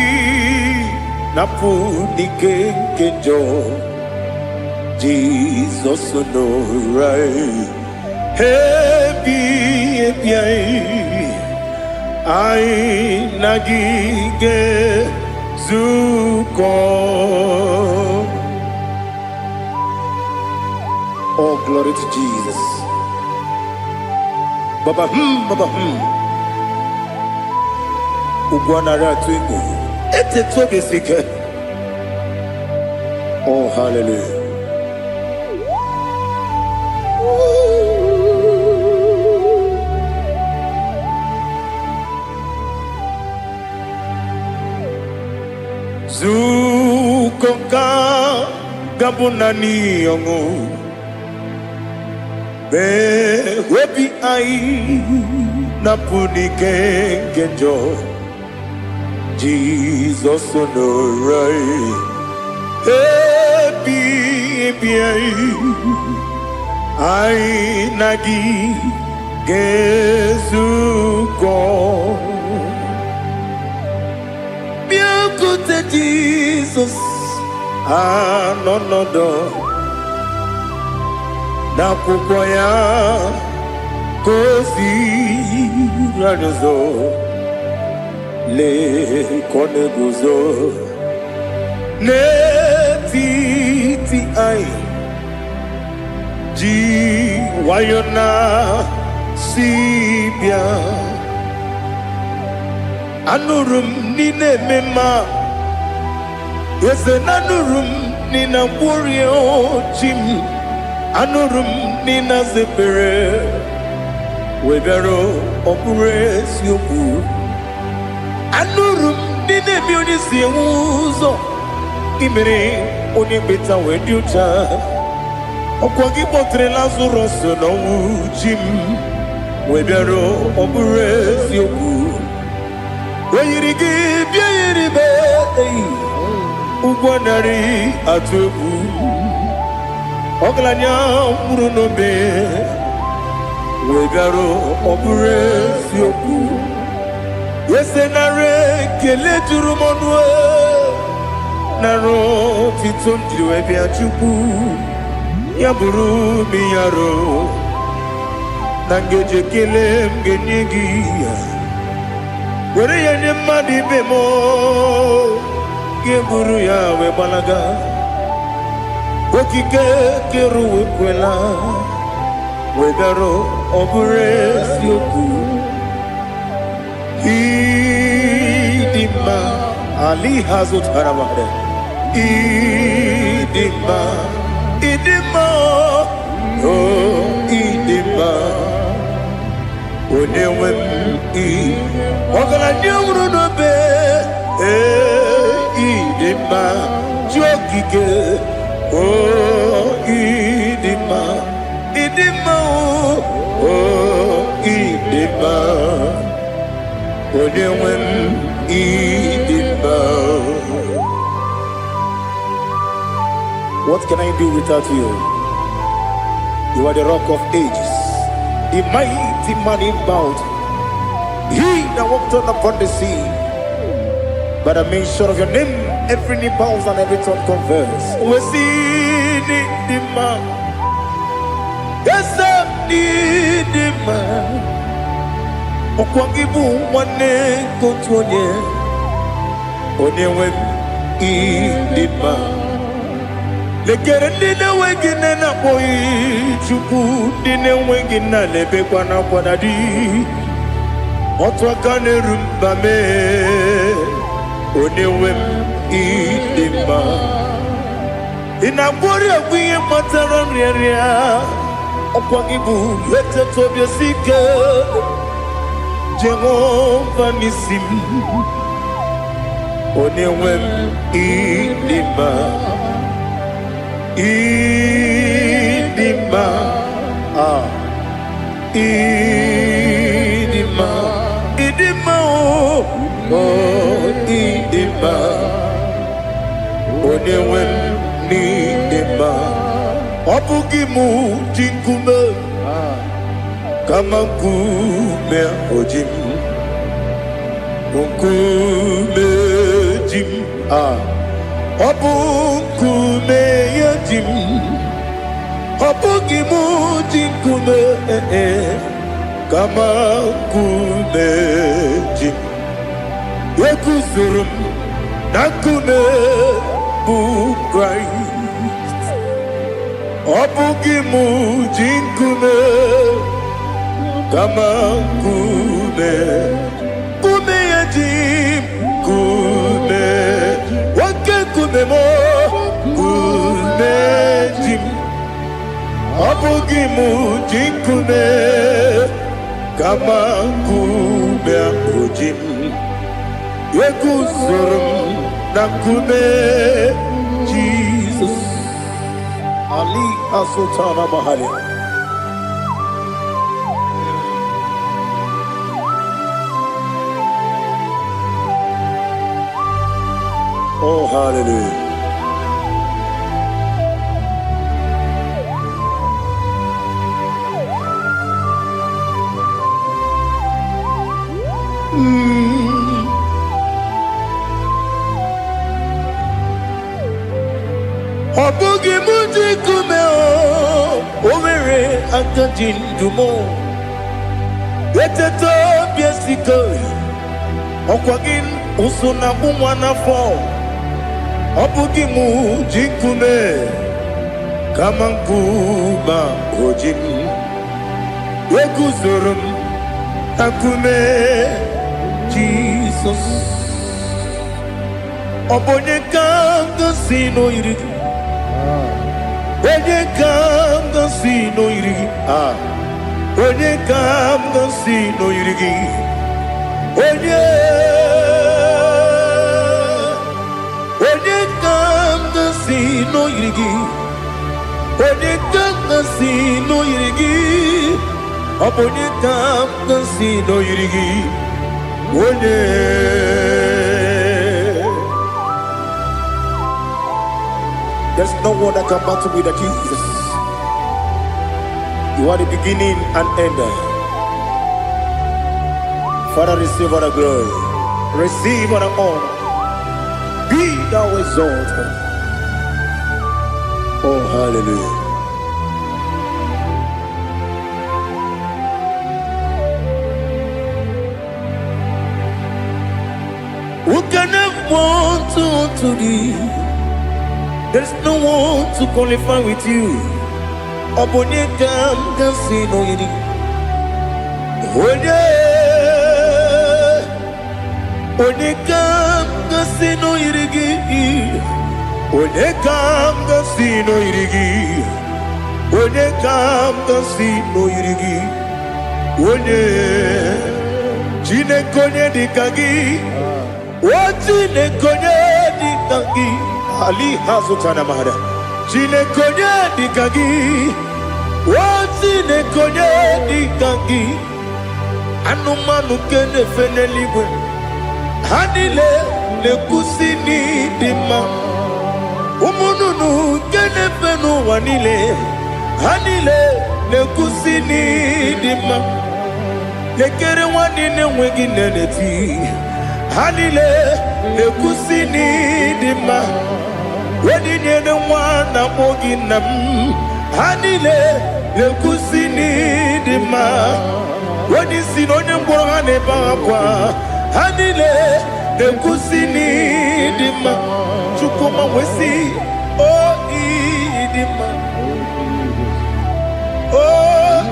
napu dike kenjo Jesus no right happy ai nagige zuko. Oh, glory to Jesus. Baba, Baba, Ugwanara twingu. Ete toge sike. Oh, hallelujah. Zukoka gabunani yongu. Be webi ai napuni kenjo Jesus no right happy ai nagi gezuko biancote Jesus anonodo na kukoya kozi ranizo le koneguzo netiti ai ji wayona sibia anurum nine mema yese nanurum nina burio jim anurum nina zepere webero opures yoku anurum nine biodisi uzo imere oni beta weduta okwagi potre Lazarus no jim webero opures yoku weyirigi biayiribe ugwanari atubu Oglanya muruno be wegaro obures yoku yesenare kele turumonwe naro titondiriwe biachuku yaburu miyaro nangeje kele mgenyigi were ya nye mmadụ ibe m ga-eburu ya wee gbalaga okike kere wekwela wegara ọ bụrụ eziokwu ịdị mma ali hazụtara mmadụ ịdị mma ịdị mma onye nwe m ọgaranya nwụrụ n'obe ịdị mma ji okike ịdị mma ịdị mma onye nwe m ịdị mma. What can I do without you? You are the rock of ages, the mighty man in battle, he that walked upon the sea. By the mention of your name, every knee bows and every tongue confesses. We see the man. Yes, sir, the man. Okwangibu wane kotonye. Onyewe the man. Lekere ndine wengine na boy chuku ndine wengine lebe kwa na kwanadi. Otwa kane rumba me. Onyewe ịdị mma ị na-agbori egwu ihe matara nrịarịa ọkwa gị bụ eteta obi esi ike Jehova n'isi m onyenwe m ịdị mma ịdị mma ịdị mma ịdị mma ịdị mma onyenwe m n'ịdị mma ọ bụghị mụ ji nkume kama nkume oji m nkume ji m ọ bụ nkume ya ji m ọ bụghị mụ ji nkume kama nkume ji m ekuzuru m na nkume bụ Kraịst ọ bụghị mụ ji nkume kama nkume nkume ya ji nkume nwoke nkume m nkume ji m ọ bụghị mụ ji nkume kama nkume ahụ ji m ekuzuru m na nkume Jesus Ali Asotana Bahali. Oh, hallelujah. Ọ bụghị mụ ji nkume o nwere aka ji ndụ m eteta obi esike ọkwa gị ụsụ na mụ nwa n'afọ ọ bụghị mụ ji nkume kama nkume oji m eguzoro m na nkume Jizọs ọ bụ onye ka m gosi n'oyiri gị onye ka m gosi n'oyiri gị onye ka m gosi n'oyiri gị onye ka m gosi n'oyiri gị onye ka m gosi n'oyiri gị ọ bụ onye ka m gosi n'oyiri gị onye there's no one that can battle with Jesus. You are the beginning and end. Father, receive all the glory. Receive all the honor. Be thou exalted. Oh, hallelujah. to thee. There's no one to qualify with you. Obonekam kasi no yiri. Onekam kasi no yiri. Onekam kasi no yiri. Onekam kasi no yiri. One Jine konye dikagi. Wajine konye dikagi. Ali hazutana mahada. Jine konye dikagi. Wajine konye dikagi. Anumanu kene feneliwe. Hanile le kusini dima. Umununu kene fenu wanile. Hanile le kusini dima. Lekere wanine wegi neneti. Hanile le kusini dima. Wedi nyene wana mogi nam. Hanile le kusini dima. Wedi sinonye mbwangane bakwa. Hanile le kusini dima. Chukuma wesi o idima. O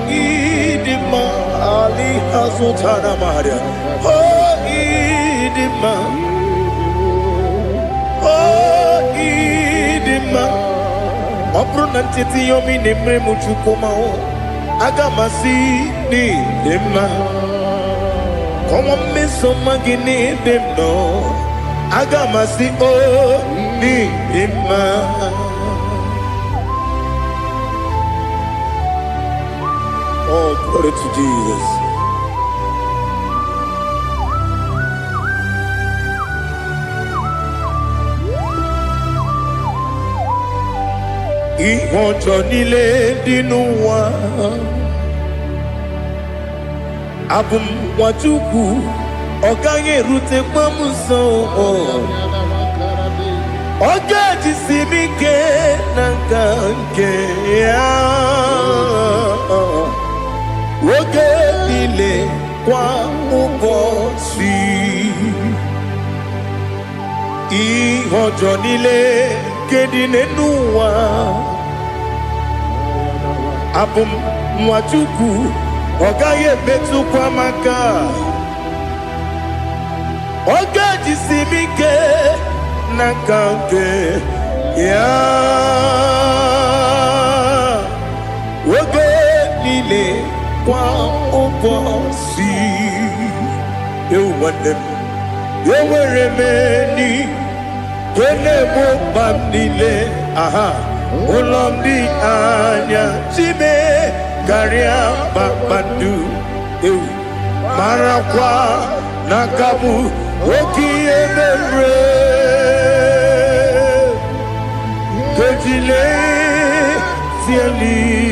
idima. Ali hazutana maria. O idima. O idima. Opro nantiti yomi nemre muchukuma o. Agamasi ni dima. Como me soma gini demno. Agamasi o ni dima. Oh, glory to Jesus. Ihojo nile dinuwa. Abum wajuku. Oganye rute pamuso. Oga jisimike nankanke ya. Woge dile kwa ubosi. Ihojo nile kedine nuwa. Abum mwachuku ogaye betu kwa maka. Oga jisimike nakanke ya. Woge dile kwa ubosi. You want them. You were many. Kene mo bandile. Aha. Ulomdi anya. Chime. Garia babandu. Marakwa. Nakamu. Oki emere. Kejile. Siali.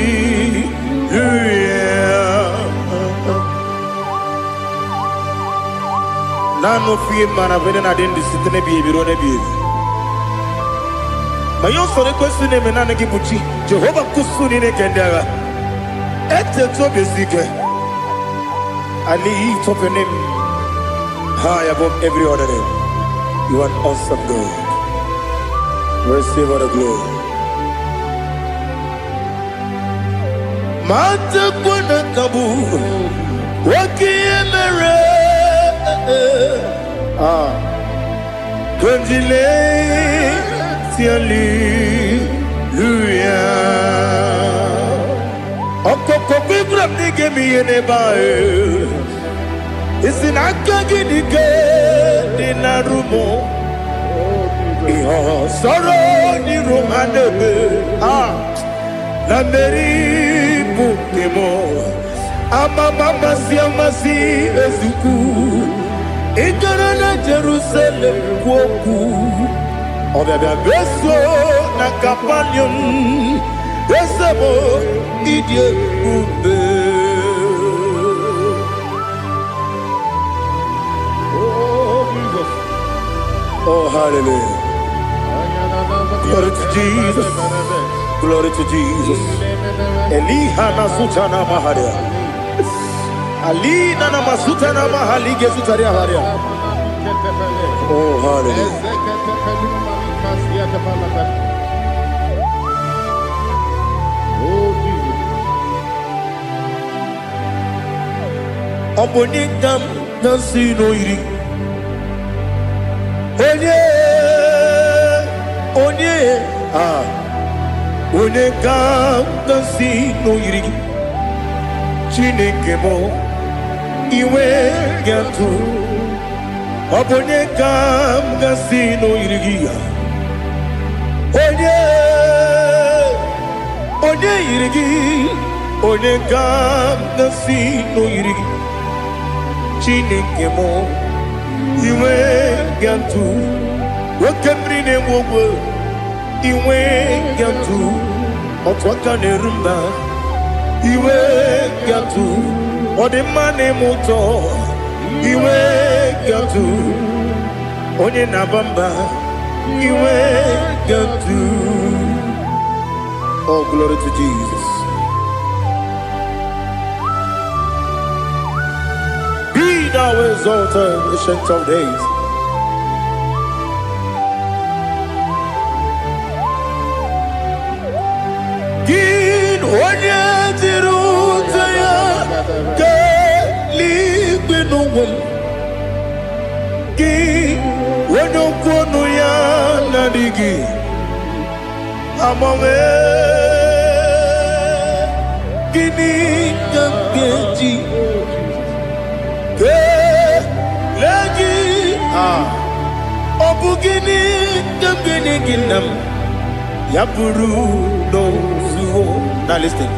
Nano fiye mana vene na den disitene biye birone biye. Mayon sore kwesune menane kibuchi. Jehova kusuni ne kendaga. Ete to besike. I lift up your name high above every other name. You are an awesome God. Receive all the glory. Mata kuna kabu. Waki emere. Konjile siali luya. Okoko bibram nige miyene bae. Isinaka ginige dinarumo. Iho soro ni romanebe. La meri bukemo. Ama mama siamasi ezuku. Ikarana Jerusalem woku. Obebe beso na kapalion. Esemo idie ube. Oh Jesus. Oh hallelujah. Glory to Jesus. Glory to Jesus. Elihana sutana maharia. Ali nana masuta na mahali gesutaria haria. Oh hallelujah. Obonikam nasi no iri. Onye Onekam nasi no iri. Chineke mo iwe gatu. Obonekam nasi no iri. Onye iri. Onekam nasi no iri. Chineke mo iwe gatu. Wakemri ne wowo iwe gatu. Otwaka ne rumba iwe gatu. Odemane moto iwe gatu. Onye nabamba iwe gatu. Oh, glory to Jesus. Be thou exalted, ancient of days. Gin onye tirutaya ke ligbinugum. Gin onye kwonu ya nadigi. Amame gini gamgeji. Obugini dambini ginam Yaburu no zuho. Now listen.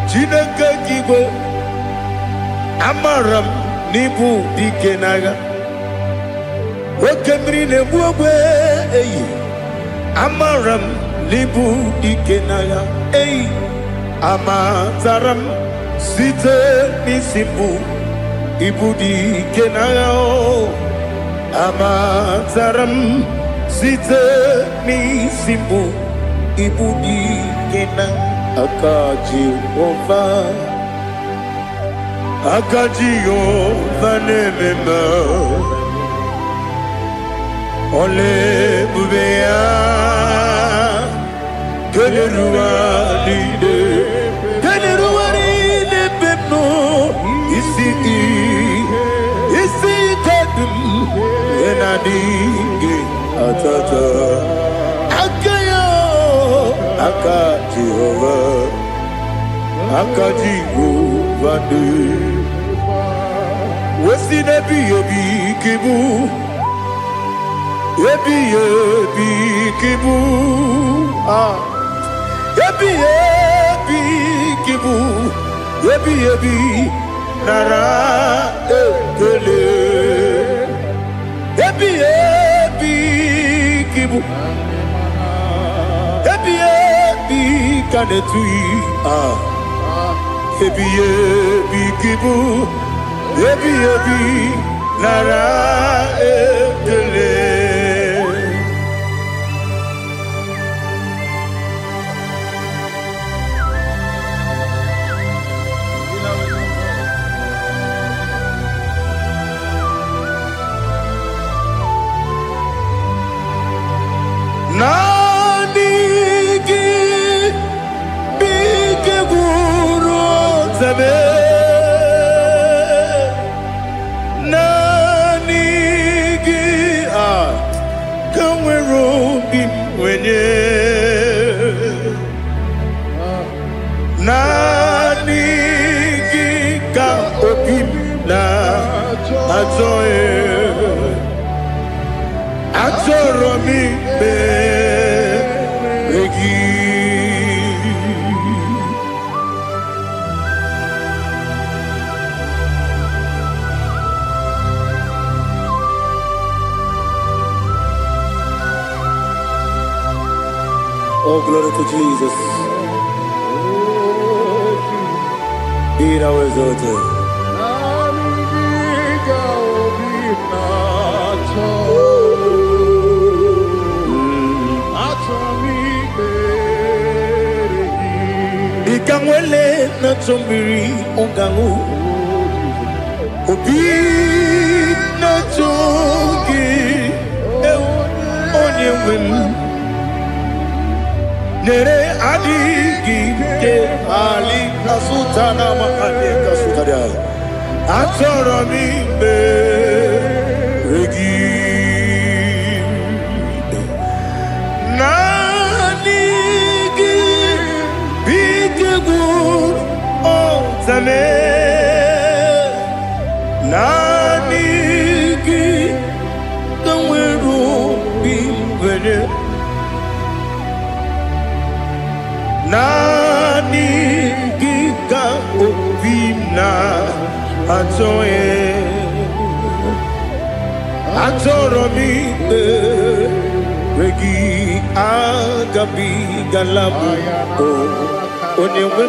Chineke kigo Amaram nibu dikenaga. Wakemri ne buwe Amaram nibu dikenaga. Amataram site nisibu Ibu dikenaga. Amataram site nisibu Ibu dikenaga. Akaji Ova nemema Ole bubea Kenerua lide pepno Isi kadum Enadinge atata Akaji Ova Wesi nebi yebi kibu Yebi kibu Yebi kibu Yebi nara ekele Yebi kibu Yebi kanetui Yebi kibu Yebi nara ekele. Nani bike guru zabe. Nani ka opim na Atoro mi begi. Oh, glory to Jesus. Be thou exalted. Ikamwele na chombiri ongangu. Obi na chogi onye wem. nere adigi ke ali kasutana ma ade kasutaria atoro mi be regi nanigi bitegu otame nanigi kanweru bimbere nani giga obina atoye atoro mi regi agabi galabu onyewe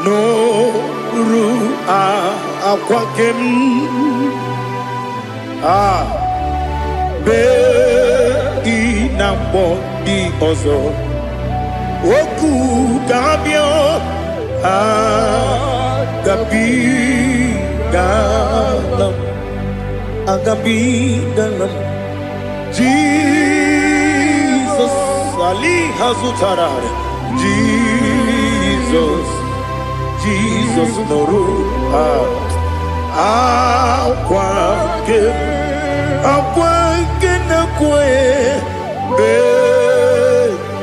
no ru akwakem be inambo di ozo Oku Gabio Agabi Galam Agabi Galam Jesus Ali Hazutarar Jesus Noru Aquake Nakwe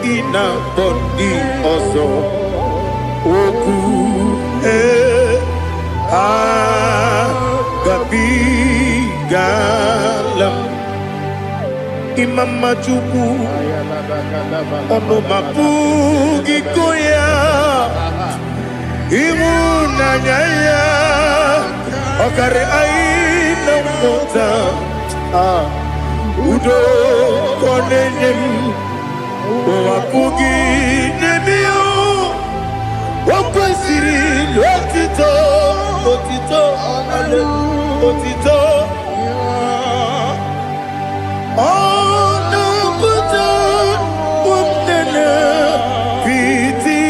Ina body also Oku Gabi Galam Imama Chuku Ono Mapugi Koya Imuna Nyaya Okare Aina Mota Udo Konenyem Wapugi Nebio Wakwesiri Otito Otito Ono Buta Umnene Piti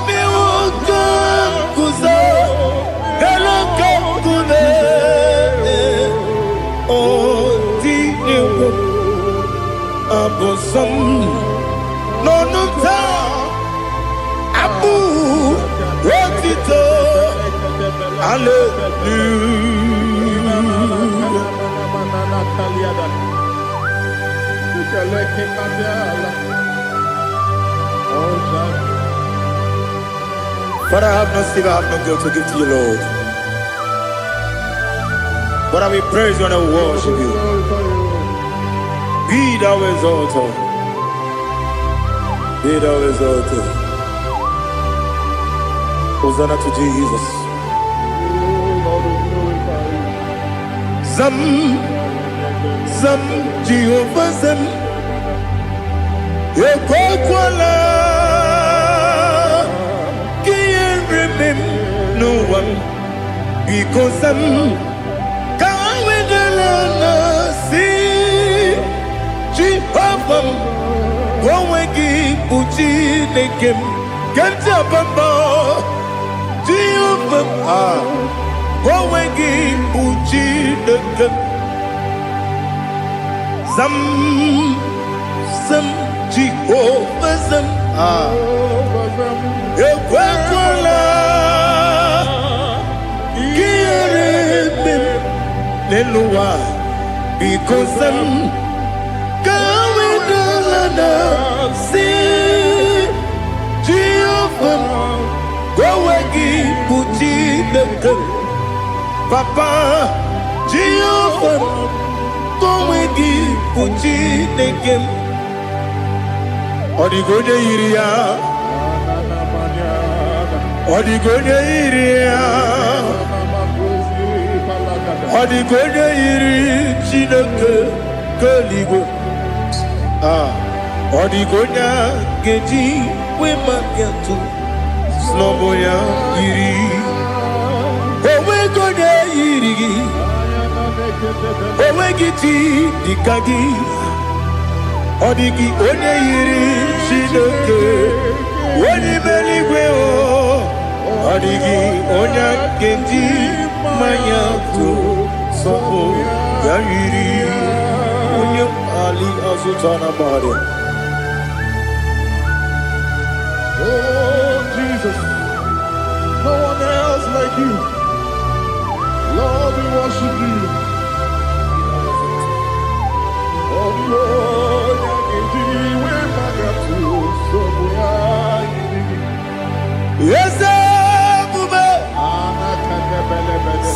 Miwoka Kuza Galaka Kune Otini Abosam Nonuta Abu Rotito Father, I have no silver, I have no gold to give to you, Lord. But I will praise you and I will worship you. Be thou exalted. Be thou exalted. Hosanna to Jesus. Zam Jehovah Zam Ekwakwala Can't remember no one because Zam Kawedalana see Jehovah Gowegi Uchi Nekem Ganta Bamba Jehovah Gowegi Uchi Nekem Zam Jehovah Zam Ekwakwala Kieremem Leluwa because Zam Kawedalana see Jehovah Gowegi Uchi Nekem Papa Jehovah Gowegi Uchi Nekem Odigoje Iria Odigoje Iria Odigoje Iri Chineke Koligo Odigoja Geji Wemakiatu Sloboya Iri Owegoje Iri Owegiti Dikagi Odigi onye yiri Chineke onye meligwe Odigi onye kenji manya tu sopo ya yiri onye ali Oh, Jesus. No one else like you. Lord, we worship you. Oh, Lord, yes,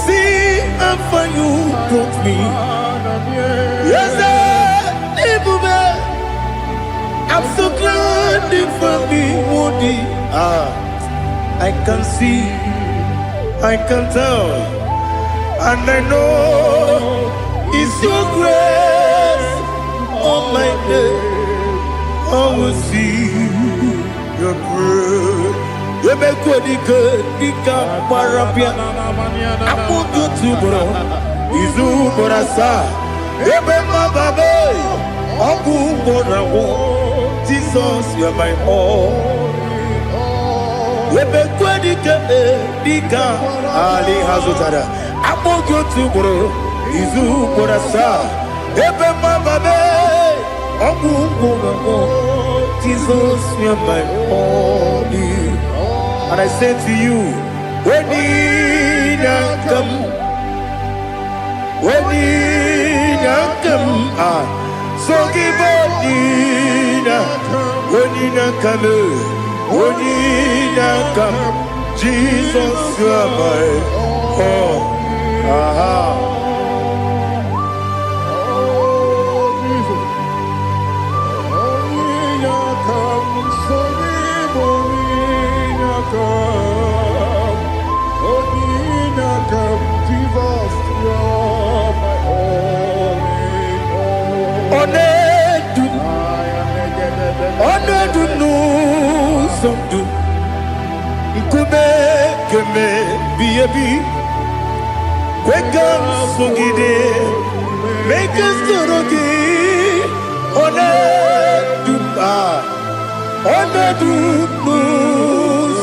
see how far you brought me. Yes, I'm so glad you found me, Woody. I can see, I can tell, and I know it's your grace. On my day, I will see your grace. You make good, you can't parapia. I want you to bro. Izu borasa. You make my baby. Aku borawo. Jesus, you're my all. You make good, you can't. Ali Hazutara. I want you to bro. Izu borasa. You make my baby. Aku borawo. Jesus, you're my all. And I say to you, when you come, so give up, when you come, Jesus, you are my all. Onedu no somdu Nkube keme biyebi Kwekam sugide Make us dorogi Onedu Onedu no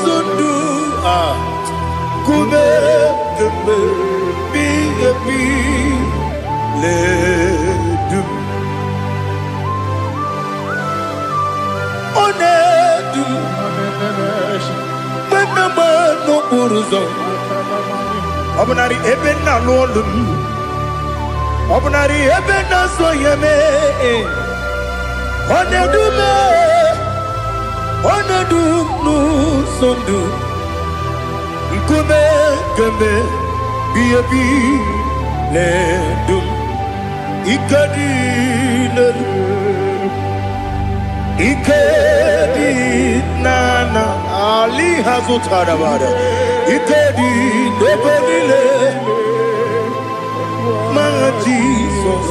somdu Nkube keme biyebi Ledu Onedu Menama no Buruzo Obnari Ebena Lolum Obnari Ebena Soyeme Onedu me Onedu no Sondu Nkume Keme Biyabi Ledum Ikadi Ledu Ikedi nana Ali Hazutarabada Ikedi nebelile My Jesus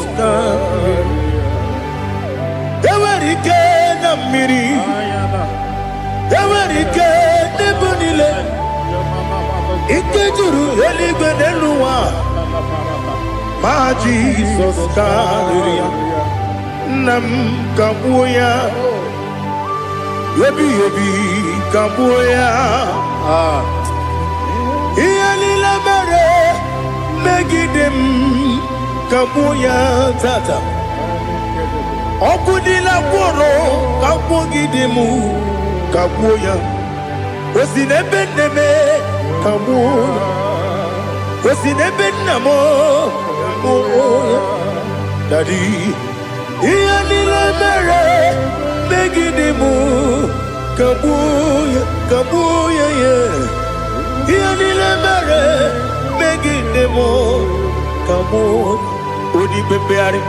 Ewerike namiri Ewerike nebelile Ikejuru eligwe neluwa My Jesus Nam kabuya Yebi kabuya Iyalila mere Megidem kabuya tata Okudila kworo Kabugidemu kabuya Osinebeneme kabuya Osinebenamo kabuya Daddy Iyalila mere Megidemu kabuya kabuya yeah Iyalila mere Megidemu kabuya Odi bebeari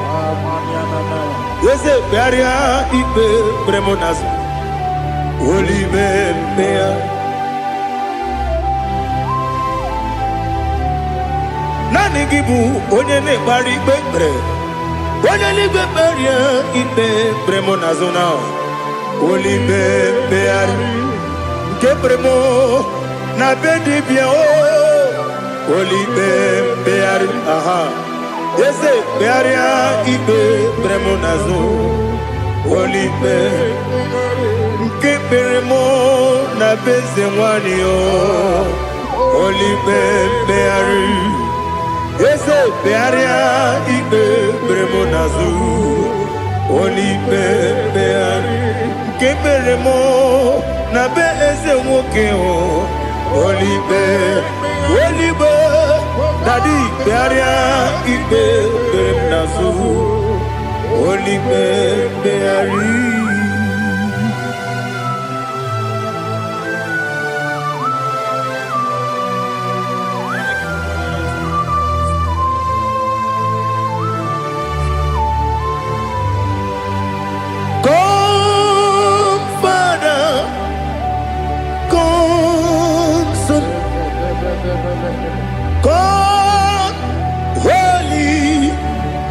Yese bearia ibe bremonas Oli bebea Nani gibu onye ne bari bebre Onye ligwe beria ibe bremonazona Oli bebeari Ke bremo na bedi bia o Oli bebeari aha Yese bearia ibe bremonazo Oli be Ke bremo na bezemwani o Oli bebeari Yese bearia ibe bremonazo Olibe beari keberemo na be eze nwoke o. Olibe dadi bearia ikpe berem nasu. Olibe beari. God, Holy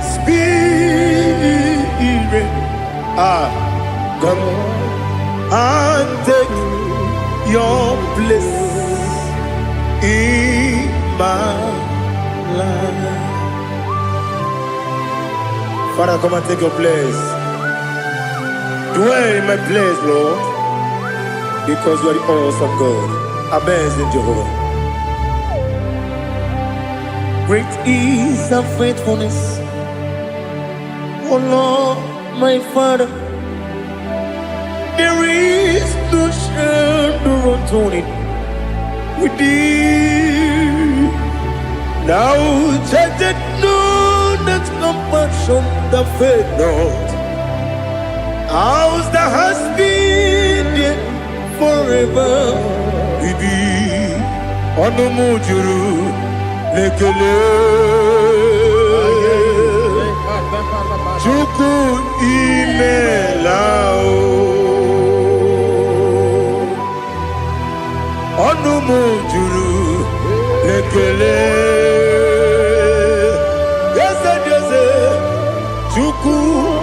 Spirit, come and take your place in my life. Father, come and take your place. Dwell in my place, Lord, because you are the awesome God. Amazing Jehovah. Great is thy faithfulness, oh Lord, my Father. There is no shadow unto it with thee. Now judgeth none that compassion that faith not. Ours that has been there forever with thee. Onomujuru lekele Chuku imelao Onumujuru lekele Yese Chuku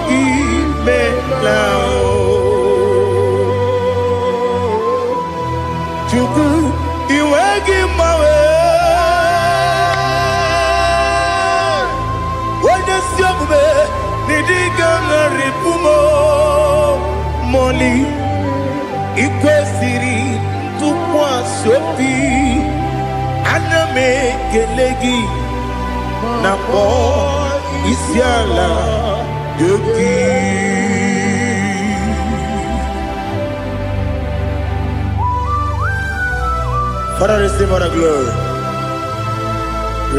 imelao Chuku iwegi mawe Moli ikwesiri tụkwasị aname kelegi na kpọ isi ala yogi. Father, receive all the glory,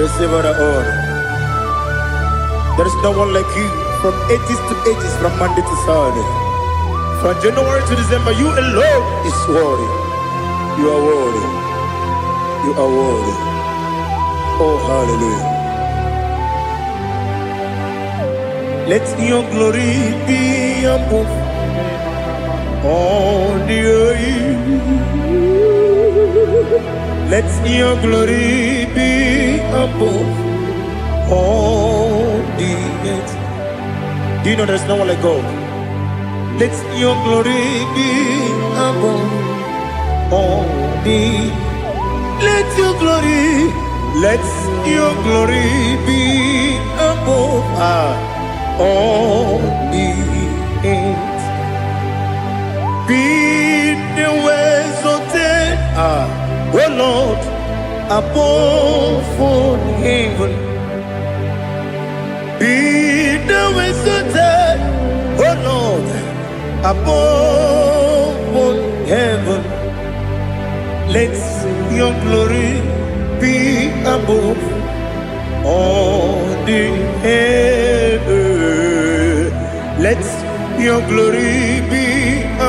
receive all the honor. There is no one like you. From ages to ages, from Monday to Saturday, from January to December, you alone is worthy. You are worthy. You are worthy. Oh, hallelujah. Let your glory be above all the earth. Let your glory be above all the earth. Do you know there's no one like God? Let your glory be above all the. Let your glory be above all the earth. Be the ways of death, oh Lord, above all heaven. Be the visited, oh Lord, above all heaven. Let your glory be above all the heaven. Let your glory be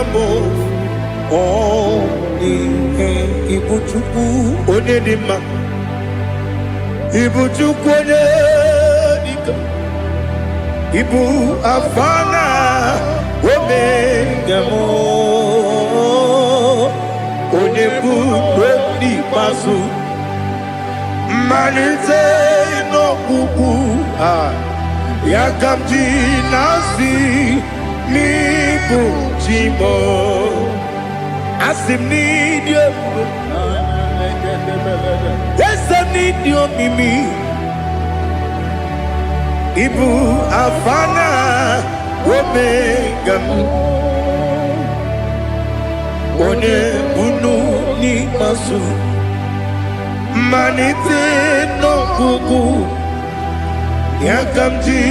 above all the heaven. Ibuchuku onedima, Ibuchuku onedika. Ibu afana omega mo onebu wedi masu manite no kuku yakamji nasi mibu jimo asim need you. Yes, I need you, Mimi. Ibu afana omega one bunu ni masu manite no kuku yakamji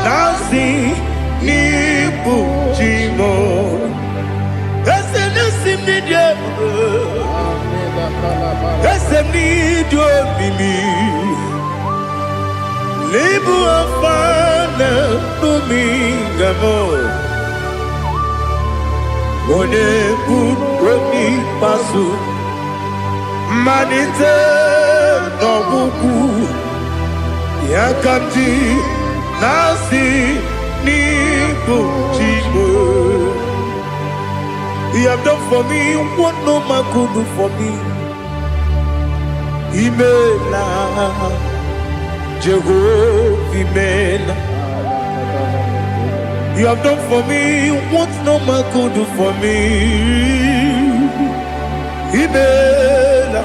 nasi n'ibu chimo ese nesim n'idye ese n'idye omimi n'ibu afana n'umingamo onye buromi pasu manite n'ọgwụgwụ ya kamji nasi n'ibu chimo. You have done for me what no man could do for me. Imela Jehovah Imela. You have done for me what no man could do for me. Imela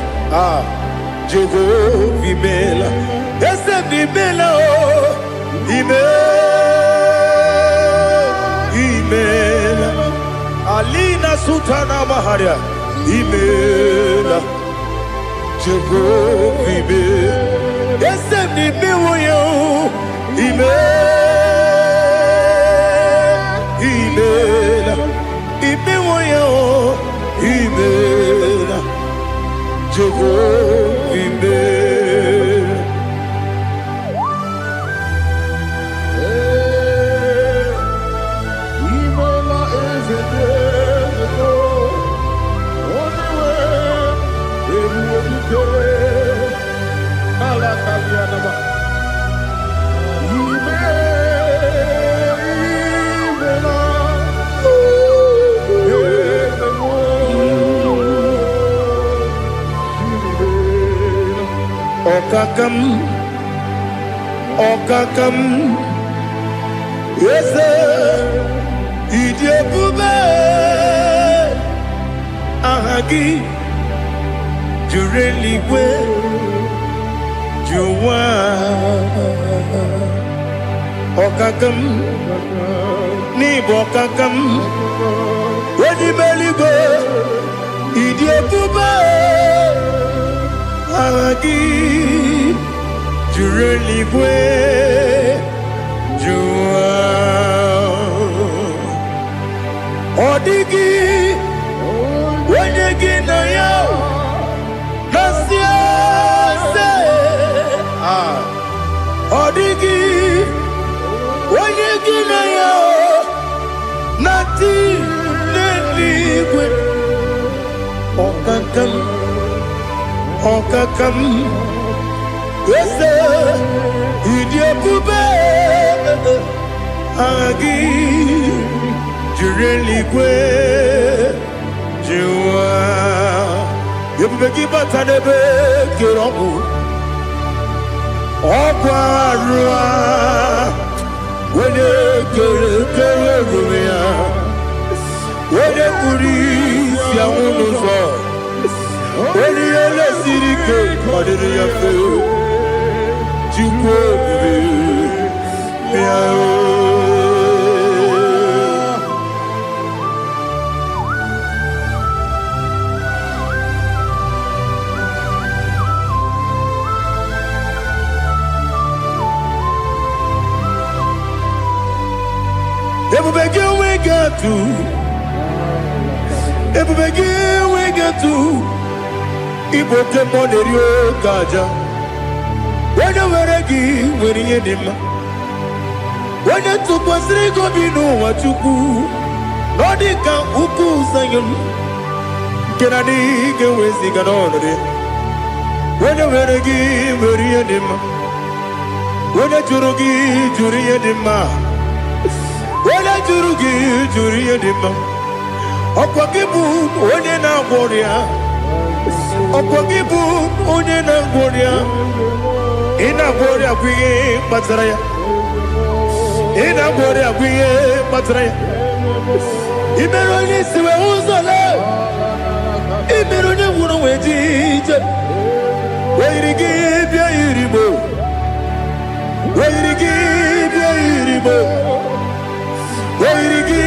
Jehovah Imela. Yes, Imela, Imela, Alina Sutana Maharia, Imela, Jehovah Imela. Yes, Imela, Imela, Imela, Jehovah Imela. Okakam, yes, Idiabube, Ahagi, Jureli, Juwa, Okakam, Nibokakam, Wedi Beligo, Idiabube, Ahagi. Jureligwe Jua Odigi Wenegi na yo Nasia se Odigi Wenegi na yo Nati Neligwe Okakam Okakam yes, Idiabube Agi Jureligwe Jua Yebeki Batanebe Kirobu Okwarua Wene Kere Rumia Wene Kuri Siamunuzo Wene Yele Sirike Madiri Yafe Igbo kemonerio gaja when you were a gay, when you did when you took was Rico Bino, what you do, Nordica, Uku, Sayon, Kennedy, get with the Ganone. When you were a gay, when you did when you Jurugi, Juria Dima, when you Jurugi, Juria Dima, Okwakibu, when you're not warrior, Okwakibu, when you're not warrior. Ina bori akwiye patraya. Ina bori akwiye patraya. Imeroni siwe uzole. Imeroni wuno wejije. Weirigi bia iribo. Weirigi bia iribo. Weirigi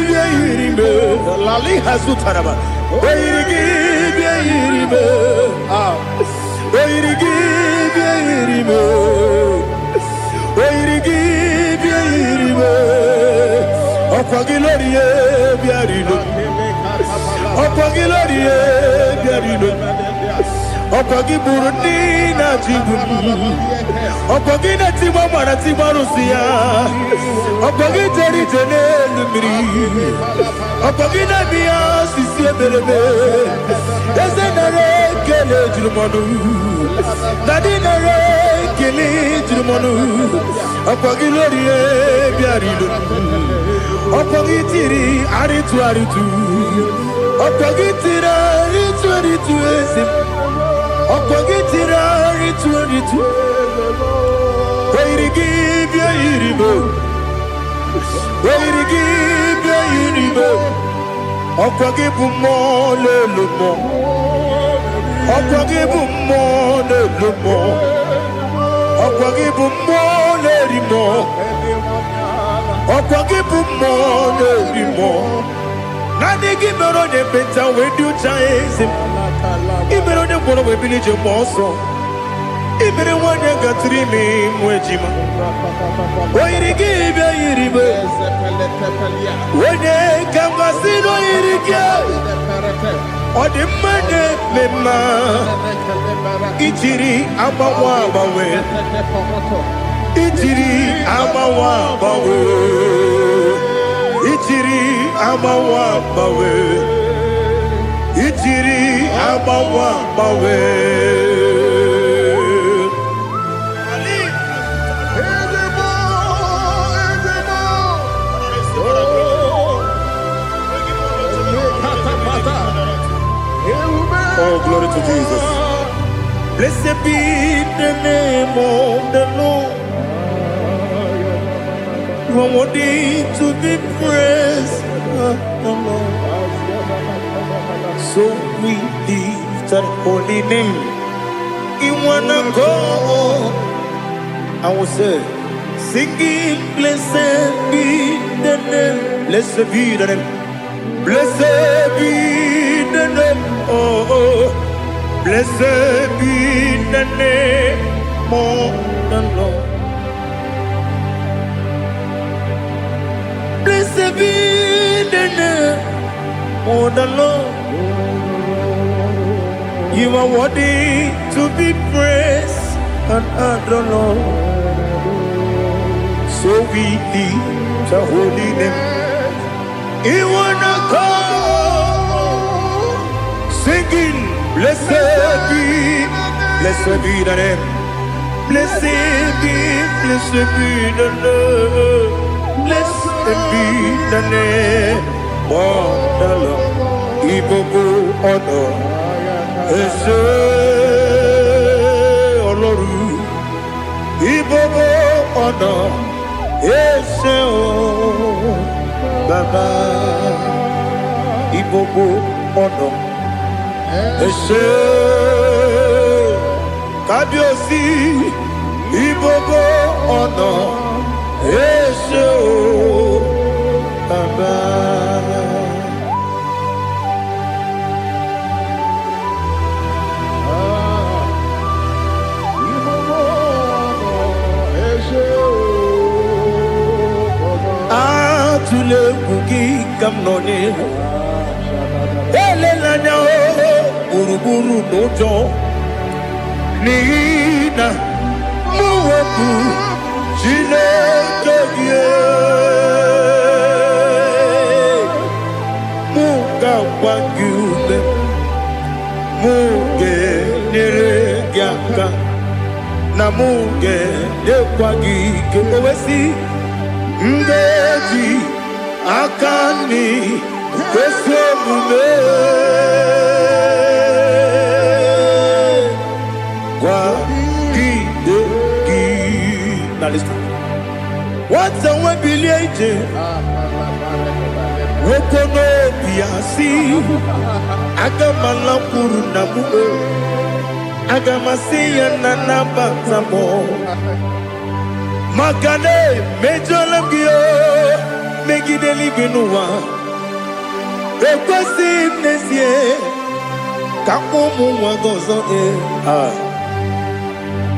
bia iribo. Lali hasutaraba. Weirigi bia iribo. Weirigi bia iribo. Weirigi bia iribo. Okwagiloriye biarilo. Okwagiloriye biarilo. Okwagiburundi na jibu. Okwagina tiwa mara tiwa rusia. Okwagiteri jene lumiri. Okwagina biya sisi berebe. Ezenare kele jirumonu. Nadinare kele jirumonu. Okwagiloriye biarilo. Okwagitiri aritu aritu. Okwagitira aritu aritu esim. Okwagitira aritu aritu. Oirigibya iribo. Oirigibya iribo. Okwagibumo lelumo. Okwagibumo lelumo. Okwagibumo lerimo. Okwagibumo lerimo. Nani gibero ne beta wedu chaizim. Ibero ne boro we village moso. Ibere wanya gatrimi mwejima. Oirigibya iribo. Wene kangasino irigya. Odimane mema. Ichiri amawa bawe. Ichiri amawa bawe. Ichiri amawa bawe. Ichiri amawa bawe. Oh, glory to Jesus. Blessed be the name of the Lord. You are worthy to be praised, oh Lord. So we lift that holy name. You wanna go? I will say, singing, blessed be the name. Blessed be the name. Blessed be the name. Oh, blessed be the name of the Lord. Blessed be the name of the Lord. You are worthy to be praised and adored, Lord. So we lift the holy name. You wanna call, singing, blessed be the name. Blessed be the Lord. Blessed be the name of the Lord. Igbo honor. Ese Oloru. Igbo honor. Ese Baba. Igbo honor. Ese Kabiosi. Igbo honor. Ese Baba. Atule kuki kamnoni. Elelanya uruburu nojo. Nina muweku. Chineke Muga wagyume Muge neregyaka Na muge nekwagike Owesi Ngeji Akani Kwesemume Now listen. What's a webiliate? Wokono biasi. Agamala purunamu. Agamasiya nanabazamo. Makane mejolamgio. Megideli genua. Ekwesi nesie. Kakomu wagozo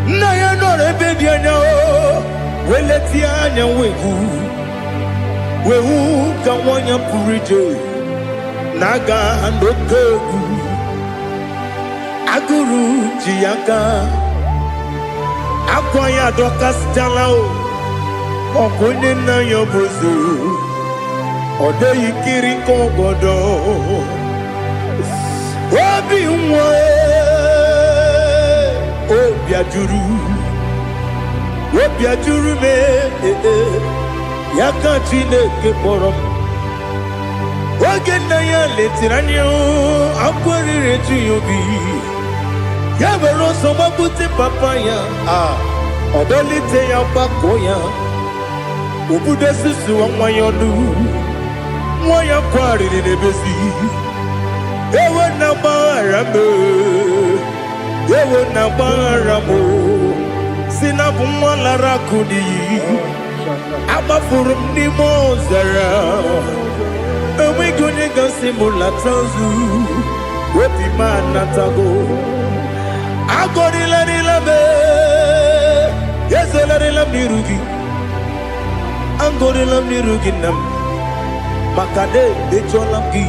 na ya no rebedianya o weleti anya weku wewu ka nwanya pụrụ ije na-aga n'oke egwu agụrụ ji ya gaa akwa ya dọkasịchala ọkụ onye nna ya bụzo ọ dịghị kiri ka ọgọdọ obi nwa obi ajuru m ya ka Chineke kpọrọ m oge nna ya letiri anya akwa riri eju ya obi ya were ọsọ gbapute papa ya ọ dọlite ya gbakọ ya obodo susu nwa ya ọnụ nwa ya kwarịrị n'ebezi ewe na gbaghara m si na bụ nwa lara akụ n'iyi agbafuru m n'ime ọzara enweghị onye gasị m lata nzu obi m anatago agọrịlarịla m ezelarịla m n'iru gị agọrịla m n'iru gị nna m maka na echọla m gị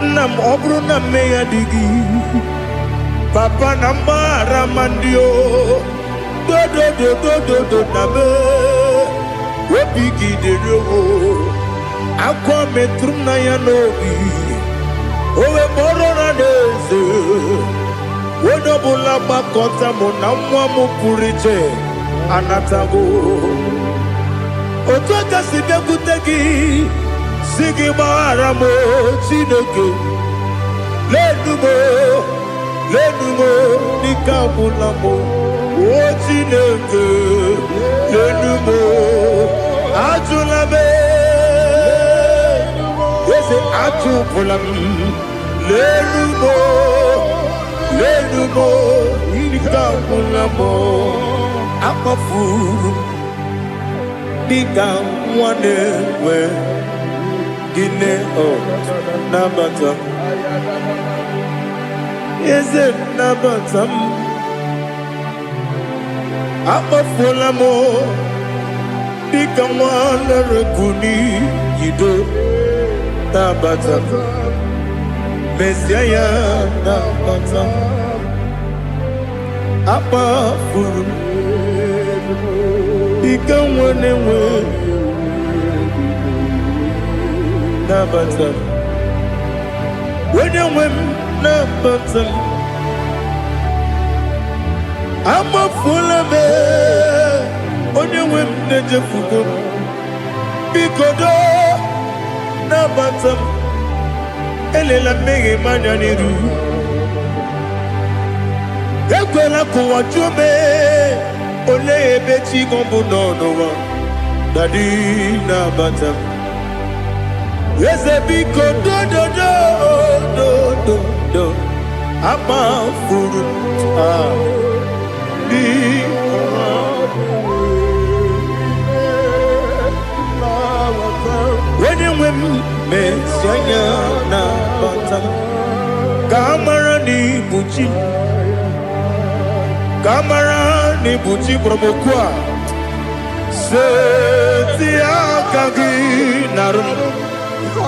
nna m ọ bụrụ na mme ya dị gị papa na mgbaghara ma ndị dodododododo na me obi gị dịrị owo akwa metụrụ m na ya n'obi owe kpọrọ na n'eze onye ọbụla gbakọta mụ na nwa m pụrụ iche anatago otu aka si bịakwute gị si gị gbaghara m Chineke lenumo dịka agwụla m o Chineke lenumo ajụla m eze ajụpụla m lenumo dịka agwụla m akpafuru dịka nwa na-enwe gịnị nabata m eze nabata m akpafuola m dịka nwa na-ereku n'iyido nabata m mesia ya nabata m akpafuru dịka nwa na-enwe nabata m onye nwe m nabata m amafuola m onye nwe m na-ejefugo m biko nabata m elela mmehie m anya n'iru ekwela ka ụwa jụọ m olee ebe chi gọ bụ n'ụwa dadi nabata m eze biko do akpafuru onye nwe m mesi anya nabata m ka amara n'ibu chi ka amara n'ibu chi kpọrọ m okwu a seti aka gị narụ m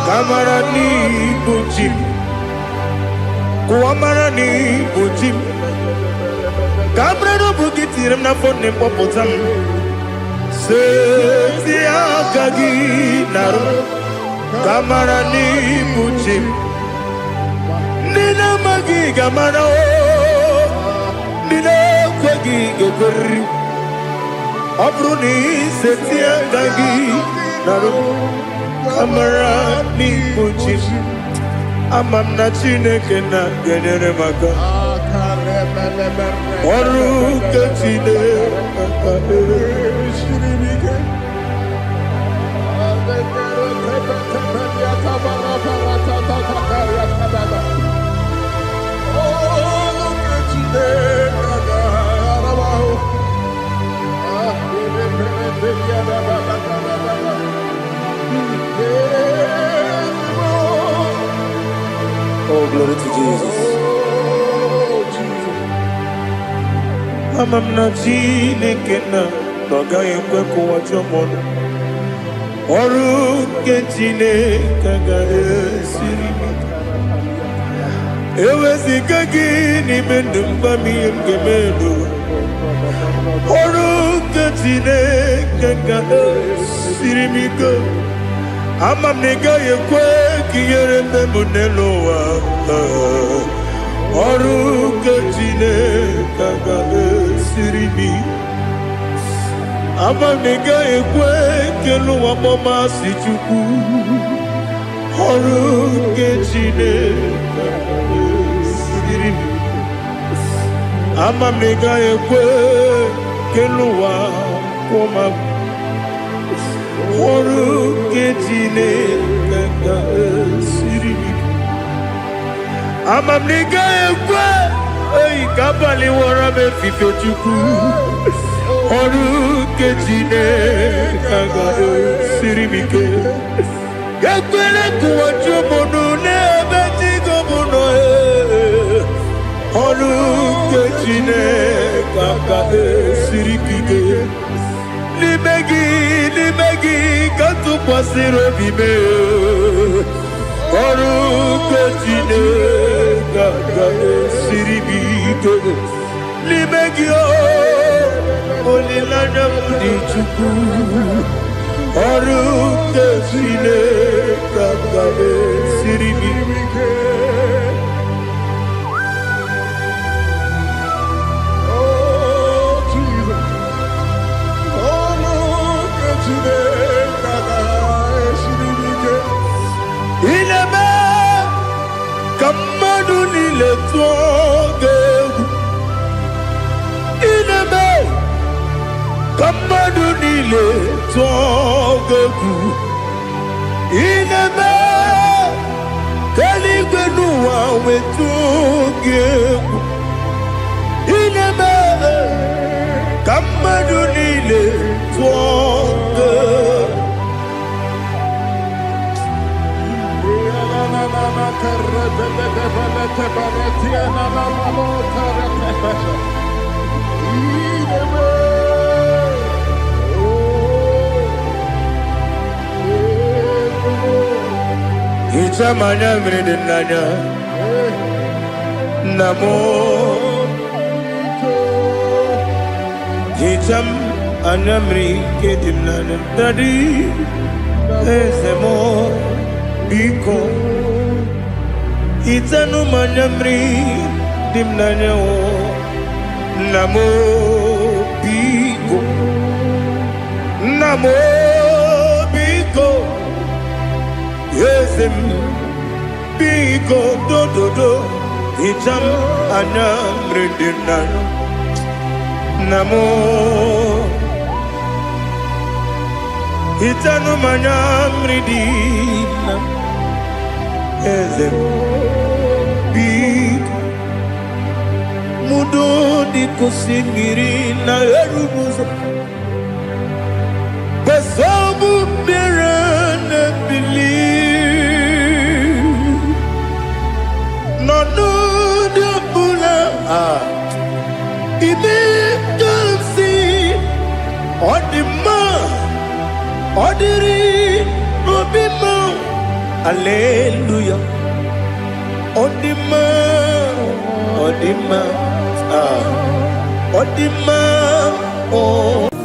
kamara n'ibu chi m kụwamara n'ibu chi m ka amara n'obu gị tinyere m n'afọ nne mkpọpụta m seti aka gị narụ kamara n'ibu chi m ndị na-amaghị ga-amara ndị na-ekweghị ga-ekweriri ọ bụrụ na iseti aka gị narụ amara n'ibu chi ama m na Chineke na-enyere m aka ọrụ nke Chineke Oh, glory to Jesus. Ama m na Chineke na ọ gaghị ekwe ka ụwa jụọ m ọnụ. ọrụ nke Chineke ga-esiri m eweziga gị n'ime ndụ mgbami nke mmedo ọrụ nke Chineke ga-esiri m ike ama m na ị gaghị ekwe ka ihere mme m n'elu ụwa ọrụ nke Chineke ga-esiri m ama m na ị gaghị ekwe ka elu ụwa gbamasị Chukwu ọrụ nke Chineke ga-esiri m ama m na ị gaghị ekwe ka elu ụwa kwụma ọrụ nke Chineke ga-esiri m ama m na ị gaghị ekwe ka abalị wara m efife Chukwu ọrụ nke Chineke ga-esiri m ike ekwela ka ụwa jụọ m n'ebe Chigo m nọ ọrụ nke Chineke ga-esiri m ike n'ime gị ka tụkwasịrị obi m ọrụ nke Chineke ga-esiri m ike n'ime gị olileanya m dị Chukwu ọrụ nke Chineke ga-esiri m ike mmadụ niile tụọ gị egwu ineme ka mmadụ niile tụọ gị egwu ineme ka eluigwe n'ụwa wee tụọ gị egwu ineme ka mmadụ niile tụọ gị Ichamanya mrede nanya namo Icham anyamri kedim nanya dadi ezemo biko Itanu manyamri dimnanya o namo biko yesem biko do icham anyamri dimnanya namo itanu manyamri dimnanya yesem mudo di kusingiri na erubuzo besobu birane believe no de bula ibe kansi odima odiri obima hallelujah odima oh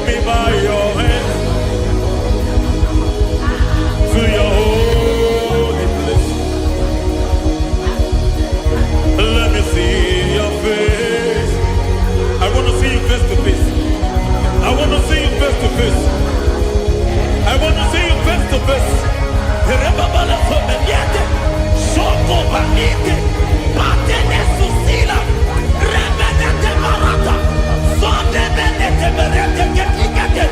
me by your hand to your holy place. Let me see your face. I want to see you face to face. I want to see you face to face. I want to see you face to face. Rebabala Fomeniate, Shoko Banite, Patene Susila, Rebenete Marata, Sonde Benete Berete Getigate,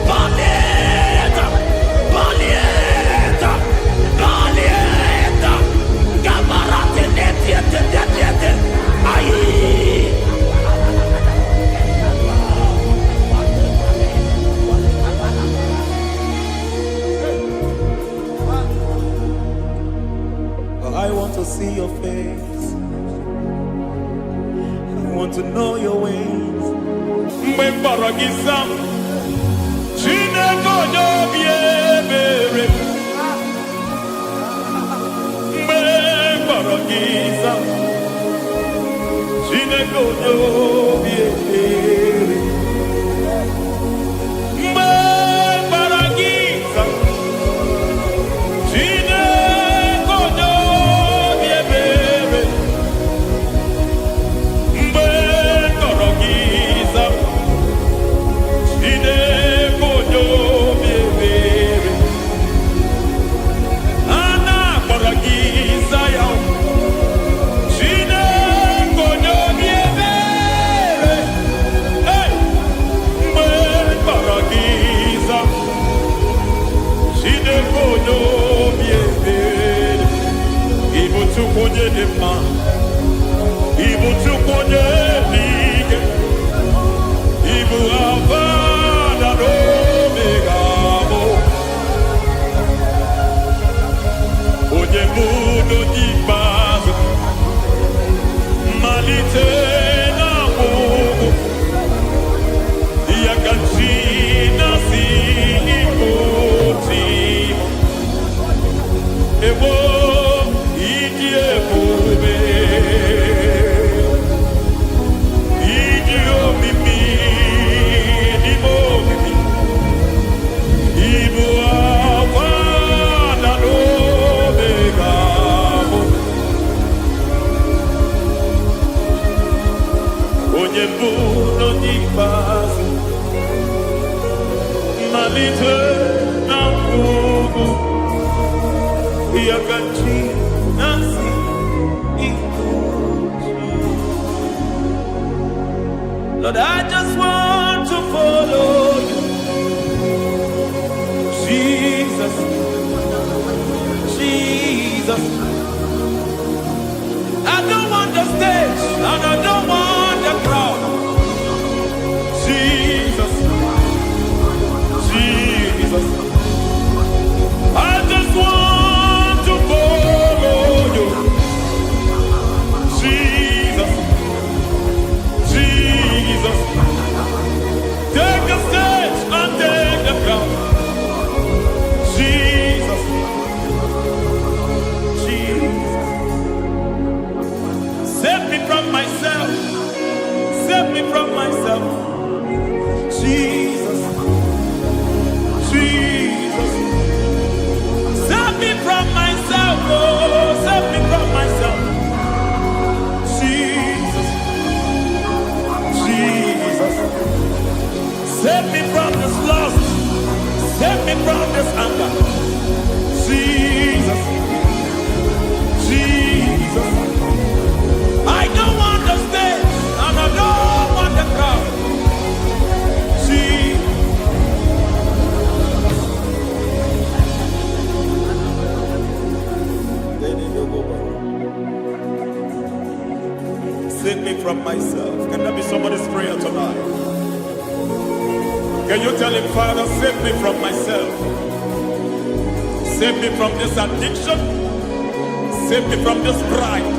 Balieta, Balieta, Balieta, Gamarate Netiete, Aye. I want to see your face. I want to know your ways. Mbaragisa, Chineko Yobiebere. Mbaragisa, Chineko Yobiebere. Mbaragisa, Ibu tukonye lige, Ibu avana no megamo, Oye mudo jibazo, malite na mugu, Yakachina si ipoti, Ewo idie kube. Budo di base, malite na fugu, Yakachi nasi ikuchi. Lord, I just want to follow you, Jesus, Jesus. I don't want the stage, and I don't want the crowd. Jesus, Jesus, I just want to follow you. Jesus, Jesus, take the stage and take the crown. Jesus, Jesus, save me from myself, save me from myself. Jesus, Jesus, save me from myself, oh, save me from myself. Jesus, Jesus, save me from this lust, save me from this anger. Jesus, Jesus, I don't want the stage, and I don't want the crowd. Save me from myself. Can that be somebody's prayer tonight? Can you tell him, Father, save me from myself? Save me from this addiction. Save me from this pride.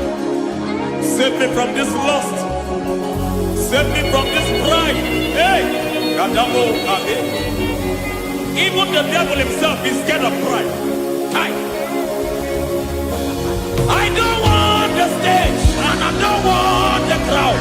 Save me from this lust. Save me from this pride. Hey! Even the devil himself is scared of pride. I don't want the stage, and I don't want the crowd.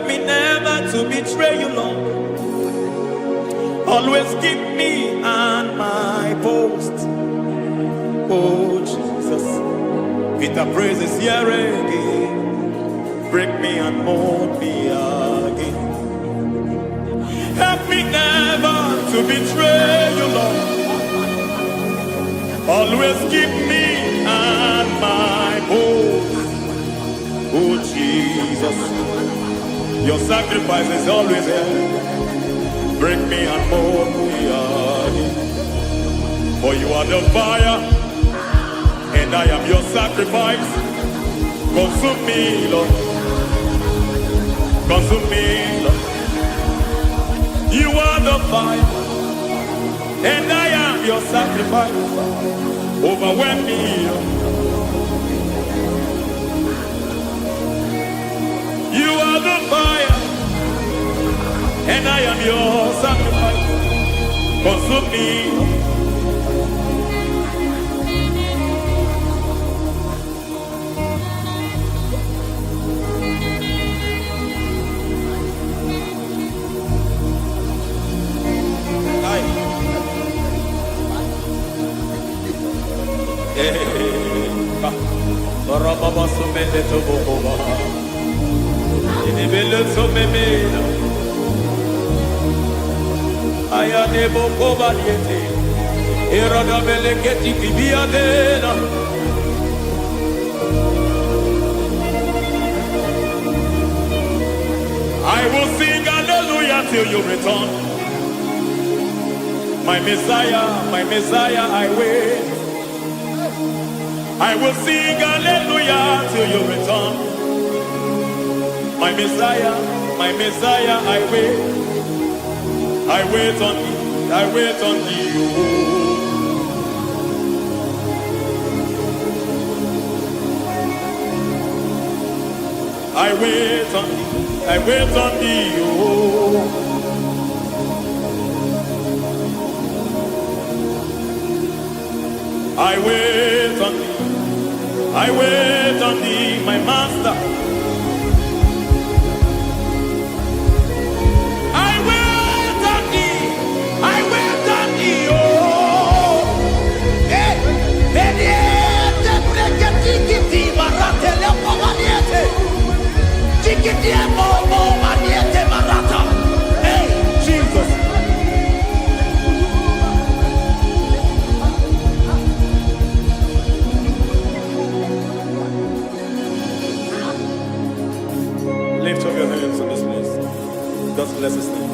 Help me never to betray you, Lord. Always keep me on my post. Oh Jesus, Vita praises here again. Break me and mold me again. Help me never to betray you, Lord. Always keep me on my post. Oh Jesus, your sacrifice is always here. Break me and mold me again. For you are the fire, and I am your sacrifice. Consume me, Lord. Consume me, Lord. You are the fire, and I am your sacrifice. Overwhelm me, Lord. You are the fire, and I am your sacrifice. Consume me. Baba sumende to boba. Ini belo sumemela. Aya ne boko baliete. Irada beleketi kibiadena. I will sing hallelujah till you return. My Messiah, I wait. I will sing hallelujah till you return. My Messiah, I wait. I wait on thee, I wait on thee. I wait on thee, I wait on thee. Oh. I wait on thee. I wait on thee, my master. I wait on thee. I wait on thee, oh. Hey, Beniete, Breketi, Marate, Lepo, Maniete. Tikiti, Momo, Maniete, Marata. Hey, Jesus. Lift up your hands in this place. Just bless his name.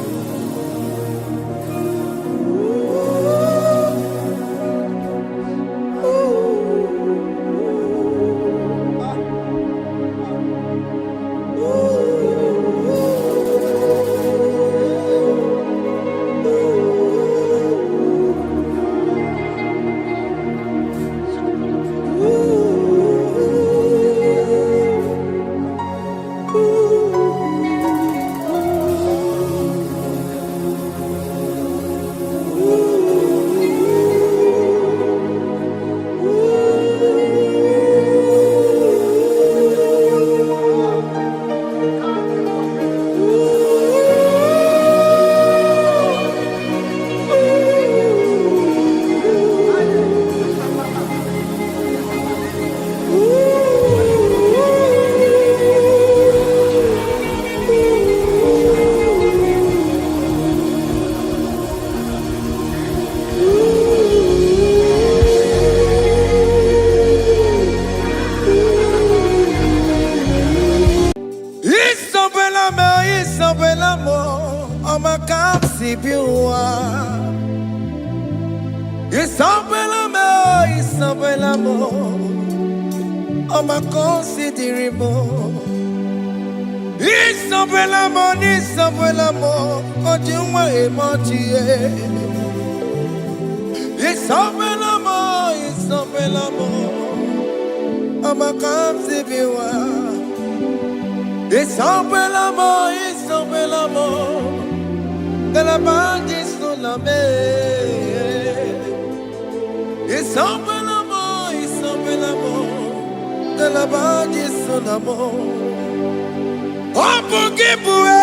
Opugibue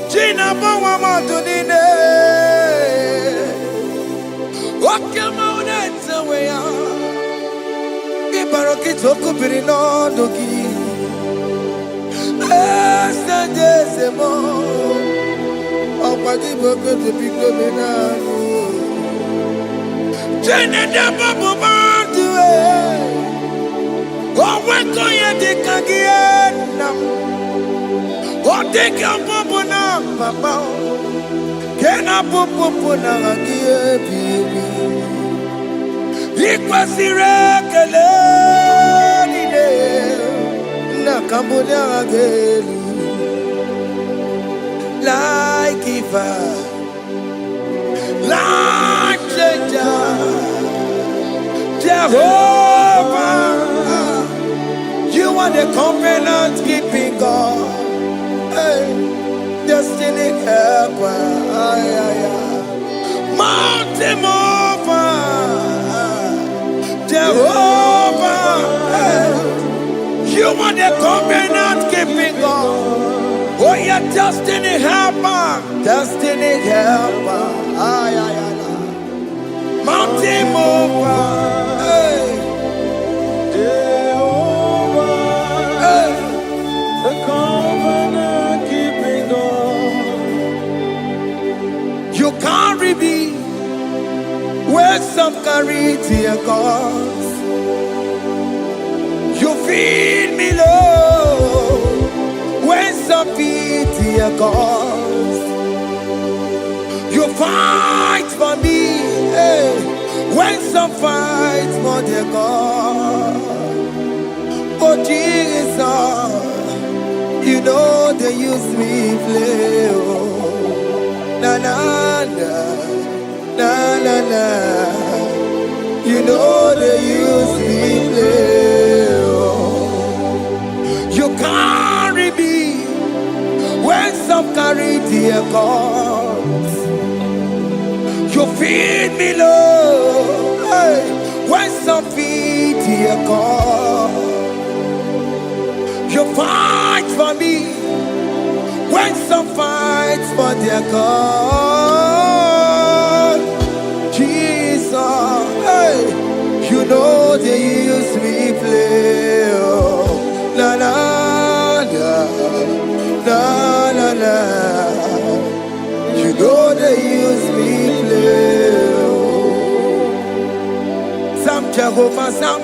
China Bawa Matunine Okamaunenza Wea Ibarokitoku Pirino Doki Estandesemo Opadiboke to Picomina China Babu Matue Oh, when go ye dig again? Oh, dig your pupuna, papa. Can I pupuna again, baby? It was irregular. Nakamuna again. Like like Jehovah. You are the covenant keeping God, hey, destiny helper, mountain mover, Jehovah, hey. You are the covenant keeping God, oh yeah, destiny helper, mountain mover, hey. The covenant keeping God. You carry me where some carry tear gods. You feed me low when some feed tear gods. You fight for me, hey, when some fight for their God. Oh Jesus, you know they use me play, oh, na na na. You know they use me play, oh. You carry me when some carry their gods. You feed me low, hey, when some feed their gods. You fight for me when some fight for their God. Jesus, hey, you know they use me play, oh, na na na. You know they use me play, oh. Some Jehovah, some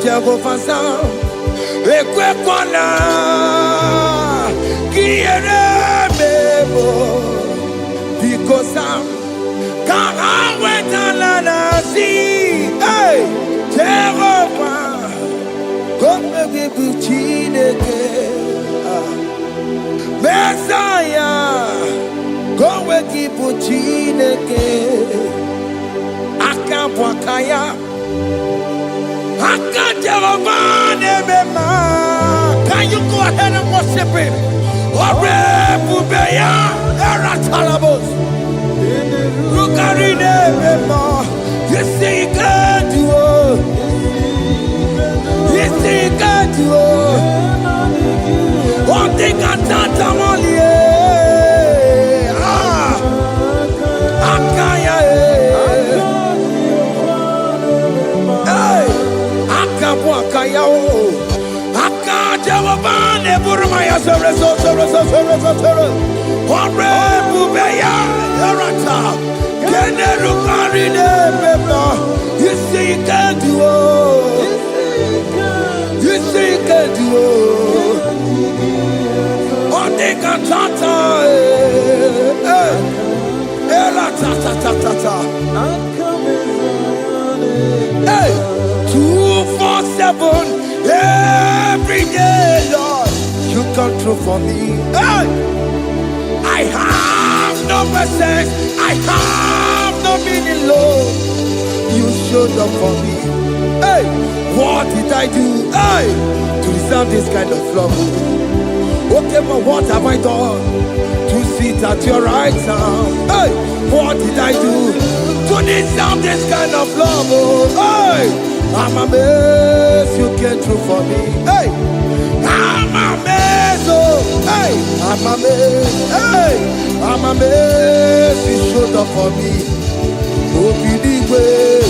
Jehovah, some. Ekwekwana kiere bebo because I'm can't wait to see. Hey, Jehovah, come be buchineke. Messiah, come be buchineke. Akampwakaya. Can you go ahead and worship him? You see, you can do it. You see, you can do it. One thing I can't only. You see, you can do it. You see, you can do it. One thing I can't. Hey, 247 every day, Lord, you come through for me. Hey, I have no message, I have no meaning, Lord. You showed up for me. Hey, what did I do? Hey, to deserve this kind of love? Okay, but what have I done to sit at your right hand? Hey, what did I do to deserve this kind of love? Oh, hey. I'm amazed you came through for me. Hey, I'm amazed. Oh, hey, I'm amazed. Hey, I'm amazed you showed up for me. Oh, believe it.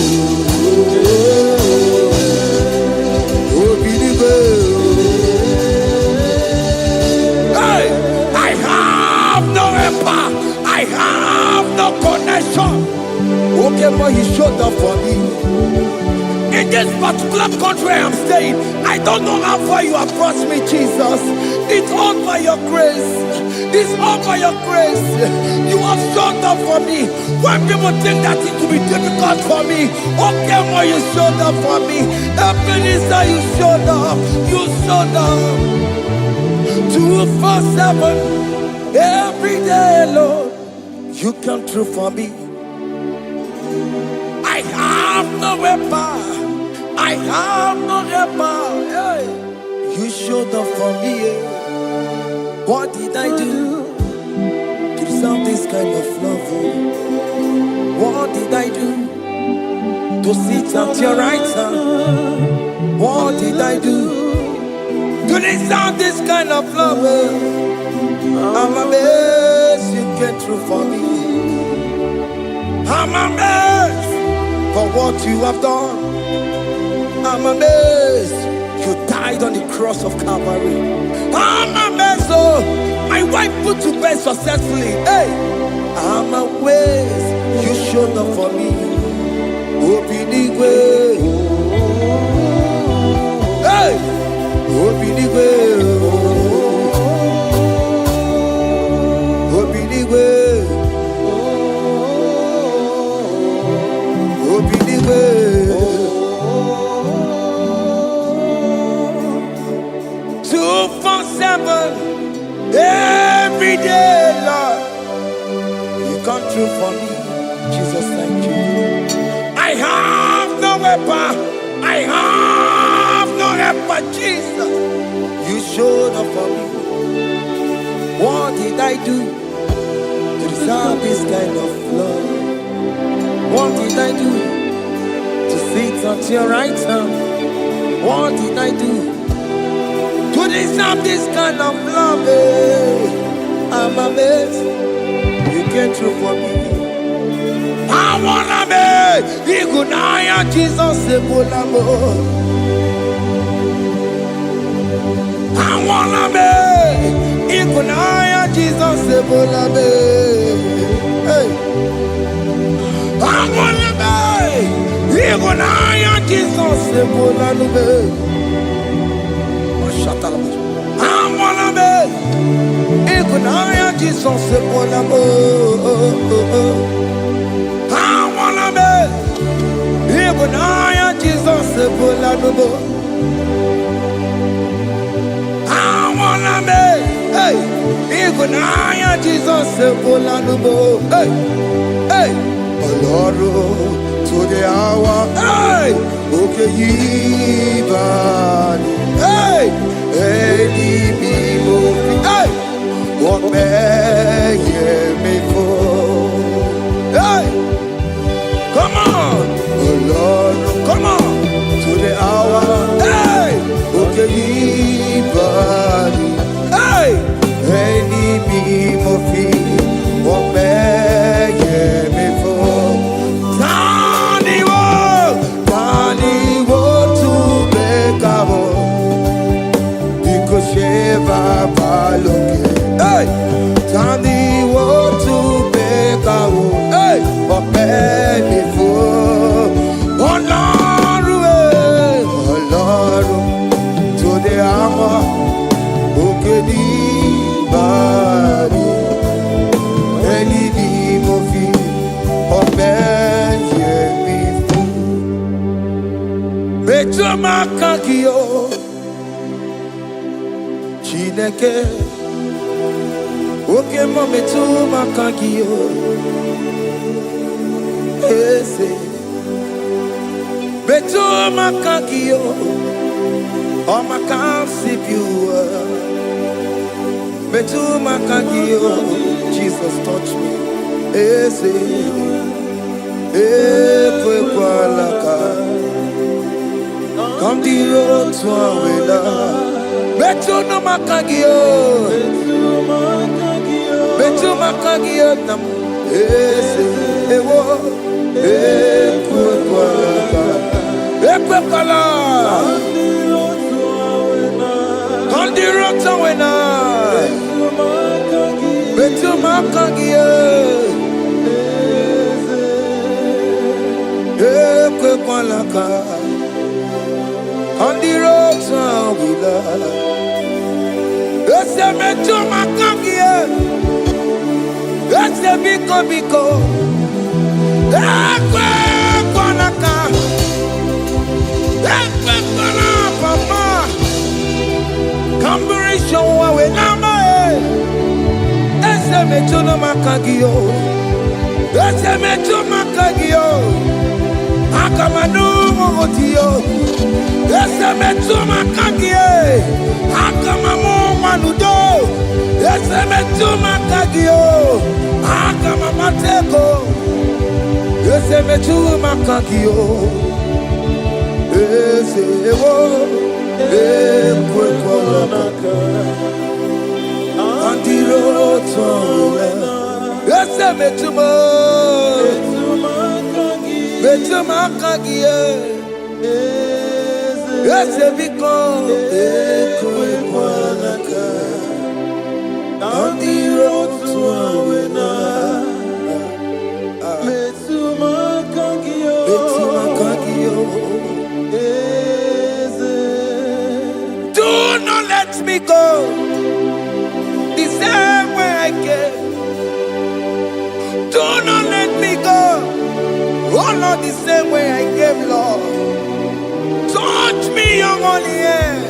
Oh, believe it. Hey, I have no helper. I have no connection. Okay, but he showed up for me. In this particular country I'm staying, I don't know how far you have brought me, Jesus. It's all by your grace. It's all by your grace. You have showed up for me. When people think that it will be difficult for me, okay, well, you showed up for me. Ebenezer, you showed up. You showed up. 247 every day, Lord. You come through for me. I have no weapon. I have no helper. Hey. You showed up for me. What did I do to deserve this kind of love? What did I do to sit at your right hand? What did I do to deserve this kind of love? I'm amazed you came through for me. I'm amazed for what you have done. I'm amazed you died on the cross of Calvary. I'm amazed, oh, my wife put to bed successfully. Hey, I'm amazed you showed up for me. Open the way. Hey, open the way. Open the way. Open the way. 247 every day, Lord. You come through for me, Jesus. Thank you. I have no weapon. I have no helper, Jesus. You showed up for me. What did I do to deserve this kind of love? What did I do to sit at your right hand? What did I do to deserve this kind of love? I'm amazed you came through for me. I wanna be Igunaya Jesus Ebulamo. I wanna be Igunaya Jesus Ebulamo. Hey, I wanna be Igunaya Jesus Ebulamo. I wanna be Igunaya Jesus Ebulamo. I wanna be Igunaya Jesus Ebulamo. I wanna be, hey, Igunaya Jesus Ebulamo. Hey, hey, Oloro to the hour. Hey, okay, Yibani. Hey, hey, hey, what may me for? Hey, come on, oh Lord, come on to the hour. Hey, okay, body. Hey, any me mofi, what may me for? Tani wo to make a Sheva Baloke. Hey, Tani wo to beka wo. Hey, Ope before. Olaru, to the hour. Okedi bari. Eni di mofi. Ope ye before. Betoma kakio. Chineke, oke mome tu makagio, ese, betu makagio, o makasibiwa, betu makagio, Jesus touch me, ese, ekwe kwa laka, Come the road to Awena. Betu no makagio. Betu makagio nam. Ewo. Ekwekala. Come the road to Awena. Betu makagio. Ekwekwala. On the road to Awena. Ese metu makagie. Ese biko biko. Ekwekwala. Ekwekwala papa. Kamburisho Awena mae. Ese metu no makagio. Ese metu makagio. Akamanu mogotiyo. Ese metu makagie. Akamamu manudo. Ese metu makagio. Akamamateko. Ese metu makagio. Ese ewo. Ekwekwala. Andiro towe. Ese metu mo. Betu makagie. Ese biko. Ekwekwala. On the road to Awena. Betu makagio. Do not let me go the same way I came. Do not let me go. Oh Lord, the same way I came, Lord. Touch me, young only hand.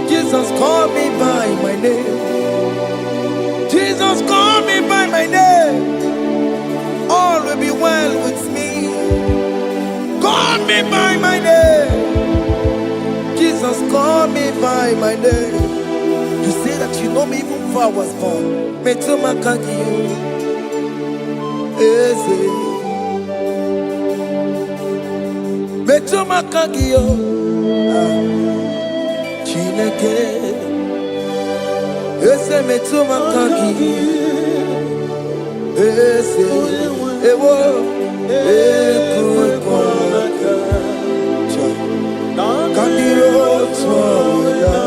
Jesus, call me by my name. Jesus, call me by my name. All will be well with me. Call me by my name. Jesus, call me by my name. You say that you know me even before I was born. Metuma kagiyo. Eze. Metuma kagiyo. Chineke. Eze metuma kagiyo. Eze. Ewo. Ekwekwala. Kandiro toya.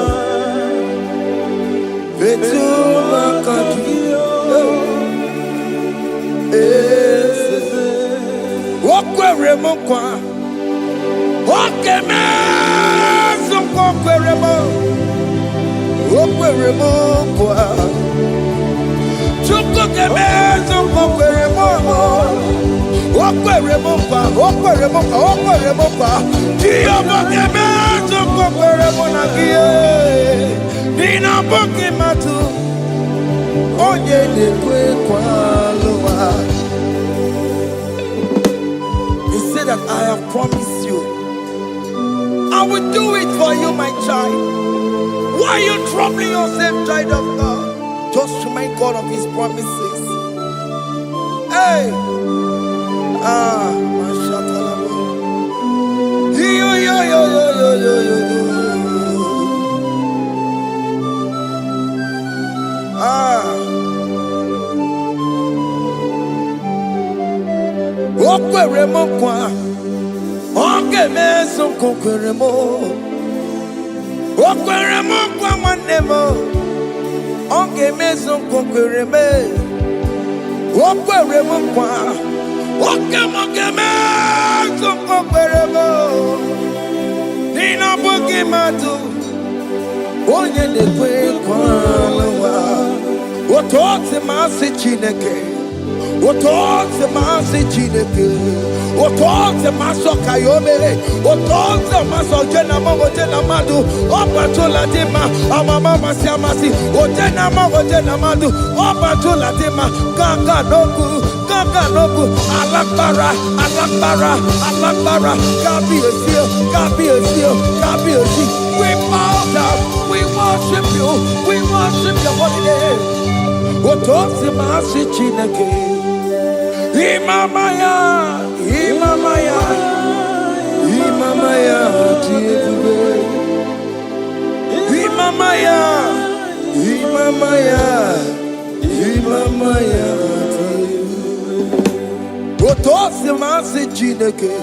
Betu makagio. Eze. Wokwere mokwa. Okeme. Wokwere mo. Wokwere mokwa. Chukukeme. Wokwere mo. Wokwere mokwa. Wokwere mokwa. Wokwere mokwa. Kiyobokeme. Wokwere monagie. Nina boki matu. Onye dekwe kwa loa. He said that I have promised you. I will do it for you, my child. Why are you troubling yourself, child of God? Just remind God of His promises. Hey! Mashatalabo. Yo. Okwere mo kwa. Oke meso kokwere mo. Okwere mo kwa mwane mo. Oke meso kokwere me. Okwere mo kwa. Oke mo ke meso kokwere mo. Nina boki matu. Onye dekwe kwa lawa. Otote masi chineke. Otote masi chineke. Otote maso kayome. Otote maso jena madu. Opatola dima. Amama masi amasi. Ojena madu. Opatola dima. Kaka noku. Alakbara. God be a seal. We bow down. We worship you. We worship your holy name. Otote masi chineke. Imamaya. Imamaya, Imamaya, Imamaya. Otosi masi Chineke,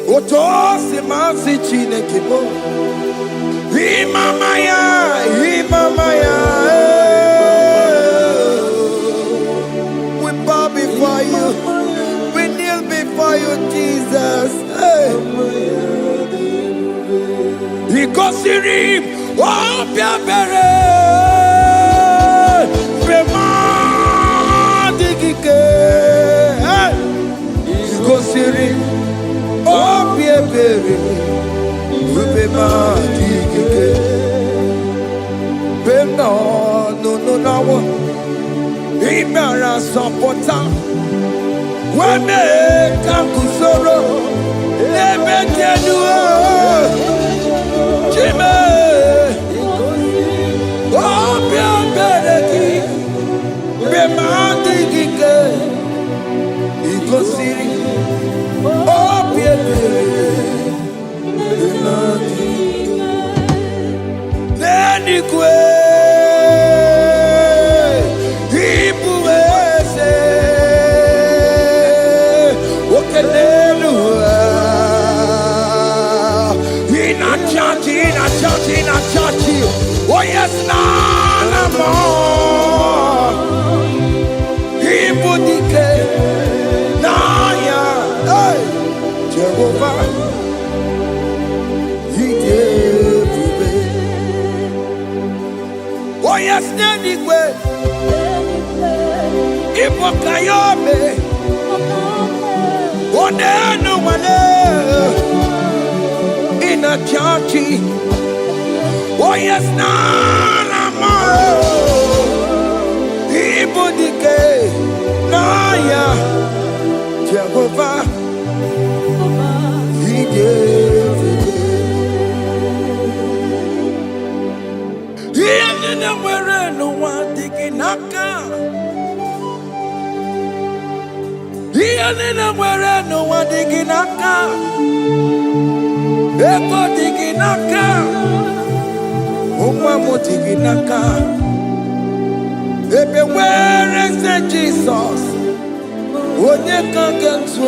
Otosi masi Chineke bo. Imamaya, Imamaya. We bow before you, we kneel before you, Jesus. Ikosiri, Obiabere, Remadikike. Ikosiri, Obiabere, Remadikike. Beno, no, Imara Sopota, Wame Kakusoro, Nebetenua, Jime, Obia Bereki, Remandi Gike, Ikosiri, Obia Bereki, Nenikwe. Oh yes, nana more. Ibudike, naya, hey, Jehovah, he gave me. Oh yes, anyway, Ibokayobe, oh no one in a church. Oh yes, nana more. Ibudike, naya, Jehovah, he gave it. He ended up where no one digging naka. He ended up where no one digging naka. Eko digging naka. Naka. Where is the Jesus? Onye can get to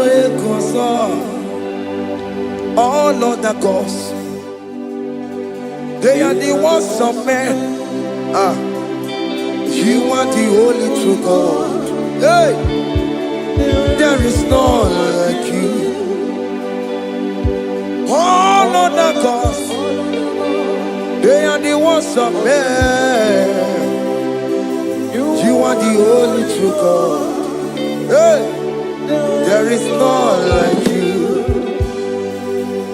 all other gods, they are the works of men. You are the only true God. Hey, there is none like you. All other gods, they are the ones of men. You are the only true God. Hey, there is none like you.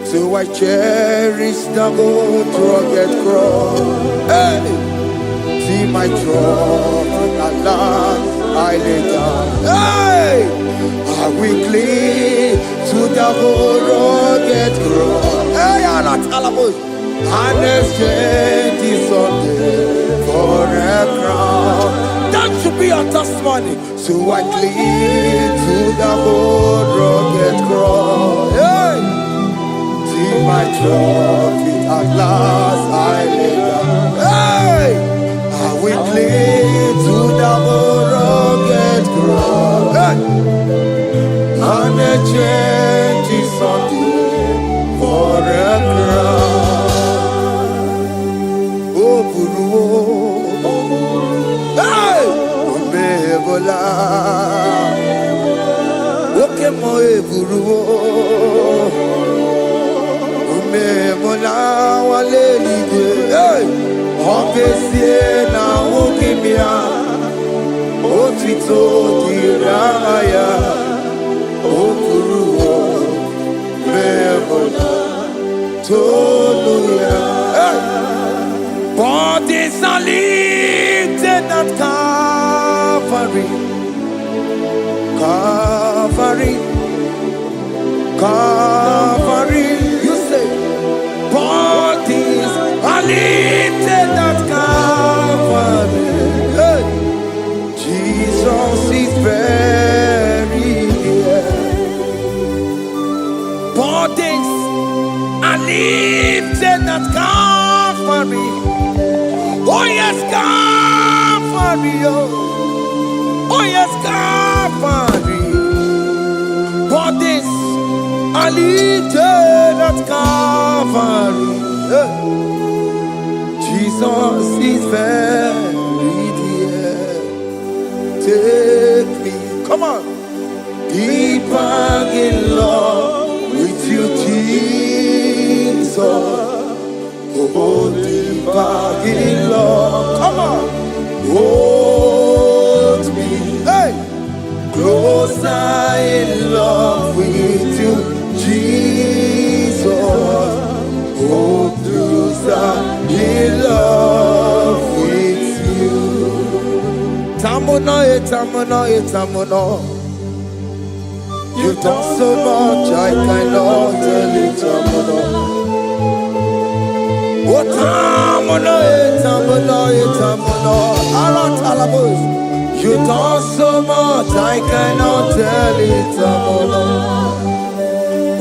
So I cherish the gold rugged cross. Hey, see my throne at last I lay down. Hey, I will cling to the gold rugged cross. Hey, I'm not Alamos. And exchange is someday for a crown. That should be our testimony. So I cling to the old rugged cross. Hey! See my trophy at last I lay down. Hey! I will cling to the old rugged cross. Hey! And exchange is someday for a crown. Hey! Umebola. Oke mo eburu. Umebola wale ligwe. Hey! Ongesie na ukimia. Otito diraya. Oburu. Umebola. Toluya. Hey! Bodies are lifted at Calvary, Calvary, Calvary. You say, bodies are lifted at Calvary. Hey. Jesus is very near. Bodies are at Calvary. Oh yes, Calvary. Oh yes, Calvary. Bodies are lifted at Calvary. Jesus is very dear. Take me, come on, deeper in love with you, Jesus. Oh, deeper in love, come on, hold me, hey, closer in love with you, Jesus. Oh, closer in love with you. Tamuno, tamuno, tamuno. You've done so much, I cannot tell it, tamuno. Oh, tamuno, tamuno, tamuno. Alatalabos. You've done so much, I cannot tell it, tamuno.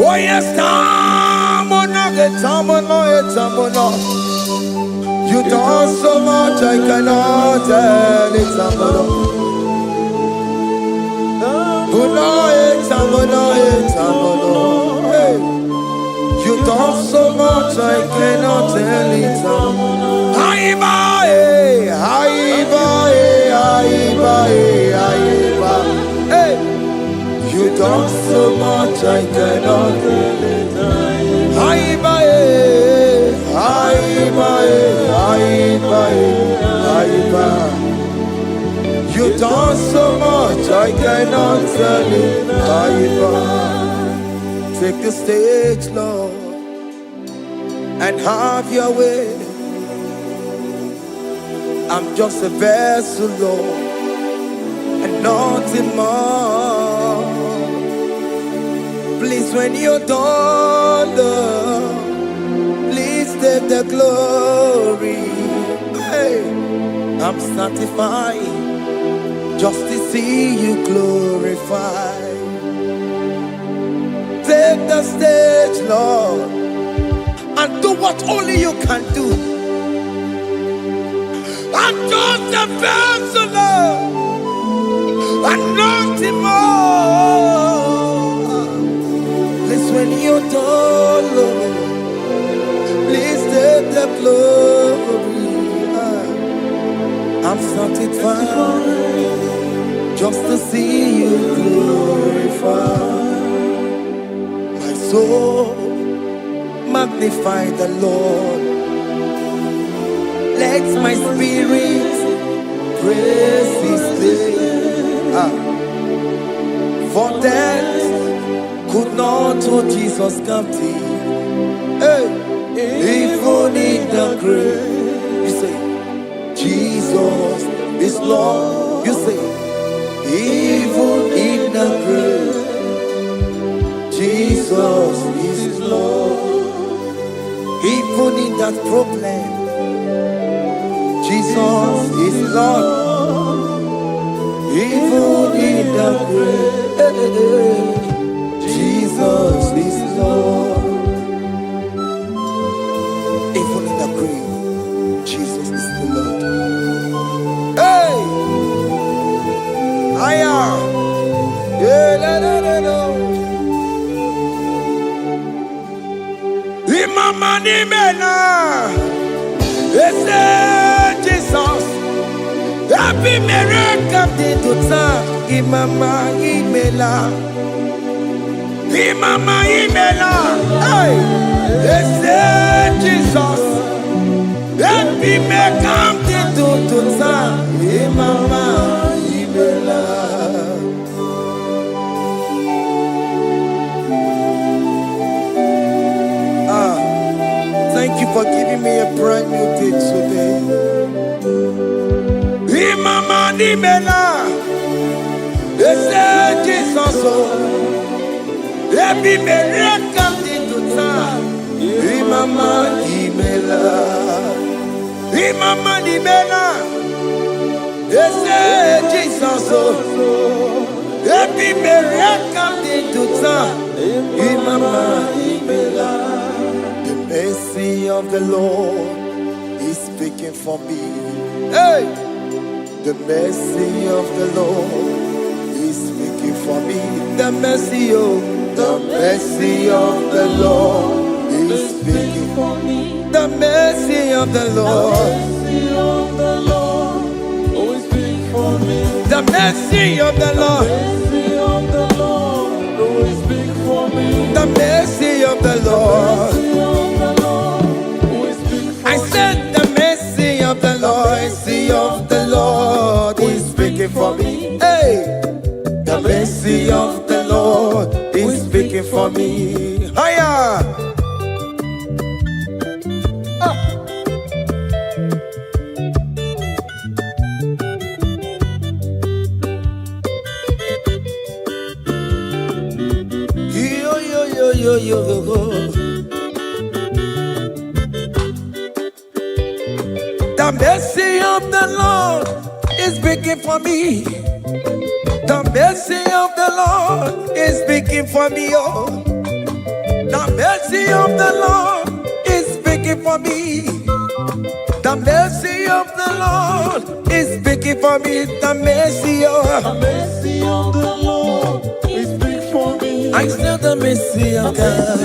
Oh yes, tamuno, tamuno, tamuno. You done so much, I cannot tell it, tamuno. Tamuno, tamuno, tamuno. Hey, you done so much, I cannot tell it, tamuno. Haiba, haiba, haiba, haiba. Hey, you done so much, I cannot tell it. Haiba, haiba, haiba, haiba. You done so much, I cannot tell it. Haiba. Take the stage, Lord, and have your way. I'm just a vessel, Lord, and nothing more. Please, when you're done, Lord, please take the glory. Hey, I'm satisfied just to see you glorified. Take the stage, Lord, and do what only you can do. I'm just a vessel, Lord, and nothing more. Please, when you're done, Lord, please take the glory. I'm satisfied just to see you glorified. My soul magnify the Lord. Let my spirit praise His name. For death could not hold Jesus captive. Hey, even in the grave, you say, Jesus is Lord. You say, even in the grave, Jesus is Lord. Even in that problem, Jesus is Lord. Even in the grave, Jesus is Lord. Even in the grave, Jesus is the Lord. Hey! I am. Yeah, no. Imama ni mena. Jesus. Happy miracle to time. Imama imela. Imama imela. Hey. Jesus. Happy miracle to time. Imama imela. Thank you for giving me a brand new day today. Imama nimela, ese Jesus o, ebi mereka tituta. Imama nimela, Imama nimela, ese Jesus o, ebi mereka tituta. Imama nimela. Mercy of the Lord is speaking for me. Hey! The mercy of the Lord is speaking for me. The mercy of the Lord is speaking for me. The mercy of the Lord. The mercy of the Lord. The mercy of the Lord. I said the mercy of the Lord is speaking for me. Hey, the mercy of the Lord is speaking for me. Higher. The mercy of the Lord is speaking for me. The mercy of the Lord is speaking for me. Oh, the mercy of the Lord is speaking for me. The mercy of the Lord is speaking for me. The mercy of the Lord is big for me. I still the mercy of God.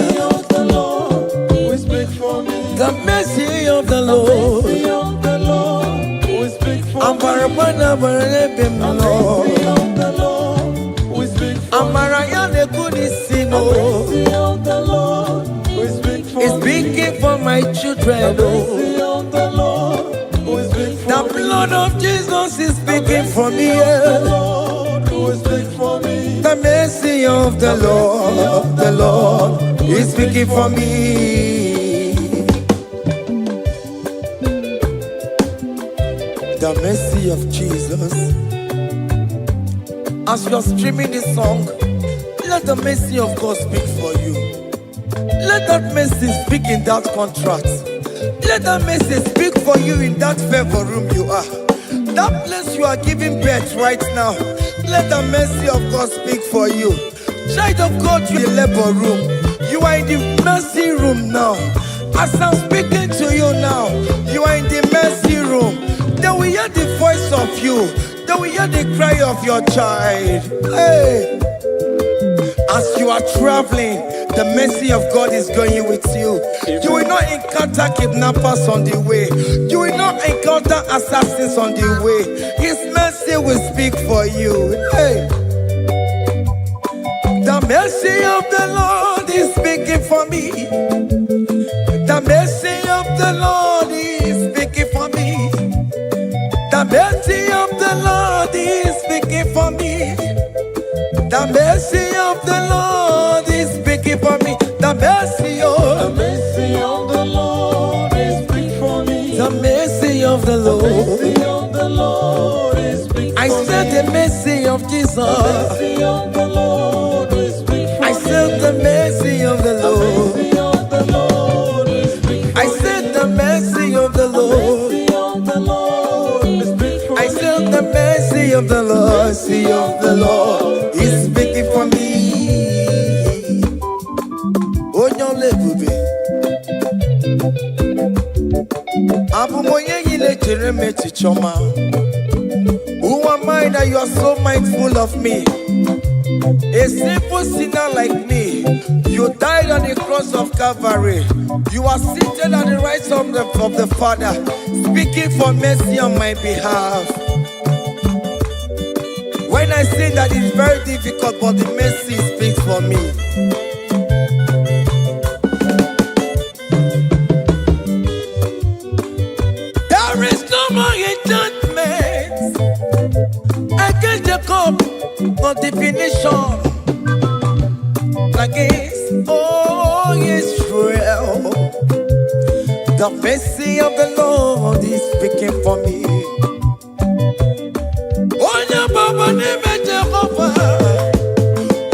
The Lord is big for me. The mercy of the Lord. The Lord is big for me. I'm the Lord. The Lord is big for I'm me. The Lord is big for me. It's speaking for my children. The Lord is big for The me. blood of Jesus is speaking for me. The Lord is big for me. The mercy of the Lord is speaking for me. The mercy of Jesus. As you are streaming this song, let the mercy of God speak for you. Let that mercy speak in that contract. Let that mercy speak for you in that favor room you are. That place you are giving birth right now. Let the mercy of God speak for you. Child of God, you in the labor room. You are in the mercy room now. As I'm speaking to you now, you are in the mercy room. They will hear the voice of you. They will hear the cry of your child. Hey! As you are traveling, the mercy of God is going with you. You will not encounter kidnappers on the way. You will not encounter assassins on the way. His mercy will speak for you. Hey! The mercy of the Lord is speaking for me. The mercy of the Lord is speaking for me. The mercy of the Lord is speaking for me. The mercy of the Lord is speaking for me. The mercy of the Lord is big for me. the mercy of the Lord. The Lord is big for me. I said the mercy of Jesus. The Lord is big for me. I said the mercy of the Lord. The Lord is big for me. I said the mercy of the Lord. The Lord is big for me. I said the mercy of the Lord. Mercy of the Lord is speaking for me. Oh, no, lebube. Abumoye yile jereme chichoma. Who am I that you are so mindful of me? A simple sinner like me. You died on the cross of Calvary. You are seated at the right side of the Father, speaking for mercy on my behalf. When I say that it's very difficult, but the mercy speaks for me. There is no more enchantment against Jacob, no definition against all Israel. The mercy of the Lord is speaking for me. Onya baba neme Jehovah,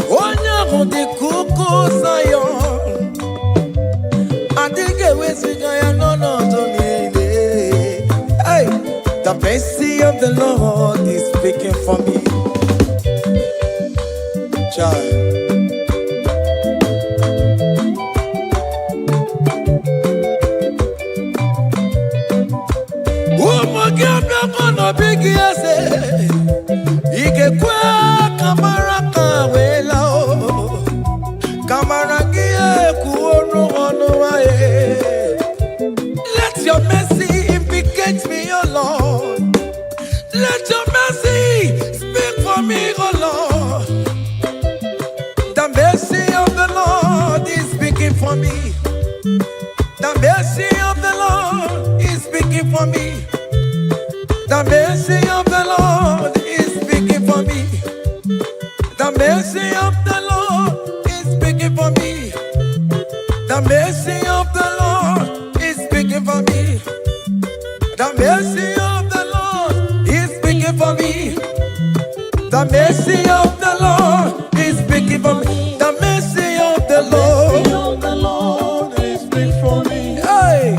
onya hondi kuku Zion. Adige wesigaya no tonile. Hey, the mercy of the Lord is speaking for me. Child. gonna be giase. Ike kwa kamara kawela o. Kamara gie kuonu onu aye. Let your mercy implicate me, O Lord. Let your mercy speak for me, O Lord. The mercy of the Lord is speaking for me. The mercy of the Lord is speaking for me. The mercy of the Lord is speaking for me. The mercy of the Lord is speaking for me. The mercy of the Lord is speaking for me. The mercy of the Lord is speaking for me. The mercy of the Lord is speaking for me. The mercy of the Lord is speaking for me. Hey.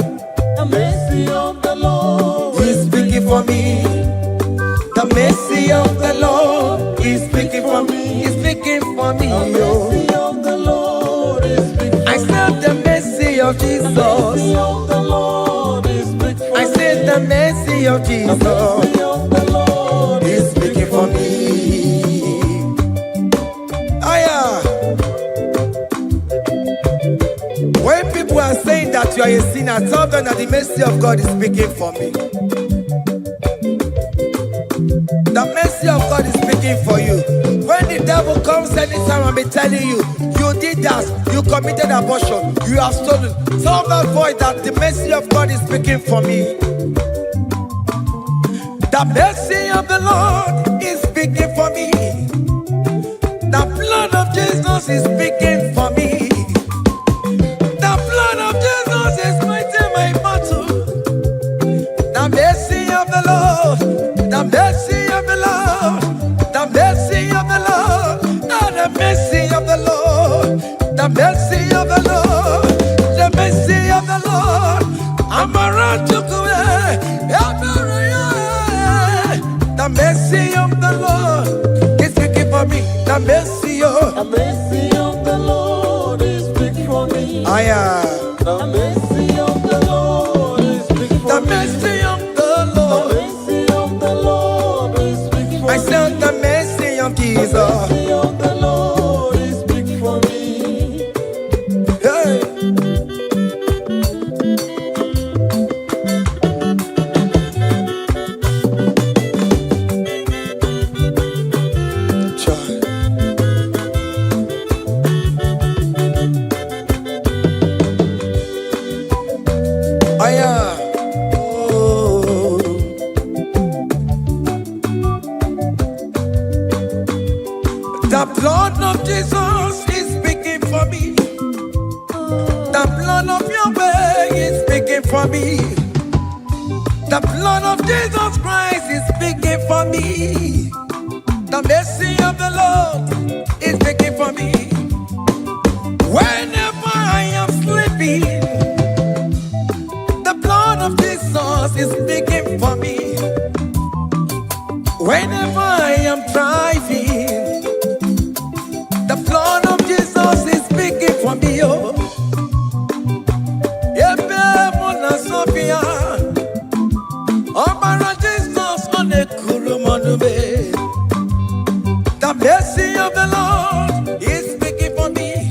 The mercy of the Lord He's speaking for me. The mercy of the Lord is speaking for me. He's speaking for me. The mercy of the Lord is speaking for me. I said the mercy of Jesus. The mercy of the Lord is speaking for me. I said the mercy of The Jesus mercy of the Lord is speaking for me. Aya. When people are saying that you are a sinner, tell them that the mercy of God is speaking for me. The mercy of God is speaking for you. When the devil comes anytime and be telling you, you did that, you committed abortion, you have stolen, tell that boy that the mercy of God is speaking for me. The mercy of the Lord is speaking for me. The blood of Jesus is speaking for me. The blood of Jesus is fighting my battle. The mercy of the Lord, the mercy of the Lord, the mercy of the Lord, the mercy of the Lord, the mercy of the Lord, the mercy of the Lord. I'm around to go. The mercy of the Lord is speaking for me. The mercy of The mercy of the Lord is speaking for me. I am. The mercy of the Lord is speaking for The me. mercy of the The Lord. mercy of the Lord is speaking for I me. said the mercy of The Jesus. mercy of the Lord is speaking for me. Hey. Child. I am. Oh. The blood of Jesus is speaking for me. The blood of Yahweh is speaking for me. The blood of Jesus Christ is speaking for me. The mercy of the Lord is speaking for me. Whenever I am sleeping, the blood of Jesus is speaking for me. Whenever I am driving, the blood of Jesus is speaking for me. Oh, Ebe Mona Sophia, Obara Jesus on the Kurumanube. The mercy of the Lord is speaking for me.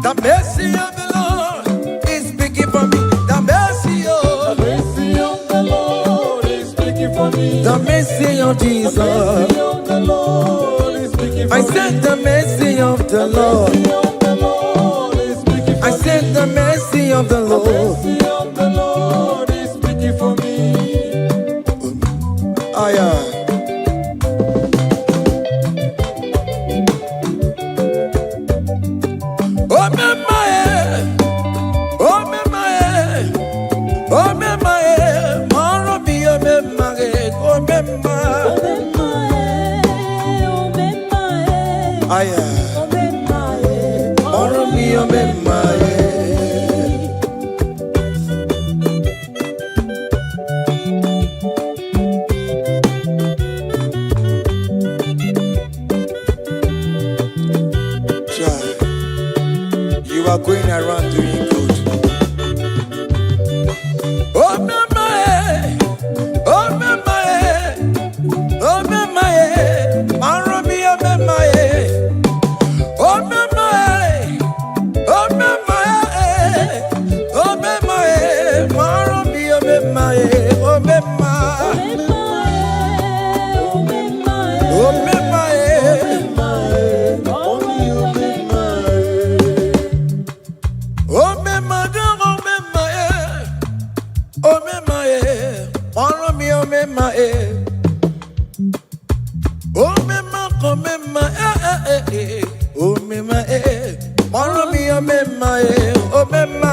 The mercy of the Lord is speaking for me. The mercy The of mercy of the Lord is speaking for me. the mercy of The Jesus. mercy of the Lord is speaking for I me. said the mercy of the Lord. The mercy of the Lord is speaking for I me. said the mercy of the The Lord. mercy of the Lord is speaking for me. I am. Oh, Aya, oro mi omemaye. Child, you are going around doing good. Oh, mama, oh mema moro mi o mema oh mema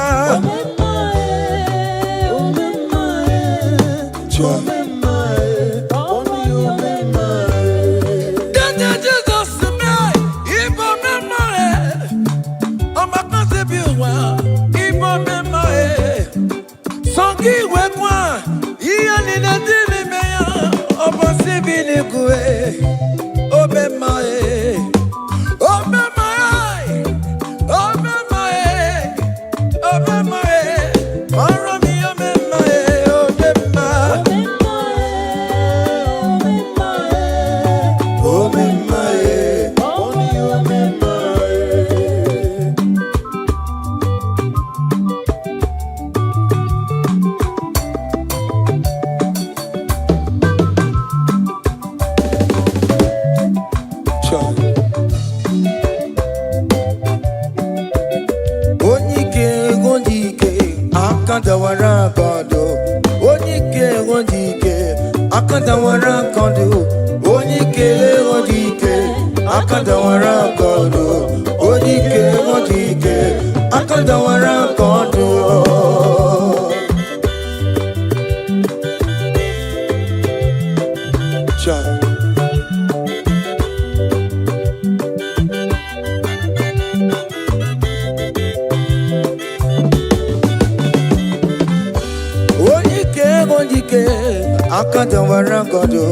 akadawara godo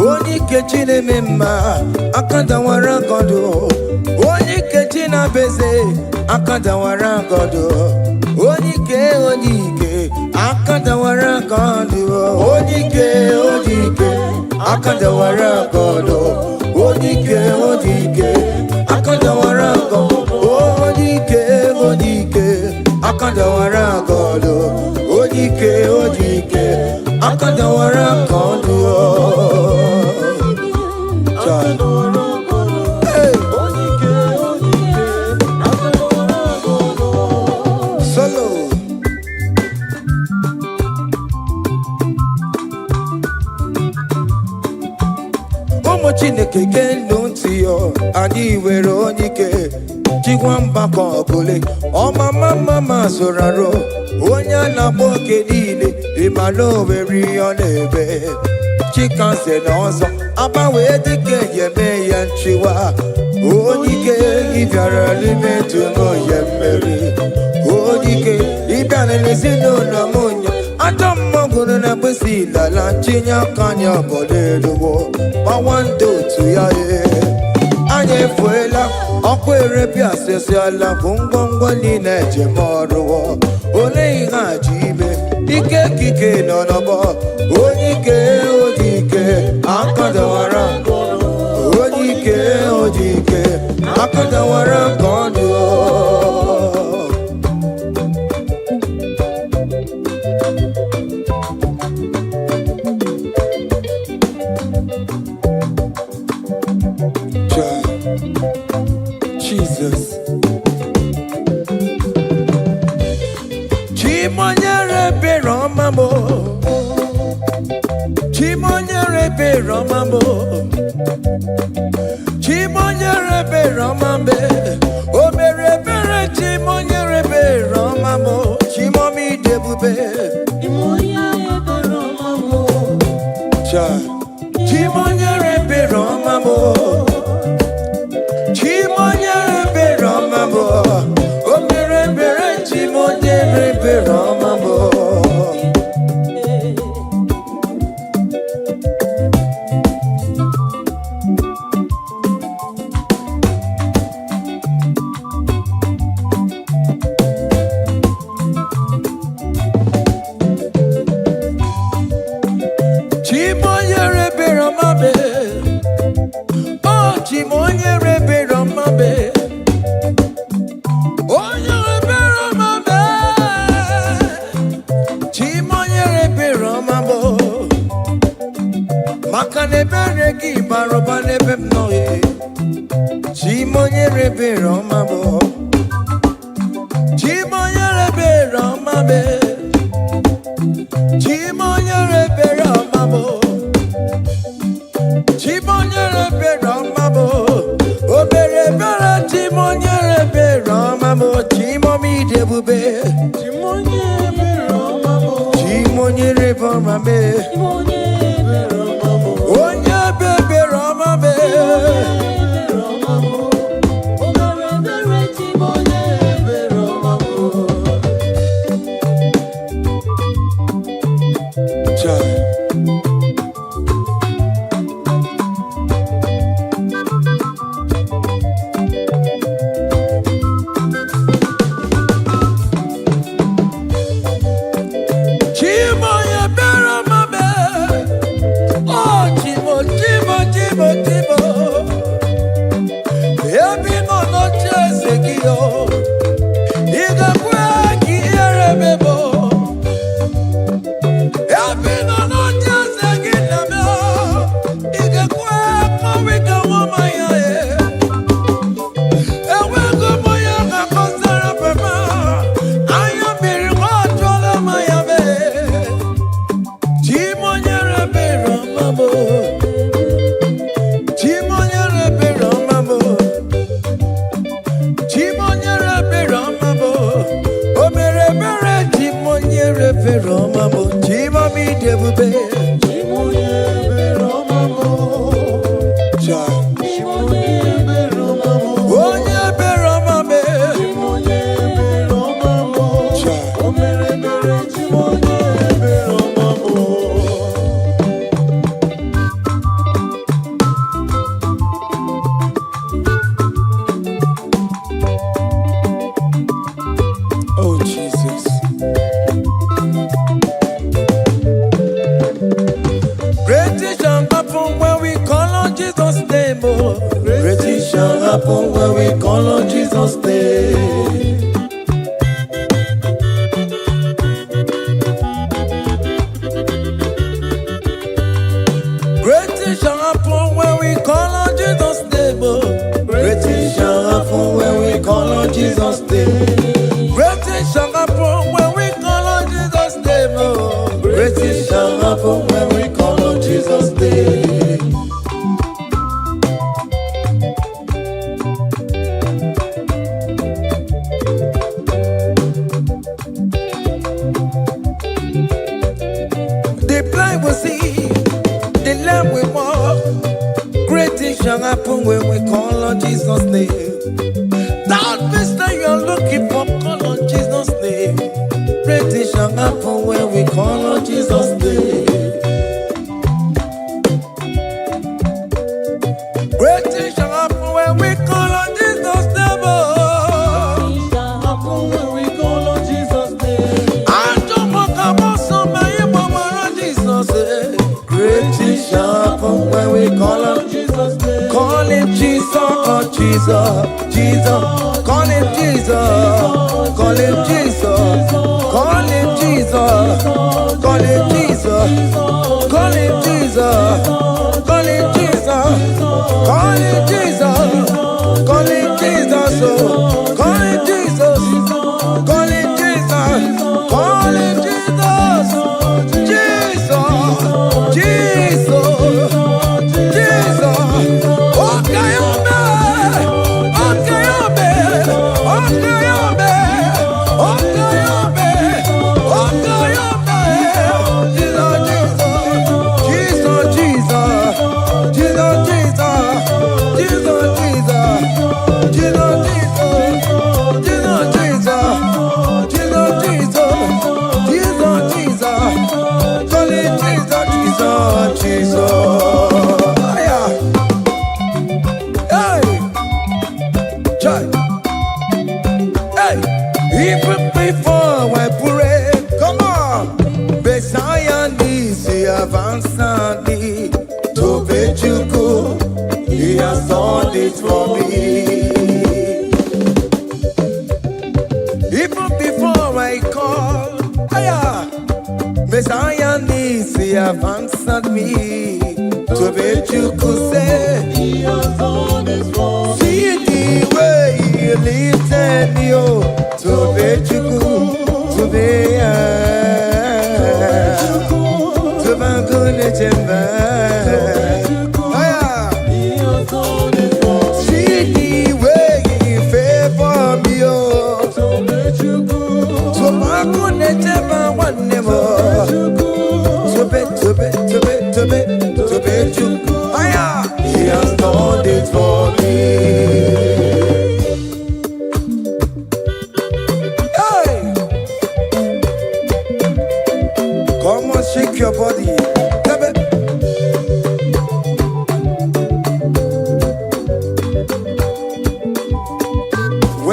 onye kechi na-ememma akadawara godo onye kechi na-beze akadawara godo onye ike akadawara godo onye ike akadawara godo onye ike akadawara godo onye ike akadawara godo onye ike akadawara godo solo ụmụ Chineke genu ntị yo anyị were onye ike jigwa mgbakọ ọbụla ọmama zụrụ arụ onye a na-akpọ oke niile ịmana oweri ọ na-ebe chikanse na ọzọ agbanwee dịka enyeme ya nchiwa onye ike ịbịara n'ime tụnụ ya mmeri onye ike ịbịara n'ezinụlọ m nya ajọ mmọgụrụ na mkpịsị ilala chinye aka anya ọbọdọ eluwo gbawa ndị otu ya anyị efuela ọkụ erepịa asịsịala bụ ngwongwo niile ejem ọrụwọ ole ihe a ji ime ike kike nọ n'ọgbọ onye ike akadawara onye ike akadawara ka ọ dị Jesus Chimonyere Beromamo Chimonyere Beromamo Chimonyere Beromambe Omere Bere Chimonyere Beromamo Chimomi Debube Chimonyere Beromamo Chimonyere Beromamo Chimonyere Beromamo Omere Bere Chimonyere Beromamo Chimonyere Beromame Oh Chimonyere Beromame Onyere Beromame Chimonyere Beromamo Makane Beregi Baroba Nebem Noye Chimonyere Beromamo Chimonyere Beromame Chimonyere Beromamo Chimonyere Beromamo Obe Chimonyere be Ramamo, Chimomi debube. Chimonyere Ramame. Onya bebe Ramame.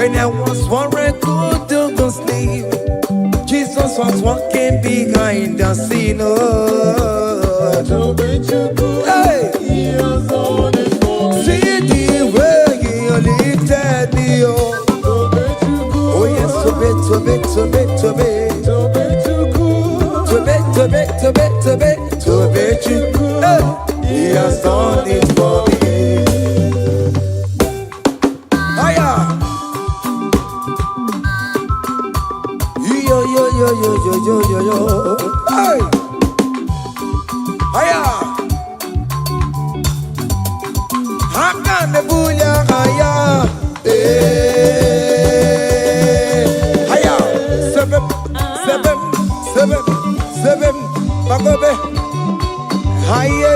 When I was worried, couldn't go sleep, Jesus was walking behind the scene. Hey! See the way you lifted me up. Oh yes, to be. Hey! He has done it for me. Hiya! Yo. Hey! Hiya! Hakane buya haya. Haya. Seven. Bagobe. Hiya.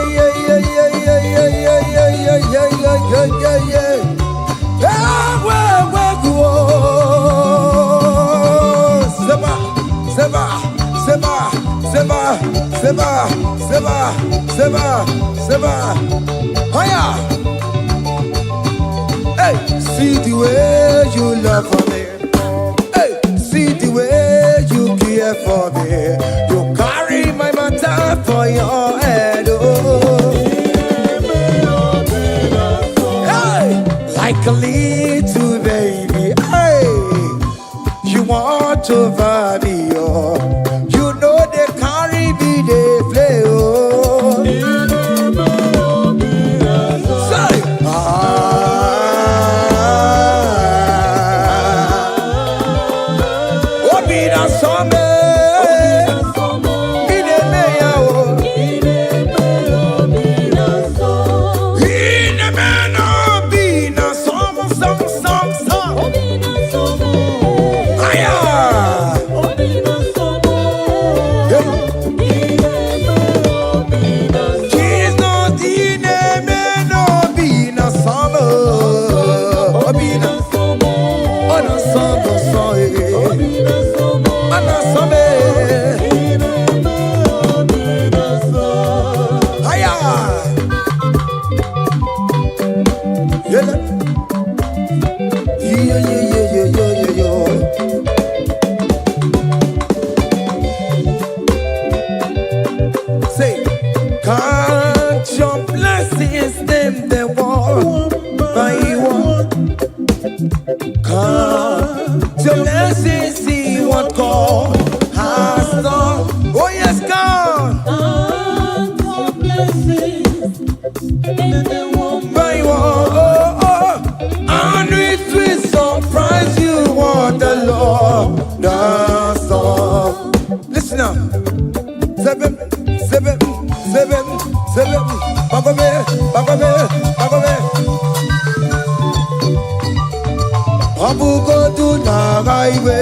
Seba. Hiya. Hey, see the way you love for me. Hey, see the way you care for me. You carry my matter for your head. Oh. Hey, like a little baby. Hey, you want over me. Oh, you know they carry me, they play. Oh. Say, can't your blessings them the one by one? Can't your blessings see what God has done? Oh yes, God. Can't your blessings by one? And it will surprise you what the Lord does. Listen now. Seven. Bagobe. Abugo do na gaiwe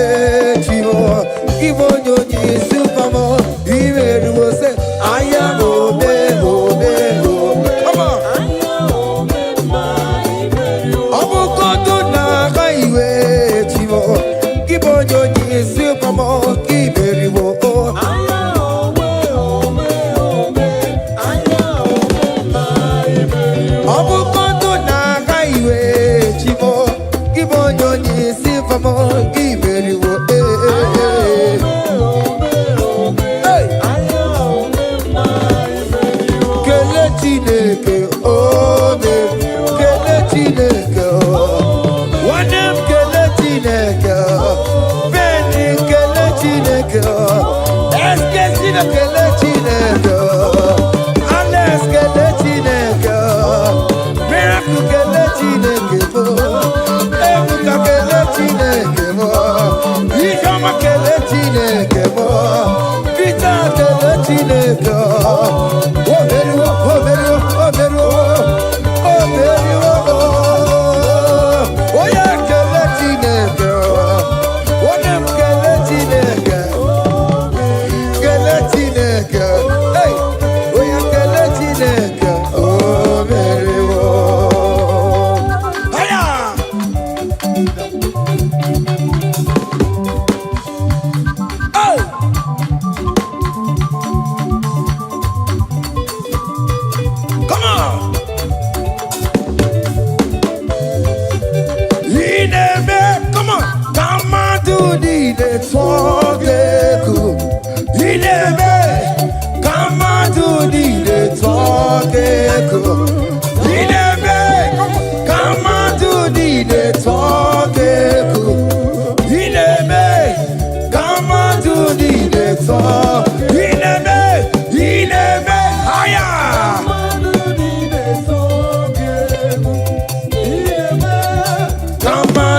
chivo. Ibo nyonyi supamo. Iwe ruo se aya obe. Come on. Abugo do na gaiwe chivo. Ibo nyonyi supamo. Iwe ruo.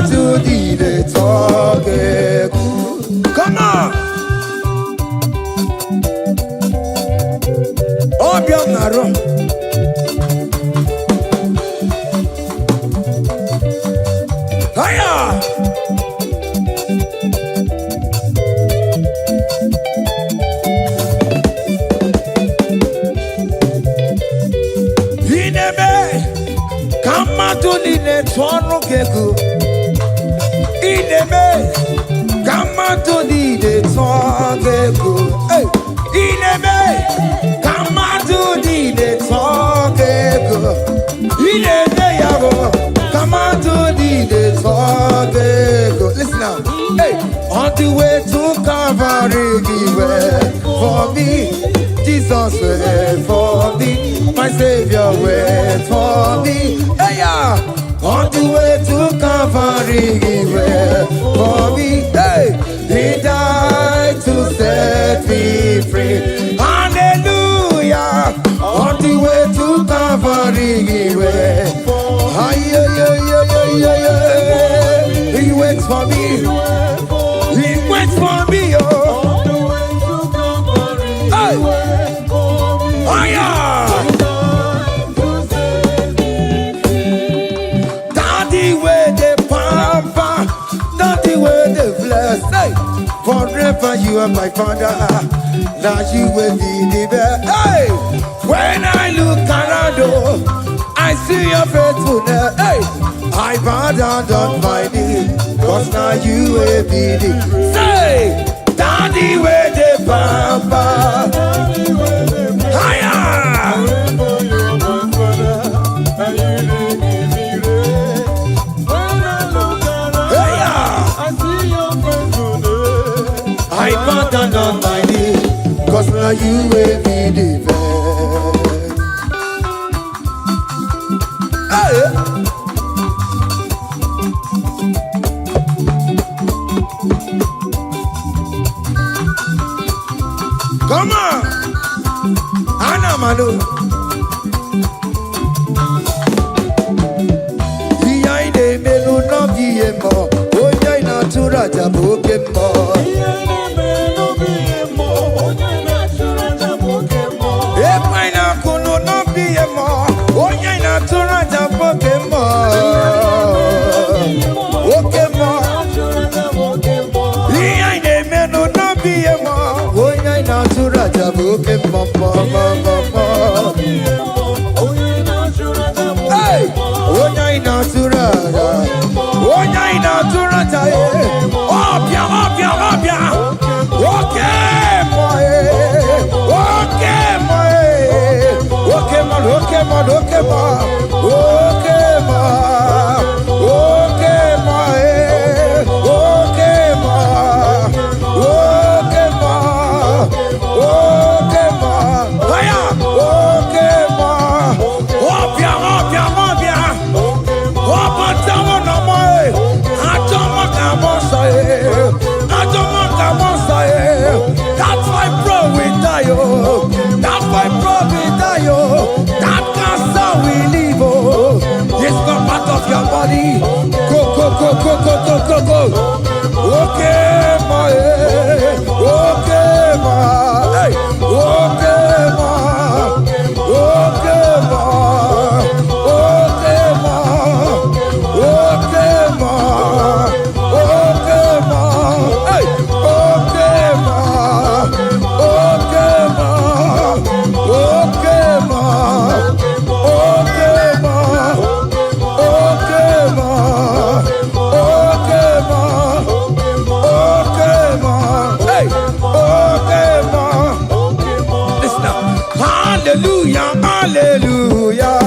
to the talk. Come on. Obiom Naro. Hiya. Inebe. Kama to the tono keku. Inebe. Kama to the tono keku. Hey. Inebe. Kama to the tono keku. Inebe yabo. Come on to the talk. Listen now. Hey, on the way to Calvary, he went for me. Jesus went for me. My Savior went for me. Hey, yeah. On the way to Calvary, he went for me. Hey, he died to set me free. Hallelujah. On the way to Calvary, he went. He waits for me. He waits for me. Oh, hey. Daddy, where the pampa, daddy, where the bless. Hey. Forever you are my father. Now you will be the best. Hey. When I look around, I see your faithfulness. Hey, I bow down on my knees, cause now you will be the. Say, Daddy, where the pampa. Higher. I bow down on my knees, cause now you will be the best. Come on, Anna Manu. Behind the melu no biemo, onya ina tura jaboke mo. Epaina kuno no biemo, onya ina tura jaboke mo. Okay mo. Behind the melu no biemo. Natura jabuke mama mama. Hey, onya natura, onya natura jaye. Opia, opia, opia. Okay, boy. Okay, boy. Okay, man. Okay, man. Okay, man. Okay, man. Okay, man. Okay, man. Okay, man. Okay, ma. Hiya. Okay, ma. Opia, opia, opia. Opa, tamo na moi. Atomo kamosa e. Atomo kamosa e. That's why bro we die oh. That's why bro we die oh. That cancer we live oh. It's not part of your body. Go, go, go, go, go, go, go, go. Okay, ma. Okay, ma. Hey. Okay, ma. Okay, ma. Okay, ma. Okay, ma. Okay, ma. Hey. Okay, ma. Okay, ma. Okay, ma. Okay, ma. Okay, ma. Okay, ma. Okay, ma. Hey. Okay, ma. Listen now. Hallelujah, hallelujah.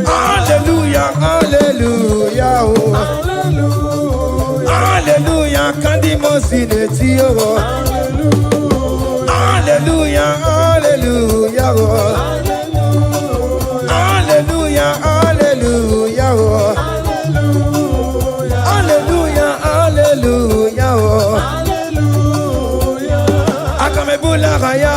Hallelujah, hallelujah. Hallelujah, kandi mosineti oh. Hallelujah, hallelujah. Hallelujah, hallelujah. Hallelujah, hallelujah. Akamebula raya.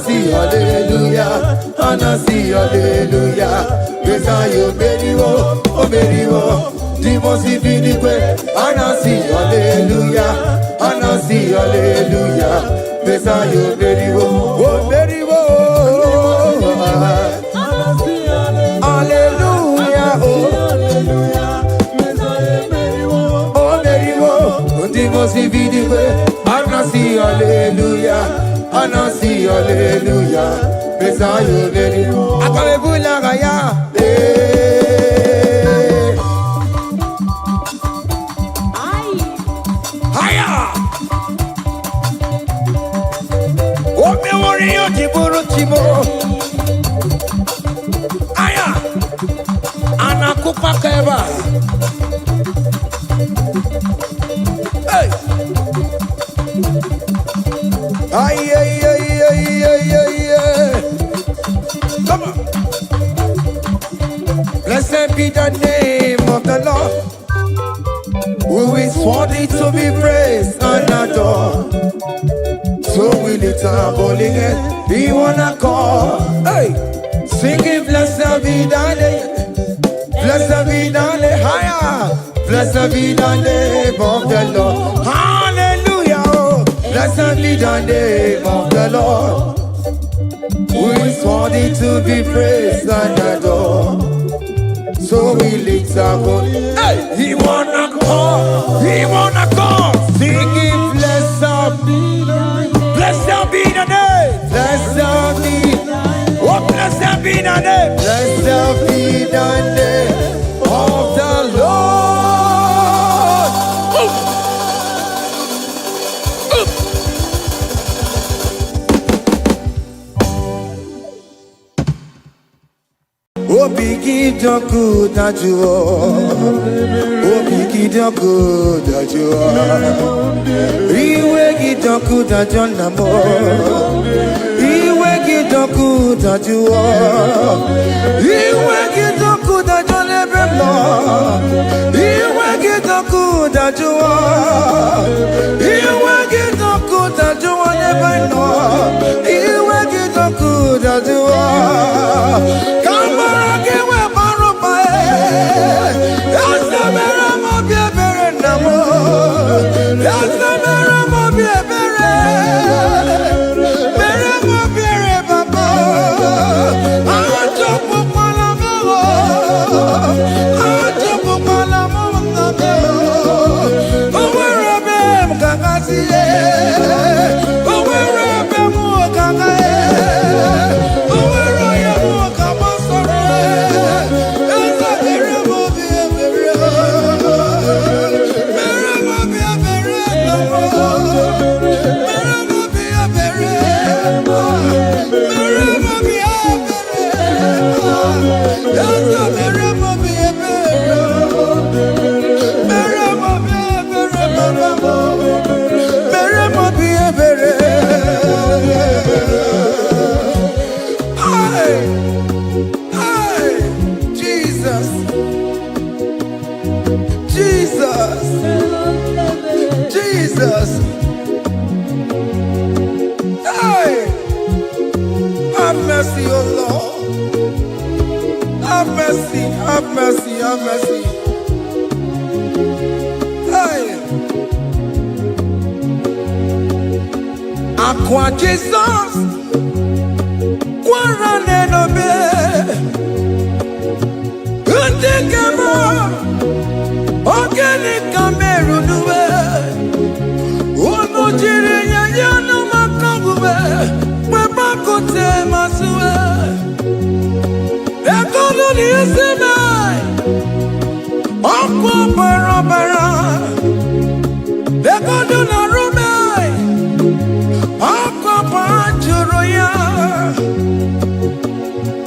Anasi, hallelujah. Anasi, hallelujah. Besayo, Beriwo, oh Beriwo. Demons if in the way. Anasi, hallelujah. Anasi, hallelujah. Besayo, Beriwo, oh Beriwo. Hallelujah, oh. Oh Beriwo. Demons if in the way. Anasi, hallelujah. Anasi, hallelujah. Besayo, Beriwo. Akabebula gaya. Higher! Oh, me worry you, Tiburu Tibo. Higher! Anakupa Keba. Hey! Ay, ay, ay, ay, ay, ay, ay. Come on! Blessed be the name of the Lord, who is worthy to be praised and adored. So we lift our holy hand, we wanna call, hey, singing blessed be thy name, blessed be thy name, higher, blessed be the name of the Lord, hallelujah, oh. Blessed be the name of the Lord, who is worthy to be praised and adored. So we lift our voice. Hey, he wanna call, singing blessed be the name, blessed be the name, blessed be, oh blessed be the name, blessed be the name of the Lord. Obigi don't good that you are. Obigi don't good that you are. Iwegi don't good that you are. Iwegi don't good that you are. Iwegi don't good that you never know. Iwegi don't good that you are. Iwegi don't good that you never know. Iwegi don't good that you are. Jesus. Hey, have mercy, oh Lord. Have mercy, have mercy, have mercy. Hey, Aqua Jesus, Quarane no be, Untekemo, Organic Cameroon.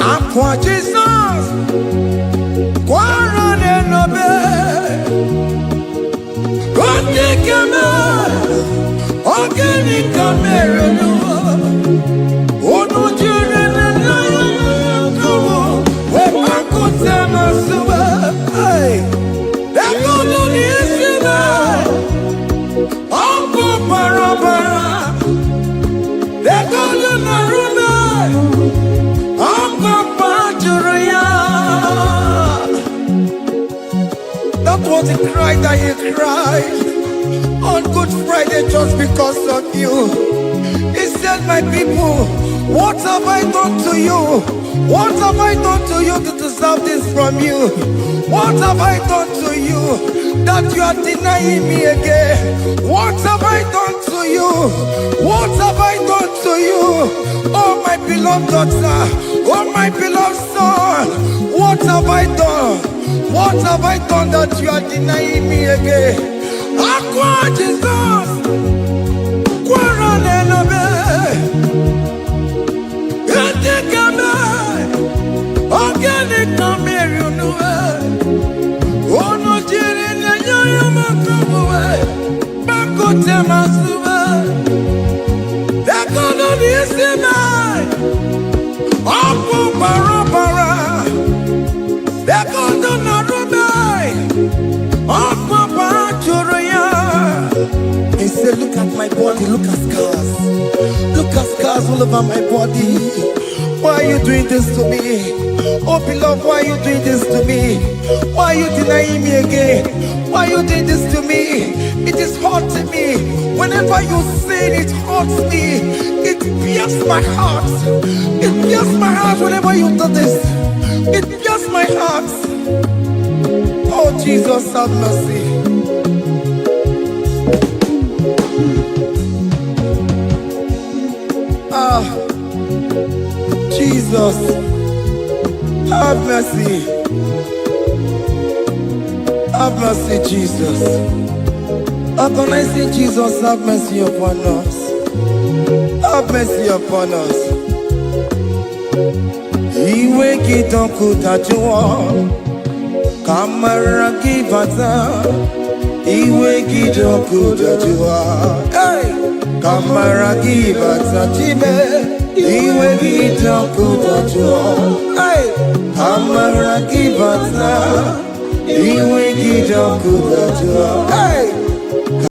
Aqua Jesus, Quarane no be, Organic Cameroon. They go to Naruma. why he cried on Good Friday just because of you. He said, my people, what have I done to you? What have I done to you to deserve this from you? What have I done to you that you are denying me again? What have I done to you? What have I done to you? Oh my beloved daughter, oh my beloved son, what have I done? What have I done that you are denying me again? Aqua Jesus, Quaranelabe, Etikame, Organic Namirunue, Ono Jirin Yayamakawe, Bakotemasue, Dekono Nisime, Apu Barabara, Dekono Narube, Apu Bachuria. He said, look at my body, look at scars. Look at scars all over my body. Why are you doing this to me? Oh beloved, why are you doing this to me? Why are you denying me again? Why are you doing this to me? It is hurting me. Whenever you sin, it hurts me. It pierces my heart. It pierces my heart whenever you do this. It pierces my heart. Oh Jesus, have mercy. Ah, Jesus, have mercy. Have mercy, Jesus. How can I say, Jesus, have mercy upon us? Have mercy upon us. Iwe kitonku tajuwa, kamara kibata. Iwe kitonku tajuwa, hey. Kamara kibata chibe. Iwe kitonku tajuwa, hey. Kamara kibata. Iwe kitonku tajuwa, hey.